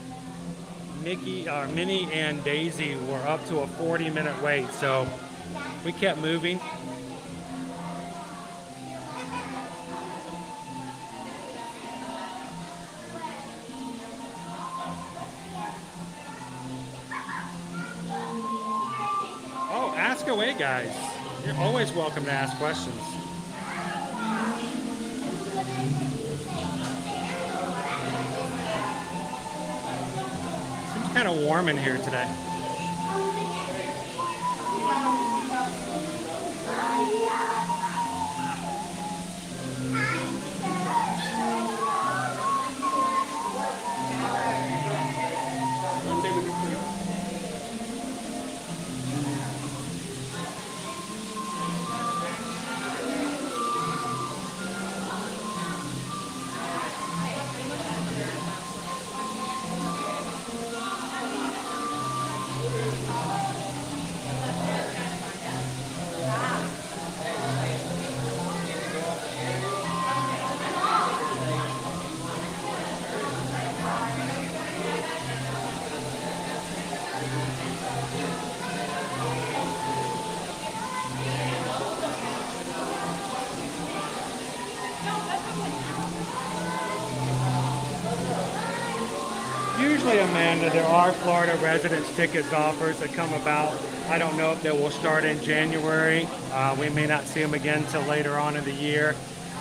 Mickey, Minnie and Daisy were up to a 40-minute wait, so we kept moving. Oh, ask away, guys. You're always welcome to ask questions. Kind of warm in here today. Usually, Amanda, there are Florida residence tickets offers that come about I don't know if they will start in January. We may not see them again until later on in the year.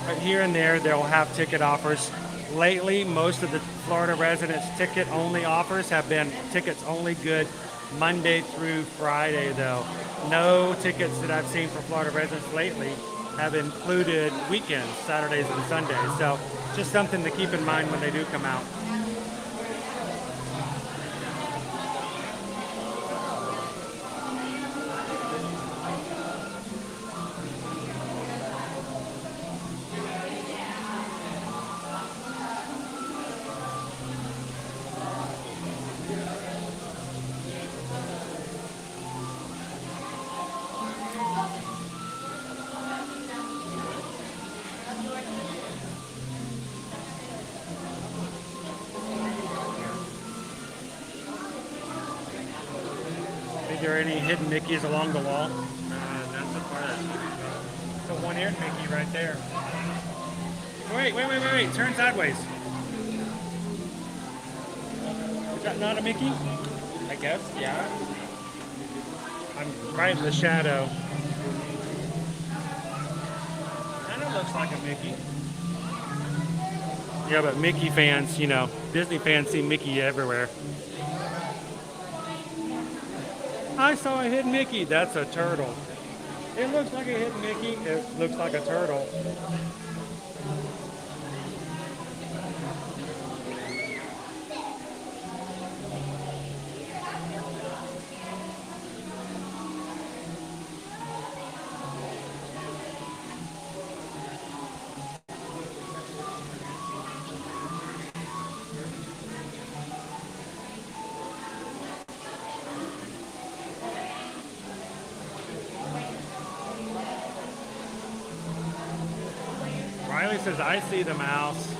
But here and there, they'll have ticket offers. Lately, most of the Florida residents' ticket-only offers have been tickets only good Monday through Friday, though. No tickets that I've seen for Florida residents lately have included weekends, Saturdays and Sundays. So just something to keep in mind when they do come out. Is there any hidden Mickeys along the wall? That's the part that's The one-eared Mickey right there. Wait. Turn sideways. Is that not a Mickey? I guess, yeah. I'm right in the shadow. Kind of looks like a Mickey. Yeah, but Mickey fans, you know, Disney fans see Mickey everywhere. I saw a hidden Mickey. That's a turtle. It looks like a hidden Mickey. It looks like a turtle. Riley says, I see the mouse.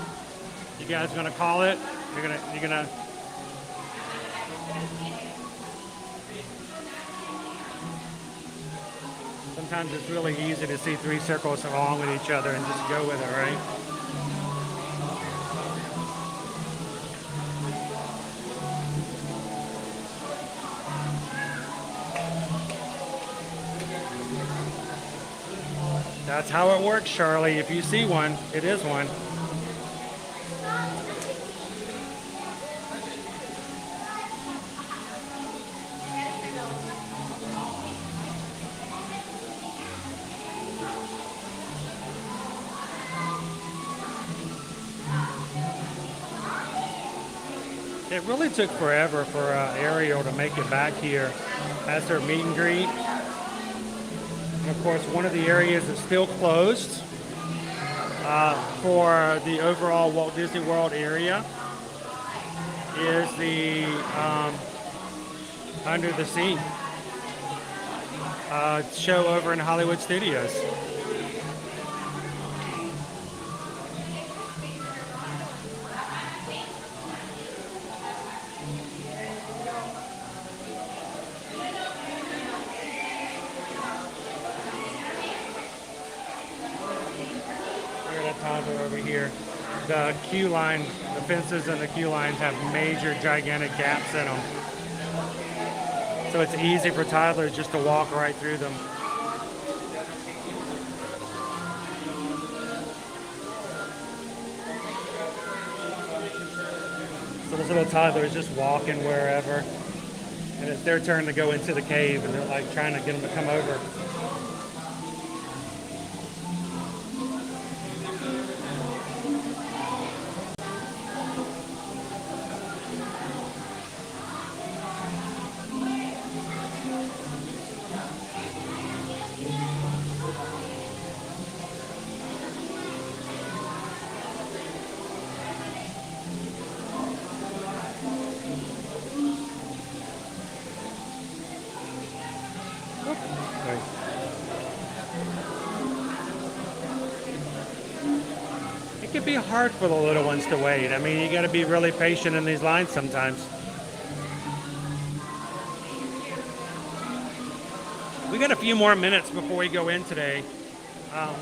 You guys gonna call it? You're gonna. Sometimes it's really easy to see three circles along with each other and just go with it, right? That's how it works, Charlie. If you see one, it is one. It really took forever for Ariel to make it back here as her meet and greet. And of course, one of the areas that's still closed for the overall Walt Disney World area is the Under the Sea show over in Hollywood Studios. Over here, the queue line, the fences and the queue lines have major gigantic gaps in them, so it's easy for toddlers just to walk right through them. So this little toddler is just walking wherever, and it's their turn to go into the cave, and they're like trying to get them to come over. It can be hard for the little ones to wait. I mean, you got to be really patient in these lines sometimes. We got a few more minutes before we go in today.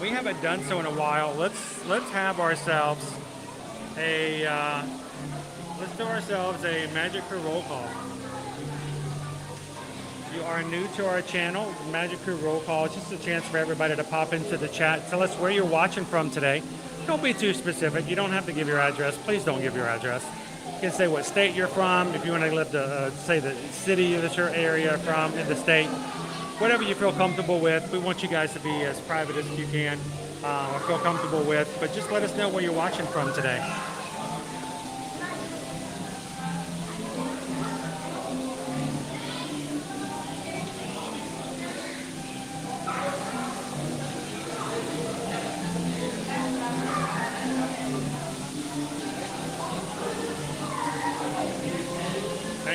We haven't done so in a while. Let's have ourselves a let's do ourselves a Magic Crew roll call. If you are new to our channel, Magic Crew Roll Call, it's just a chance for everybody to pop into the chat. Tell us where you're watching from today. Don't be too specific. You don't have to give your address. Please don't give your address. You can say what state you're from. If you want to live say the city that your area from in the state. Whatever you feel comfortable with. We want you guys to be as private as you can or feel comfortable with. But just let us know where you're watching from today.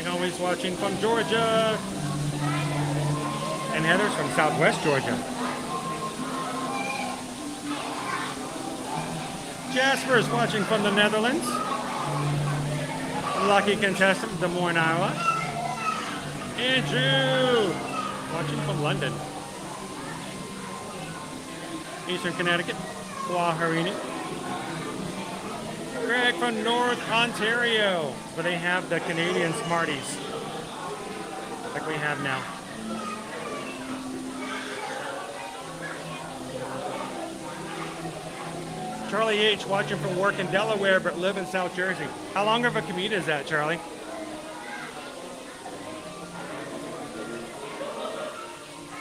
Always watching from Georgia. And Heather's from Southwest Georgia. Jasper's watching from the Netherlands. Lucky contestant, Des Moines, Iowa. Andrew watching from London. Eastern Connecticut. Waharini. Greg from North Ontario, where they have the Canadian Smarties, like we have now. Charlie H. watching from work in Delaware, but live in South Jersey. How long of a commute is that, Charlie?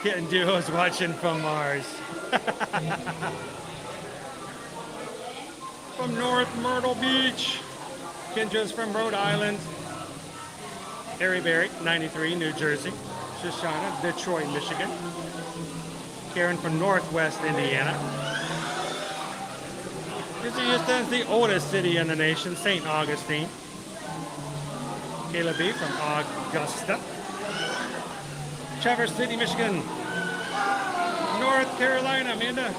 Kitten Duo's watching from Mars. From North Myrtle Beach. Kendra's from Rhode Island. Harry Berry, 93, New Jersey. Shoshana, Detroit, Michigan. Karen from Northwest Indiana. Houston's the oldest city in the nation, St. Augustine. Kayla B. from Augusta. Traverse City, Michigan. North Carolina, Amanda.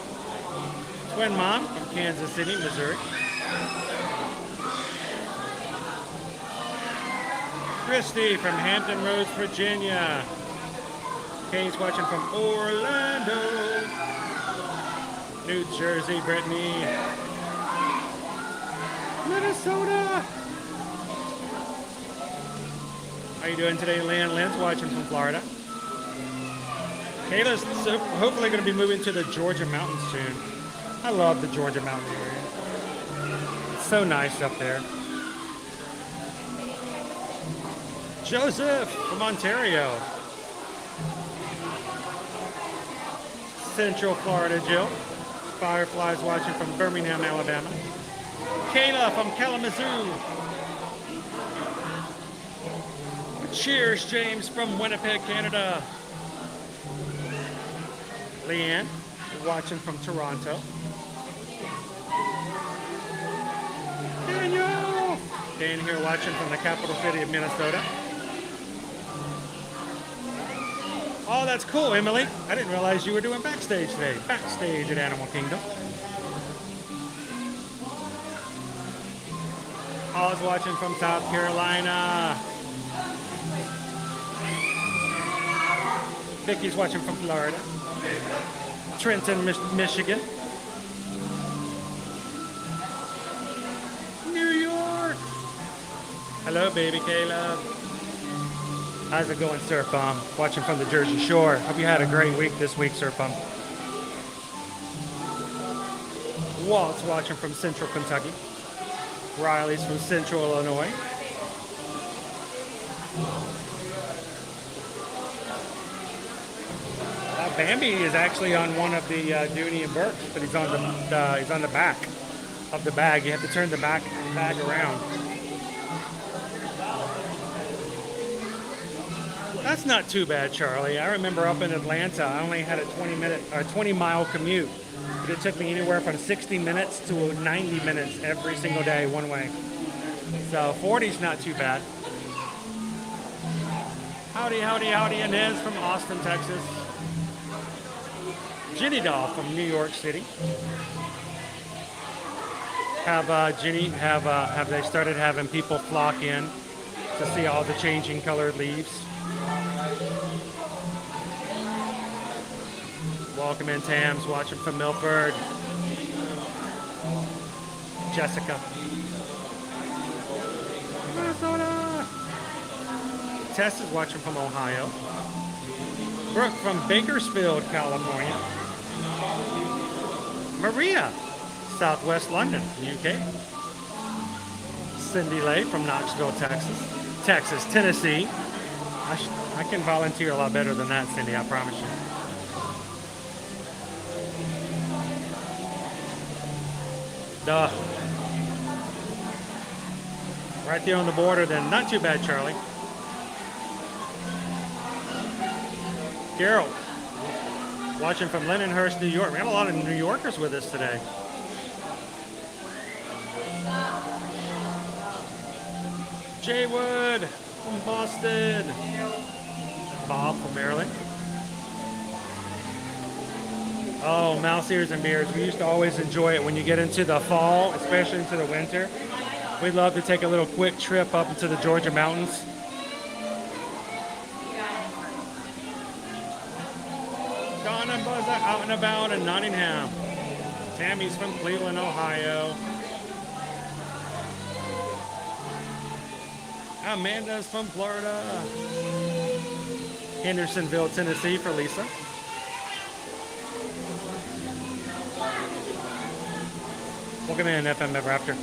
Twin mom from Kansas City, Missouri. Christy from Hampton Roads, Virginia. Kane's watching from Orlando. New Jersey, Brittany. Minnesota. How you doing today, Lynn? Lynn's watching from Florida. Kayla's hopefully going to be moving to the Georgia mountains soon. I love the Georgia mountain area. It's so nice up there. Joseph from Ontario. Central Florida, Jill. Fireflies watching from Birmingham, Alabama. Kayla from Kalamazoo. Cheers, James from Winnipeg, Canada. Leanne watching from Toronto. Daniel! Dan here watching from the capital city of Minnesota. Oh, that's cool, Emily. I didn't realize you were doing backstage today. Backstage at Animal Kingdom. Oz watching from South Carolina. Vicky's watching from Florida. Trenton, Michigan. New York. Hello, baby Caleb. How's it going, Surf Bomb? Watching from the Jersey Shore. Hope you had a great week this week, Surf Bomb. Walt's watching from Central Kentucky. Riley's from Central Illinois. Bambi is actually on one of the Dooney and Burks, but he's on the back of the bag. You have to turn the bag around. That's not too bad, Charlie. I remember up in Atlanta, I only had a 20-mile commute, but it took me anywhere from 60 minutes to 90 minutes every single day, one way. So 40's not too bad. Howdy, howdy, howdy, Inez from Austin, Texas. Jenny Doll from New York City. Have they started having people flock in to see all the changing colored leaves? Welcome in, Tams, watching from Milford. Jessica. Minnesota. Tess is watching from Ohio. Brooke from Bakersfield, California. Maria, Southwest London, UK. Cindy Lay from Knoxville, Texas, Tennessee. I can volunteer a lot better than that, Cindy, I promise you. Duh. Right there on the border, then. Not too bad, Charlie. Carol, watching from Lindenhurst, New York. We have a lot of New Yorkers with us today. Jay Wood from Boston. Bob from Maryland. Oh, mouse ears and beers. We used to always enjoy it when you get into the fall, especially into the winter. We'd love to take a little quick trip up into the Georgia mountains. Don and Buzz are out and about in Nottingham. Tammy's from Cleveland, Ohio. Amanda's from Florida. Hendersonville, Tennessee for Lisa. Welcome in, FM Raptor.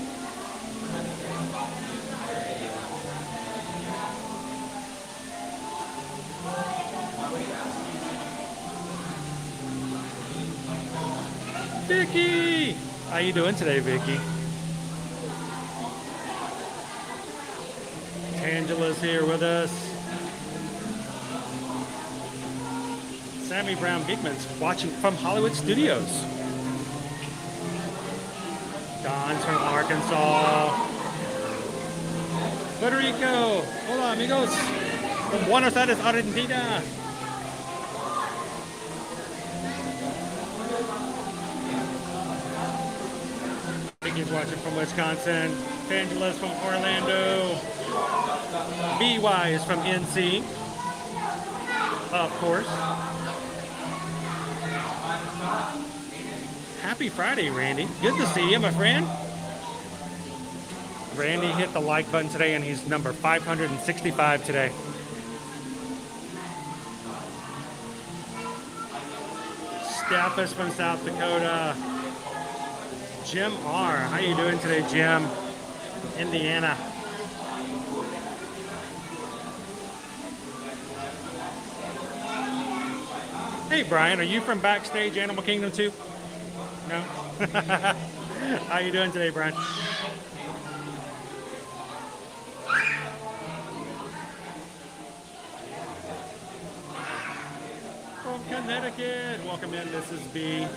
Vicky! How you doing today, Vicky? Angela's here with us. Sammy Brown Bigman's watching from Hollywood Studios. Don's from Arkansas. Puerto Rico. Hola, amigos. From Buenos Aires, Argentina. Vicky's watching from Wisconsin. Angela's from Orlando. BY is from NC. Of course. Happy Friday, Randy. Good to see you, my friend. Randy hit the like button today, and he's number 565 today. Steph is from South Dakota. Jim R. How you doing today, Jim? Indiana. Hey, Brian, are you from Backstage Animal Kingdom too? No? How you doing today, Brian? From Connecticut. Welcome in, this is B.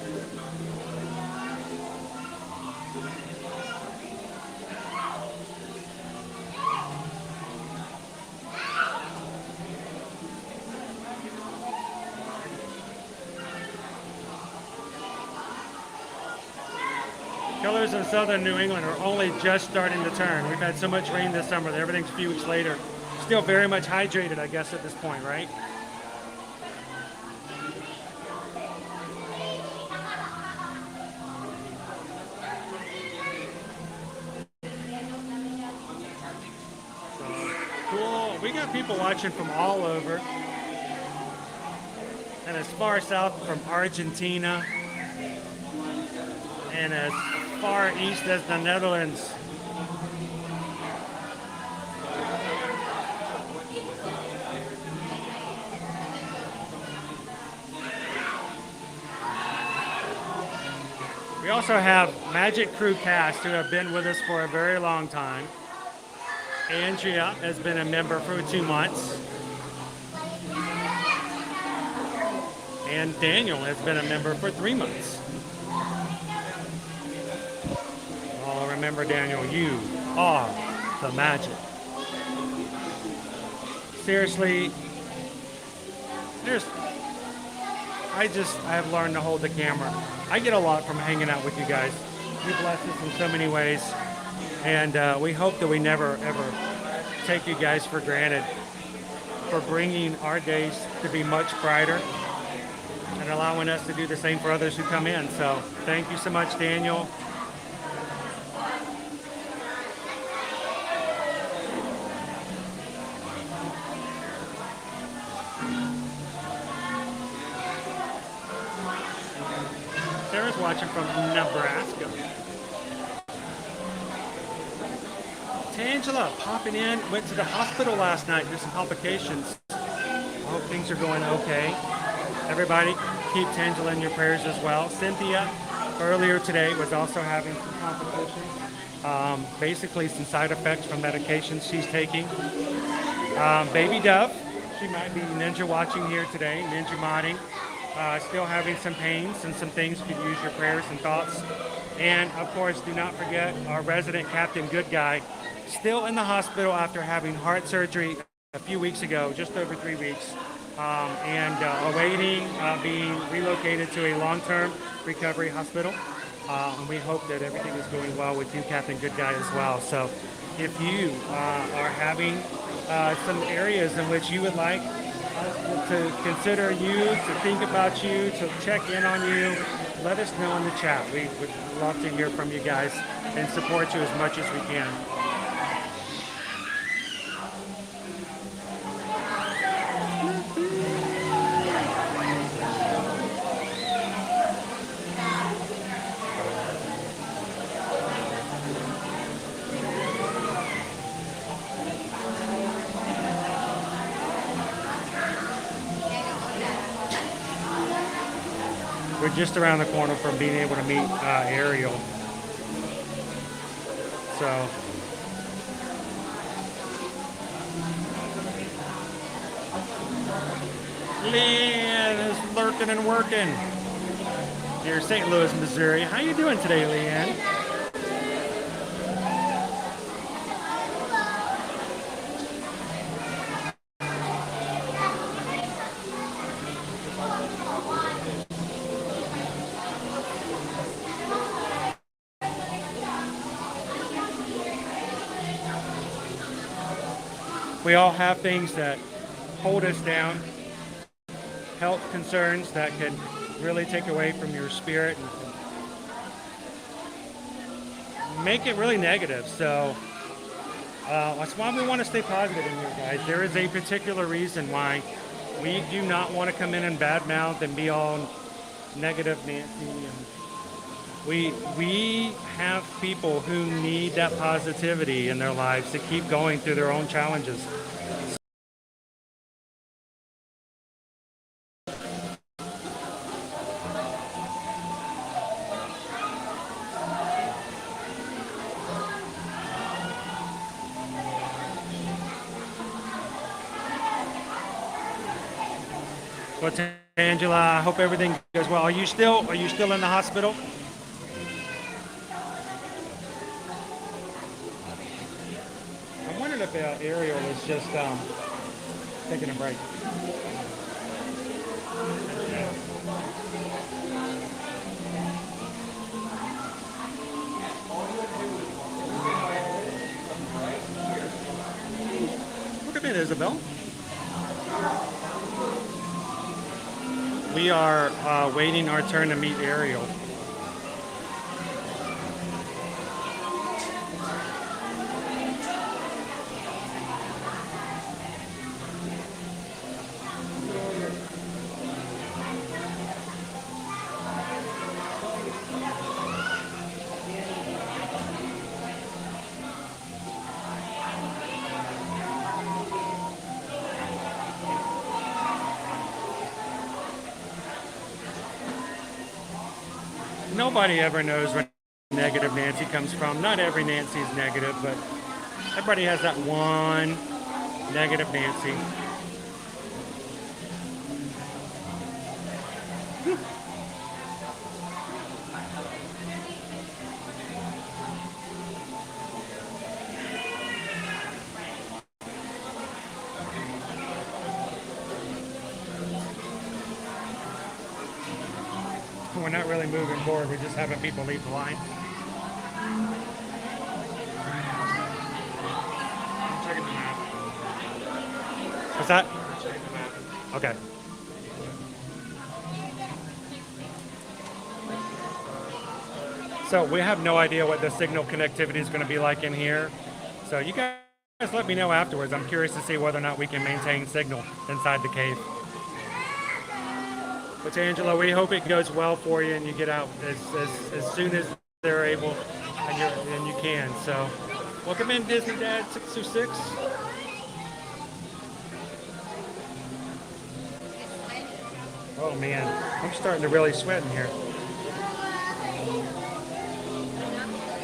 Colors in southern New England are only just starting to turn. We've had so much rain this summer that everything's a few weeks later. Still very much hydrated, I guess, at this point, right? So, cool. We got people watching from all over. And as far south from Argentina. And as far east as the Netherlands. We also have Magic Crew cast who have been with us for a very long time. Andrea has been a member for 2 months. And Daniel has been a member for 3 months. Remember, Daniel, you are the magic. Seriously, I have learned to hold the camera. I get a lot from hanging out with you guys. You bless us in so many ways. And we hope that we never, ever take you guys for granted for bringing our days to be much brighter and allowing us to do the same for others who come in. So thank you so much, Daniel. Sarah's watching from Nebraska. Tangela popping in. Went to the hospital last night. There's some complications. I hope things are going okay. Everybody, keep Tangela in your prayers as well. Cynthia, earlier today, was also having some complications. Basically, some side effects from medications she's taking. Baby Dove, she might be ninja watching here today, ninja modding. Still having some pains and some things. Could use your prayers and thoughts. And of course, do not forget our resident Captain Good Guy, still in the hospital after having heart surgery a few weeks ago, just over 3 weeks, and awaiting being relocated to a long-term recovery hospital. And we hope that everything is going well with you, Captain Good Guy, as well. So if you are having some areas in which you would like us to consider you, to think about you, to check in on you, let us know in the chat. We would love to hear from you guys and support you as much as we can. We're just around the corner from being able to meet Ariel. So Leanne is lurking and working. Here, St. Louis, Missouri. How you doing today, Leanne? We all have things that hold us down, health concerns that can really take away from your spirit and make it really negative. So that's why we want to stay positive in here, guys. There is a particular reason why we do not want to come in and badmouth and be all negative Nancy. And we have people who need that positivity in their lives to keep going through their own challenges. Well, Angela, I hope everything goes well. Are you still in the hospital? I wondered if Ariel was just taking a break. Look at me, Isabel. We are waiting our turn to meet Ariel. Nobody ever knows where negative Nancy comes from. Not every Nancy is negative, but everybody has that one negative Nancy. We're not really moving forward. We're just having people leave the line. I'm checking the map. What's that? I'm checking the map. Okay. So we have no idea what the signal connectivity is going to be like in here. So you guys let me know afterwards. I'm curious to see whether or not we can maintain signal inside the cave. But Angela, we hope it goes well for you and you get out as soon as they're able and you can. So, welcome in, Disney Dad 626. Oh man, I'm starting to really sweat in here.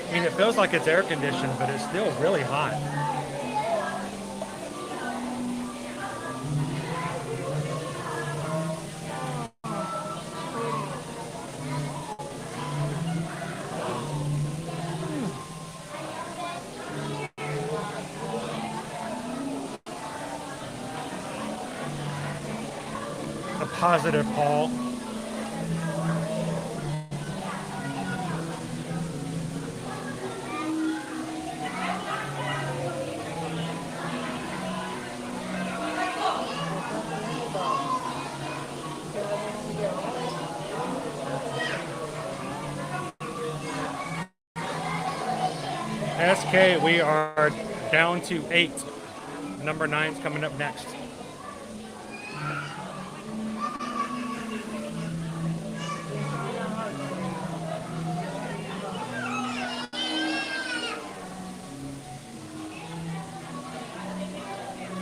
I mean, it feels like it's air conditioned, but it's still really hot. A positive Paul. SK, we are down to 8. Number 9's coming up next.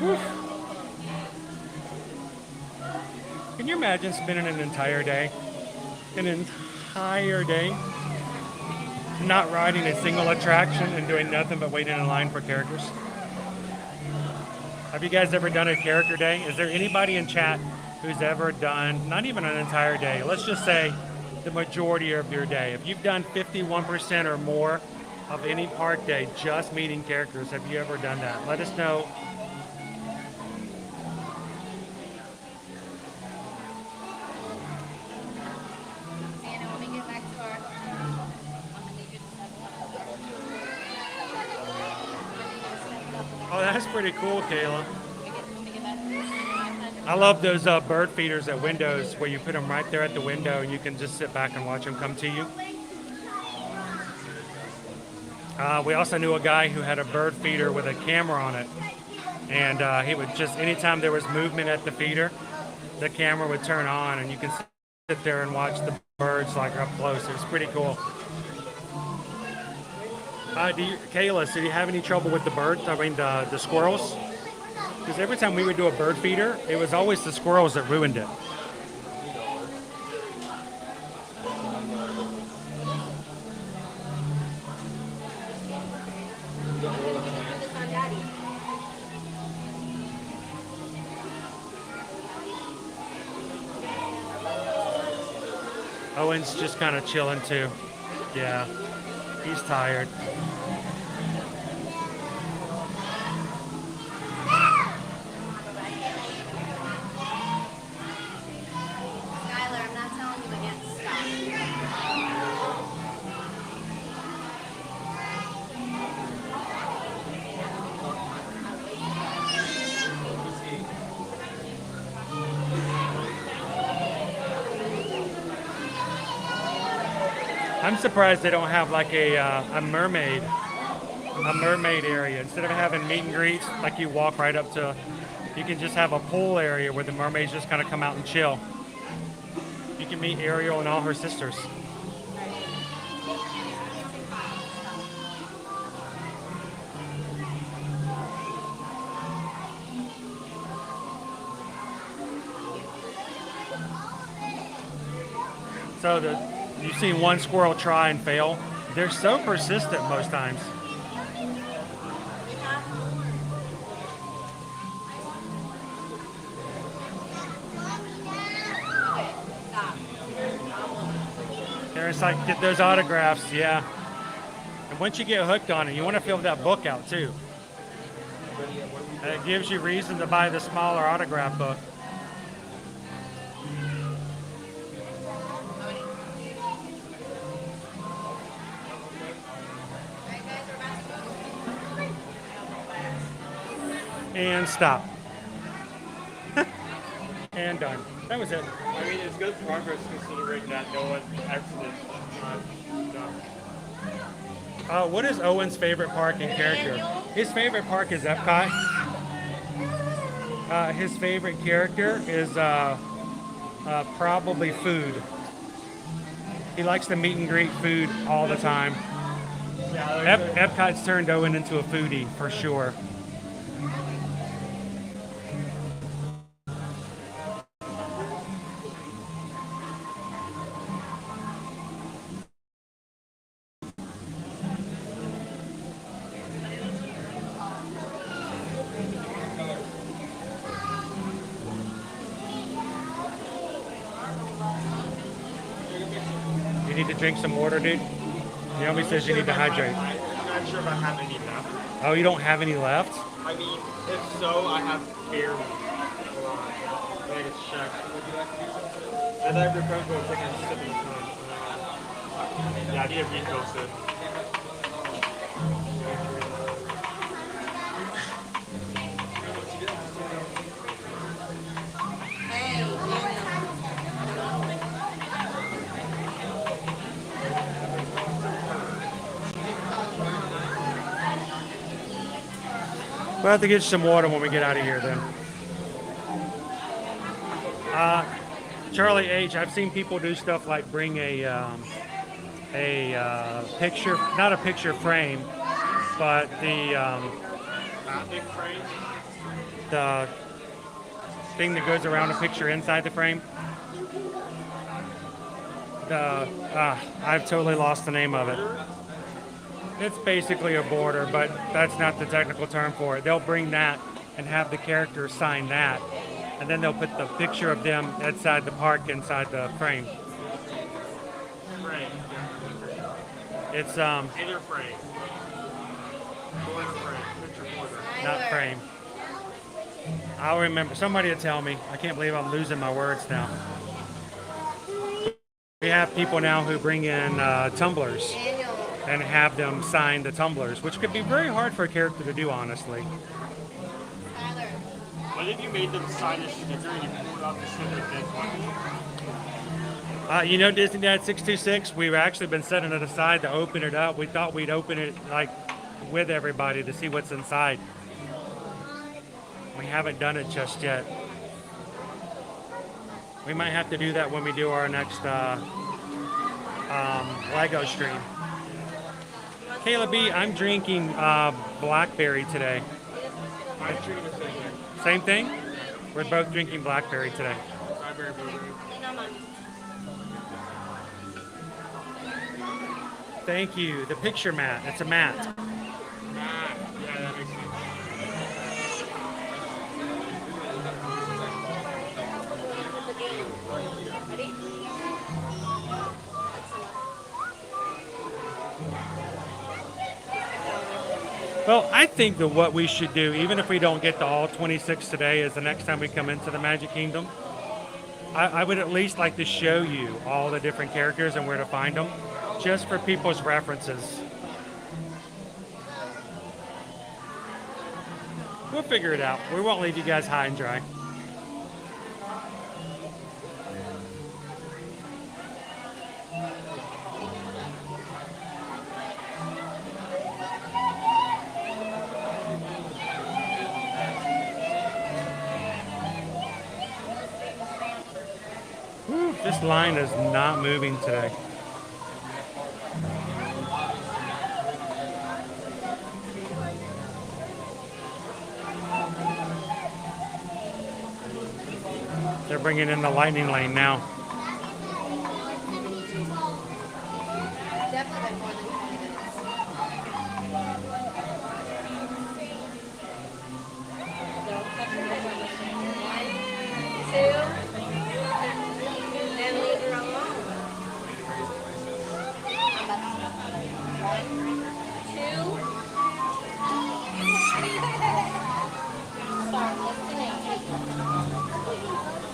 Whew. Can you imagine spending an entire day? Not riding a single attraction and doing nothing but waiting in line for characters? Have you guys ever done a character day? Is there anybody in chat who's ever done, not even an entire day, let's just say the majority of your day? If you've done 51% or more of any park day just meeting characters, have you ever done that? Let us know. Oh, that's pretty cool, Kayla. I love those bird feeders at windows where you put them right there at the window and you can just sit back and watch them come to you. We also knew a guy who had a bird feeder with a camera on it. And he would just, anytime there was movement at the feeder, the camera would turn on and you can sit there and watch the birds like up close. It was pretty cool. Kayla, so do you have any trouble with the birds? I mean, the squirrels? Because every time we would do a bird feeder, it was always the squirrels that ruined it. Owen's just kind of chilling too. Yeah, he's tired. I'm surprised they don't have like a mermaid area. Instead of having meet and greets, like you walk right up to, you can just have a pool area where the mermaids just kind of come out and chill. You can meet Ariel and all her sisters. So you've seen one squirrel try and fail. They're so persistent most times. There's like, get those autographs, yeah. And once you get hooked on it, you want to fill that book out too. And it gives you reason to buy the smaller autograph book. And stop. And done. That was it. I mean, it's good progress considering that no one exited. What is Owen's favorite park and character? His favorite park is Epcot. His favorite character is Probably food. He likes to meet and greet food all the time. Epcot's turned Owen into a foodie for sure. You need to drink some water, dude. Naomi says you need to hydrate. I'm not sure if I have any left. Oh, you don't have any left? I mean, if so, I have barely. I just check. And I recovered for taking a sip of the time. Yeah, I need to refill it. We'll have to get some water when we get out of here then. Charlie H, I've seen people do stuff like bring a picture, not a picture frame, but the thing that goes around a picture inside the frame. I've totally lost the name of it. It's basically a border, but that's not the technical term for it. They'll bring that and have the character sign that, and then they'll put the picture of them outside the park inside the frame. Frame. It's Either frame. Or frame. Picture border. not frame. I'll remember. Somebody will tell me. I can't believe I'm losing my words now. We have people now who bring in tumblers and have them sign the tumblers, which could be very hard for a character to do, honestly. What if you made them sign a sticker and you pulled out the sticker then? You know, Disney Dad 626, we've actually been setting it aside to open it up. We thought we'd open it like with everybody to see what's inside. We haven't done it just yet. We might have to do that when we do our next Lego stream. Kayla B, I'm drinking blackberry today. I'm drinking the same thing. Same thing? We're both drinking blackberry today. Blackberry blueberry. Thank you. The picture mat. It's a mat. Yeah, that makes sense. Well, I think that what we should do, even if we don't get to all 26 today, is the next time we come into the Magic Kingdom, I would at least like to show you all the different characters and where to find them, just for people's references. We'll figure it out. We won't leave you guys high and dry. This line is not moving today. They're bringing in the lightning lane now.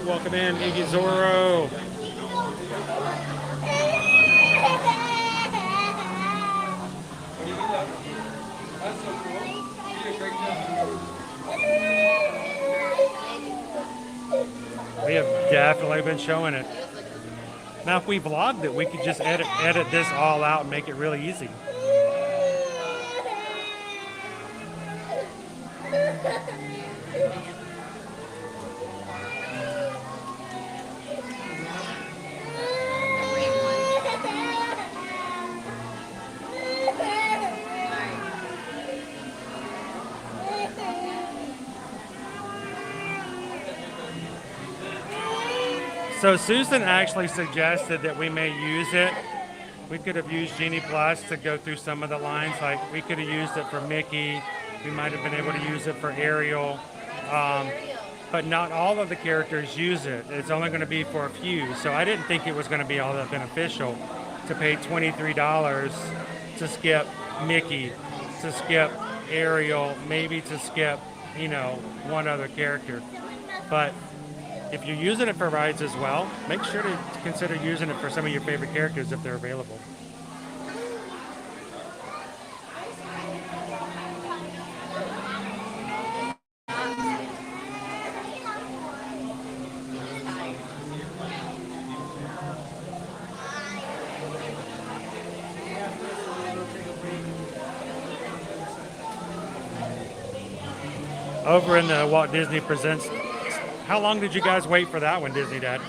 Welcome in, Iggy Zorro. We have definitely been showing it. Now, if we vlogged it, we could just edit this all out and make it really easy. So Susan actually suggested that we may use it. We could have used Genie Plus to go through some of the lines. Like we could have used it for Mickey. We might have been able to use it for Ariel. But not all of the characters use it. It's only going to be for a few. So I didn't think it was going to be all that beneficial to pay $23 to skip Mickey, to skip Ariel, maybe to skip, you know, one other character. But if you're using it for rides as well, make sure to consider using it for some of your favorite characters if they're available. Over in the Walt Disney Presents, how long did you guys wait for that one, Disney Dad?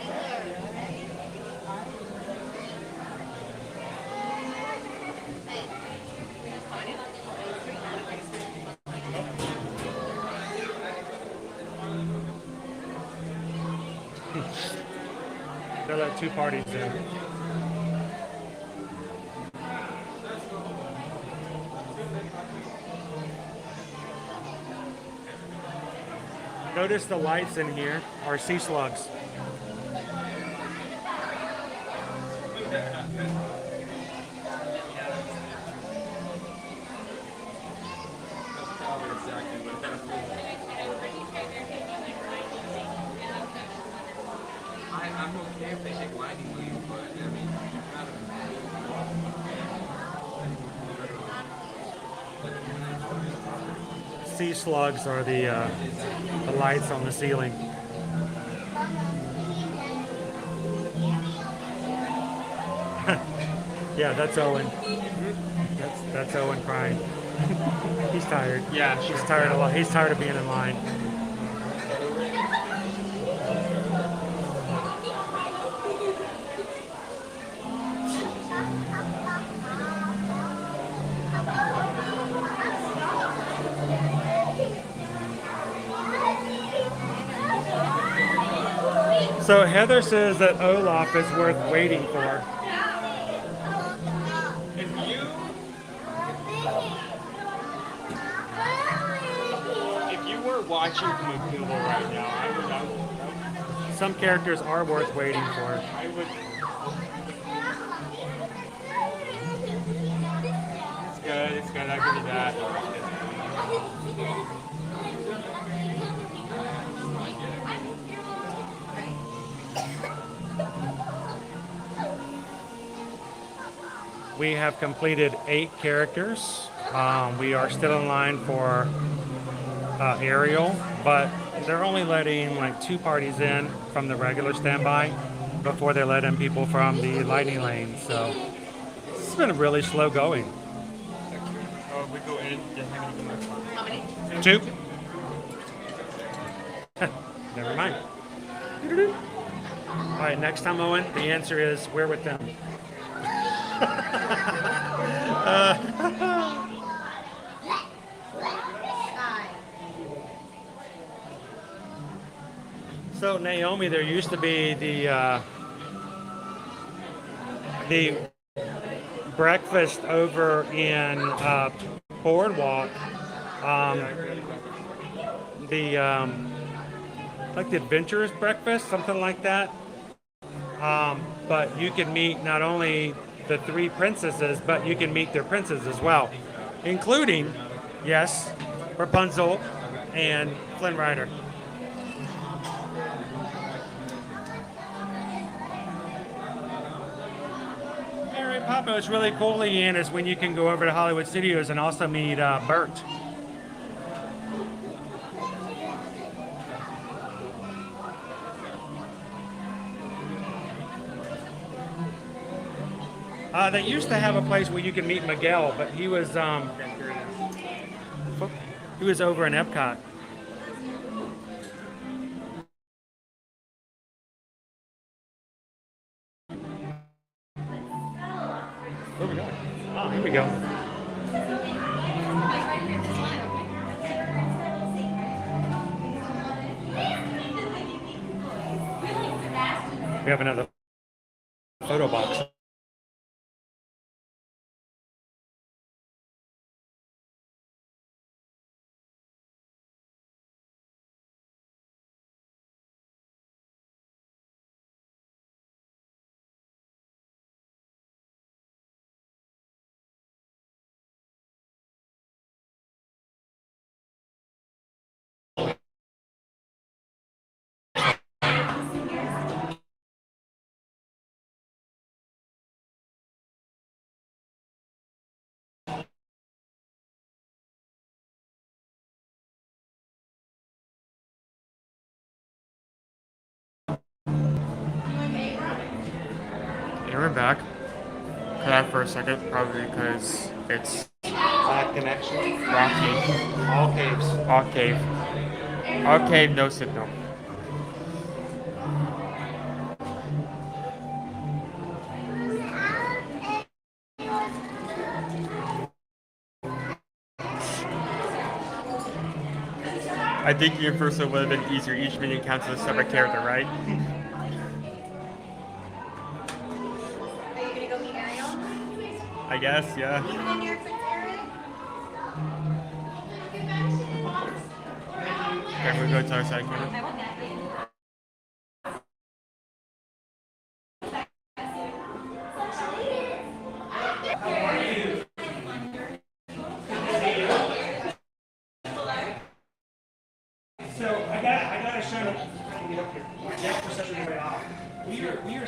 They're like 2 parties in. Notice the lights in here are sea slugs. I'm okay if they take lightning lanes, but I mean, Sea slugs are the lights on the ceiling. Yeah, that's Owen. That's Owen crying. He's tired. Yeah, he's tired a lot. He's tired of being in line. So Heather says that Olaf is worth waiting for. If you were watching from a Google right now, I would. Some characters are worth waiting for. I would. It's good. It's good. I'll give you that. We have completed 8 characters. We are still in line for Ariel, but they're only letting like 2 parties in from the regular standby before they let in people from the lightning lane. So it's been really slow going. We go in. How many? 2. Never mind. All right, next time, Owen, the answer is we're with them. So Naomi, there used to be the breakfast over in Boardwalk, like the Adventurers breakfast, something like that. But you can meet not only the 3 princesses, but you can meet their princes as well, including, yes, Rapunzel and Flynn Rider. Mary Papa, it's really cool, Leanne, is when you can go over to Hollywood Studios and also meet Bert. They used to have a place where you could meet Miguel, but he was over in Epcot. Where we going? Oh, here we go. We have another photo box. And we're back. Cut out for a second, probably because it's bad connection. Rocky. All caves. All cave. All cave, no signal. I think your first one would have been easier. Each minion counts as a separate character, right? Are you gonna go meet Ariel? I guess, yeah. You in your Ariel? Okay, we'll go to our side camera. So I gotta show you. Get up here. My depth perception is way off. We are.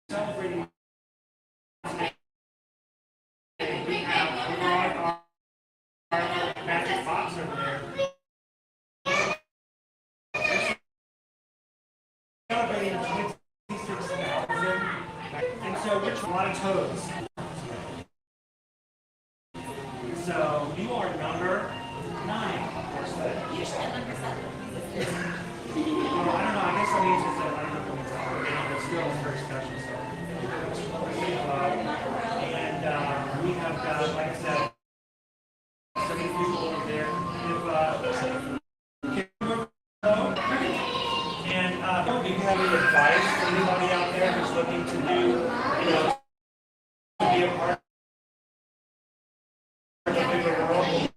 Celebrating. We have our magic box over there. Celebrating 26,000, and so we're a lot of toads. So you are number 9, of course. You should have number 7. I don't know. I guess that means it's I don't know what it's called. It's still very special. So. And we have got, like I said, so many people over there. And do you have any advice for anybody out there who's looking to do, be a part of the bigger world?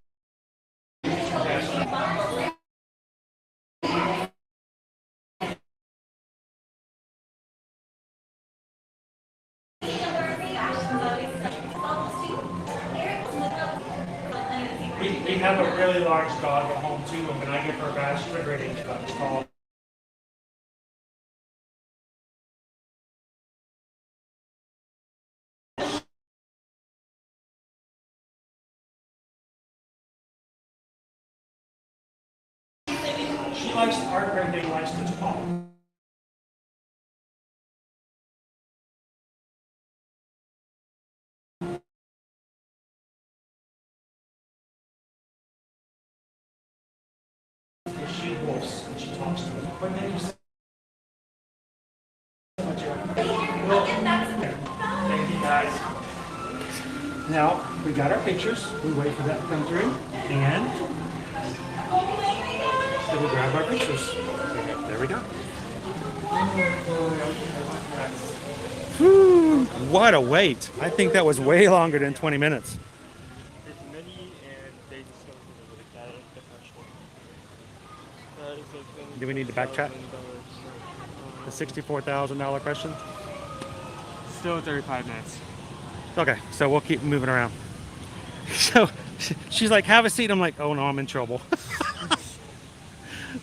We have a really large dog at home too, and when I give her a badge, trigger rating, it's called. She likes the art, everything likes to talk. She wolfs and she talks to them. But then you say, thank you guys. Now we got our pictures. We wait for that to come through, and so we grab our pictures. There we go. Whew, what a wait! I think that was way longer than 20 minutes. There's many, and they just don't really look at it professionally. Do we need to backtrack? The $64,000 question? Still 35 minutes. Okay, so we'll keep moving around. So she's like, have a seat. I'm like, oh no, I'm in trouble.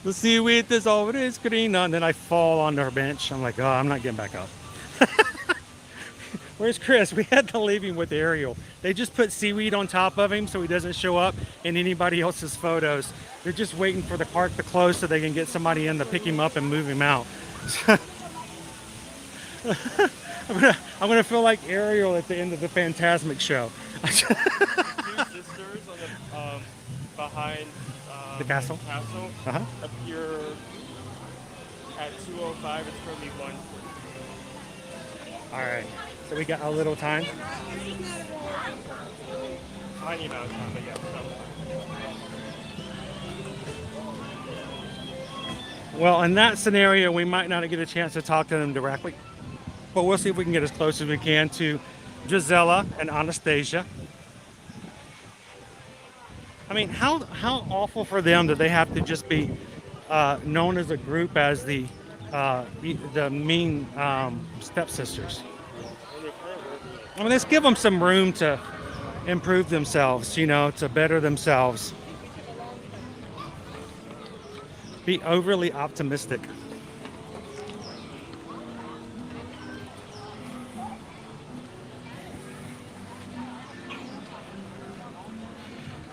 The seaweed is always green. And then I fall onto her bench. I'm like, oh, I'm not getting back up. Where's Chris? We had to leave him with Ariel. They just put seaweed on top of him so he doesn't show up in anybody else's photos. They're just waiting for the park to close so they can get somebody in to pick him up and move him out. I'm gonna feel like Ariel at the end of the Fantasmic show. Two sisters on the behind the castle. Up here at 2:05. It's probably 1:40. All right, so we got a little time. Tiny amount of time, but yeah. Well, in that scenario, we might not get a chance to talk to them directly, but we'll see if we can get as close as we can to Drizella and Anastasia. I mean, how awful for them that they have to just be known as a group as the mean stepsisters. I mean, let's give them some room to improve themselves, you know, to better themselves. Be overly optimistic.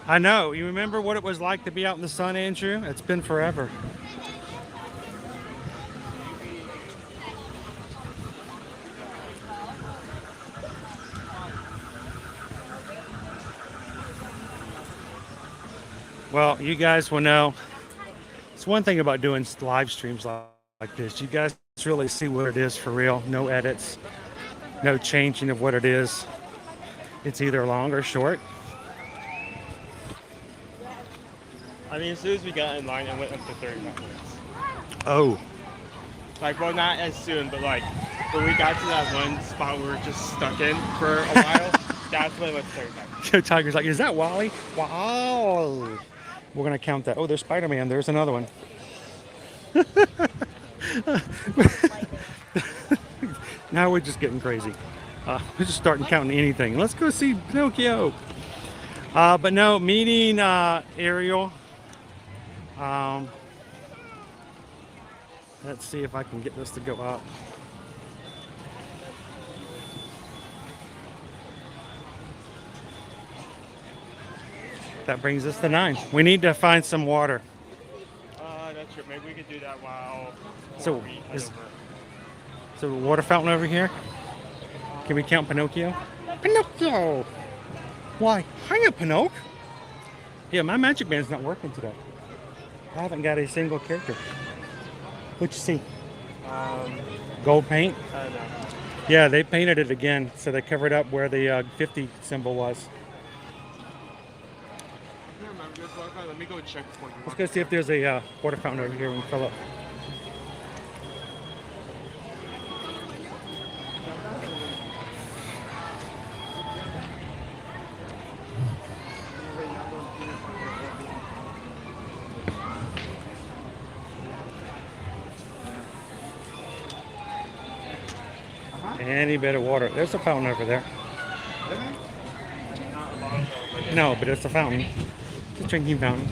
I know. You remember what it was like to be out in the sun, Andrew? It's been forever. Well, you guys will know. It's one thing about doing live streams like this. You guys really see what it is for real. No edits, no changing of what it is. It's either long or short. I mean, as soon as we got in line, it went up to 35 minutes. Oh. Like, well, not as soon, but like, when we got to that one spot we were just stuck in for a while, that's when it went to 35 minutes. Tiger's like, is that Wally? Wow. We're going to count that. Oh, there's Spider-Man. There's another one. Now we're just getting crazy. We're just starting counting anything. Let's go see Pinocchio. But no, meeting Ariel. Let's see if I can get this to go up. That brings us to 9. We need to find some water. That's true. Maybe we could do that while So, we head is over. a water fountain over here? Can we count Pinocchio? Pinocchio! Why? Hiya, Pinocchio! Yeah, my magic band's not working today. I haven't got a single character. What you see? Gold paint? No. Yeah, they painted it again, so they covered up where the 50 symbol was. Let me go check for you. Let's go see if there's a water fountain over here we can fill up. Any bit of water. There's a fountain over there. No, but it's a fountain. It's a drinking fountain.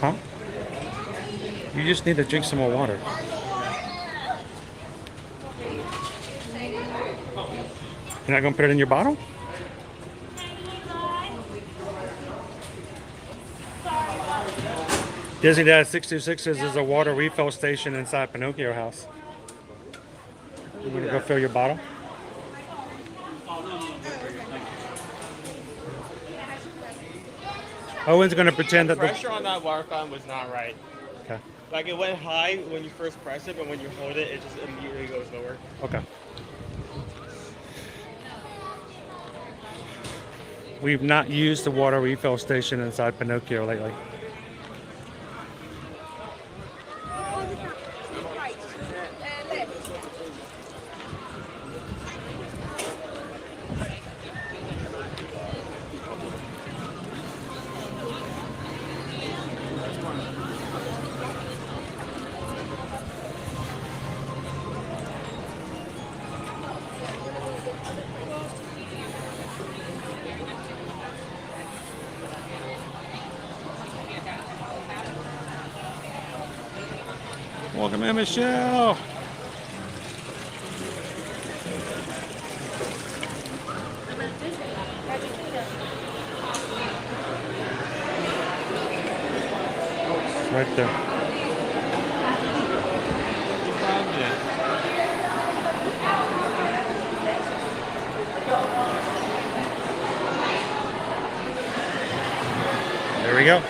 Huh? You just need to drink some more water. You're not going to put it in your bottle? Disney Dad 626 is a water refill station inside Pinocchio House. You want to go fill your bottle? Owen's going to pretend that the pressure on that water fountain was not right. Okay. Like, it went high when you first press it, but when you hold it, it just immediately goes lower. Okay. We've not used the water refill station inside Pinocchio lately. Welcome in, Michelle. Right there. There we go.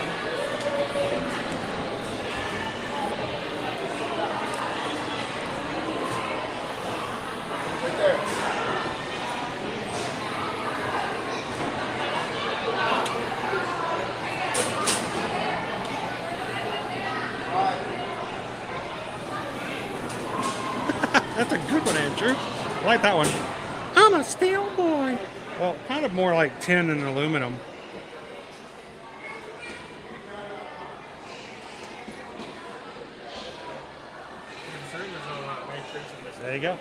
like that one. I'm a steel boy. Well, kind of more like tin and aluminum. There you go.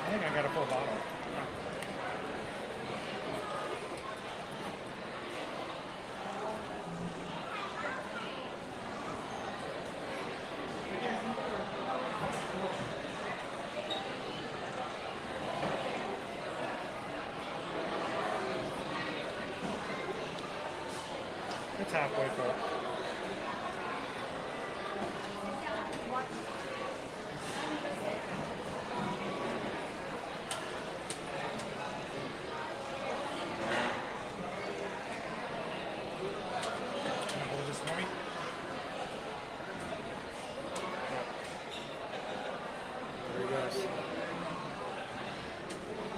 I think I got a full bottle. It's halfway full.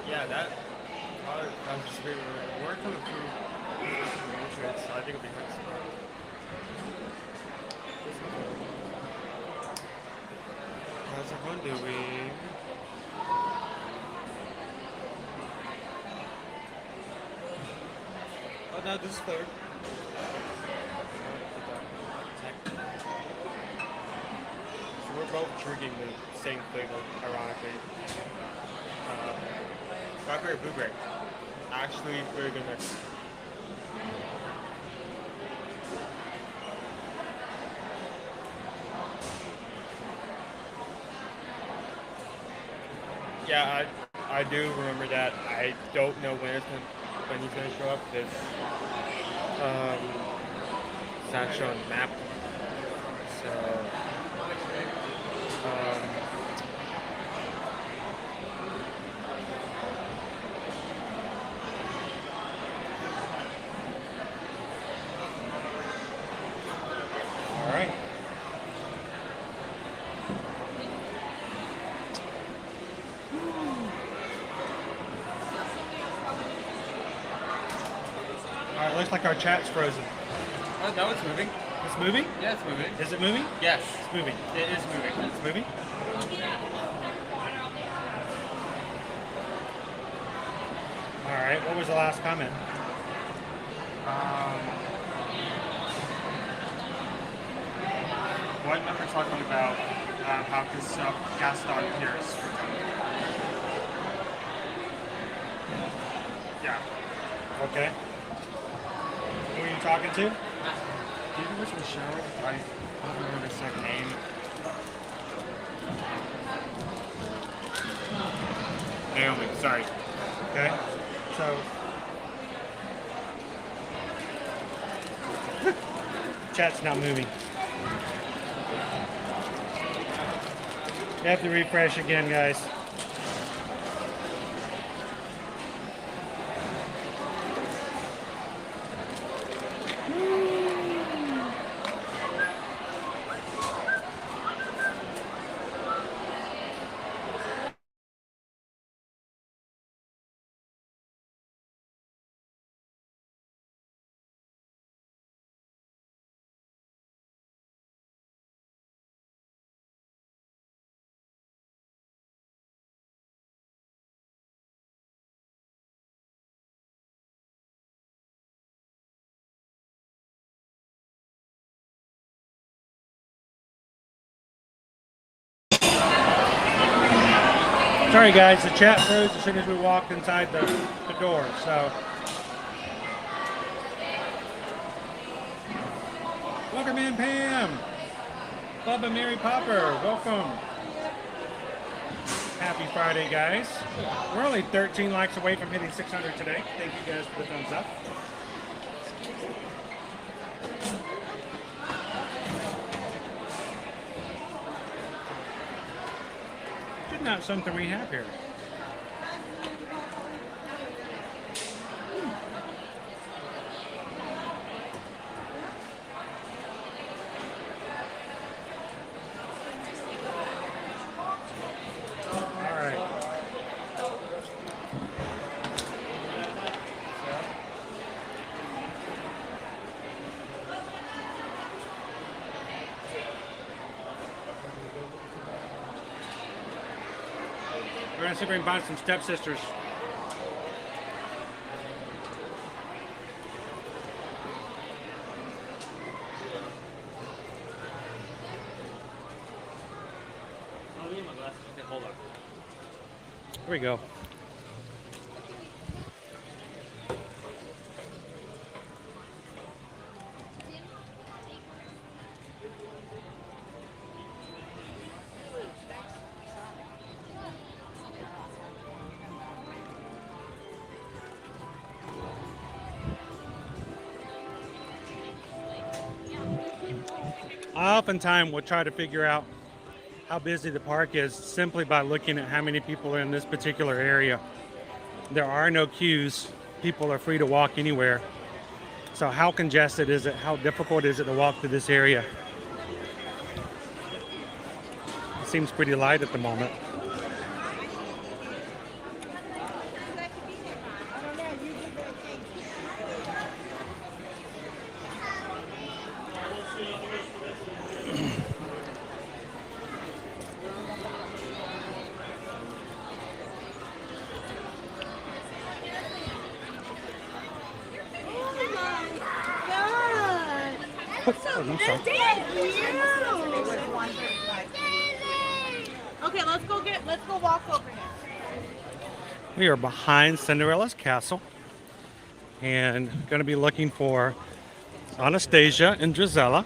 Yeah, that. I'm just figuring we're coming through the entrance, so I think it'll be hard to see. How's everyone doing? Oh no, this is third. So we're both drinking the same flavor, ironically. Blackberry blueberry. Actually, very good mix. Yeah, I do remember that. I don't know when he's gonna show up because it's not showing the map. So all right. All right, looks like our chat's frozen. oh, no, it's moving. It's moving? Yeah, it's moving. Is it moving? Yes, It's moving. it is moving. It's moving? All right, what was the last comment? One member talking about how this gas star appears. Yeah. Okay. Who are you talking to? Do you remember Michelle? I don't remember the second name. Naomi, sorry. Okay. So. Chat's not moving. You have to refresh again, guys. Sorry guys, the chat froze as soon as we walked inside the door, so. Welcome in, Pam. Club of Mary Popper, welcome. Happy Friday, guys. We're only 13 likes away from hitting 600 today. Thank you guys for the thumbs up. Not something we have here. gonna see if we can find some stepsisters. Here we go. I oftentimes will try to figure out how busy the park is simply by looking at how many people are in this particular area. There are no queues. People are free to walk anywhere. So how congested is it? How difficult is it to walk through this area? It seems pretty light at the moment. Okay, let's go walk over here. We are behind Cinderella's castle and going to be looking for Anastasia and Drizella.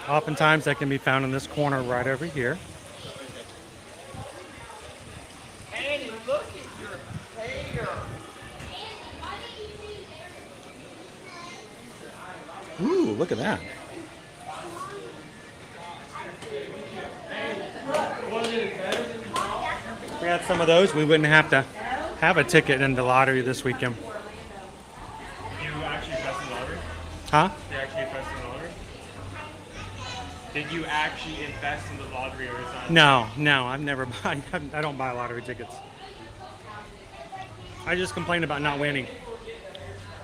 Oftentimes they can be found in this corner right over here. Annie, look at your hair. Ooh, look at that. If we had some of those, we wouldn't have to have a ticket in the lottery this weekend. Did you actually invest in the lottery? Huh? Did you actually invest in the lottery? Did you actually invest in the lottery or is that? No, I've never buy. I don't buy lottery tickets. I just complain about not winning.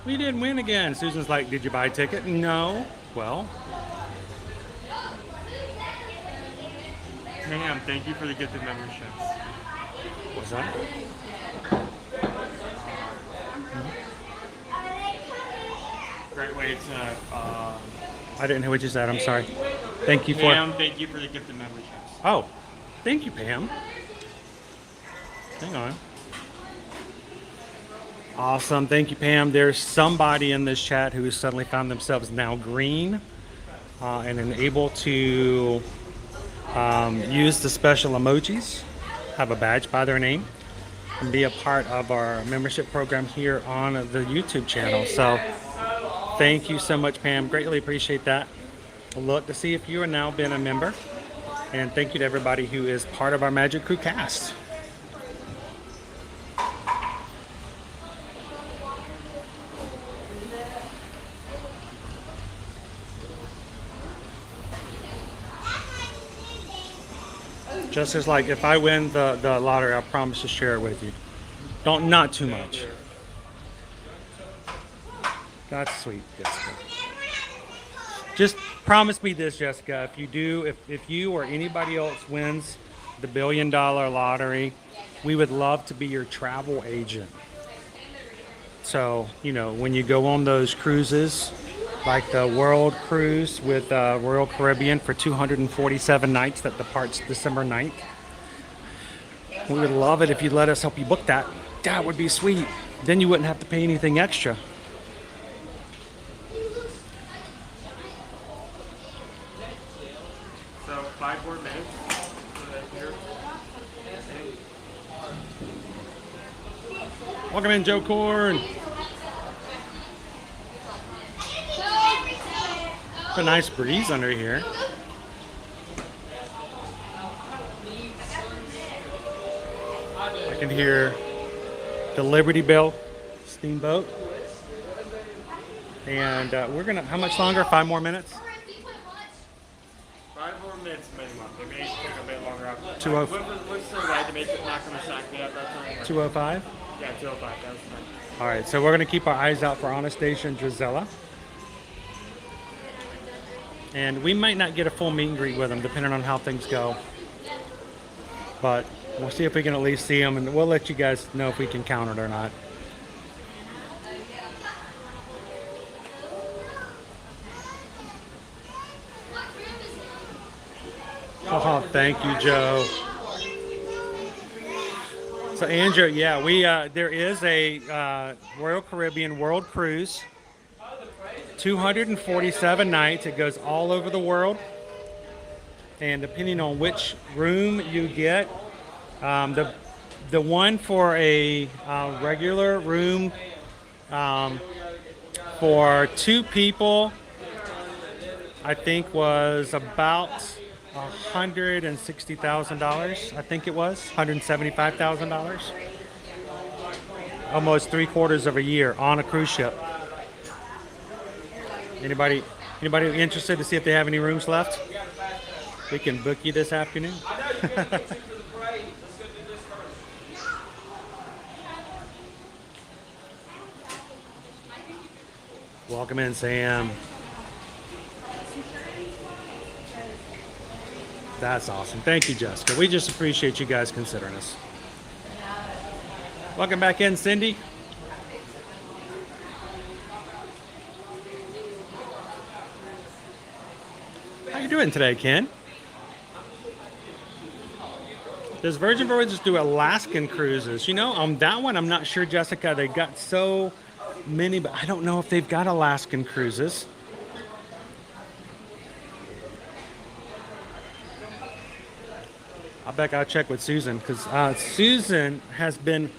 We didn't win again. Susan's like, did you buy a ticket? No. Well. Ma'am, thank you for the gifted memberships. What's that? Great way to. I didn't hear what you said. I'm sorry. Thank you for. Ma'am, thank you for the gifted memberships. Oh, thank you, Pam. Hang on. Awesome. Thank you, Pam. There's somebody in this chat who has suddenly found themselves now green and able to use the special emojis, have a badge by their name, and be a part of our membership program here on the YouTube channel. So thank you so much, Pam. Greatly appreciate that. Look to see if you are now been a member. And thank you to everybody who is part of our Magic Crew cast. Just as like if I win the lottery, I promise to share it with you. Not too much. That's sweet, Jessica. Just promise me this, Jessica. If you do, if you or anybody else wins the $1 billion lottery, we would love to be your travel agent. So, you know, when you go on those cruises, like the World Cruise with Royal Caribbean for 247 nights that departs December 9th. We would love it if you'd let us help you book that. That would be sweet. Then you wouldn't have to pay anything extra. So 5 more minutes. Welcome in, Joe Corn. It's a nice breeze under here. I can hear the Liberty Bell steamboat. And we're gonna, how much longer? 5 more minutes? 5 more minutes minimum. They may take a bit longer after. 2:05. What's the right to make it not going to sack me at that time? 2:05? Yeah, 2:05. That's fine. All right, so we're gonna keep our eyes out for Anastasia and Drizella. And we might not get a full meet and greet with them, depending on how things go. But we'll see if we can at least see them, and we'll let you guys know if we can count it or not. Oh, thank you, Joe. So, Andrew, yeah, there is a Royal Caribbean World Cruise. 247 nights. It goes all over the world. And depending on which room you get, the one for a regular room for 2 people, I think was about $160,000. I think it was $175,000. Almost 3/4 of a year on a cruise ship. Anybody interested to see if they have any rooms left? We can book you this afternoon. Welcome in, Sam. That's awesome. Thank you, Jessica. We just appreciate you guys considering us. Welcome back in, Cindy. How you doing today, Ken? Does Virgin Voyages do Alaskan cruises? You know, on that one, I'm not sure, Jessica. They got so many, but I don't know if they've got Alaskan cruises. I bet I'll check with Susan, because Susan has been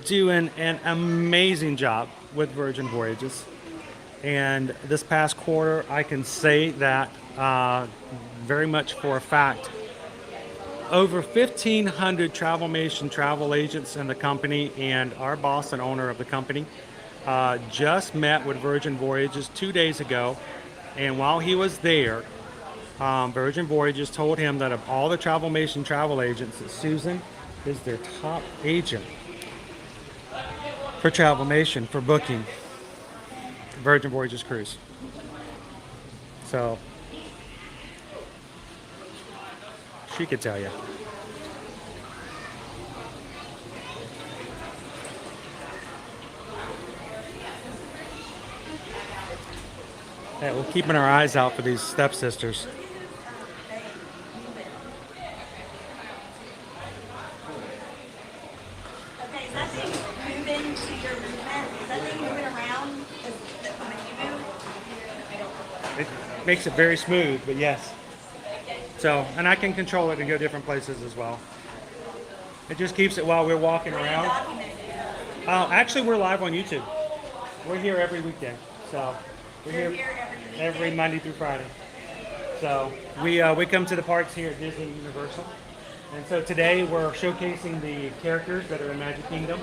doing an amazing job with Virgin Voyages. And this past quarter, I can say that very much for a fact. Over 1,500 Travelmation travel agents in the company, and our boss and owner of the company just met with Virgin Voyages 2 days ago. And while he was there, Virgin Voyages told him that of all the Travelmation travel agents, that Susan is their top agent for Travelmation, for booking Virgin Voyages cruise. So she could tell you. Yeah, we're keeping our eyes out for these stepsisters. Okay, is that thing moving to your movement? Is that thing moving around when you move? It makes it very smooth, but yes. So, and I can control it and go different places as well. It just keeps it while we're walking around. Actually, we're live on YouTube. We're here every weekday. So, we're here every Monday through Friday. So, we come to the parks here at Disney Universal. And so today we're showcasing the characters that are in Magic Kingdom.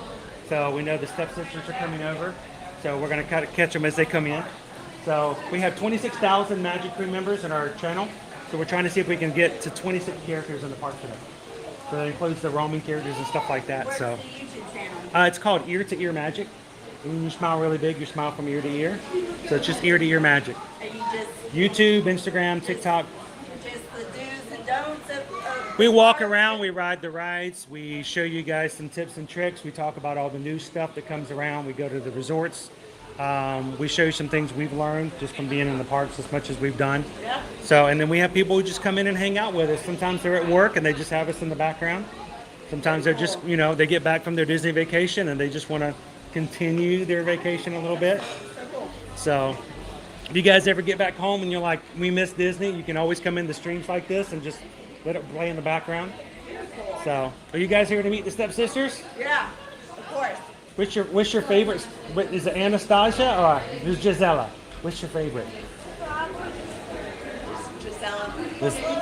So we know the stepsisters are coming over. So we're going to catch them as they come in. So we have 26,000 Magic Crew members in our channel. So we're trying to see if we can get to 26 characters in the park today. So that includes the roaming characters and stuff like that. So it's called Ear to Ear Magic. And when you smile really big, you smile from ear to ear. So it's just Ear to Ear Magic. YouTube, Instagram, TikTok. Just the do's and don'ts of we walk around, we ride the rides, we show you guys some tips and tricks. We talk about all the new stuff that comes around. We go to the resorts. We show you some things we've learned just from being in the parks as much as we've done. Yeah. So, and then we have people who just come in and hang out with us. Sometimes they're at work and they just have us in the background. Sometimes they're just, you know, they get back from their Disney vacation and they just want to continue their vacation a little bit. So, if you guys ever get back home and you're like, we miss Disney, you can always come in the streams like this and just let it play in the background. So, are you guys here to meet the stepsisters? Yeah, of course. What's your favorite? Is it Anastasia or Drizella? What's your favorite? Drizella.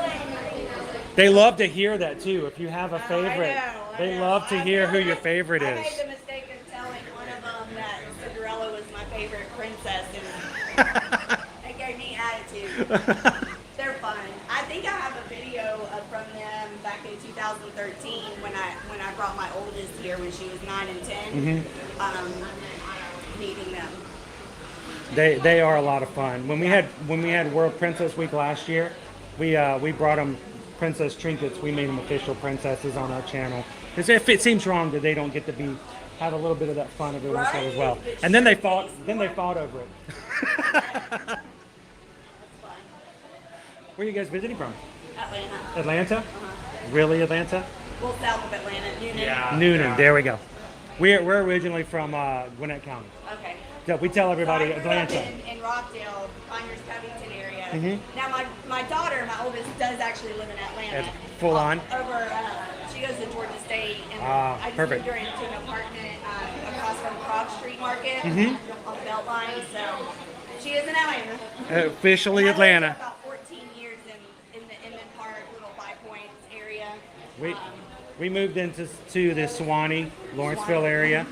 They love to hear that too. If you have a favorite, they love to hear who your favorite I is. made the mistake of telling one of them that Cinderella was my favorite princess, and it gave me attitude. They're fun. I think I have a video from them back in 2013 when I brought my oldest here when she was 9 and 10, meeting them. They are a lot of fun. When we had World Princess Week last year, we brought them princess trinkets. We made them official princesses on our channel. Because if it seems wrong that they don't get to have a little bit of that fun every once in a while as well. And then they fought over it. Where are you guys visiting from? Atlanta. Atlanta? Really, Atlanta? Well, south of Atlanta, Noonan. Yeah. Noonan. There we go. We're originally from Gwinnett County. Okay. So we tell everybody So I grew up Atlanta. in Rockdale, Conyers, Covington area. Mhm. Now my daughter, my oldest, does actually live in Atlanta. It's full on? Over, she goes to Georgia State, and I just perfect. moved her into an apartment across from Krog Street Market Mhm. on the Beltline. So she is in Atlanta. Officially I lived Atlanta. about 14 years in the Inman Park, little Five Points area. We moved into the Suwanee, Lawrenceville area,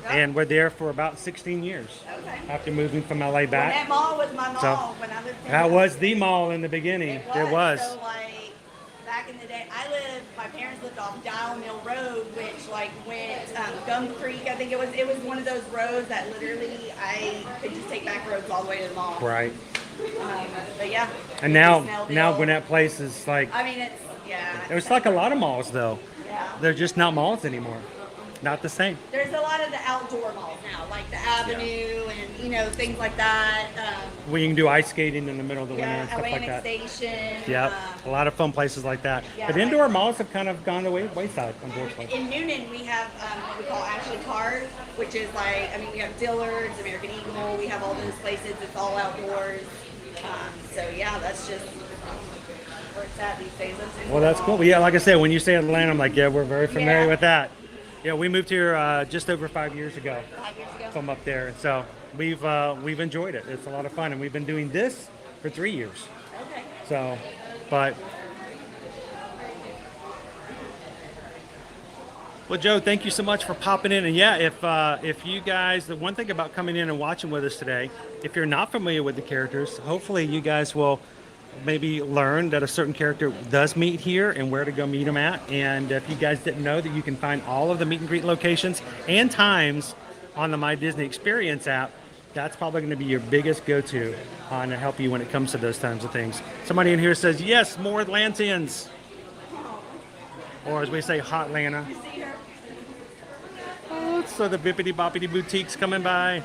and we're there for about 16 years. Okay. After moving from LA Well, back. that mall was my mall So, when I lived in that was the mall in the beginning. It was. So like back in the day, my parents lived off Dial Mill Road, which like went Gum Creek. I think it was one of those roads that literally I could just take back roads all the way to the mall. Right. But yeah. And you now smell the old- Gwinnett Place is like, I mean, it's it's like a lot of malls though. Yeah. They're just not malls anymore. Not the same. There's a lot of the outdoor malls now, like the Avenue and things like that. Where you can do ice skating in the middle of the winter and stuff like Atlantic that. Station. Yep. A lot of fun places like that. Yeah, But indoor malls have kind of gone the wayside, unfortunately. In Noonan, we have what we call Ashley Card, which is like, we have Dillard's, American Eagle, we have all those places. It's all outdoors. So yeah, that's just where it's at these days. Well, that's cool. Yeah, like I said, when you say Atlanta, I'm like, yeah, we're very familiar with that. Yeah, we moved here just over 5 years ago. 5 years ago. From up there, so we've enjoyed it. It's a lot of fun, and we've been doing this for 3 years. Okay. So, but well, Joe, thank you so much for popping in. And yeah, if you guys, the one thing about coming in and watching with us today, if you're not familiar with the characters, hopefully you guys will maybe learn that a certain character does meet here and where to go meet them at. And if you guys didn't know that you can find all of the meet and greet locations and times on the My Disney Experience app, that's probably going to be your biggest go-to on to help you when it comes to those kinds of things. Somebody in here says, yes, more Atlanteans. Or as we say, hot Atlanta. Oh, so the bippity boppity boutiques coming by.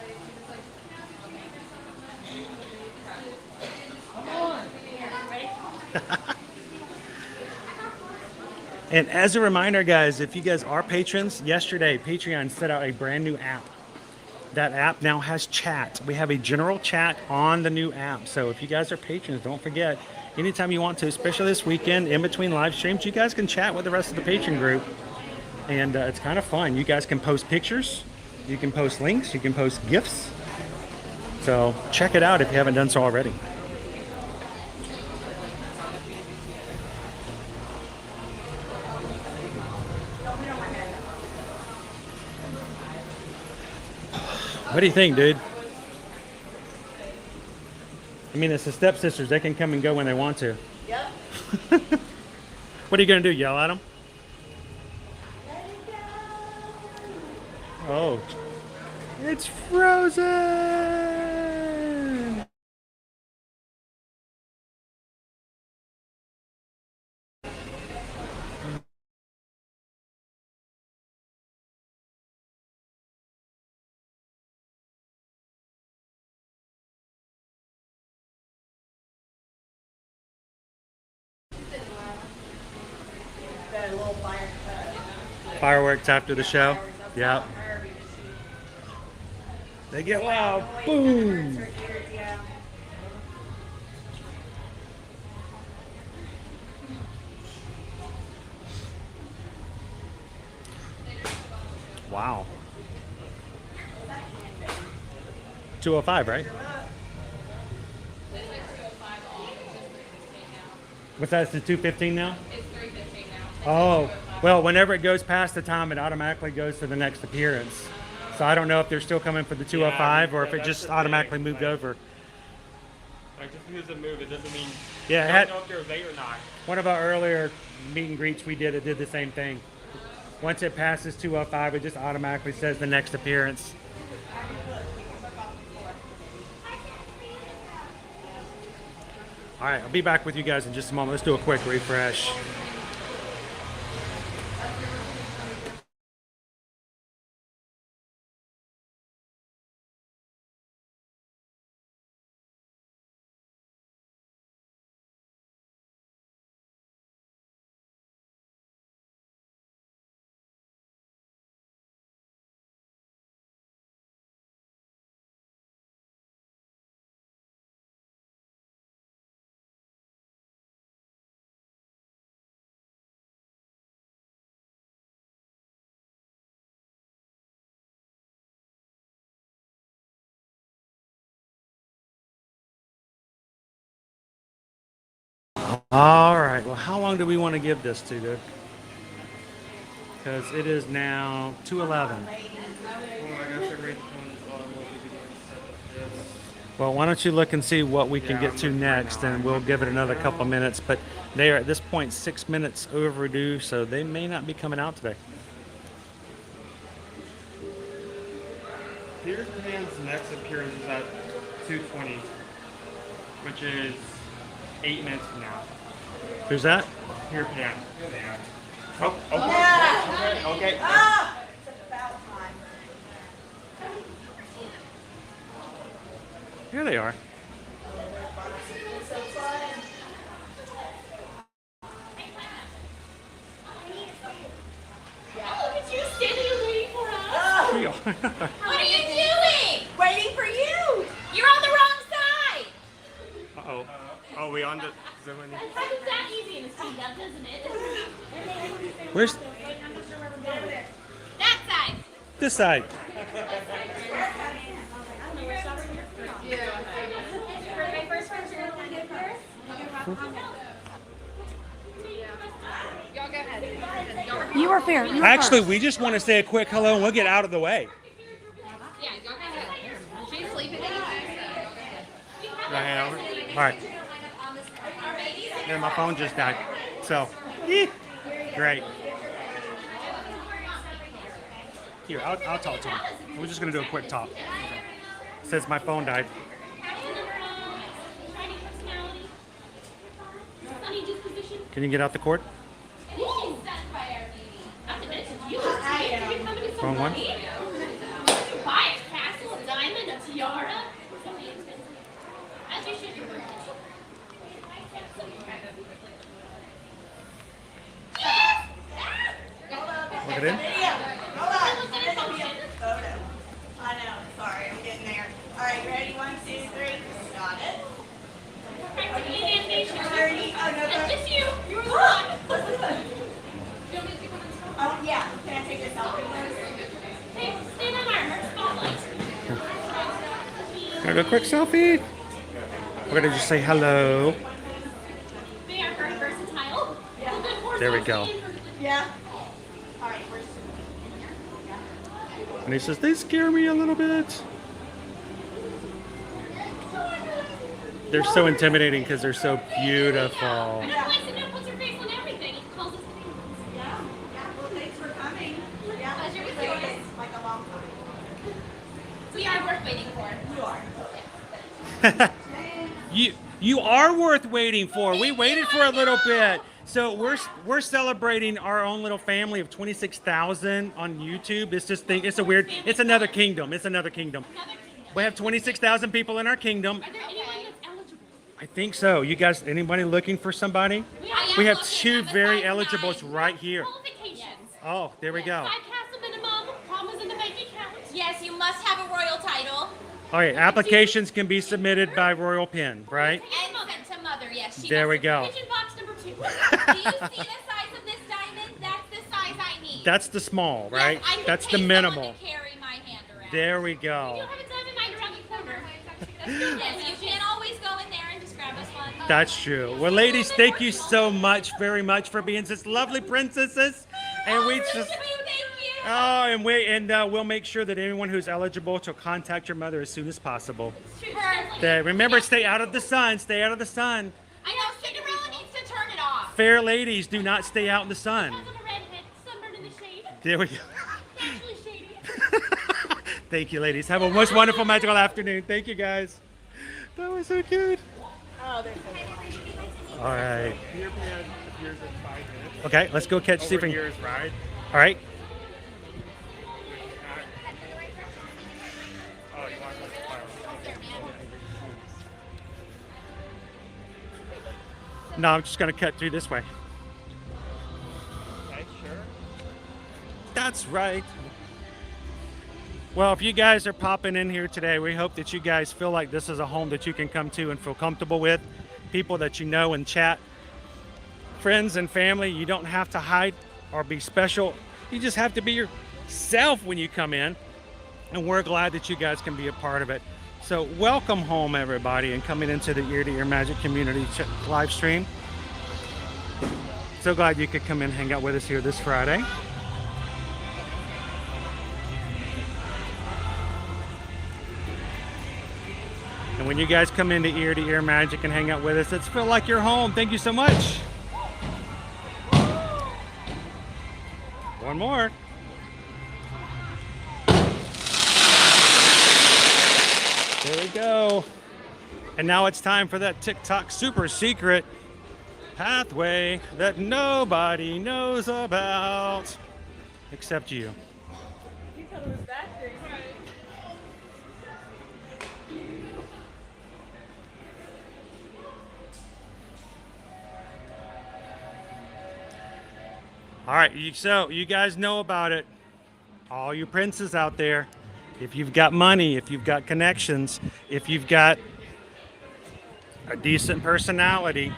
And as a reminder, guys, if you guys are patrons, yesterday Patreon set out a brand new app. That app now has chat. We have a general chat on the new app. So if you guys are patrons, don't forget, anytime you want to, especially this weekend in between live streams, you guys can chat with the rest of the patron group. And it's kind of fun. You guys can post pictures, you can post links, you can post GIFs. So check it out if you haven't done so already. What do you think, dude? I mean, it's the stepsisters. They can come and go when they want to. Yep. What are you going to do, yell at them? Oh. It's frozen! The little Fireworks after the show. Yep. They get loud. Boom. Wow. 205, right? What's that? It's the 215 now? It's 3:15 now. Oh, well, whenever it goes past the time, it automatically goes to the next appearance. So I don't know if they're still coming for the 205 or if it just automatically moved over. Like just because it moved, it doesn't mean Yeah, you don't know if they're late or not. One of our earlier meet and greets we did, it did the same thing. Once it passes 205, it just automatically says the next appearance. All right, I'll be back with you guys in just a moment. Let's do a quick refresh. All right, well, how long do we want to give this to, dude? Because it is now 2:11. Well, why don't you look and see what we can get to next, and we'll give it another couple minutes. But they are at this point 6 minutes overdue, so they may not be coming out today. Peter Pan's next appearance is at 2:20, which is 8 minutes from now. Who's that? Peter Pan. Oh, Yeah. Okay. Ah! It's about time. Here they are. Look at you standing and waiting for us. We are. What are you doing? Waiting for you. You're on the wrong side. Uh-oh. Oh, we on the... It's that easy to speed up, isn't it? Where's That side. this side? You were fair. You were Actually, first. we just want to say a quick hello and we'll get out of the way. Yeah, go ahead. She's sleeping anyway. Right over. All right. And my phone just died. So, great. Here, I'll talk to him. We're just going to do a quick talk. Since my phone died. Can you get out the cord? Wrong one? Buy a castle, a diamond, a tiara. As you should. Look it in. Hold on. Photo. I know. Sorry, I'm getting there. All right, ready? 1, 2, 3. Got it. Just you. You were the one. Oh, yeah. Can I take a selfie? Hey, stand on our spotlight. Can I do a quick selfie? We're going to just say hello. They are very versatile. There we go. Yeah. All right, where's... And he says, they scare me a little bit. They're so intimidating because they're so beautiful. And otherwise, it puts your face on everything. It calls us things. Yeah. Well, thanks for coming. Yeah. Pleasure It's was yours. like a long time. We are worth waiting for. You are. You are worth waiting for. We waited for a little bit. So we're celebrating our own little family of 26,000 on YouTube. It's just it's another kingdom. It's another kingdom. We have 26,000 people in our kingdom. Are there anyone that's eligible? I think so. You guys, anybody looking for somebody? We have two very eligibles right here. Qualifications. Oh, there we go. 5 castle minimum. Promise in the bank account. Yes, you must have a royal title. All right, applications can be submitted by Royal Pen, right? And sent to mother. Yes. There we go. Pigeon box number 2. Do you see the size of this diamond? That's the size I need. That's the small, right? Yes, I can That's pay the someone minimal. to carry my hand around. There we You go. have a diamond mine around the corner. Yes, you can't always go in there and just grab us one. That's true. Well, ladies, thank you so much, very much, for being such lovely princesses. And we just, oh, and we'll make sure that anyone who's eligible to contact your mother as soon as possible. Remember, stay out of the sun. Stay out of the sun. I know Cinderella needs to turn it off. Fair ladies, do not stay out in the sun. Because of a redhead, sunburned in the shade. There we go. Naturally shady. Thank you, ladies. Have a most wonderful, magical afternoon. Thank you, guys. That was so cute. Oh, they're so fun. All right. Peter Pan appears in 5 minutes. Okay, let's go catch Over Stephen. here is Ride. All right. Oh, you want like No, I'm just going to cut through this way. okay, sure. That's right. Well, if you guys are popping in here today, we hope that you guys feel like this is a home that you can come to and feel comfortable with. People that you know and chat. Friends and family, you don't have to hide or be special. You just have to be yourself when you come in. And we're glad that you guys can be a part of it. So welcome home, everybody, and coming into the Ear to Ear Magic Community live stream. So glad you could come in and hang out with us here this Friday. And when you guys come into Ear to Ear Magic and hang out with us, it's feel like you're home. Thank you so much. One more. There we go. And now it's time for that TikTok super secret pathway that nobody knows about except you. All right, so you guys know about it. All you princes out there, if you've got money, if you've got connections, if you've got a decent personality,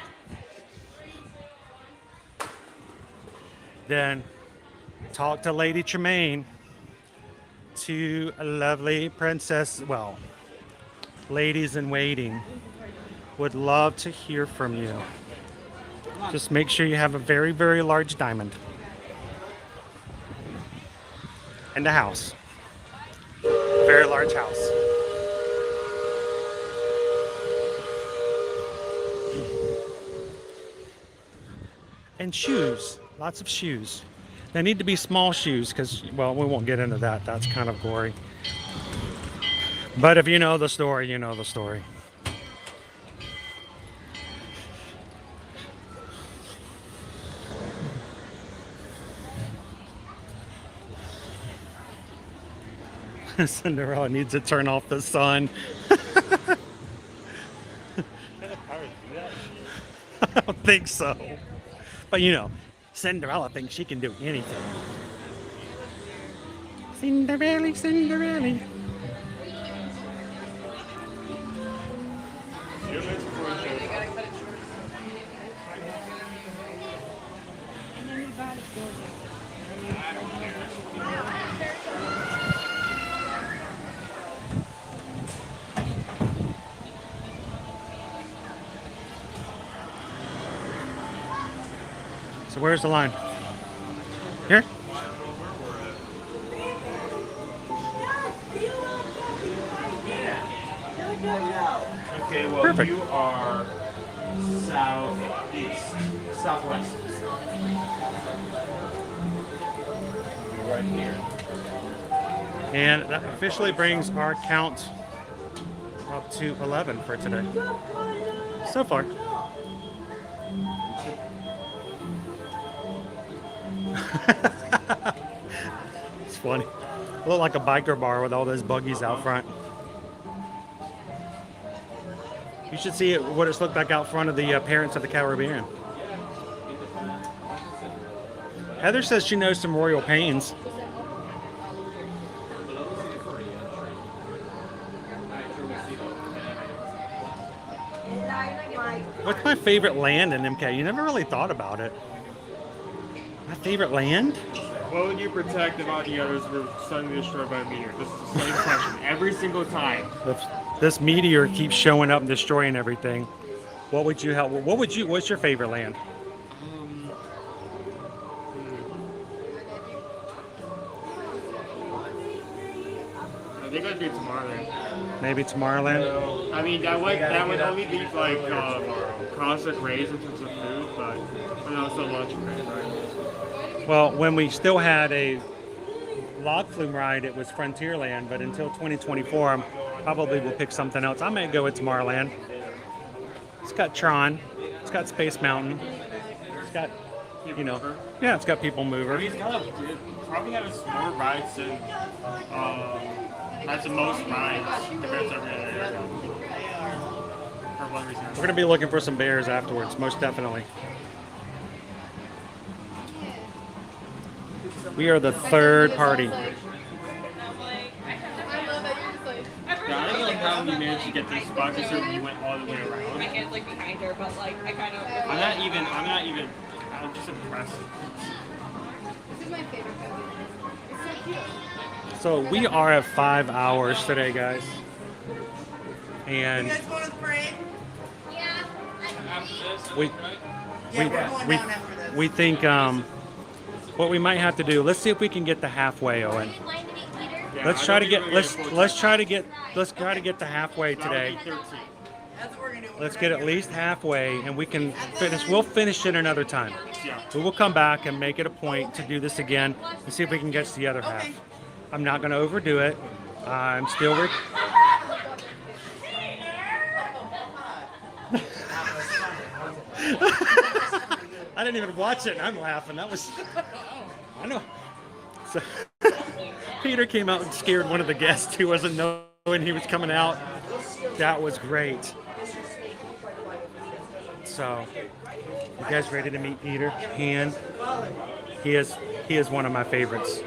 then talk to Lady Tremaine, to a lovely princess, well, ladies in waiting. Would love to hear from you. Just make sure you have a very, very large diamond. And a house. Very large house. And shoes. Lots of shoes. They need to be small shoes because, well, we won't get into that. That's kind of gory. But if you know the story, you know the story. Cinderella needs to turn off the sun. I don't think so. But you know, Cinderella thinks she can do anything. Cinderella, Cinderella. So where's the line? Here? Okay, well, Perfect. you are southeast, southwest. You're right here. And that officially brings our count up to 11 for today. So far. It's funny. Look like a biker bar with all those buggies out front. You should see what it's looked like out front of the Parents of the Caribbean. Heather says she knows some Royal Pains. What's my favorite land in MK? You never really thought about it. My favorite land? What would you protect if all the others were suddenly destroyed by a meteor? This is the same question every single time. This meteor keeps showing up and destroying everything. What would you help? What's your favorite land? I think I'd do Tomorrowland. Maybe Tomorrowland? I mean, that would only be like cosmic rays in terms of food, but also lunch break, right? Well, when we still had a log flume ride, it was Frontierland, but until 2024, I probably will pick something else. I may go with Tomorrowland. It's got Tron. It's got Space Mountain. It's got, you know, yeah, it's got People Mover. He's got probably has more rides than has the most rides compared to every other area. For one reason. We're gonna be looking for some bears afterwards, most definitely. We are the third party. Yeah, I don't know how we managed to get this spot considering we went all the way around. My hand's like behind her, but like I kind of. I'm just impressed. This is my favorite movie. It's so cute. So we are at 5 hours today, guys. And You guys going to the parade? Yeah. we think what we might have to do. Let's see if we can get the halfway, Owen. Yeah, Let's try to get let's try to get the halfway today. That's what we're gonna do. Let's get at least halfway, and we can finish. We'll finish it another time. Yeah. We will come back and make it a point to do this again and see if we can get to the other half. I'm not going to overdo it. I'm still. I didn't even watch it, and I'm laughing. That was. I know. So, Peter came out and scared one of the guests who wasn't knowing he was coming out. That was great. So, you guys ready to meet Peter? He is one of my favorites.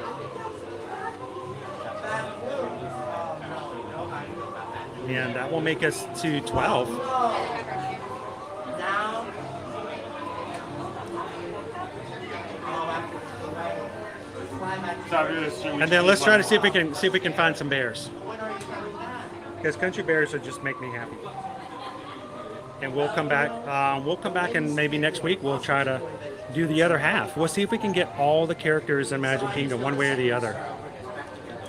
And that will make us to 12. And then let's try to see if we can find some bears. Because country bears would just make me happy. And we'll come back. And maybe next week we'll try to do the other half. We'll see if we can get all the characters in Magic Kingdom one way or the other.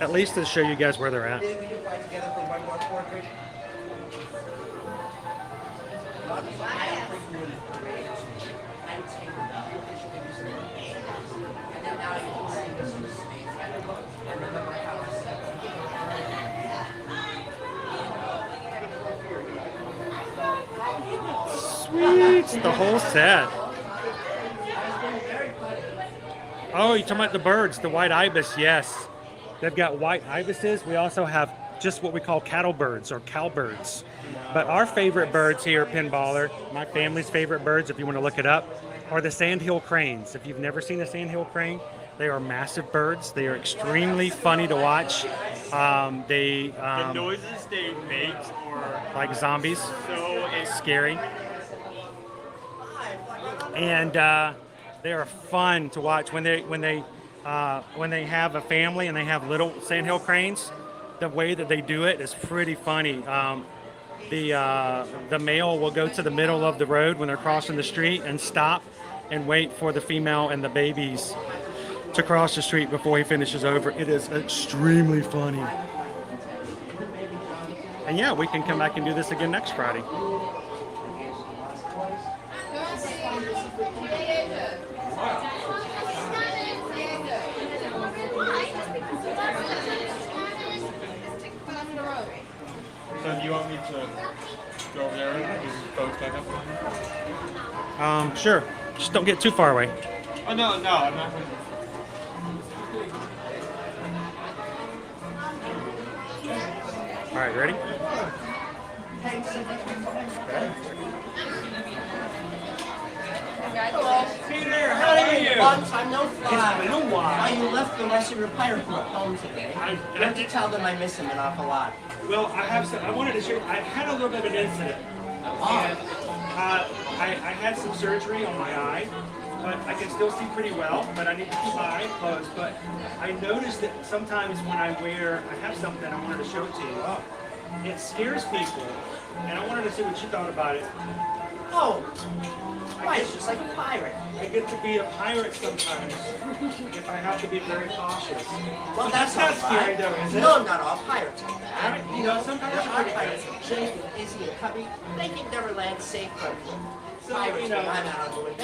At least to show you guys where they're at. Sweet, the whole set. Oh, you're talking about the birds, the white ibis, yes. They've got white ibises. We also have just what we call cattle birds or cowbirds. But our favorite birds here at Pinballer, my family's favorite birds, if you want to look it up, are the sandhill cranes. If you've never seen a sandhill crane, they are massive birds. They are extremely funny to watch. The noises they make are like zombies. So scary. And they are fun to watch when they have a family and they have little sandhill cranes. The way that they do it is pretty funny. The male will go to the middle of the road when they're crossing the street and stop and wait for the female and the babies to cross the street before he finishes over. It is extremely funny. And yeah, we can come back and do this again next Friday. So do you want me to go over there and just focus back up? Sure. Just don't get too far away. Oh, no, I'm not going to. All right, ready? Hello. Peter, how are you? Long time no fly. It's been a while. Why you left the rest of your pirate group home today? You have to tell them I miss them an awful lot. Well, I wanted to share. I had a little bit of an incident. And, I had some surgery on my eye, but I can still see pretty well. But I need to keep my eye closed. But I noticed that sometimes when I have something I wanted to show it to you. It scares people, and I wanted to see what you thought about it. Oh, why? It's just like a pirate. I get to be a pirate sometimes if I have to be very cautious. Well, that's not not scary fine. though, is it? No, not all pirates are that. You know, sometimes there are pirates like Jake and Izzy and Cubby. They think Neverland's safe from So, you know,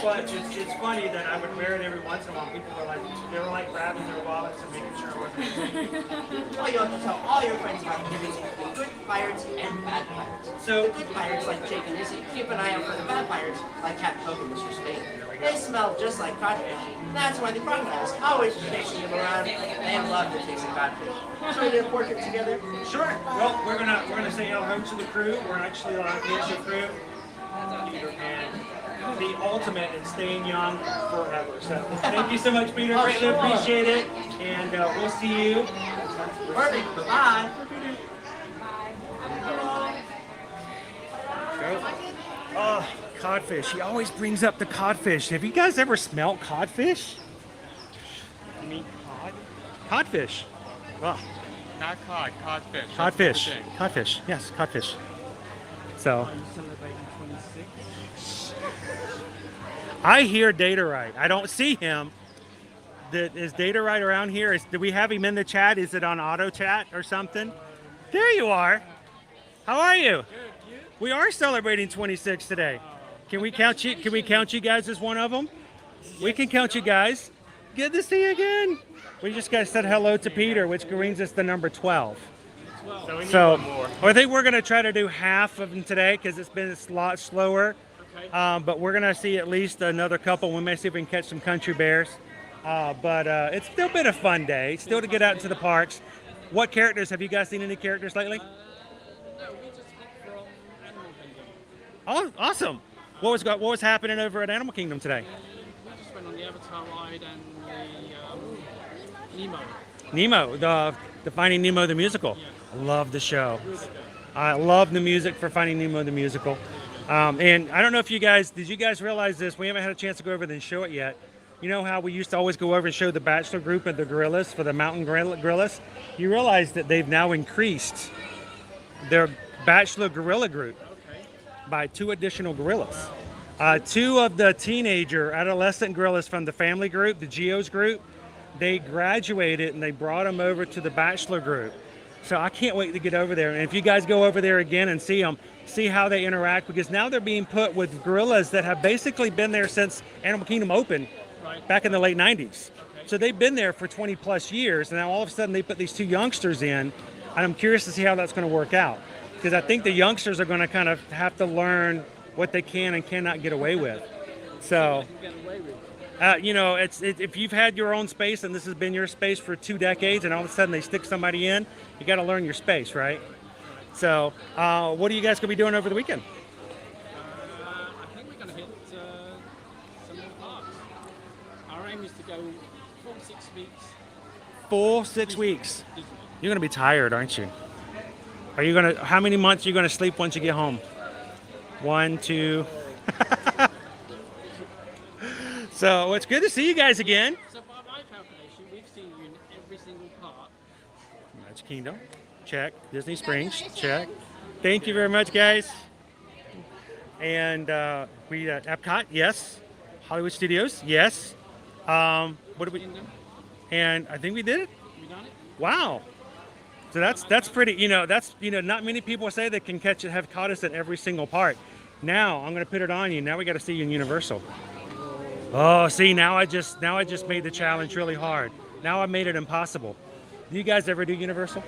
but it's funny that I would wear it every once in a while. People were like, they were like grabbing their wallets and making sure it wasn't. Well, you have to tell all your friends about giving good pirates and bad pirates. So the good pirates like Jake and Izzy, keep an eye out for the bad pirates like Captain Hook and Mr. Spade. They smell just like codfish. That's why the crocodiles always chasing them around. They love the taste of codfish. Should we do a portrait together? Sure. Well, we're gonna say hello to the crew. We're actually here's the crew. And the ultimate in staying young forever. So thank you so much, Peter. Greatly appreciate it. And we'll see you. Perfect. Bye. Oh, codfish. He always brings up the codfish. Have you guys ever smelled codfish? You mean cod? Codfish. Oh. Not cod, codfish. Codfish. Codfish. Yes, codfish. So. I hear Data Right. I don't see him. Is Data Right around here? Do we have him in the chat? Is it on auto chat or something? There you are. How are you? We are celebrating 26 today. Can we count you? Can we count you guys as one of them? We can count you guys. Good to see you again. We just got said hello to Peter, which brings us to number 12. So we need So one more. I think we're going to try to do half of them today because it's been a lot slower. But we're going to see at least another couple. We may see if we can catch some country bears. But it's still been a fun day. Still to get out into the parks. What characters? Have you guys seen any characters lately? No, we just picked from Animal Kingdom. Oh, awesome. What was happening over at Animal Kingdom today? We just went on the Avatar ride and the Nemo. Nemo, the Finding Nemo the musical. I love the show. I love the music for Finding Nemo the musical. And I don't know if did you guys realize this? We haven't had a chance to go over and show it yet. You know how we used to always go over and show the bachelor group and the gorillas for the mountain gorillas? You realize that they've now increased their bachelor gorilla group by 2 additional gorillas. 2 of the teenager adolescent gorillas from the family group, the Geos group, they graduated and they brought them over to the bachelor group. So I can't wait to get over there. And if you guys go over there again and see them, see how they interact, because now they're being put with gorillas that have basically been there since Animal Kingdom opened back in the late 90s. So they've been there for 20 plus years, and now all of a sudden they put these 2 youngsters in, and I'm curious to see how that's going to work out. Because I think the youngsters are going to kind of have to learn what they can and cannot get away with. So, you know, if you've had your own space and this has been your space for 2 decades and all of a sudden they stick somebody in, you got to learn your space, right? So, what are you guys going to be doing over the weekend? I think we're going to hit some more parks. Our aim is to go full 6 weeks. Full 6 weeks. You're going to be tired, aren't you? Are you going to? How many months are you going to sleep once you get home? 1, 2. So it's good to see you guys again. So by my calculation, we've seen you in every single park. Magic Kingdom, check. Disney Springs, check. Thank you very much, guys. And we Epcot, yes. Hollywood Studios, yes. What did we? And I think we did it. We done it. Wow. So that's pretty. You know, not many people say they can have caught us at every single park. Now I'm going to put it on you. Now we got to see you in Universal. Oh, see, now I just made the challenge really hard. Now I made it impossible. Do you guys ever do Universal?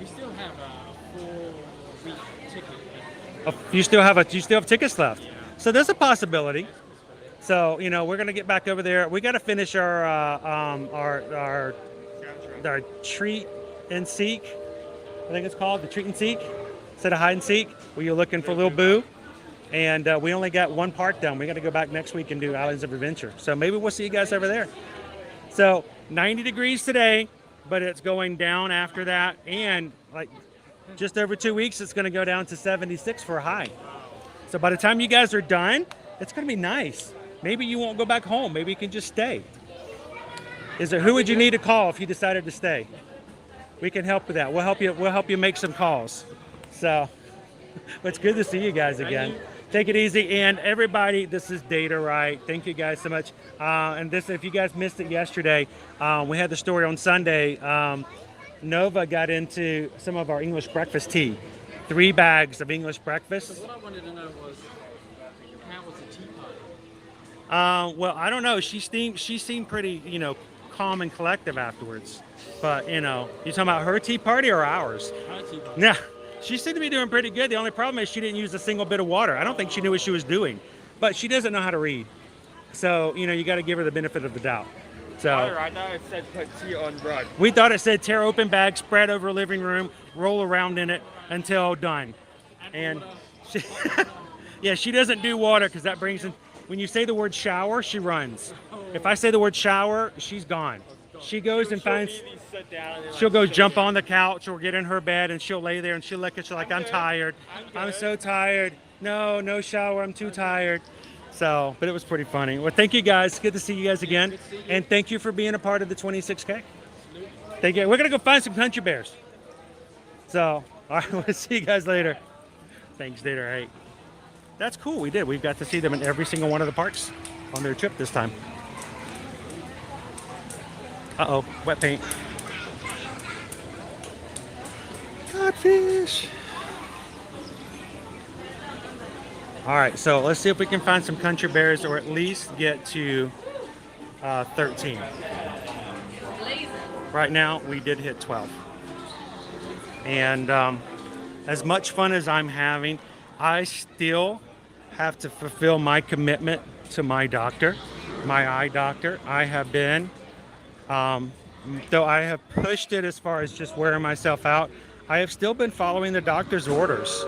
We still have a 4-week ticket. You still have tickets left. Yeah. So there's a possibility. So, you know, we're going to get back over there. We got to finish our treat and seek. I think it's called the treat and seek instead of hide and seek, where you're looking for little Boo. And we only got 1 park done. We got to go back next week and do Islands of Adventure. So maybe we'll see you guys over there. So 90 degrees today, but it's going down after that. And like just over 2 weeks, it's going to go down to 76 for a high. So by the time you guys are done, it's going to be nice. Maybe you won't go back home. Maybe you can just stay. Who would you need to call if you decided to stay? We can help with that. We'll help you make some calls. So but it's good to see you guys again. Take it easy, and everybody, this is Data Right. Thank you guys so much. And this, if you guys missed it yesterday, we had the story on Sunday. Nova got into some of our English breakfast tea. 3 bags of English breakfast. So what I wanted to know was, how was the Well, I don't know. She seemed pretty, calm and collective afterwards. But you talking about her tea party or ours? Our tea party. Yeah, she seemed to be doing pretty good. The only problem is she didn't use a single bit of water. I don't think she knew what she was doing, but she doesn't know how to read. So you got to give her the benefit of the doubt. So I thought it said put tea on bread. we thought it said tear open bag, spread over a living room, roll around in it until done. And she, yeah, she doesn't do water because that brings in. When you say the word shower, she runs. If I say the word shower, she's gone. She goes and finds. She'll go jump on the couch or get in her bed and she'll lay there and she'll look at you like, I'm tired. I'm so tired. No shower. I'm too tired. So, but it was pretty funny. Well, thank you guys. Good to see you guys again. And thank you for being a part of the 26K. Thank you. We're going to go find some country bears. So, all right, we'll see you guys later. Thanks, Data 8. That's cool. We did. We've got to see them in every single one of the parks on their trip this time. Uh-oh, wet paint. Codfish. All right, so let's see if we can find some country bears or at least get to 13. Right now, we did hit 12. And as much fun as I'm having, I still have to fulfill my commitment to my doctor, my eye doctor. I have been, though I have pushed it as far as just wearing myself out, I have still been following the doctor's orders.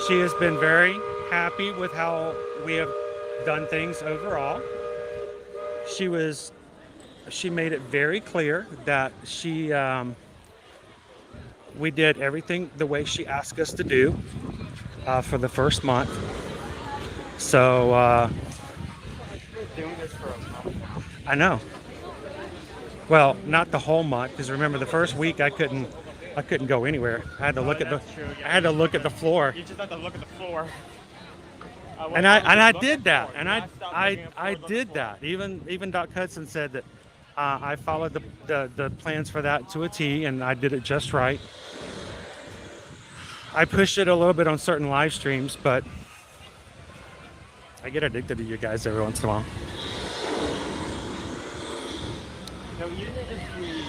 She has been very happy with how we have done things overall. She made it very clear that we did everything the way she asked us to do for the first month. So I know. Well, not the whole month, because remember the first week I couldn't go anywhere. I had to look at the floor. You just have to look at the floor. And I did that, and I did that. Even Doc Hudson said that I followed the plans for that to a T, and I did it just right. I pushed it a little bit on certain live streams, but I get addicted to you guys every once in a while. No, even if we,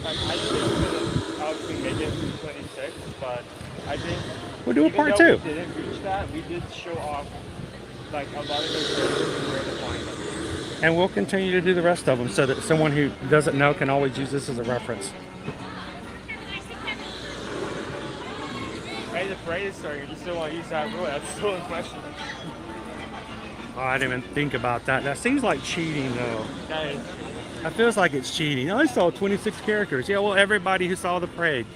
I think obviously make it to 26, but I think we'll do a part two. We didn't reach that. We did show off like a lot of those versions and where to find them. And we'll continue to do the rest of them so that someone who doesn't know can always use this as a reference. Hey, the parade is starting. You still want to use that rule? That's still in question. Oh, I didn't even think about that. That seems like cheating, though. That is. That feels like it's cheating. I saw 26 characters. Yeah, well, everybody who saw the parade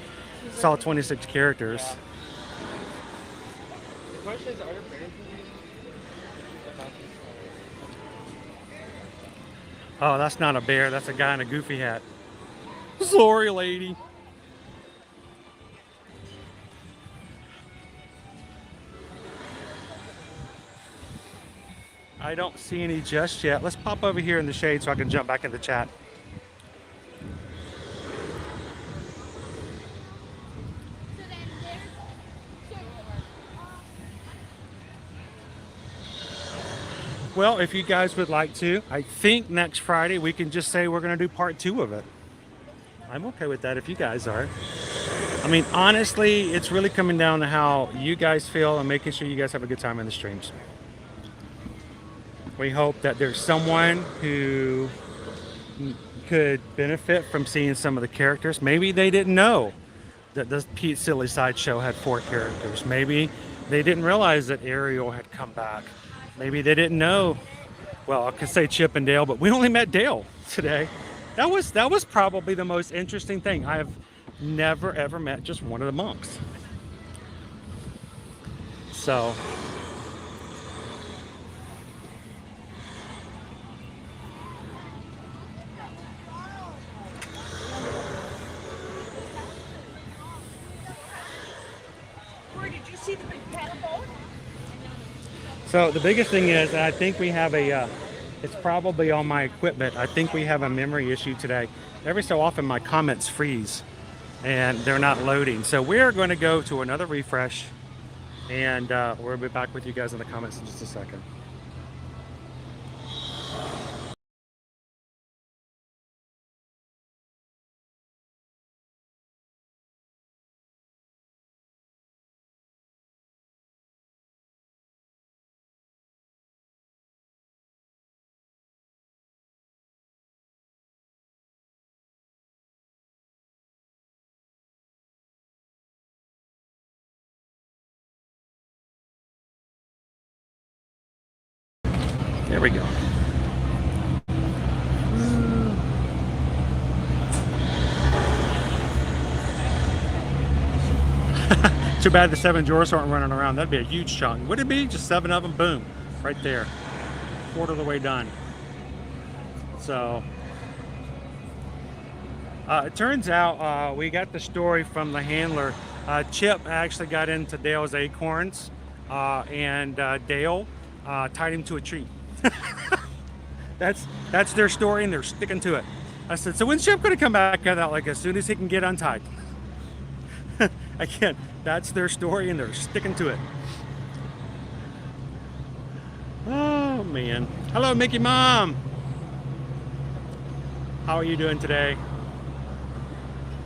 saw 26 characters. Yeah. The question is, are there parades? Oh, that's not a bear. That's a guy in a goofy hat. Sorry, lady. I don't see any just yet. Let's pop over here in the shade so I can jump back in the chat. Well, if you guys would like to, I think next Friday we can just say we're going to do part 2 of it. I'm okay with that if you guys are. I mean, honestly, it's really coming down to how you guys feel and making sure you guys have a good time in the streams. We hope that there's someone who could benefit from seeing some of the characters. Maybe they didn't know that the Pete Silly Sideshow had 4 characters. Maybe they didn't realize that Ariel had come back. Maybe they didn't know. Well, I could say Chip and Dale, but we only met Dale today. That was probably the most interesting thing. I have never ever met just one of the monks. So Did you see the big catapult? So the biggest thing is, and I think we have it's probably on my equipment, I think we have a memory issue today. Every so often my comments freeze and they're not loading. So we're going to go to another refresh And we'll be back with you guys in the comments in just a second. There we go. Too bad the 7 drawers aren't running around. That'd be a huge chunk. Would it be? Just 7 of them, boom, right there. Quarter of the way done. So, it turns out we got the story from the handler. Chip actually got into Dale's acorns, and Dale tied him to a tree. That's their story, and they're sticking to it. I said, so when's Chip going to come back out? Like as soon as he can get untied. Again, that's their story, and they're sticking to it. Oh man! Hello, Mickey Mom. How are you doing today?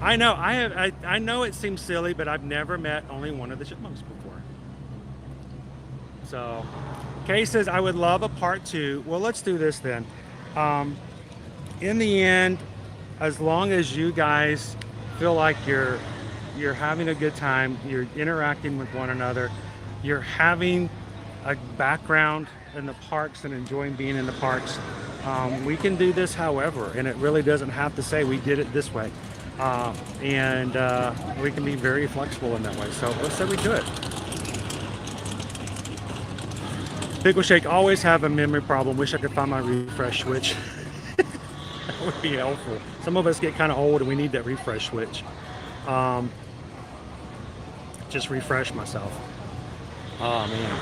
I know I know it seems silly, but I've never met only one of the chipmunks before. So. Kay says, I would love a part 2. Well, let's do this then. In the end, as long as you guys feel like you're having a good time, you're interacting with one another, you're having a background in the parks and enjoying being in the parks, we can do this however, and it really doesn't have to say we did it this way. And we can be very flexible in that way. So let's say we do it. Pickle Shake, always have a memory problem. Wish I could find my refresh switch. That would be helpful. Some of us get kind of old and we need that refresh switch. Just refresh myself. Oh man.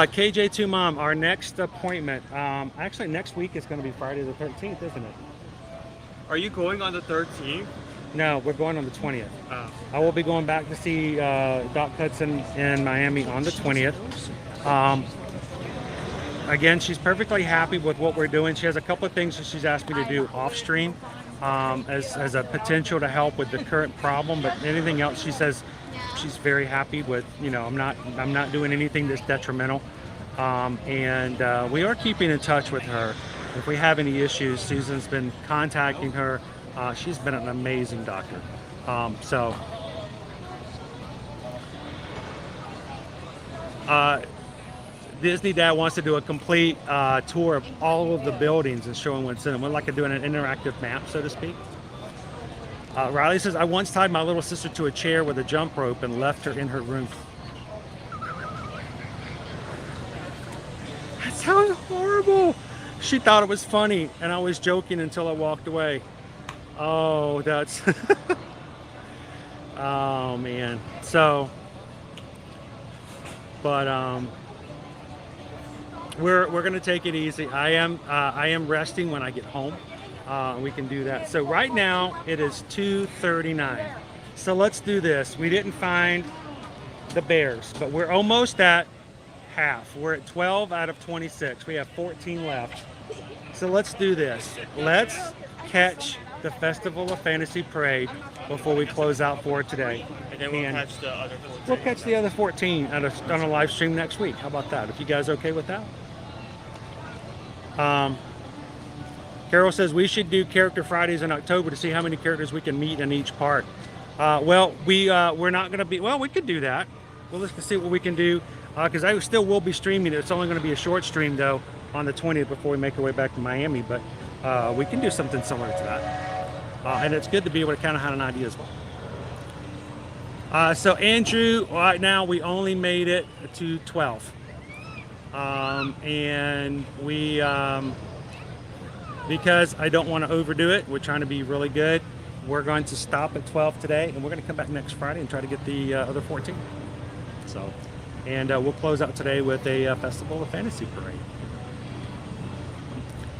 KJ2 Mom, our next appointment. Actually, next week is going to be Friday the 13th, isn't it? Are you going on the 13th? No, we're going on the 20th. I will be going back to see Doc Hudson in Miami on the 20th. Again, she's perfectly happy with what we're doing. She has a couple of things that she's asked me to do off stream as a potential to help with the current problem, but anything else she says she's very happy with. You know, I'm not doing anything that's detrimental, and we are keeping in touch with her. If we have any issues, Susan's been contacting her. She's been an amazing doctor. Disney Dad wants to do a complete tour of all of the buildings and showing what's in them. We're like doing an interactive map, so to speak. Riley says, I once tied my little sister to a chair with a jump rope and left her in her room. That sounds horrible. She thought it was funny, and I was joking until I walked away. Oh, that's... oh, man. So... But we're gonna take it easy. I am resting when I get home. We can do that. So right now it is 2:39. So let's do this. We didn't find the bears, but we're almost at half. We're at 12 out of 26. We have 14 left. So let's do this. Let's catch the Festival of Fantasy Parade before we close out for today. And then we'll catch the other 14. We'll catch the other 14 on a live stream next week. How about that? If you guys okay with that? Carol says we should do Character Fridays in October to see how many characters we can meet in each park. Well, we're not going to be... Well, we could do that. Well, let's see what we can do. Because I still will be streaming it. It's only going to be a short stream, though, on the 20th before we make our way back to Miami. But we can do something similar to that. And it's good to be able to kind of have an idea as well. So Andrew, right now we only made it to 12. And we, because I don't want to overdo it, we're trying to be really good. We're going to stop at 12 today, and we're going to come back next Friday and try to get the other 14. So, and we'll close out today with a Festival of Fantasy Parade.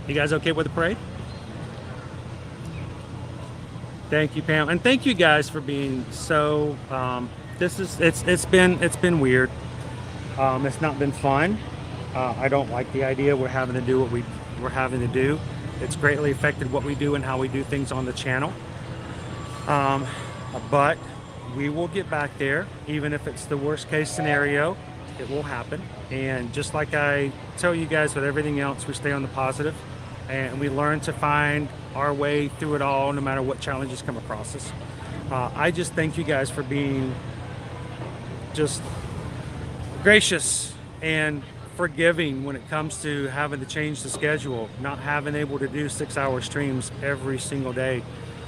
You guys okay with the parade? Thank you, Pam. And thank you guys for being so it's been weird. It's not been fun. I don't like the idea we're having to do what we're having to do. It's greatly affected what we do and how we do things on the channel. But we will get back there, even if it's the worst case scenario. It will happen. And just like I tell you guys with everything else, we stay on the positive and we learn to find our way through it all, no matter what challenges come across us. I just thank you guys for being just gracious and forgiving when it comes to having to change the schedule, not having able to do 6-hour streams every single day.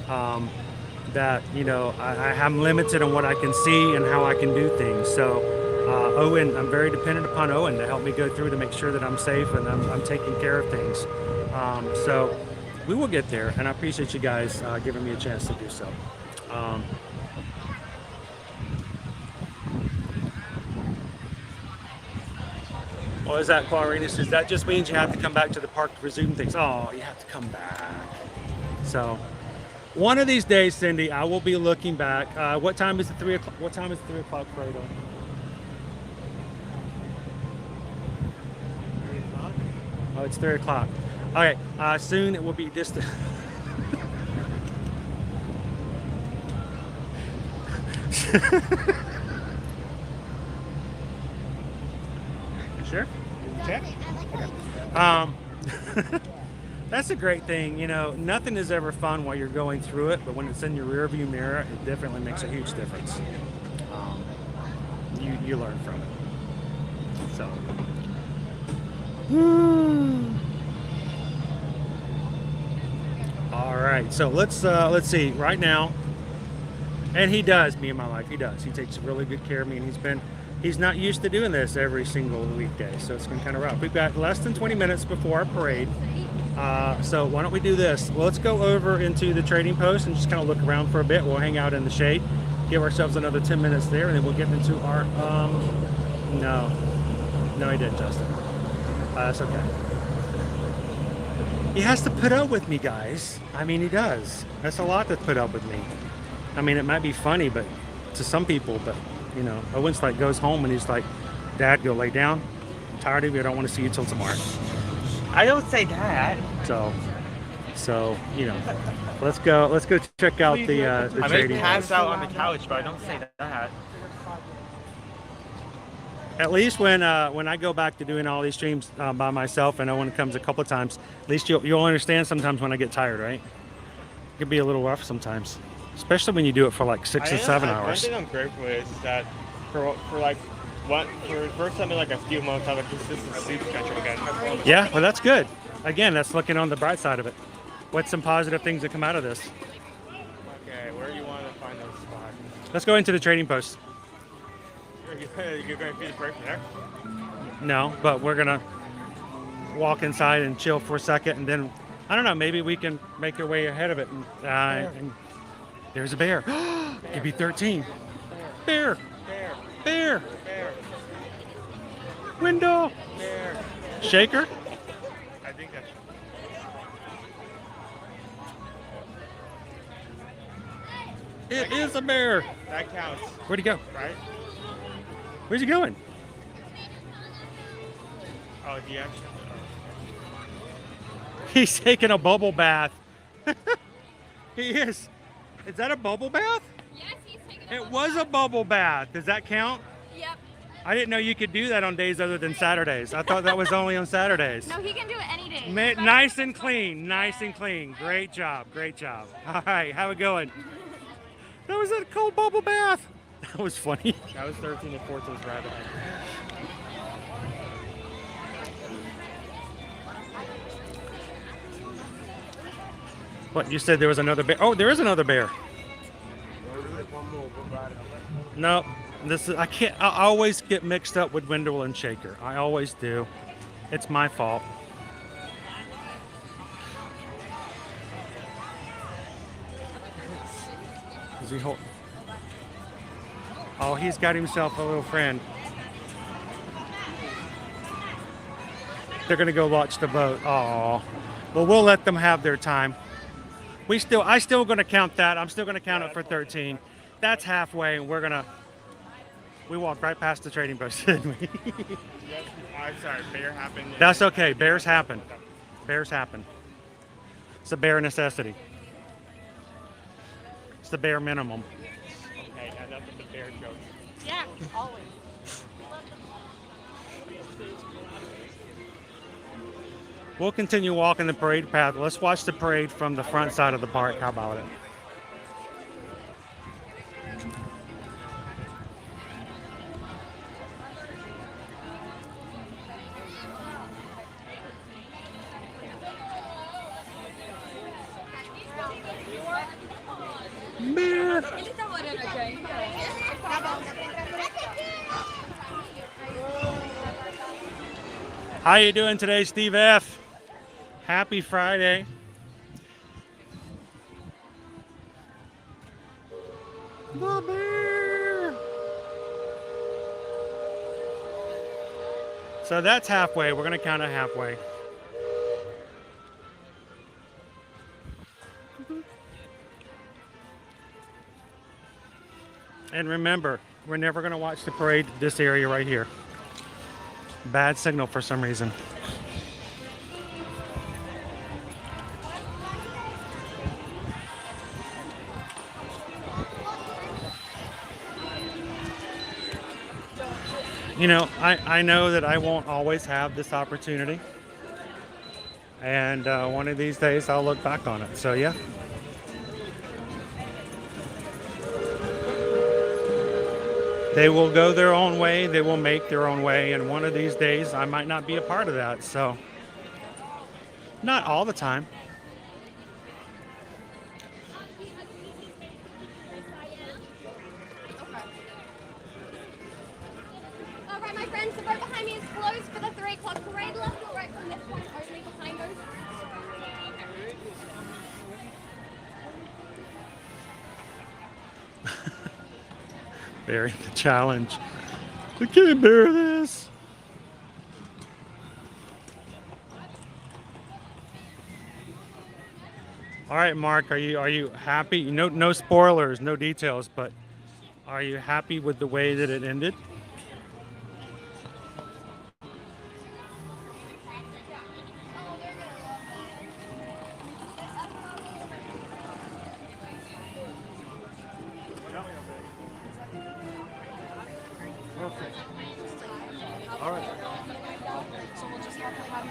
That, you know, I'm limited on what I can see and how I can do things. So Owen, I'm very dependent upon Owen to help me go through to make sure that I'm safe and I'm taking care of things. So we will get there, and I appreciate you guys giving me a chance to do so. What is that, Clarina says? That just means you have to come back to the park to resume things. Oh, you have to come back. So one of these days, Cindy, I will be looking back. What time is the 3 o'clock? What time is the 3 o'clock parade on? 3 o'clock? Oh, it's 3 o'clock. Okay, soon it will be distant. Sure? Check? Okay. That's a great thing. You know, nothing is ever fun while you're going through it, but when it's in your rear view mirror, it definitely makes a huge difference. You learn from it. So. All right, so let's see right now. And he does, me and my wife, he does. He takes really good care of me, and he's not used to doing this every single weekday, so it's been kind of rough. We've got less than 20 minutes before our parade. So why don't we do this? Well, let's go over into the trading post and just kind of look around for a bit. We'll hang out in the shade, give ourselves another 10 minutes there, and then we'll get into our, no, he didn't, Justin. That's okay. He has to put up with me, guys. I mean, he does. That's a lot to put up with me. I mean, it might be funny, but to some people, but you know, Owen's like goes home and he's like, Dad, go lay down. I'm tired of you. I don't want to see you till tomorrow. I don't say that. So you know, let's go check out the I trading. may pass out on the couch, but I don't say that. At least when I go back to doing all these streams by myself, and Owen comes a couple of times, at least you'll understand sometimes when I get tired, right? It can be a little rough sometimes, especially when you do it for like 6 or 7 hours. One thing I'm grateful is that for the first time in like a few months, I have a consistent sleep schedule again. Yeah, well, that's good. Again, that's looking on the bright side of it. What's some positive things that come out of this? Okay, where do you want to find those spots? Let's go into the trading post. You're going to be the person there? No, but we're going to walk inside and chill for a second, and then, I don't know, maybe we can make our way ahead of it. And there's a bear. Could be 13. Bear. Bear. Window. Bear. Shaker. I think that's. It is a bear. That counts. Where'd he go? Right? Where's he going? Oh, the action. He's taking a bubble bath. He is. Is that a bubble bath? Yes, he's taking It was a bubble bath. Does that count? Yep. I didn't know you could do that on days other than Saturdays. I thought that was only on Saturdays. No, he can do it any day. Nice and clean. Nice and clean. Great job. Great job. All right. How it going? That was a cold bubble bath. That was funny. That was 13 and 14's rabbit. What, you said there was another bear? Oh, there is another bear. No, I always get mixed up with Wendell and Shaker. I always do. It's my fault. Is he hold? Oh, he's got himself a little friend. They're gonna go watch the boat. Oh, well, we'll let them have their time. I still gonna count that. I'm still gonna count it for 13. That's halfway, and we're gonna We walked right past the trading post, didn't we? Yes, I'm sorry, bear happened. That's okay. Bears happen. Bears happen. It's a bare necessity. It's the bare minimum. Okay, enough of the bear jokes. Yeah, always. We'll continue walking the parade path. Let's watch the parade from the front side of the park. How about it? How you doing today, Steve F? Happy Friday. The bear. So that's halfway. We're going to count it halfway. And remember, we're never going to watch the parade this area right here. Bad signal for some reason. You know, I know that I won't always have this opportunity. And one of these days I'll look back on it. So yeah. They will go their own way, they will make their own way, and one of these days I might not be a part of that, so not all the time. All right, my friends, the road behind me is closed for the 3 o'clock parade. Left or right from this point, only behind us. Bearing the challenge. I can't bear this. All right, Mark, are you happy? No spoilers, no details, but are you happy with the way that it ended? All right. So we'll just have to have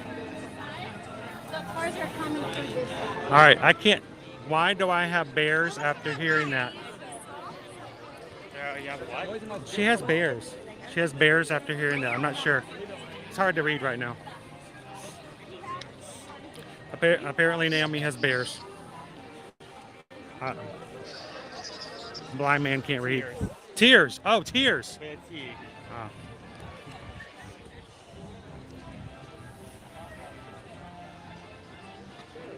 the cars are coming through this side. All right, I can't. Why do I have bears after hearing that? You have what? She has bears. She has bears after hearing that. I'm not sure. It's hard to read right now. Apparently Naomi has bears. Blind man can't read. Tears. Oh, tears. Oh.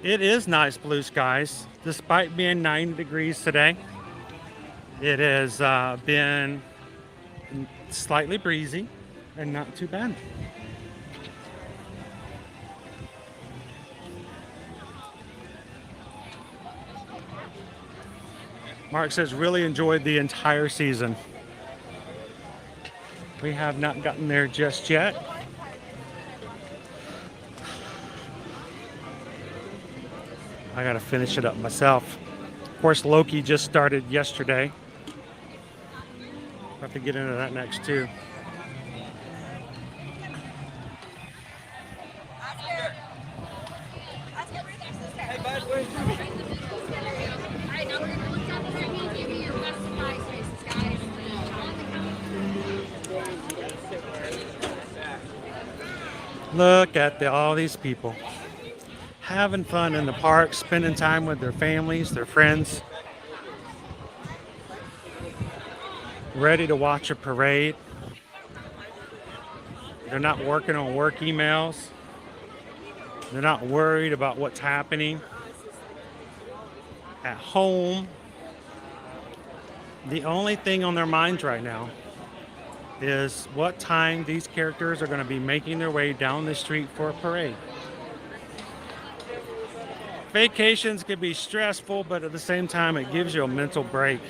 It is nice blue skies, despite being 90 degrees today. It has been slightly breezy and not too bad. Mark says, really enjoyed the entire season. We have not gotten there just yet. I gotta finish it up myself. Of course, Loki just started yesterday. I'll have to get into that next too. Hey, bud, where's Look at all these people having fun in the park, spending time with their families, their friends, ready to watch a parade. They're not working on work emails. They're not worried about what's happening at home. The only thing on their minds right now is what time these characters are going to be making their way down the street for a parade. Vacations can be stressful, but at the same time, it gives you a mental break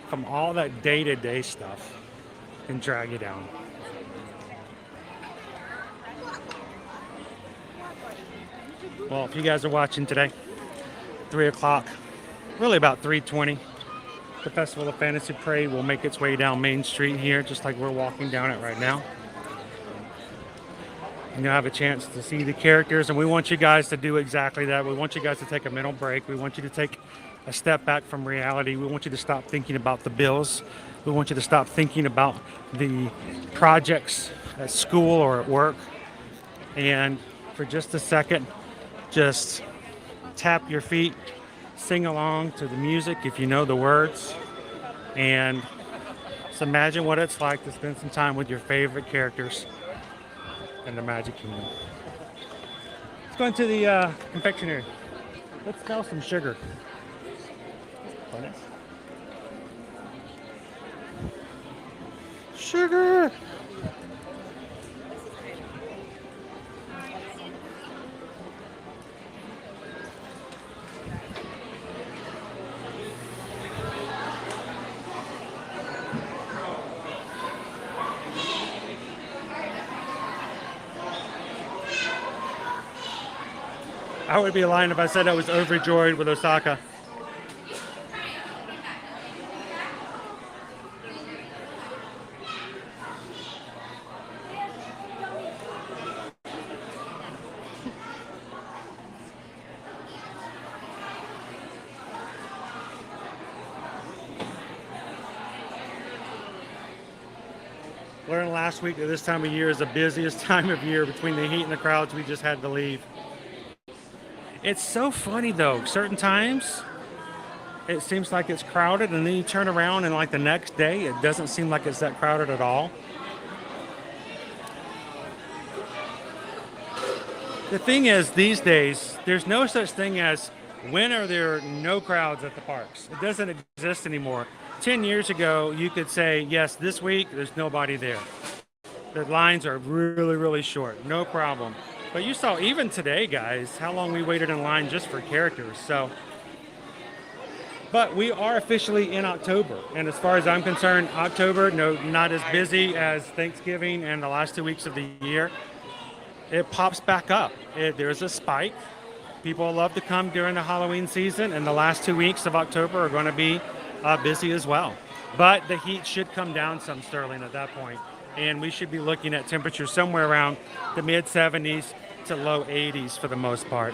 from all that day-to-day stuff. can drag you down. Well, if you guys are watching today, 3 o'clock, really about 3:20, the Festival of Fantasy Parade will make its way down Main Street here, just like we're walking down it right now. And you'll have a chance to see the characters, and we want you guys to do exactly that. We want you guys to take a mental break. We want you to take a step back from reality. We want you to stop thinking about the bills. We want you to stop thinking about the projects at school or at work. And for just a second, just tap your feet, sing along to the music if you know the words, and just imagine what it's like to spend some time with your favorite characters in the Magic Kingdom. Let's go into the confectionery. Let's smell some sugar. Sugar! I would be lying if I said I was overjoyed with Osaka. Learned last week that this time of year is the busiest time of year between the heat and the crowds. We just had to leave. It's so funny though, certain times it seems like it's crowded, and then you turn around and like the next day it doesn't seem like it's that crowded at all. The thing is, these days there's no such thing as when are there no crowds at the parks. It doesn't exist anymore. 10 years ago you could say, yes, this week there's nobody there. The lines are really, really short, no problem. But you saw even today, guys, how long we waited in line just for characters. So, but we are officially in October, and as far as I'm concerned, October, no, not as busy as Thanksgiving and the last 2 weeks of the year. It pops back up. There's a spike. People love to come during the Halloween season, and the last 2 weeks of October are going to be busy as well. But the heat should come down some, Sterling, at that point. And we should be looking at temperatures somewhere around the mid 70s to low 80s for the most part.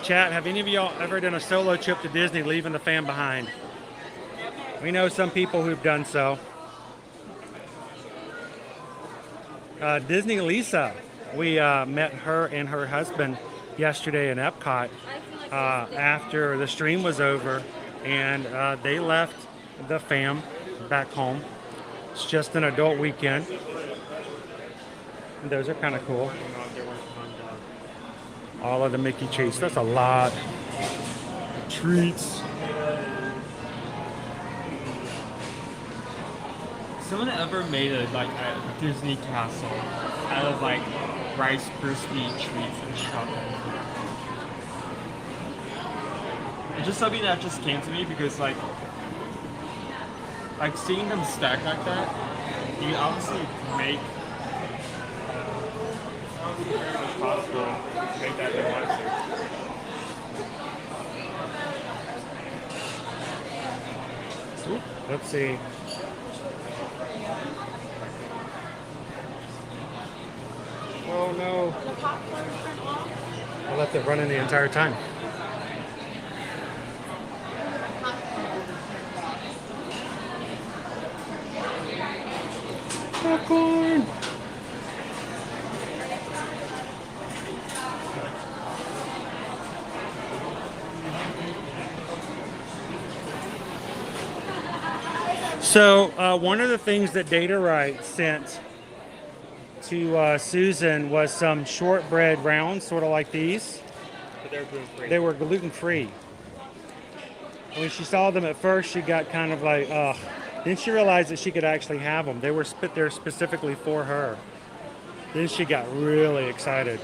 Chat, have any of y'all ever done a solo trip to Disney leaving the fam behind? We know some people who've done so. Disney Lisa, we met her and her husband yesterday in Epcot after the stream was over. And they left the fam back home. It's just an adult weekend. And those are kind of cool. All of the Mickey treats. That's a lot of treats. Someone ever made a Disney castle out of like Rice Krispie treats and chocolate. It's just something that just came to me because like seeing them stack like that, you can obviously make it's possible to make that they want to. Let's see. Oh no. I left it running the entire time. Popcorn. So one of the things that Data Right sent to Susan was some shortbread rounds, sort of like these. But they're gluten-free. They were gluten-free. When she saw them at first, she got kind of like, ugh. Then she realized that she could actually have them. They were there specifically for her. Then she got really excited.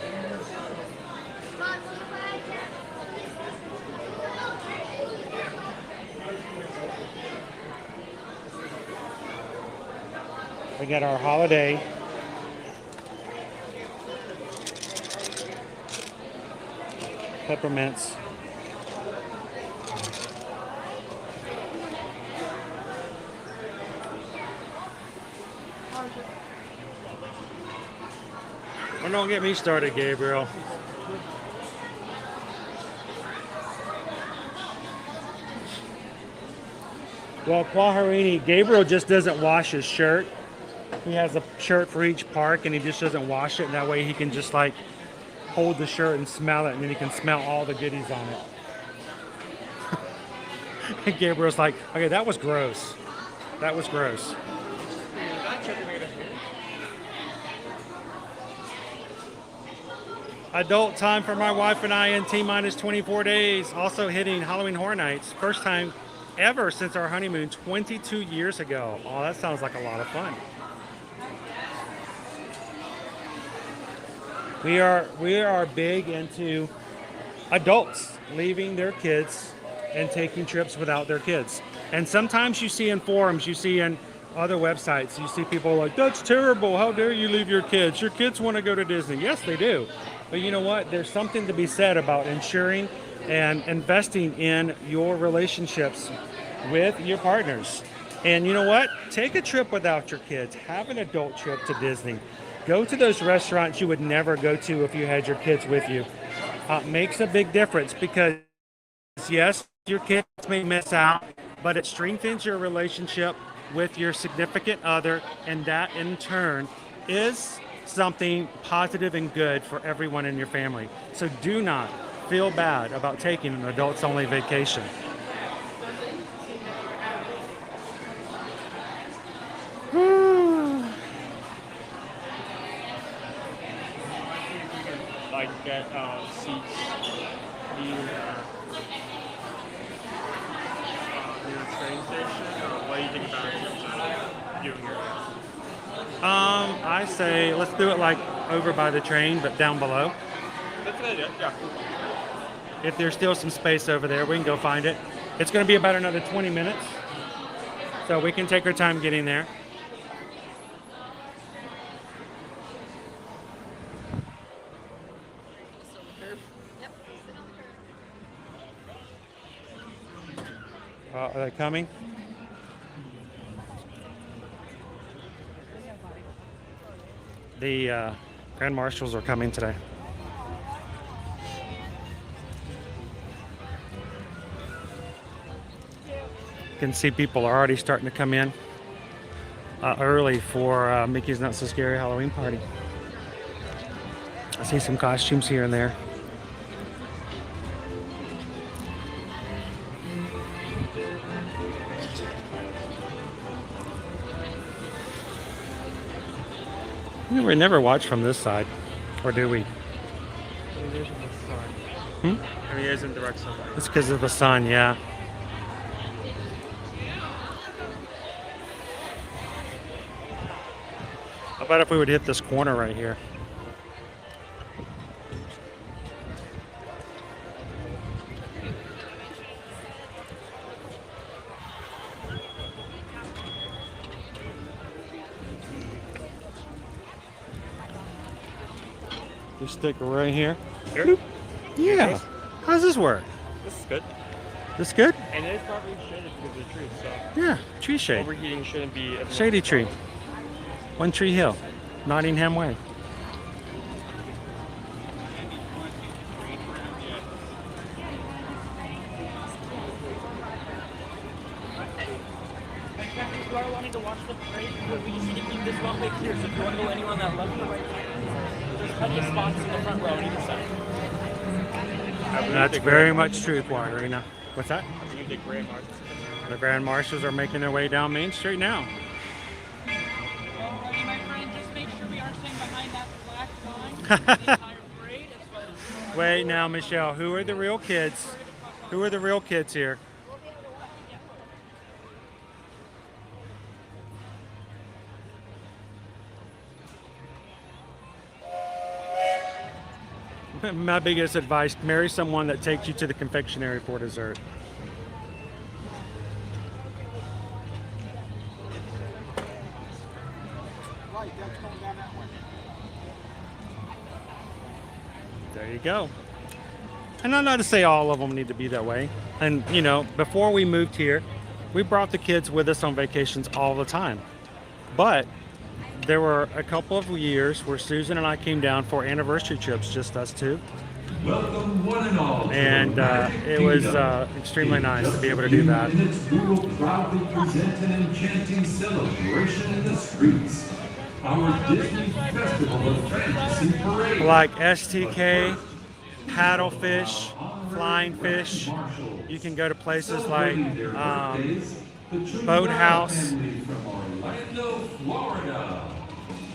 We got our holiday peppermints. Well, don't get me started, Gabriel. Well, Quaharini, Gabriel just doesn't wash his shirt. He has a shirt for each park, and he just doesn't wash it. And that way he can just like hold the shirt and smell it, and then he can smell all the goodies on it. And Gabriel's like, okay, that was gross. That was gross. Adult time for my wife and I in T-minus 24 days. Also hitting Halloween Horror Nights. First time ever since our honeymoon 22 years ago. Oh, that sounds like a lot of fun. We are big into adults leaving their kids and taking trips without their kids. And sometimes you see in forums, you see in other websites, you see people like, that's terrible. How dare you leave your kids? Your kids want to go to Disney. Yes, they do. But you know what? There's something to be said about ensuring and investing in your relationships with your partners. And you know what? Take a trip without your kids. Have an adult trip to Disney. Go to those restaurants you would never go to if you had your kids with you. Makes a big difference because, yes, your kids may miss out, but it strengthens your relationship with your significant other, and that in turn is something positive and good for everyone in your family. So do not feel bad about taking an adults-only vacation. Like get seats near the train station, or what do you think about doing here? I say let's do it like over by the train, but down below. That's a good idea, yeah. If there's still some space over there, we can go find it. It's going to be about another 20 minutes, so we can take our time getting there. Are they coming? The Grand Marshals are coming today. You can see people are already starting to come in early for Mickey's Not So Scary Halloween Party. I see some costumes here and there. We never watch from this side, or do we? I mean, it isn't direct sunlight. It's because of the sun, yeah. How about if we would hit this corner right here? You stick right here. Here? Yeah. How does this work? This is good. This good? And it is probably shaded because of the trees, so. Yeah, tree shade. Overheating shouldn't be. Shady tree. One Tree Hill, Nottingham Way. If you are wanting to watch the parade, we just need to keep this one bit clear. So if you want to go anyone that left or right, there's plenty of spots in the front row on either side. That's very much true, Arena. What's that? I think the Grand Marshals. The Grand Marshals are making their way down Main Street now. My friend, just make sure we are staying behind that black line for the entire parade as well as. Wait now, Michelle. Who are the real kids? Who are the real kids here? My biggest advice, marry someone that takes you to the confectionery for dessert. There you go. And I'm not to say all of them need to be that way. And, you know, before we moved here, we brought the kids with us on vacations all the time. But there were a couple of years where Susan and I came down for anniversary trips, just us two. Welcome one and all. And it was extremely nice to be able to do that. We will proudly present an enchanting celebration in the streets. Our Disney Festival of Fantasy Parade. Like STK, paddlefish, flying fish. You can go to places like Boathouse.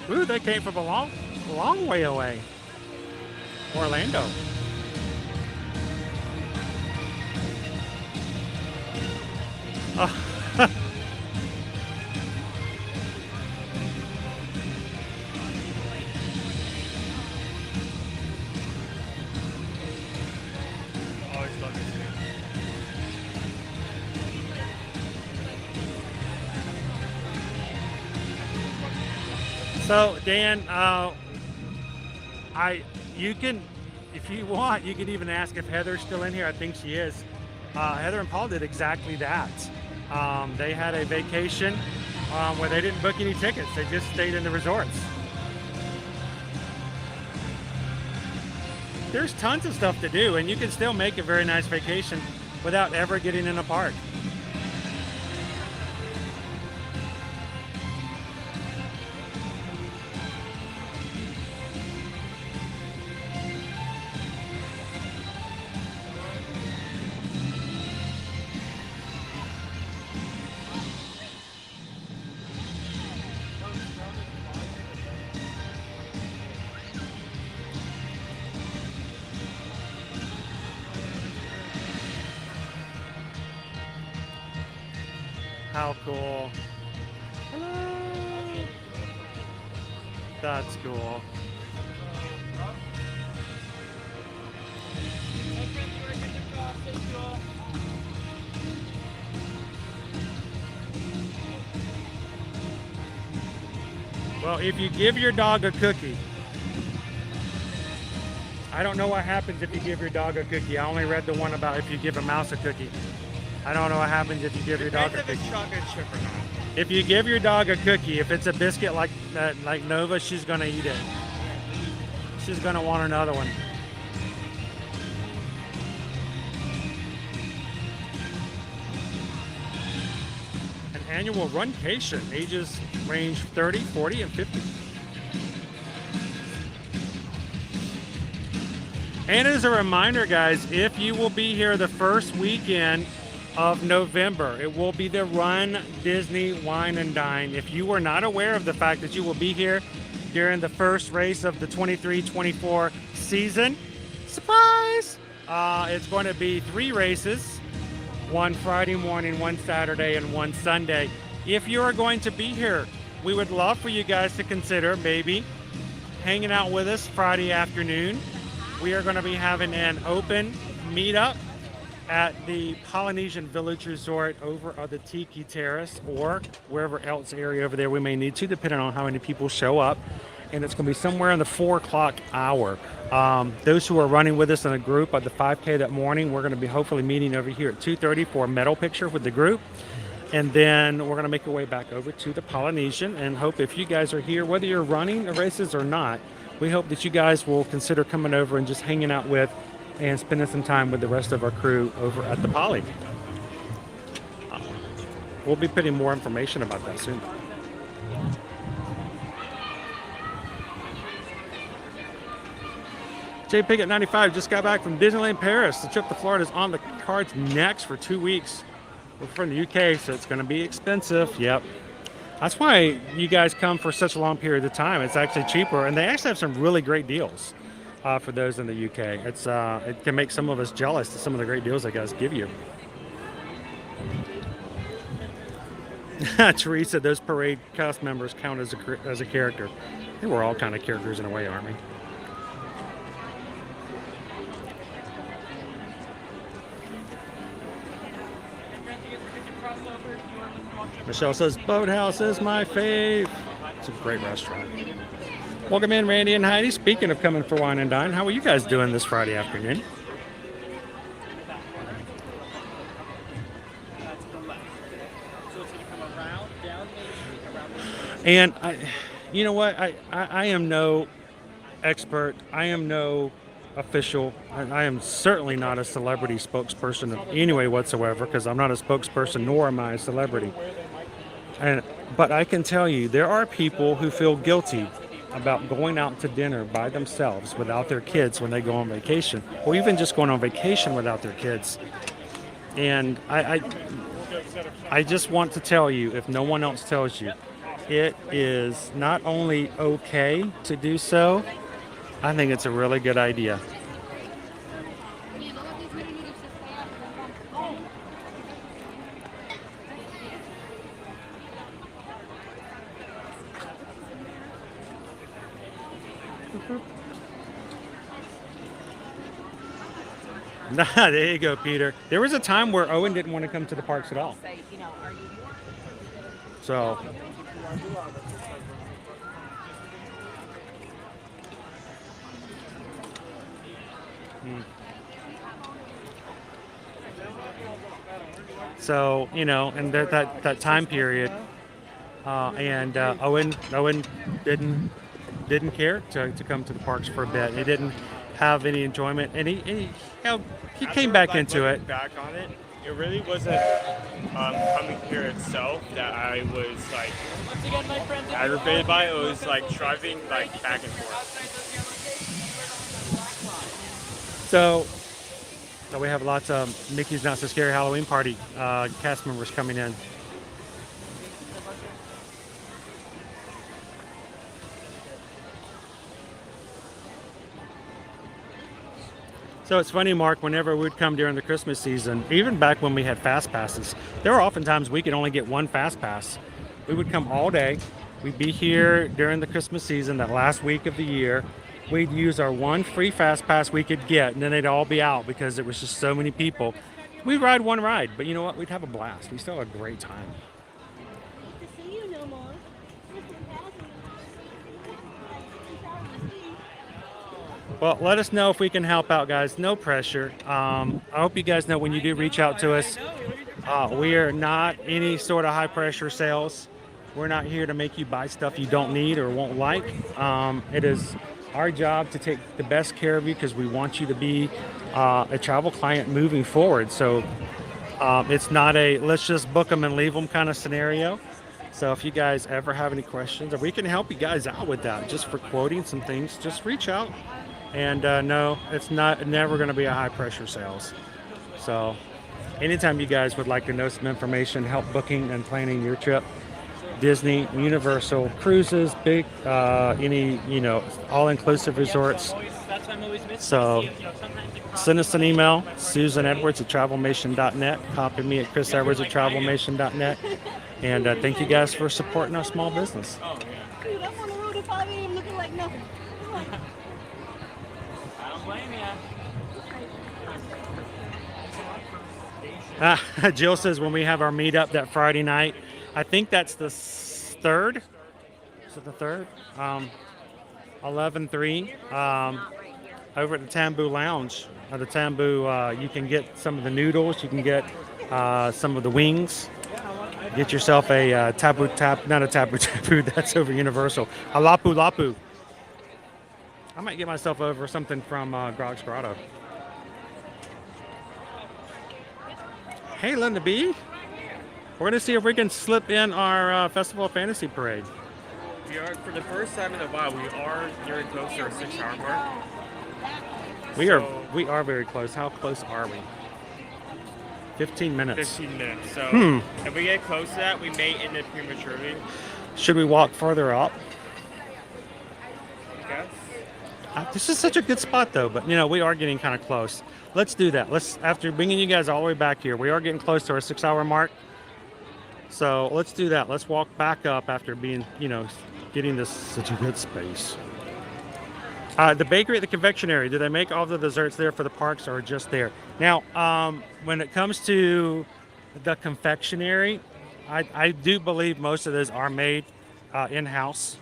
Ooh, they came from a long way away. Orlando. So Dan, you can, if you want, you can even ask if Heather's still in here. I think she is. Heather and Paul did exactly that. They had a vacation where they didn't book any tickets. They just stayed in the resorts. There's tons of stuff to do, and you can still make a very nice vacation without ever getting in a park. How cool. Hello. That's cool. Well, if you give your dog a cookie, I don't know what happens if you give your dog a cookie. I only read the one about if you give a mouse a cookie. I don't know what happens if you give your dog a cookie. Chocolate chip or not. If you give your dog a cookie, if it's a biscuit like Nova, she's gonna eat it. She's gonna want another one. An annual runcation, ages range 30, 40, and 50. And as a reminder, guys, if you will be here the first weekend of November, it will be the Run Disney Wine and Dine. If you were not aware of the fact that you will be here during the first race of the 23-24 season, surprise! It's going to be 3 races, one Friday morning, one Saturday, and one Sunday. If you are going to be here, we would love for you guys to consider maybe hanging out with us Friday afternoon. We are going to be having an open meetup at the Polynesian Village Resort over at the Tiki Terrace or wherever else area over there we may need to, depending on how many people show up. And it's going to be somewhere in the 4 o'clock hour. Those who are running with us in a group at the 5K that morning, we're going to be hopefully meeting over here at 2:30 for a medal picture with the group. And then we're going to make our way back over to the Polynesian and hope if you guys are here, whether you're running the races or not, we hope that you guys will consider coming over and just hanging out with and spending some time with the rest of our crew over at the Poly. We'll be putting more information about that soon. J Pickett 95 just got back from Disneyland Paris. The trip to Florida is on the cards next for 2 weeks. We're from the UK, so it's going to be expensive. Yep. That's why you guys come for such a long period of time. It's actually cheaper, and they actually have some really great deals. For those in the UK, it can make some of us jealous to some of the great deals that guys give you. Teresa, those parade cast members count as a character. I think we're all kind of characters in a way, aren't we? Michelle says, Boathouse is my fave. It's a great restaurant. Welcome in, Randy and Heidi. Speaking of coming for wine and dine, how are you guys doing this Friday afternoon? And you know what? I am no expert. I am no official. I am certainly not a celebrity spokesperson of any way whatsoever, because I'm not a spokesperson, nor am I a celebrity. But I can tell you, there are people who feel guilty about going out to dinner by themselves without their kids when they go on vacation, or even just going on vacation without their kids. And I just want to tell you, if no one else tells you, it is not only okay to do so, I think it's a really good idea. There you go, Peter. There was a time where Owen didn't want to come to the parks at all. So. So, you know, and that time period, and Owen didn't care to come to the parks for a bit. He didn't have any enjoyment, and he came back into it. Back on it, it really wasn't coming here itself that I was like aggravated by. It was like driving like back and forth. So we have lots of Mickey's Not So Scary Halloween Party cast members coming in. So it's funny, Mark, whenever we'd come during the Christmas season, even back when we had fast passes, there were oftentimes we could only get one fast pass. We would come all day. We'd be here during the Christmas season, that last week of the year. We'd use our one free fast pass we could get, and then they'd all be out because it was just so many people. We'd ride one ride, but you know what? We'd have a blast. We still had a great time. Well, let us know if we can help out, guys. No pressure. I hope you guys know when you do reach out to us, we are not any sort of high-pressure sales. We're not here to make you buy stuff you don't need or won't like. It is our job to take the best care of you because we want you to be a travel client moving forward. So it's not a let's just book them and leave them kind of scenario. So if you guys ever have any questions, or we can help you guys out with that, just for quoting some things, just reach out. And no, it's never going to be a high pressure sales. So anytime you guys would like to know some information, help booking and planning your trip, Disney, Universal, cruises, big, any, all-inclusive resorts. So send us an email, susanedwards@travelmation.net. Copy me at chrisedwards@travelmation.net. And thank you guys for supporting our small business. Dude, I'm on the road at 5 a.m. looking like nothing. I don't blame you. Jill says when we have our meetup that Friday night, I think that's the 3rd. Is it the 3rd? 11/3. Over at the Tambu Lounge. The Tambu, you can get some of the noodles. You can get some of the wings. Get yourself a not a tapu. That's over Universal. A lapu lapu. I might get myself over something from Grog's Grotto. Hey, Linda B. We're going to see if we can slip in our Festival of Fantasy Parade. We are, for the first time in a while, we are very close to our 6-hour mark. We are very close. How close are we? 15 minutes. 15 minutes. So if we get close to that, we may end it prematurely. Should we walk further up? I guess. This is such a good spot, though. But we are getting kind of close. Let's do that. After bringing you guys all the way back here, we are getting close to our 6-hour mark. So let's do that. Let's walk back up after being, getting this such a good space. The bakery at the confectionery, do they make all the desserts there for the parks or just there? Now, when it comes to the confectionery, I do believe most of those are made in-house.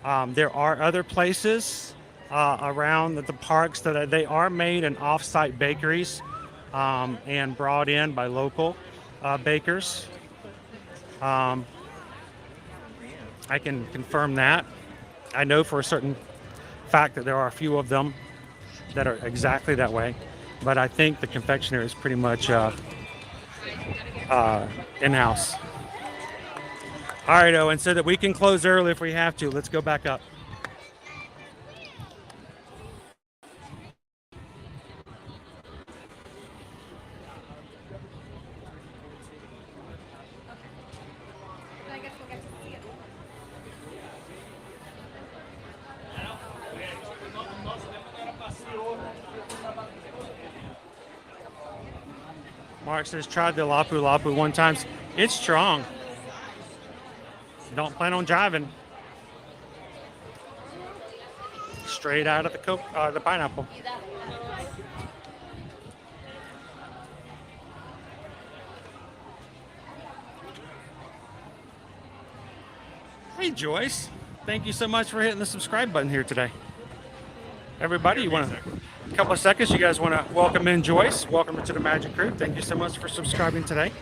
There are other places around the parks that they are made in off-site bakeries and brought in by local bakers. I can confirm that. I know for a certain fact that there are a few of them that are exactly that way, but I think the confectioner is pretty much in-house. All right, Owen, so that we can close early if we have to, let's go back up. Mark says, tried the Lapu Lapu one time. It's strong. Don't plan on jiving. Straight out of the pineapple. Hey, Joyce. Thank you so much for hitting the subscribe button here today. Everybody, you want a couple of seconds? You guys want to welcome in Joyce? Welcome to the Magic Crew. Thank you so much for subscribing today.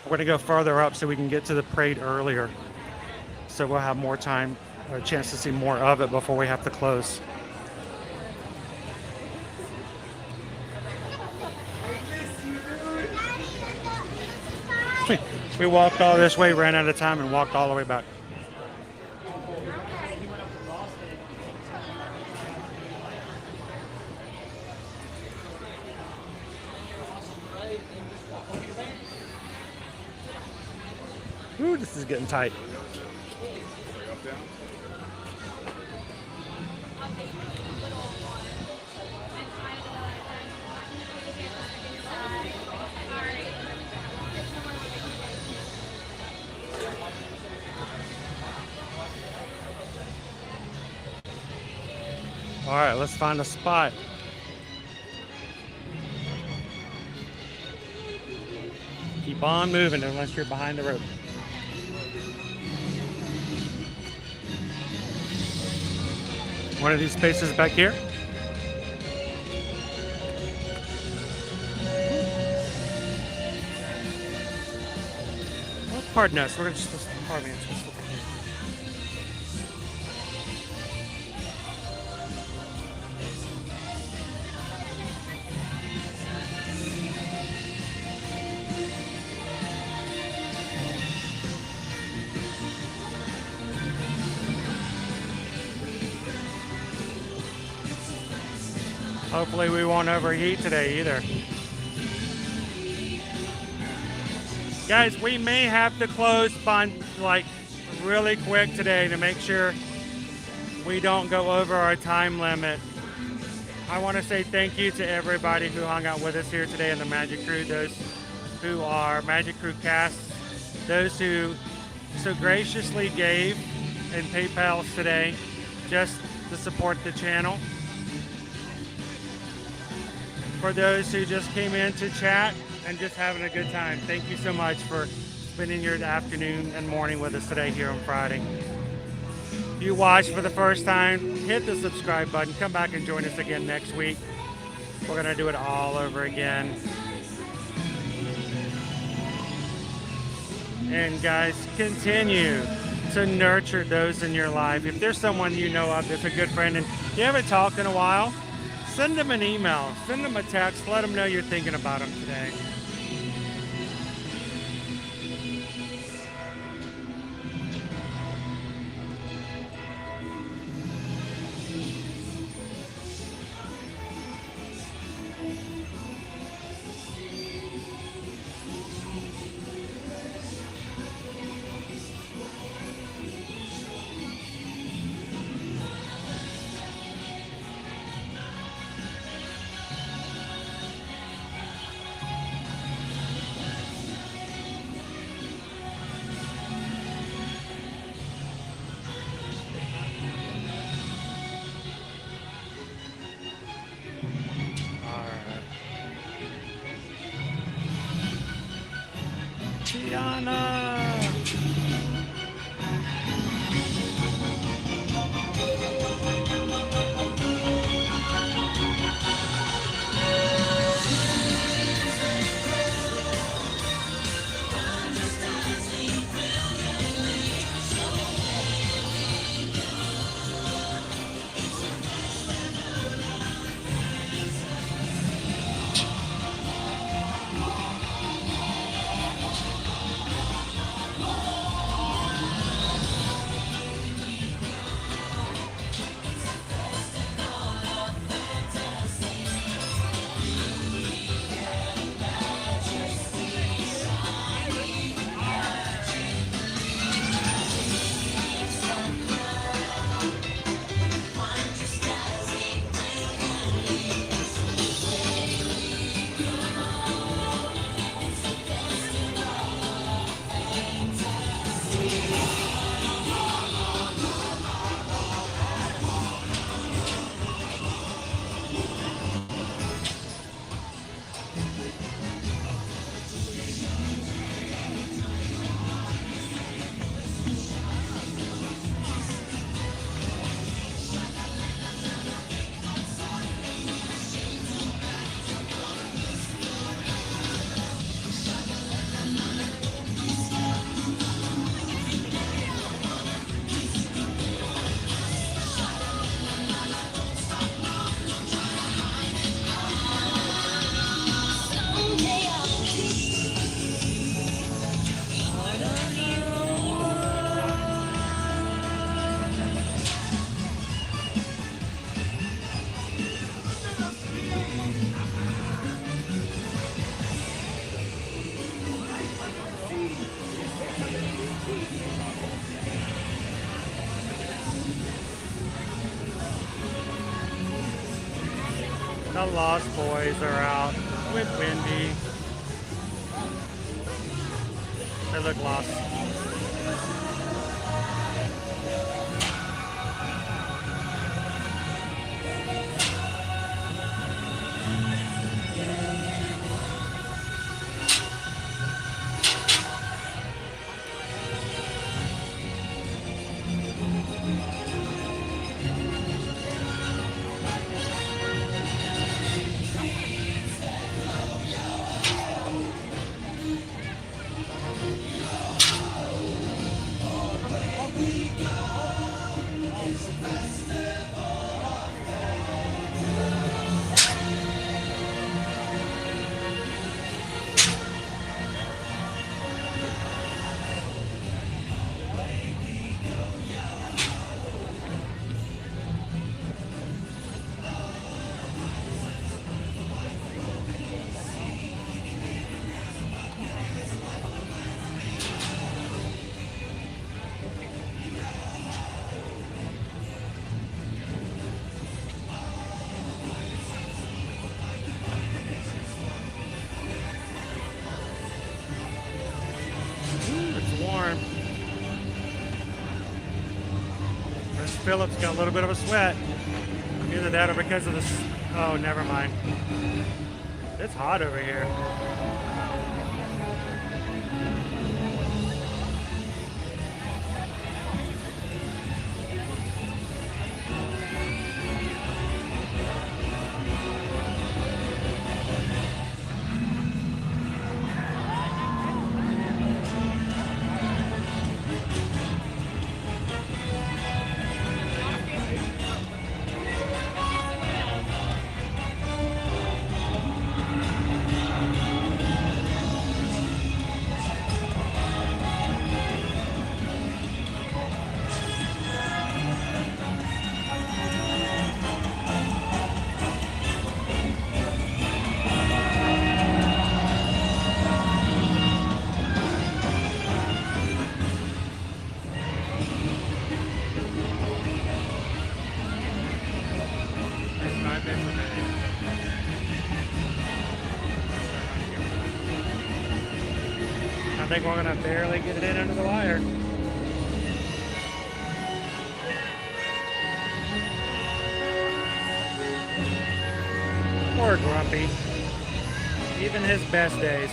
We're going to go further up so we can get to the parade earlier. So we'll have more time, or a chance to see more of it before we have to close. We walked all this way, ran out of time, and walked all the way back. Ooh, this is getting tight. All right, let's find a spot. Keep on moving unless you're behind the rope. One of these spaces back here. Well, pardon us. We're just pardon me. Hopefully we won't overheat today either. Guys, we may have to close like really quick today to make sure we don't go over our time limit. I want to say thank you to everybody who hung out with us here today in the Magic Crew, those who are Magic Crew casts, those who so graciously gave in PayPal today just to support the channel. For those who just came in to chat and just having a good time, thank you so much for spending your afternoon and morning with us today here on Friday. If you watched for the first time, hit the subscribe button. Come back and join us again next week. We're going to do it all over again. And guys, continue to nurture those in your life. If there's someone you know of that's a good friend and you haven't talked in a while, send them an email, send them a text, let them know you're thinking about them today. Yana! The Lost Boys are out with Wendy. They look lost. Phillips got a little bit of a sweat. Either that or because of this. Oh, never mind. It's hot over here. I think we're gonna barely get it in under the wire. Poor Grumpy. Even his best days.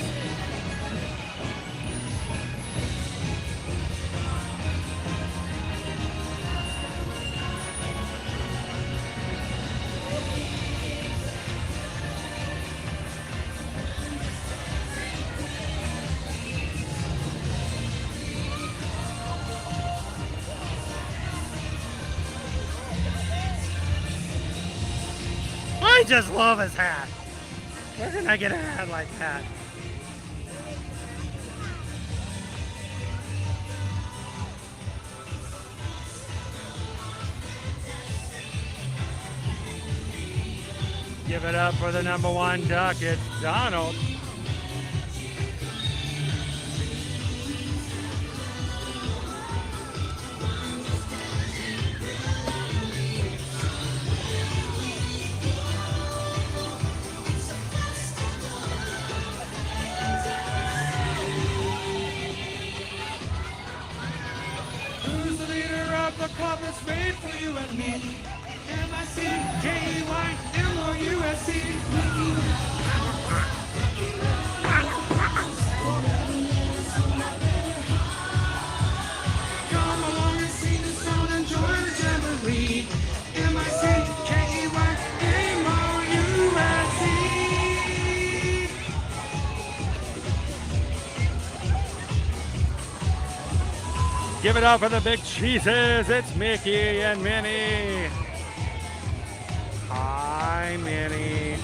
I just love his hat. Where can I get a hat like that? Give it up for the #1 duck. It's Donald. Who's the leader of the club that's made for you and me? M-I-C-K-E-Y-M-O-U-S-E. Come along and sing the song, enjoy the jamboree. M-I-C-K-E-Y-M-O-U-S-E. Give it up for the big cheeses. It's Mickey and Minnie. Hi, Minnie.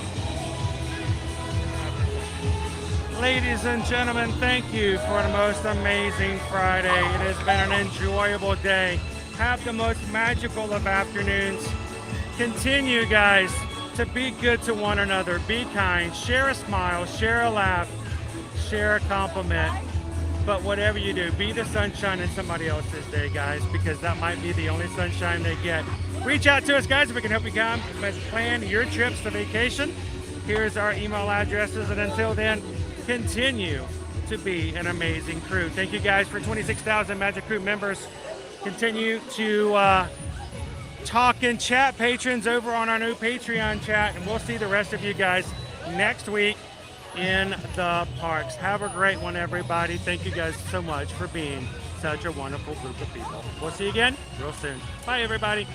Ladies and gentlemen, thank you for the most amazing Friday. It has been an enjoyable day. Have the most magical of afternoons. Continue, guys, to be good to one another. Be kind. Share a smile. Share a laugh. Share a compliment. But whatever you do, be the sunshine in somebody else's day, guys, because that might be the only sunshine they get. Reach out to us, guys, if we can help you plan your trips to vacation. Here's our email addresses, and until then, continue to be an amazing crew. Thank you, guys, for 26,000 Magic Crew members. Continue to talk and chat, patrons, over on our new Patreon chat, and we'll see the rest of you guys next week in the parks. Have a great one, everybody. Thank you guys so much for being such a wonderful group of people. We'll see you again real soon. Bye, everybody.